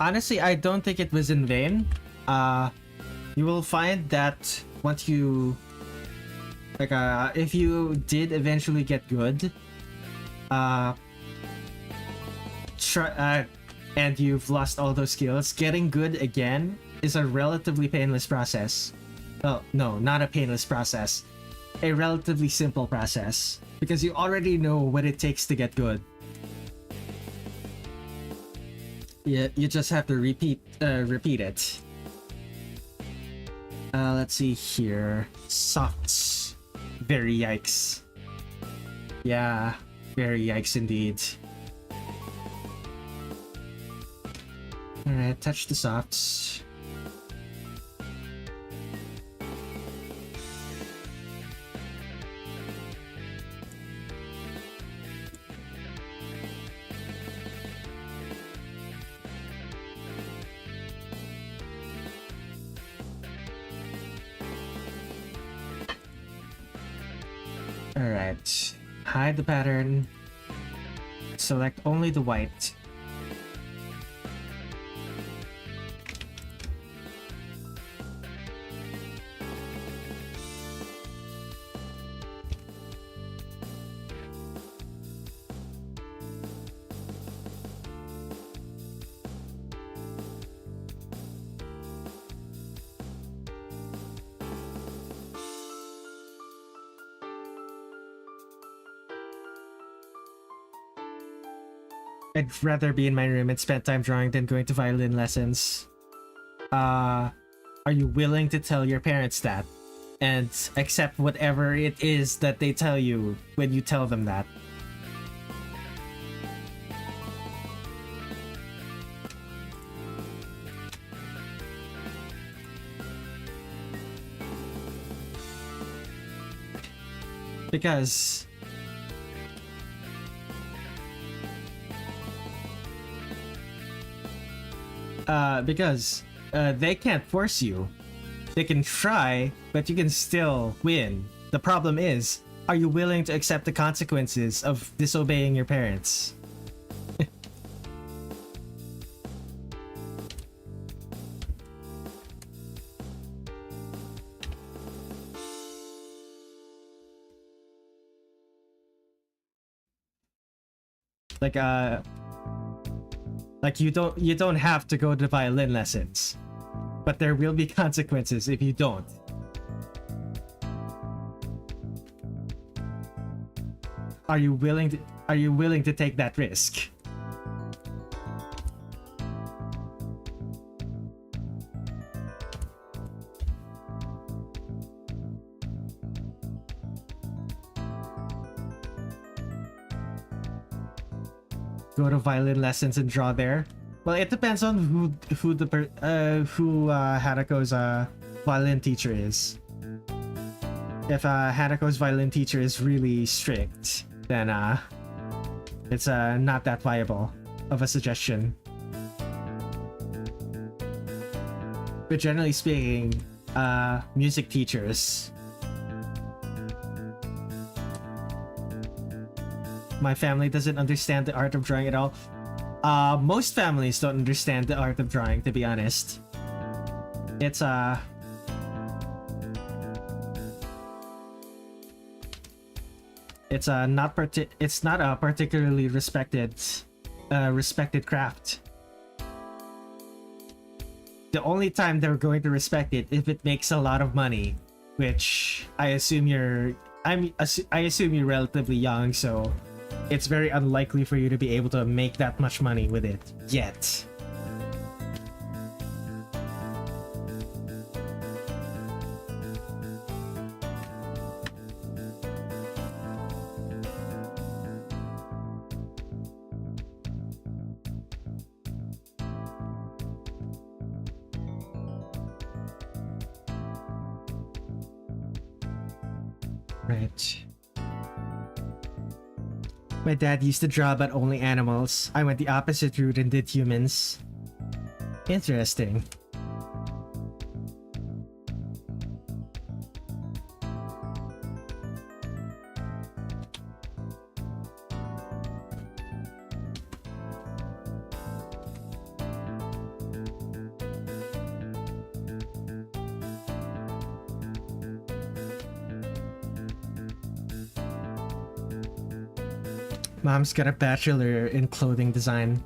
Honestly, I don't think it was in vain. You will find that once you if you did eventually get good, and you've lost all those skills, getting good again is a relatively painless process. Well, no, not a painless process. A relatively simple process. Because you already know what it takes to get good. Yeah, you just have to repeat it. Let's see here. Socks. Very yikes. Yeah, very yikes indeed. Alright, touch the softs. Alright, hide the pattern. Select only the white. I'd rather be in my room and spend time drawing than going to violin lessons. Are you willing to tell your parents that? And accept whatever it is that they tell you when you tell them that? Because they can't force you. They can try, but you can still win. The problem is, are you willing to accept the consequences of disobeying your parents? Like you don't have to go to violin lessons, but there will be consequences if you don't. Are you willing to take that risk? Go to violin lessons and draw there? Well, it depends on who Hanako's violin teacher is. If Hanako's violin teacher is really strict, then it's not that viable of a suggestion. But generally speaking, music teachers. My family doesn't understand the art of drawing at all. Most families don't understand the art of drawing, to be honest. It's not a particularly respected craft. The only time they're going to respect it if it makes a lot of money, which I assume you're relatively young, so it's very unlikely for you to be able to make that much money with it yet. Right. My dad used to draw but only animals. I went the opposite route and did humans. Interesting. Mom's got a bachelor in clothing design.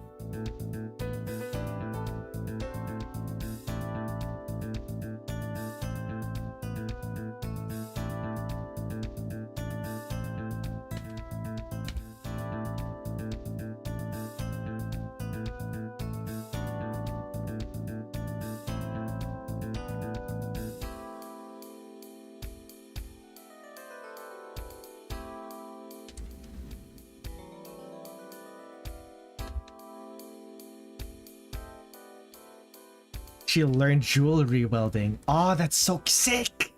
She'll learn jewelry welding. Oh, that's so sick!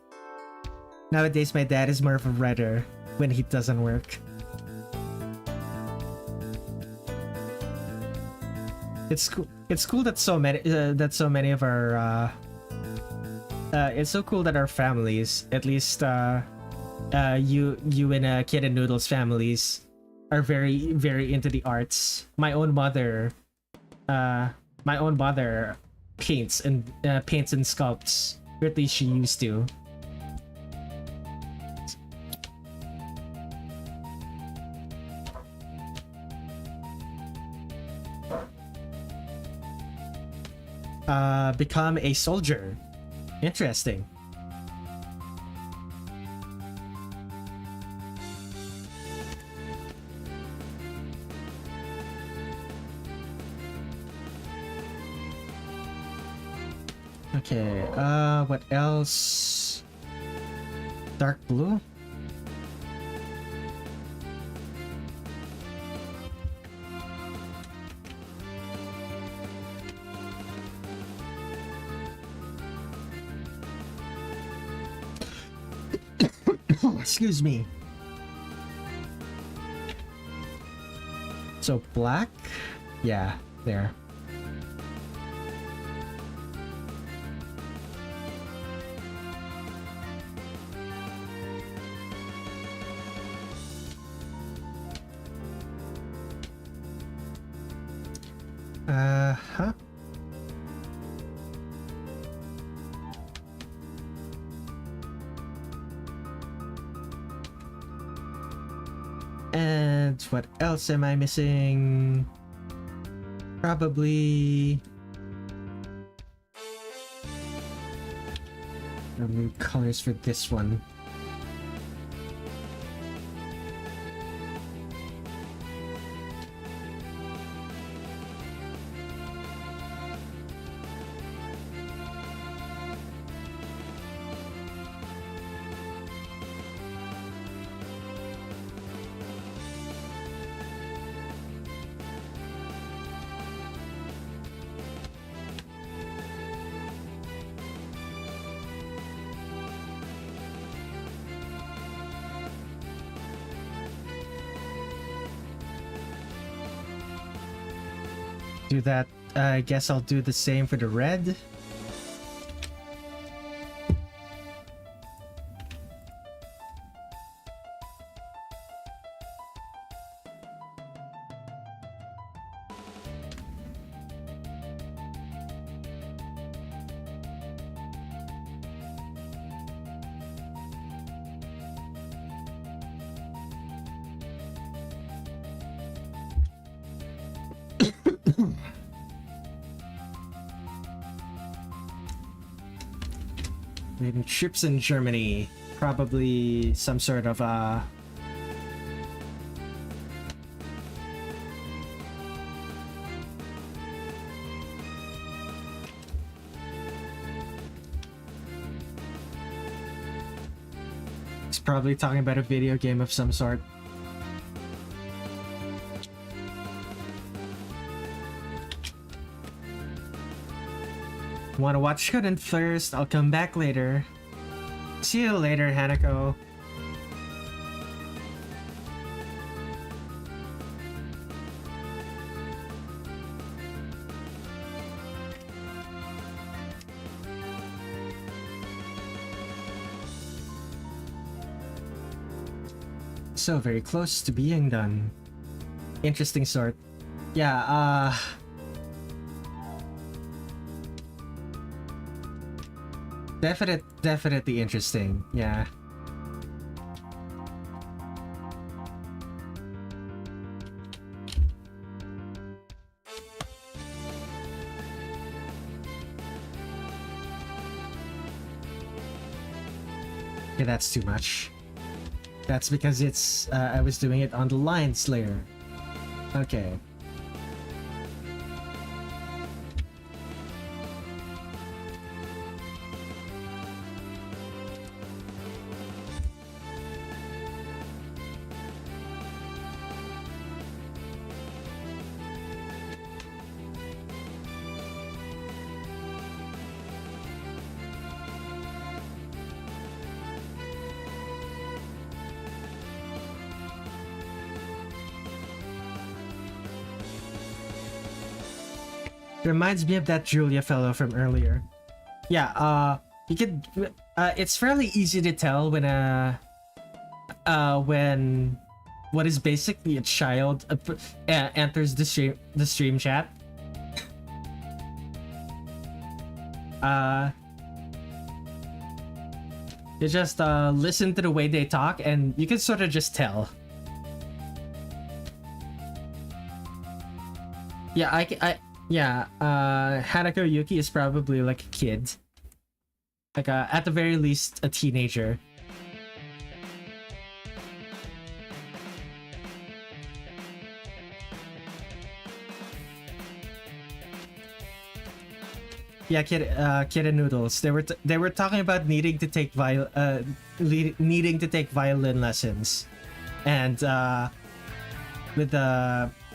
Nowadays, my dad is more of a writer when he doesn't work. It's cool. It's cool that so many of our it's so cool that our families, at least you and Kid and Noodle's families, are very into the arts. My own mother paints and sculpts, or at least she used to. Become a soldier. Interesting. Okay, what else? Dark blue? Excuse me. So black? Yeah, there. Huh? And that. What else am I missing? Probably... colors for this one. Do that. I guess I'll do the same for the red. Maybe trips in Germany. Probably some sort of he's probably talking about a video game of some sort. Want to watch Conan first? I'll come back later. See you later, Hanako. So very close to being done. Interesting sort. Yeah, definitely interesting, yeah. Okay, that's too much. That's because it's, I was doing it on the lines layer. Okay. Reminds me of that Julia fellow from earlier. Yeah, you could, it's fairly easy to tell when what is basically a child enters the stream chat. You just listen to the way they talk and you can sort of just tell. Yeah, yeah, Hanako Yuki is probably like a kid. Like, at the very least, a teenager. Yeah, Kid and Noodles. They were talking about needing to take violin lessons, and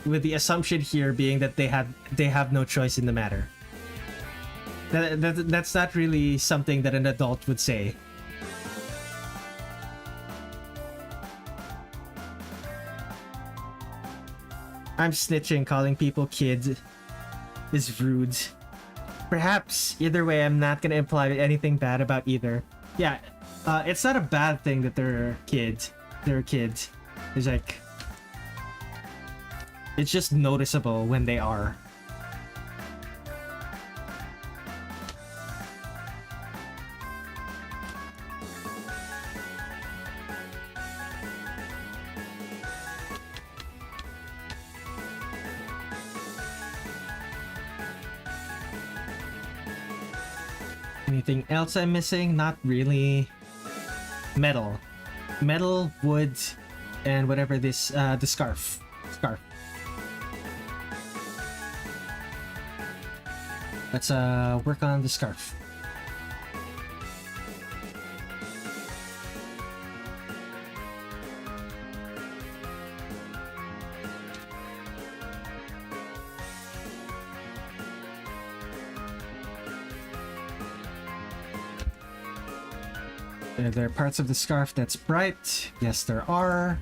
with the assumption here being that they have no choice in the matter. That's not really something that an adult would say. I'm snitching. Calling people kid is rude. Perhaps. Either way, I'm not gonna imply anything bad about either. Yeah, it's not a bad thing that they're a kid. They're a kid. It's like, it's just noticeable when they are. Anything else I'm missing? Not really. Metal. Metal, wood, and whatever this, the scarf. Scarf. Let's work on the scarf. Are there parts of the scarf that's bright? Yes, there are.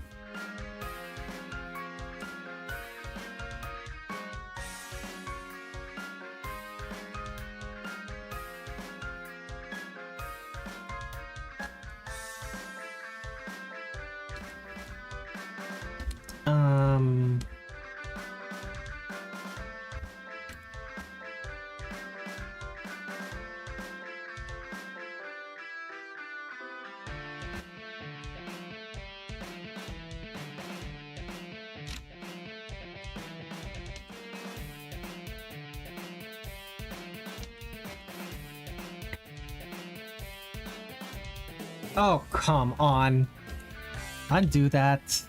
Oh, come on. Undo that.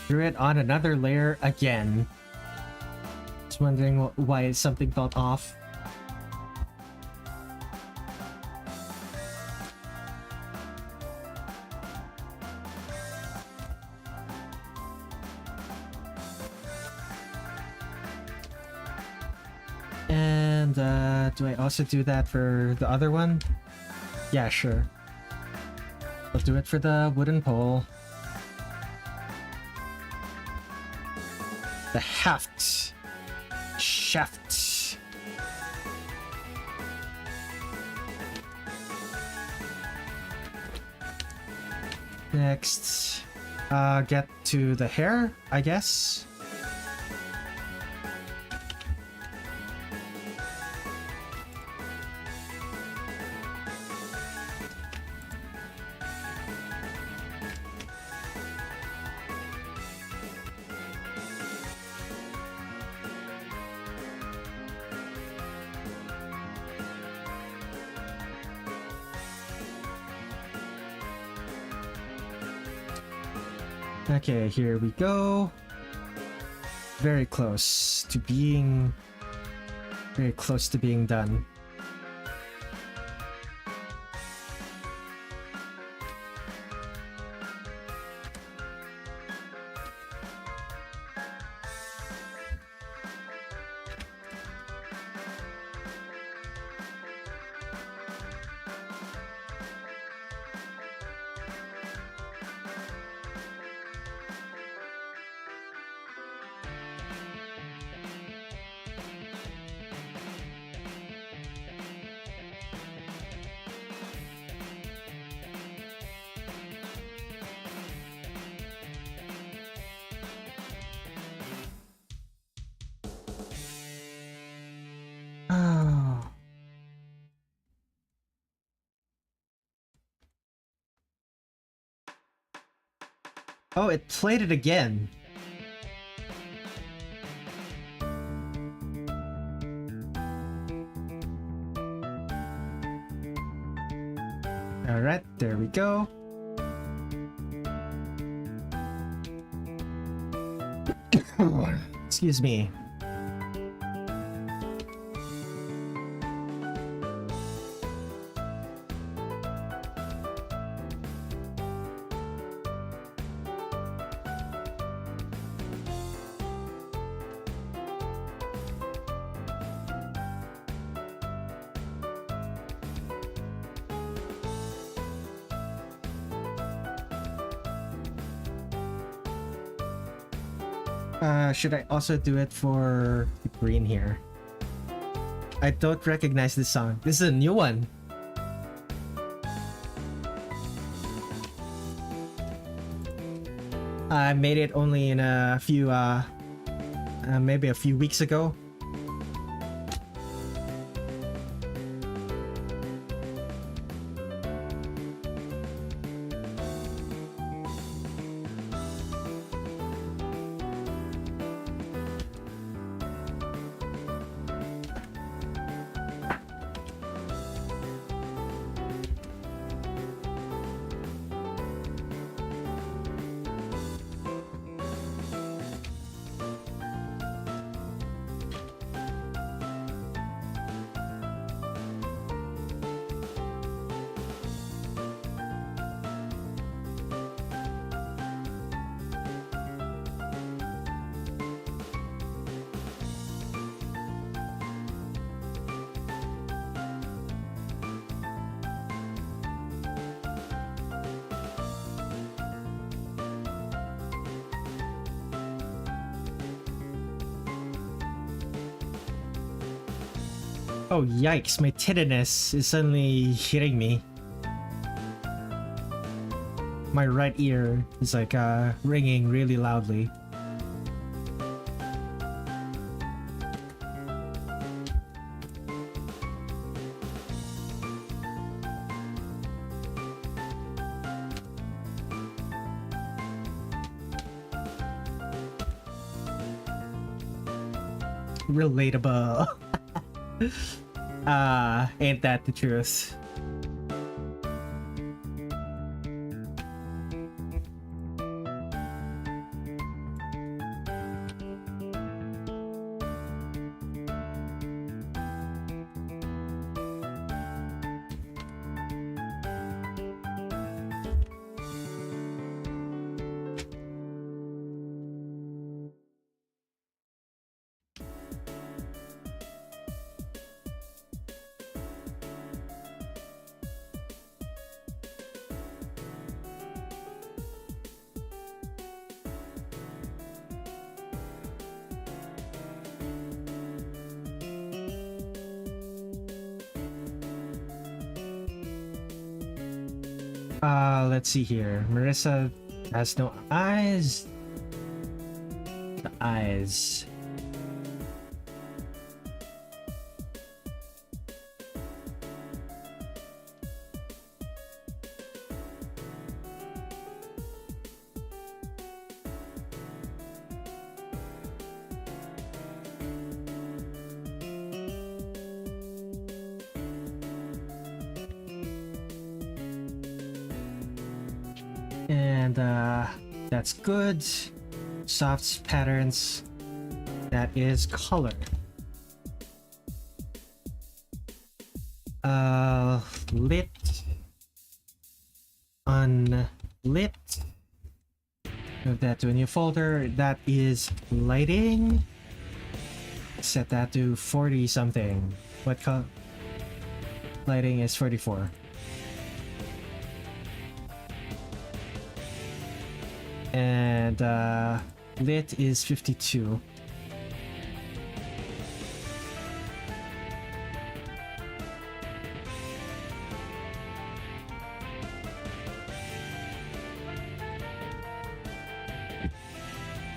Drew it on another layer again. Just wondering why something felt off. Do I also do that for the other one? Yeah, sure. I'll do it for the wooden pole. The haft. Shaft. Next, get to the hair, I guess. Okay, here we go. Very close to being done. Oh, it played it again. Alright, there we go. Excuse me. Should I also do it for the green here? I don't recognize this song. This is a new one. I made it only in a few, maybe a few weeks ago. Oh yikes, my tinnitus is suddenly hitting me. My right ear is like ringing really loudly. Relatable. Ain't that the truth? Let's see here. Marisa has no eyes. The eyes. And that's good. Soft patterns. That is color. Lit. Unlit. Move that to a new folder. That is lighting. Set that to 40 something. What color? Lighting is 44. And lit is 52.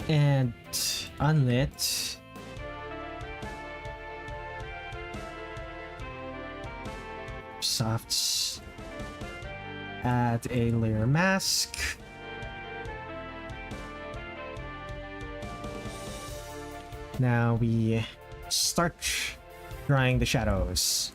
And unlit softs. Add a layer mask. Now we start drawing the shadows.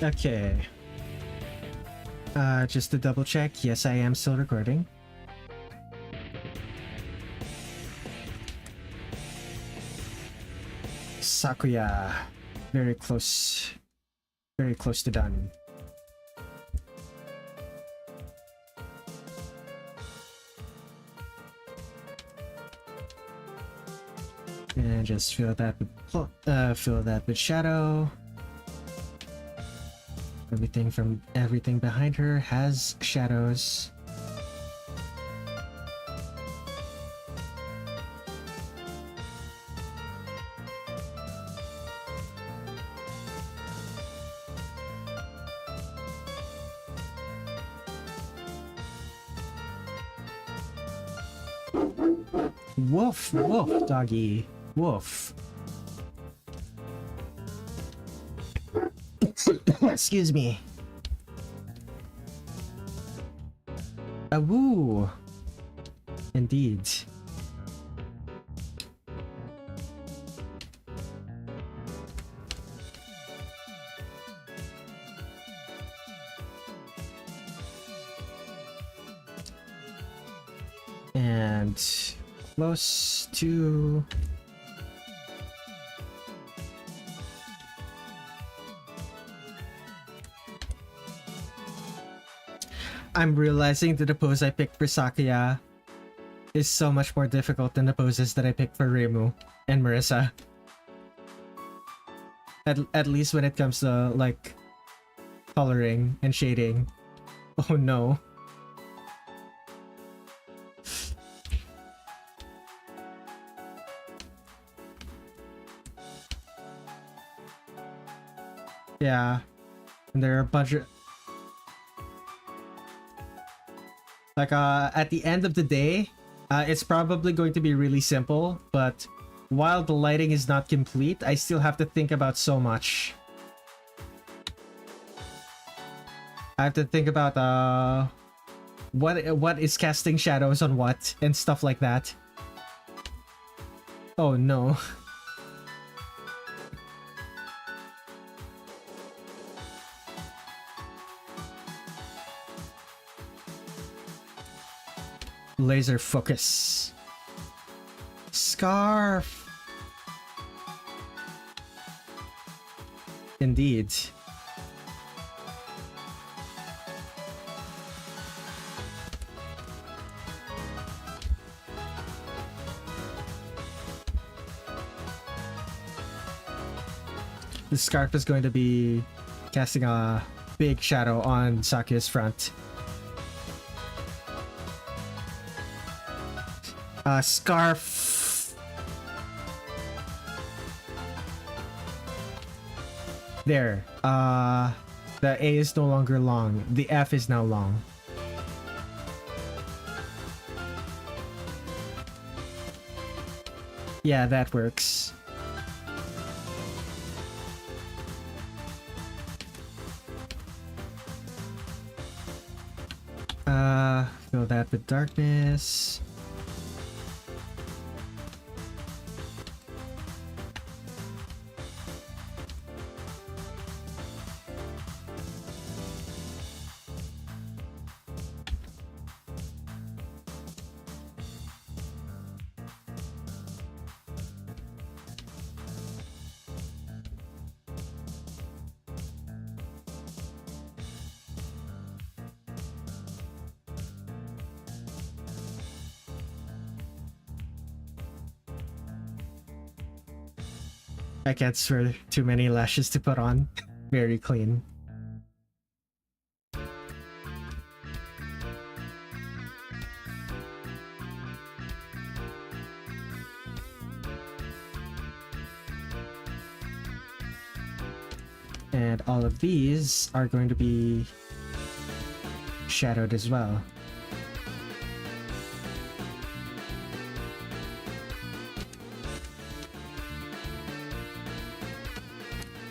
Okay. Just to double check, yes, I am still recording. Sakuya, very close to done. And just fill that with shadow. Everything behind her has shadows. Woof, woof, doggy. Woof. Excuse me. Woo! Indeed. And close to... I'm realizing that the pose I picked for Sakuya is so much more difficult than the poses that I picked for Reimu and Marisa. At least when it comes to, like, coloring and shading. Oh no. Yeah. And there are a bunch of... Like, at the end of the day, it's probably going to be really simple, but while the lighting is not complete, I still have to think about so much. I have to think about, what is casting shadows on what, and stuff like that. Oh no. Laser focus. Scarf. Indeed. The scarf is going to be casting a big shadow on Sakuya's front. Scarf. There. The A is no longer long. The F is now long. Yeah, that works. Fill that with darkness. I can't swear too many lashes to put on. Very clean. And all of these are going to be shadowed as well.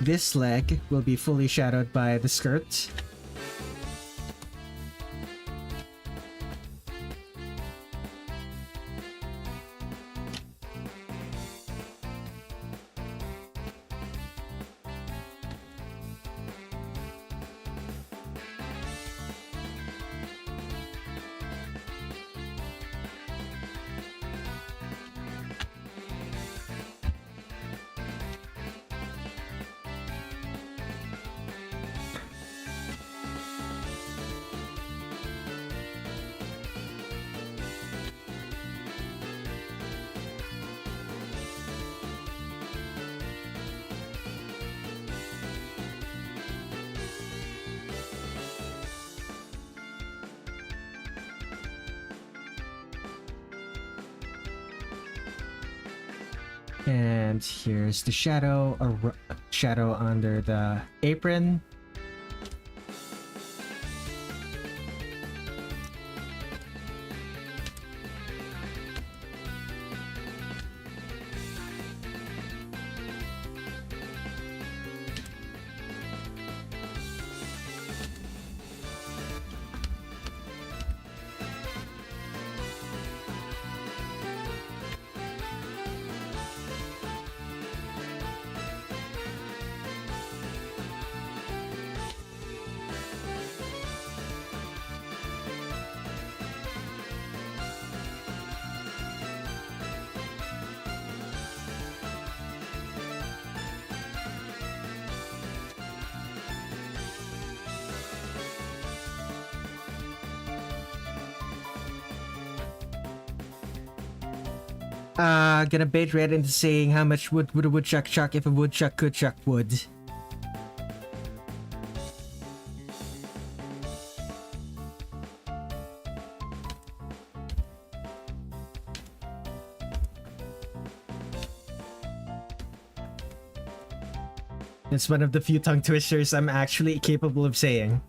This leg will be fully shadowed by the skirt. And here's the shadow, a shadow under the apron. Gonna bait Red into saying how much wood would a woodchuck chuck if a woodchuck could chuck wood. It's one of the few tongue twisters I'm actually capable of saying.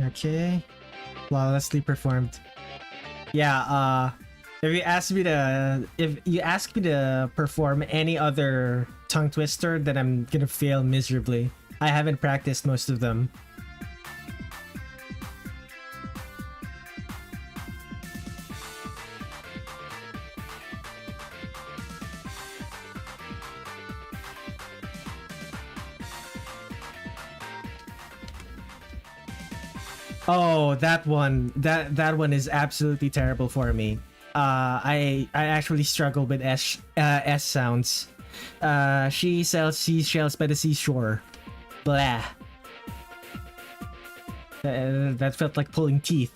Okay, flawlessly performed. Yeah, if you ask me to perform any other tongue twister, then I'm gonna fail miserably. I haven't practiced most of them. Oh, that one. That one is absolutely terrible for me. I actually struggle with S sounds. She sells seashells by the seashore. Blah. That felt like pulling teeth.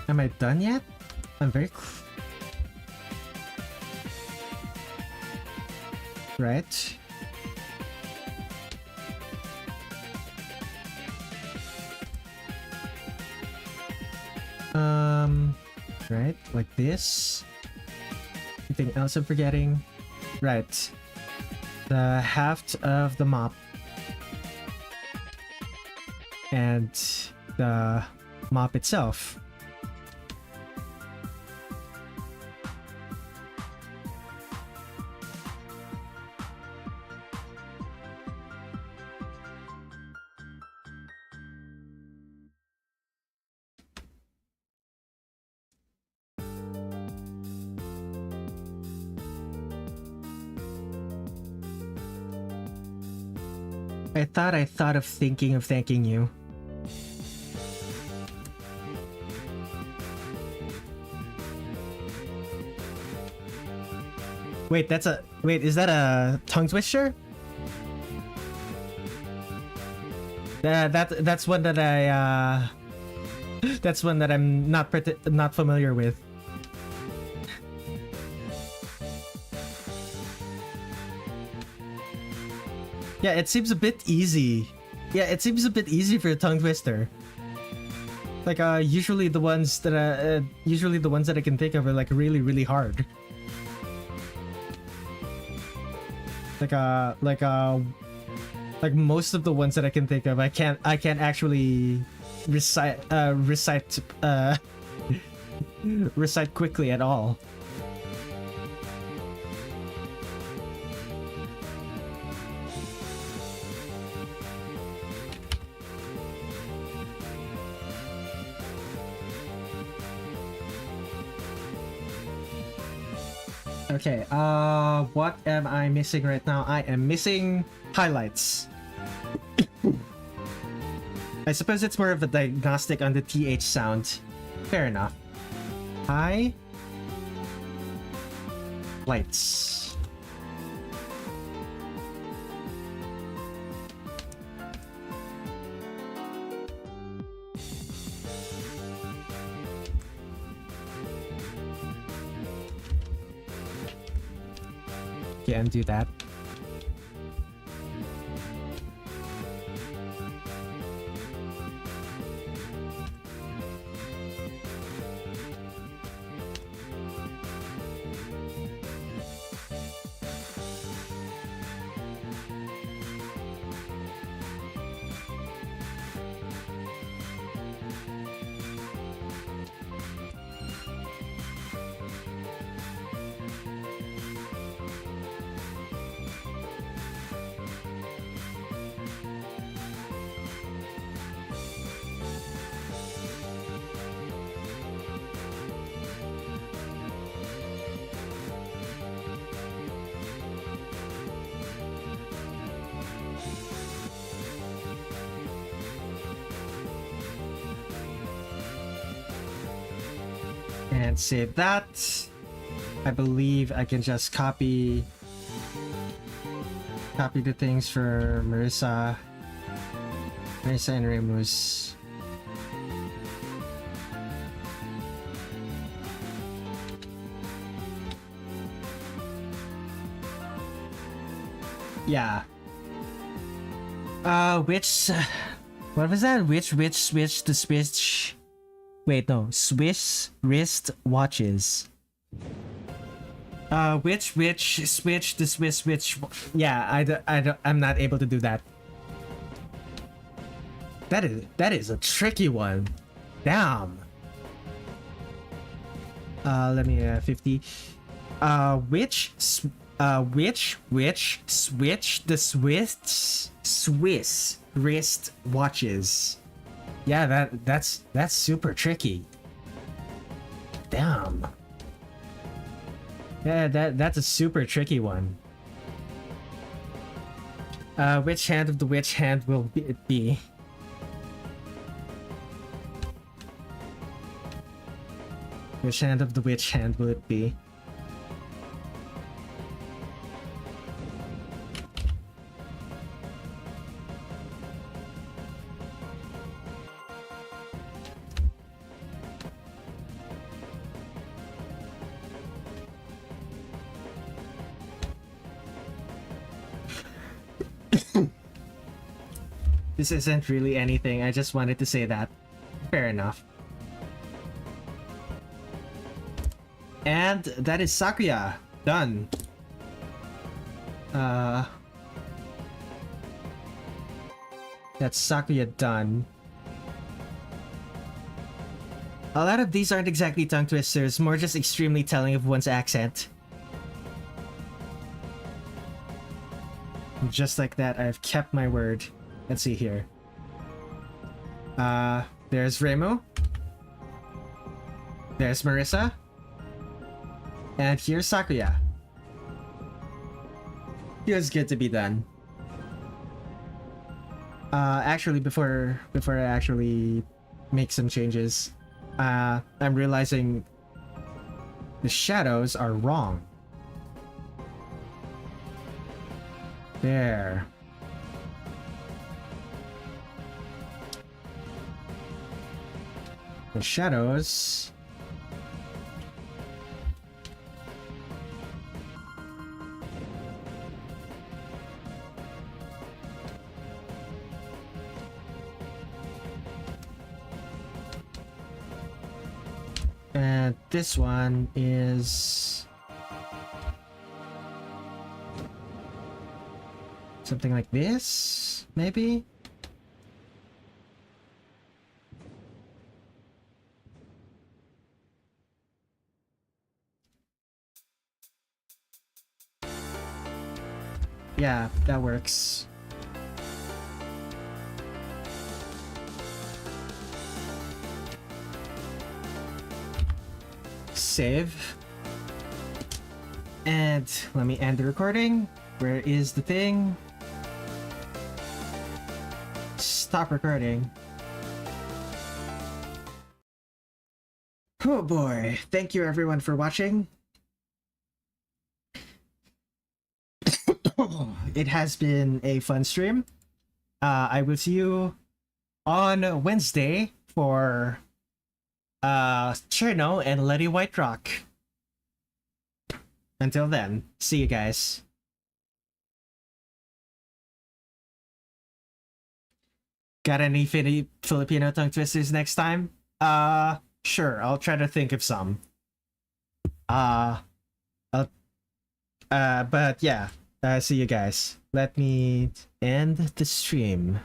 Am I done yet? I'm very right. Right, like this. Anything else I'm forgetting? Right. The haft of the mop. And the mop itself. I thought of thanking you. Wait, is that a tongue twister? That's one that that's one that I'm not familiar with. Yeah, it seems a bit easy. Yeah, it seems a bit easy for a tongue twister. Like usually the ones that I can think of are like really, really hard. Like most of the ones that I can think of, I can't actually recite recite quickly at all. Okay, what am I missing right now? I am missing highlights. I suppose it's more of a diagnostic on the TH sound. Fair enough. Hi. Lights. Okay, undo that. And save that. I believe I can just copy the things for Marisa and Reimu's. Yeah. What was that? Which switch the switch? Wait, no. Swiss wrist watches. Which switch the Swiss which? Yeah, I'm not able to do that. That is a tricky one. Damn. Let me 50. Which switch the Swiss wrist watches? Yeah, that's super tricky. Damn. Yeah, that's a super tricky one. Which hand of the which hand will it be? Which hand of the which hand will it be? This isn't really anything, I just wanted to say that. Fair enough. And that is Sakuya. Done. That's Sakuya done. A lot of these aren't exactly tongue twisters, more just extremely telling of one's accent. Just like that, I've kept my word. Let's see here. There's Reimu. There's Marisa. And here's Sakuya. Feels good to be done. Actually, before I actually make some changes, I'm realizing the shadows are wrong. There. The shadows. And this one is something like this, maybe? Yeah, that works. Save. And let me end the recording. Where is the thing? Stop recording. Oh boy. Thank you everyone for watching. It has been a fun stream. I will see you on Wednesday for Cirno and Letty Whiterock. Until then, see you guys. Got any Filipino tongue twisters next time? Sure, I'll try to think of some. But yeah. See you guys. Let me end the stream.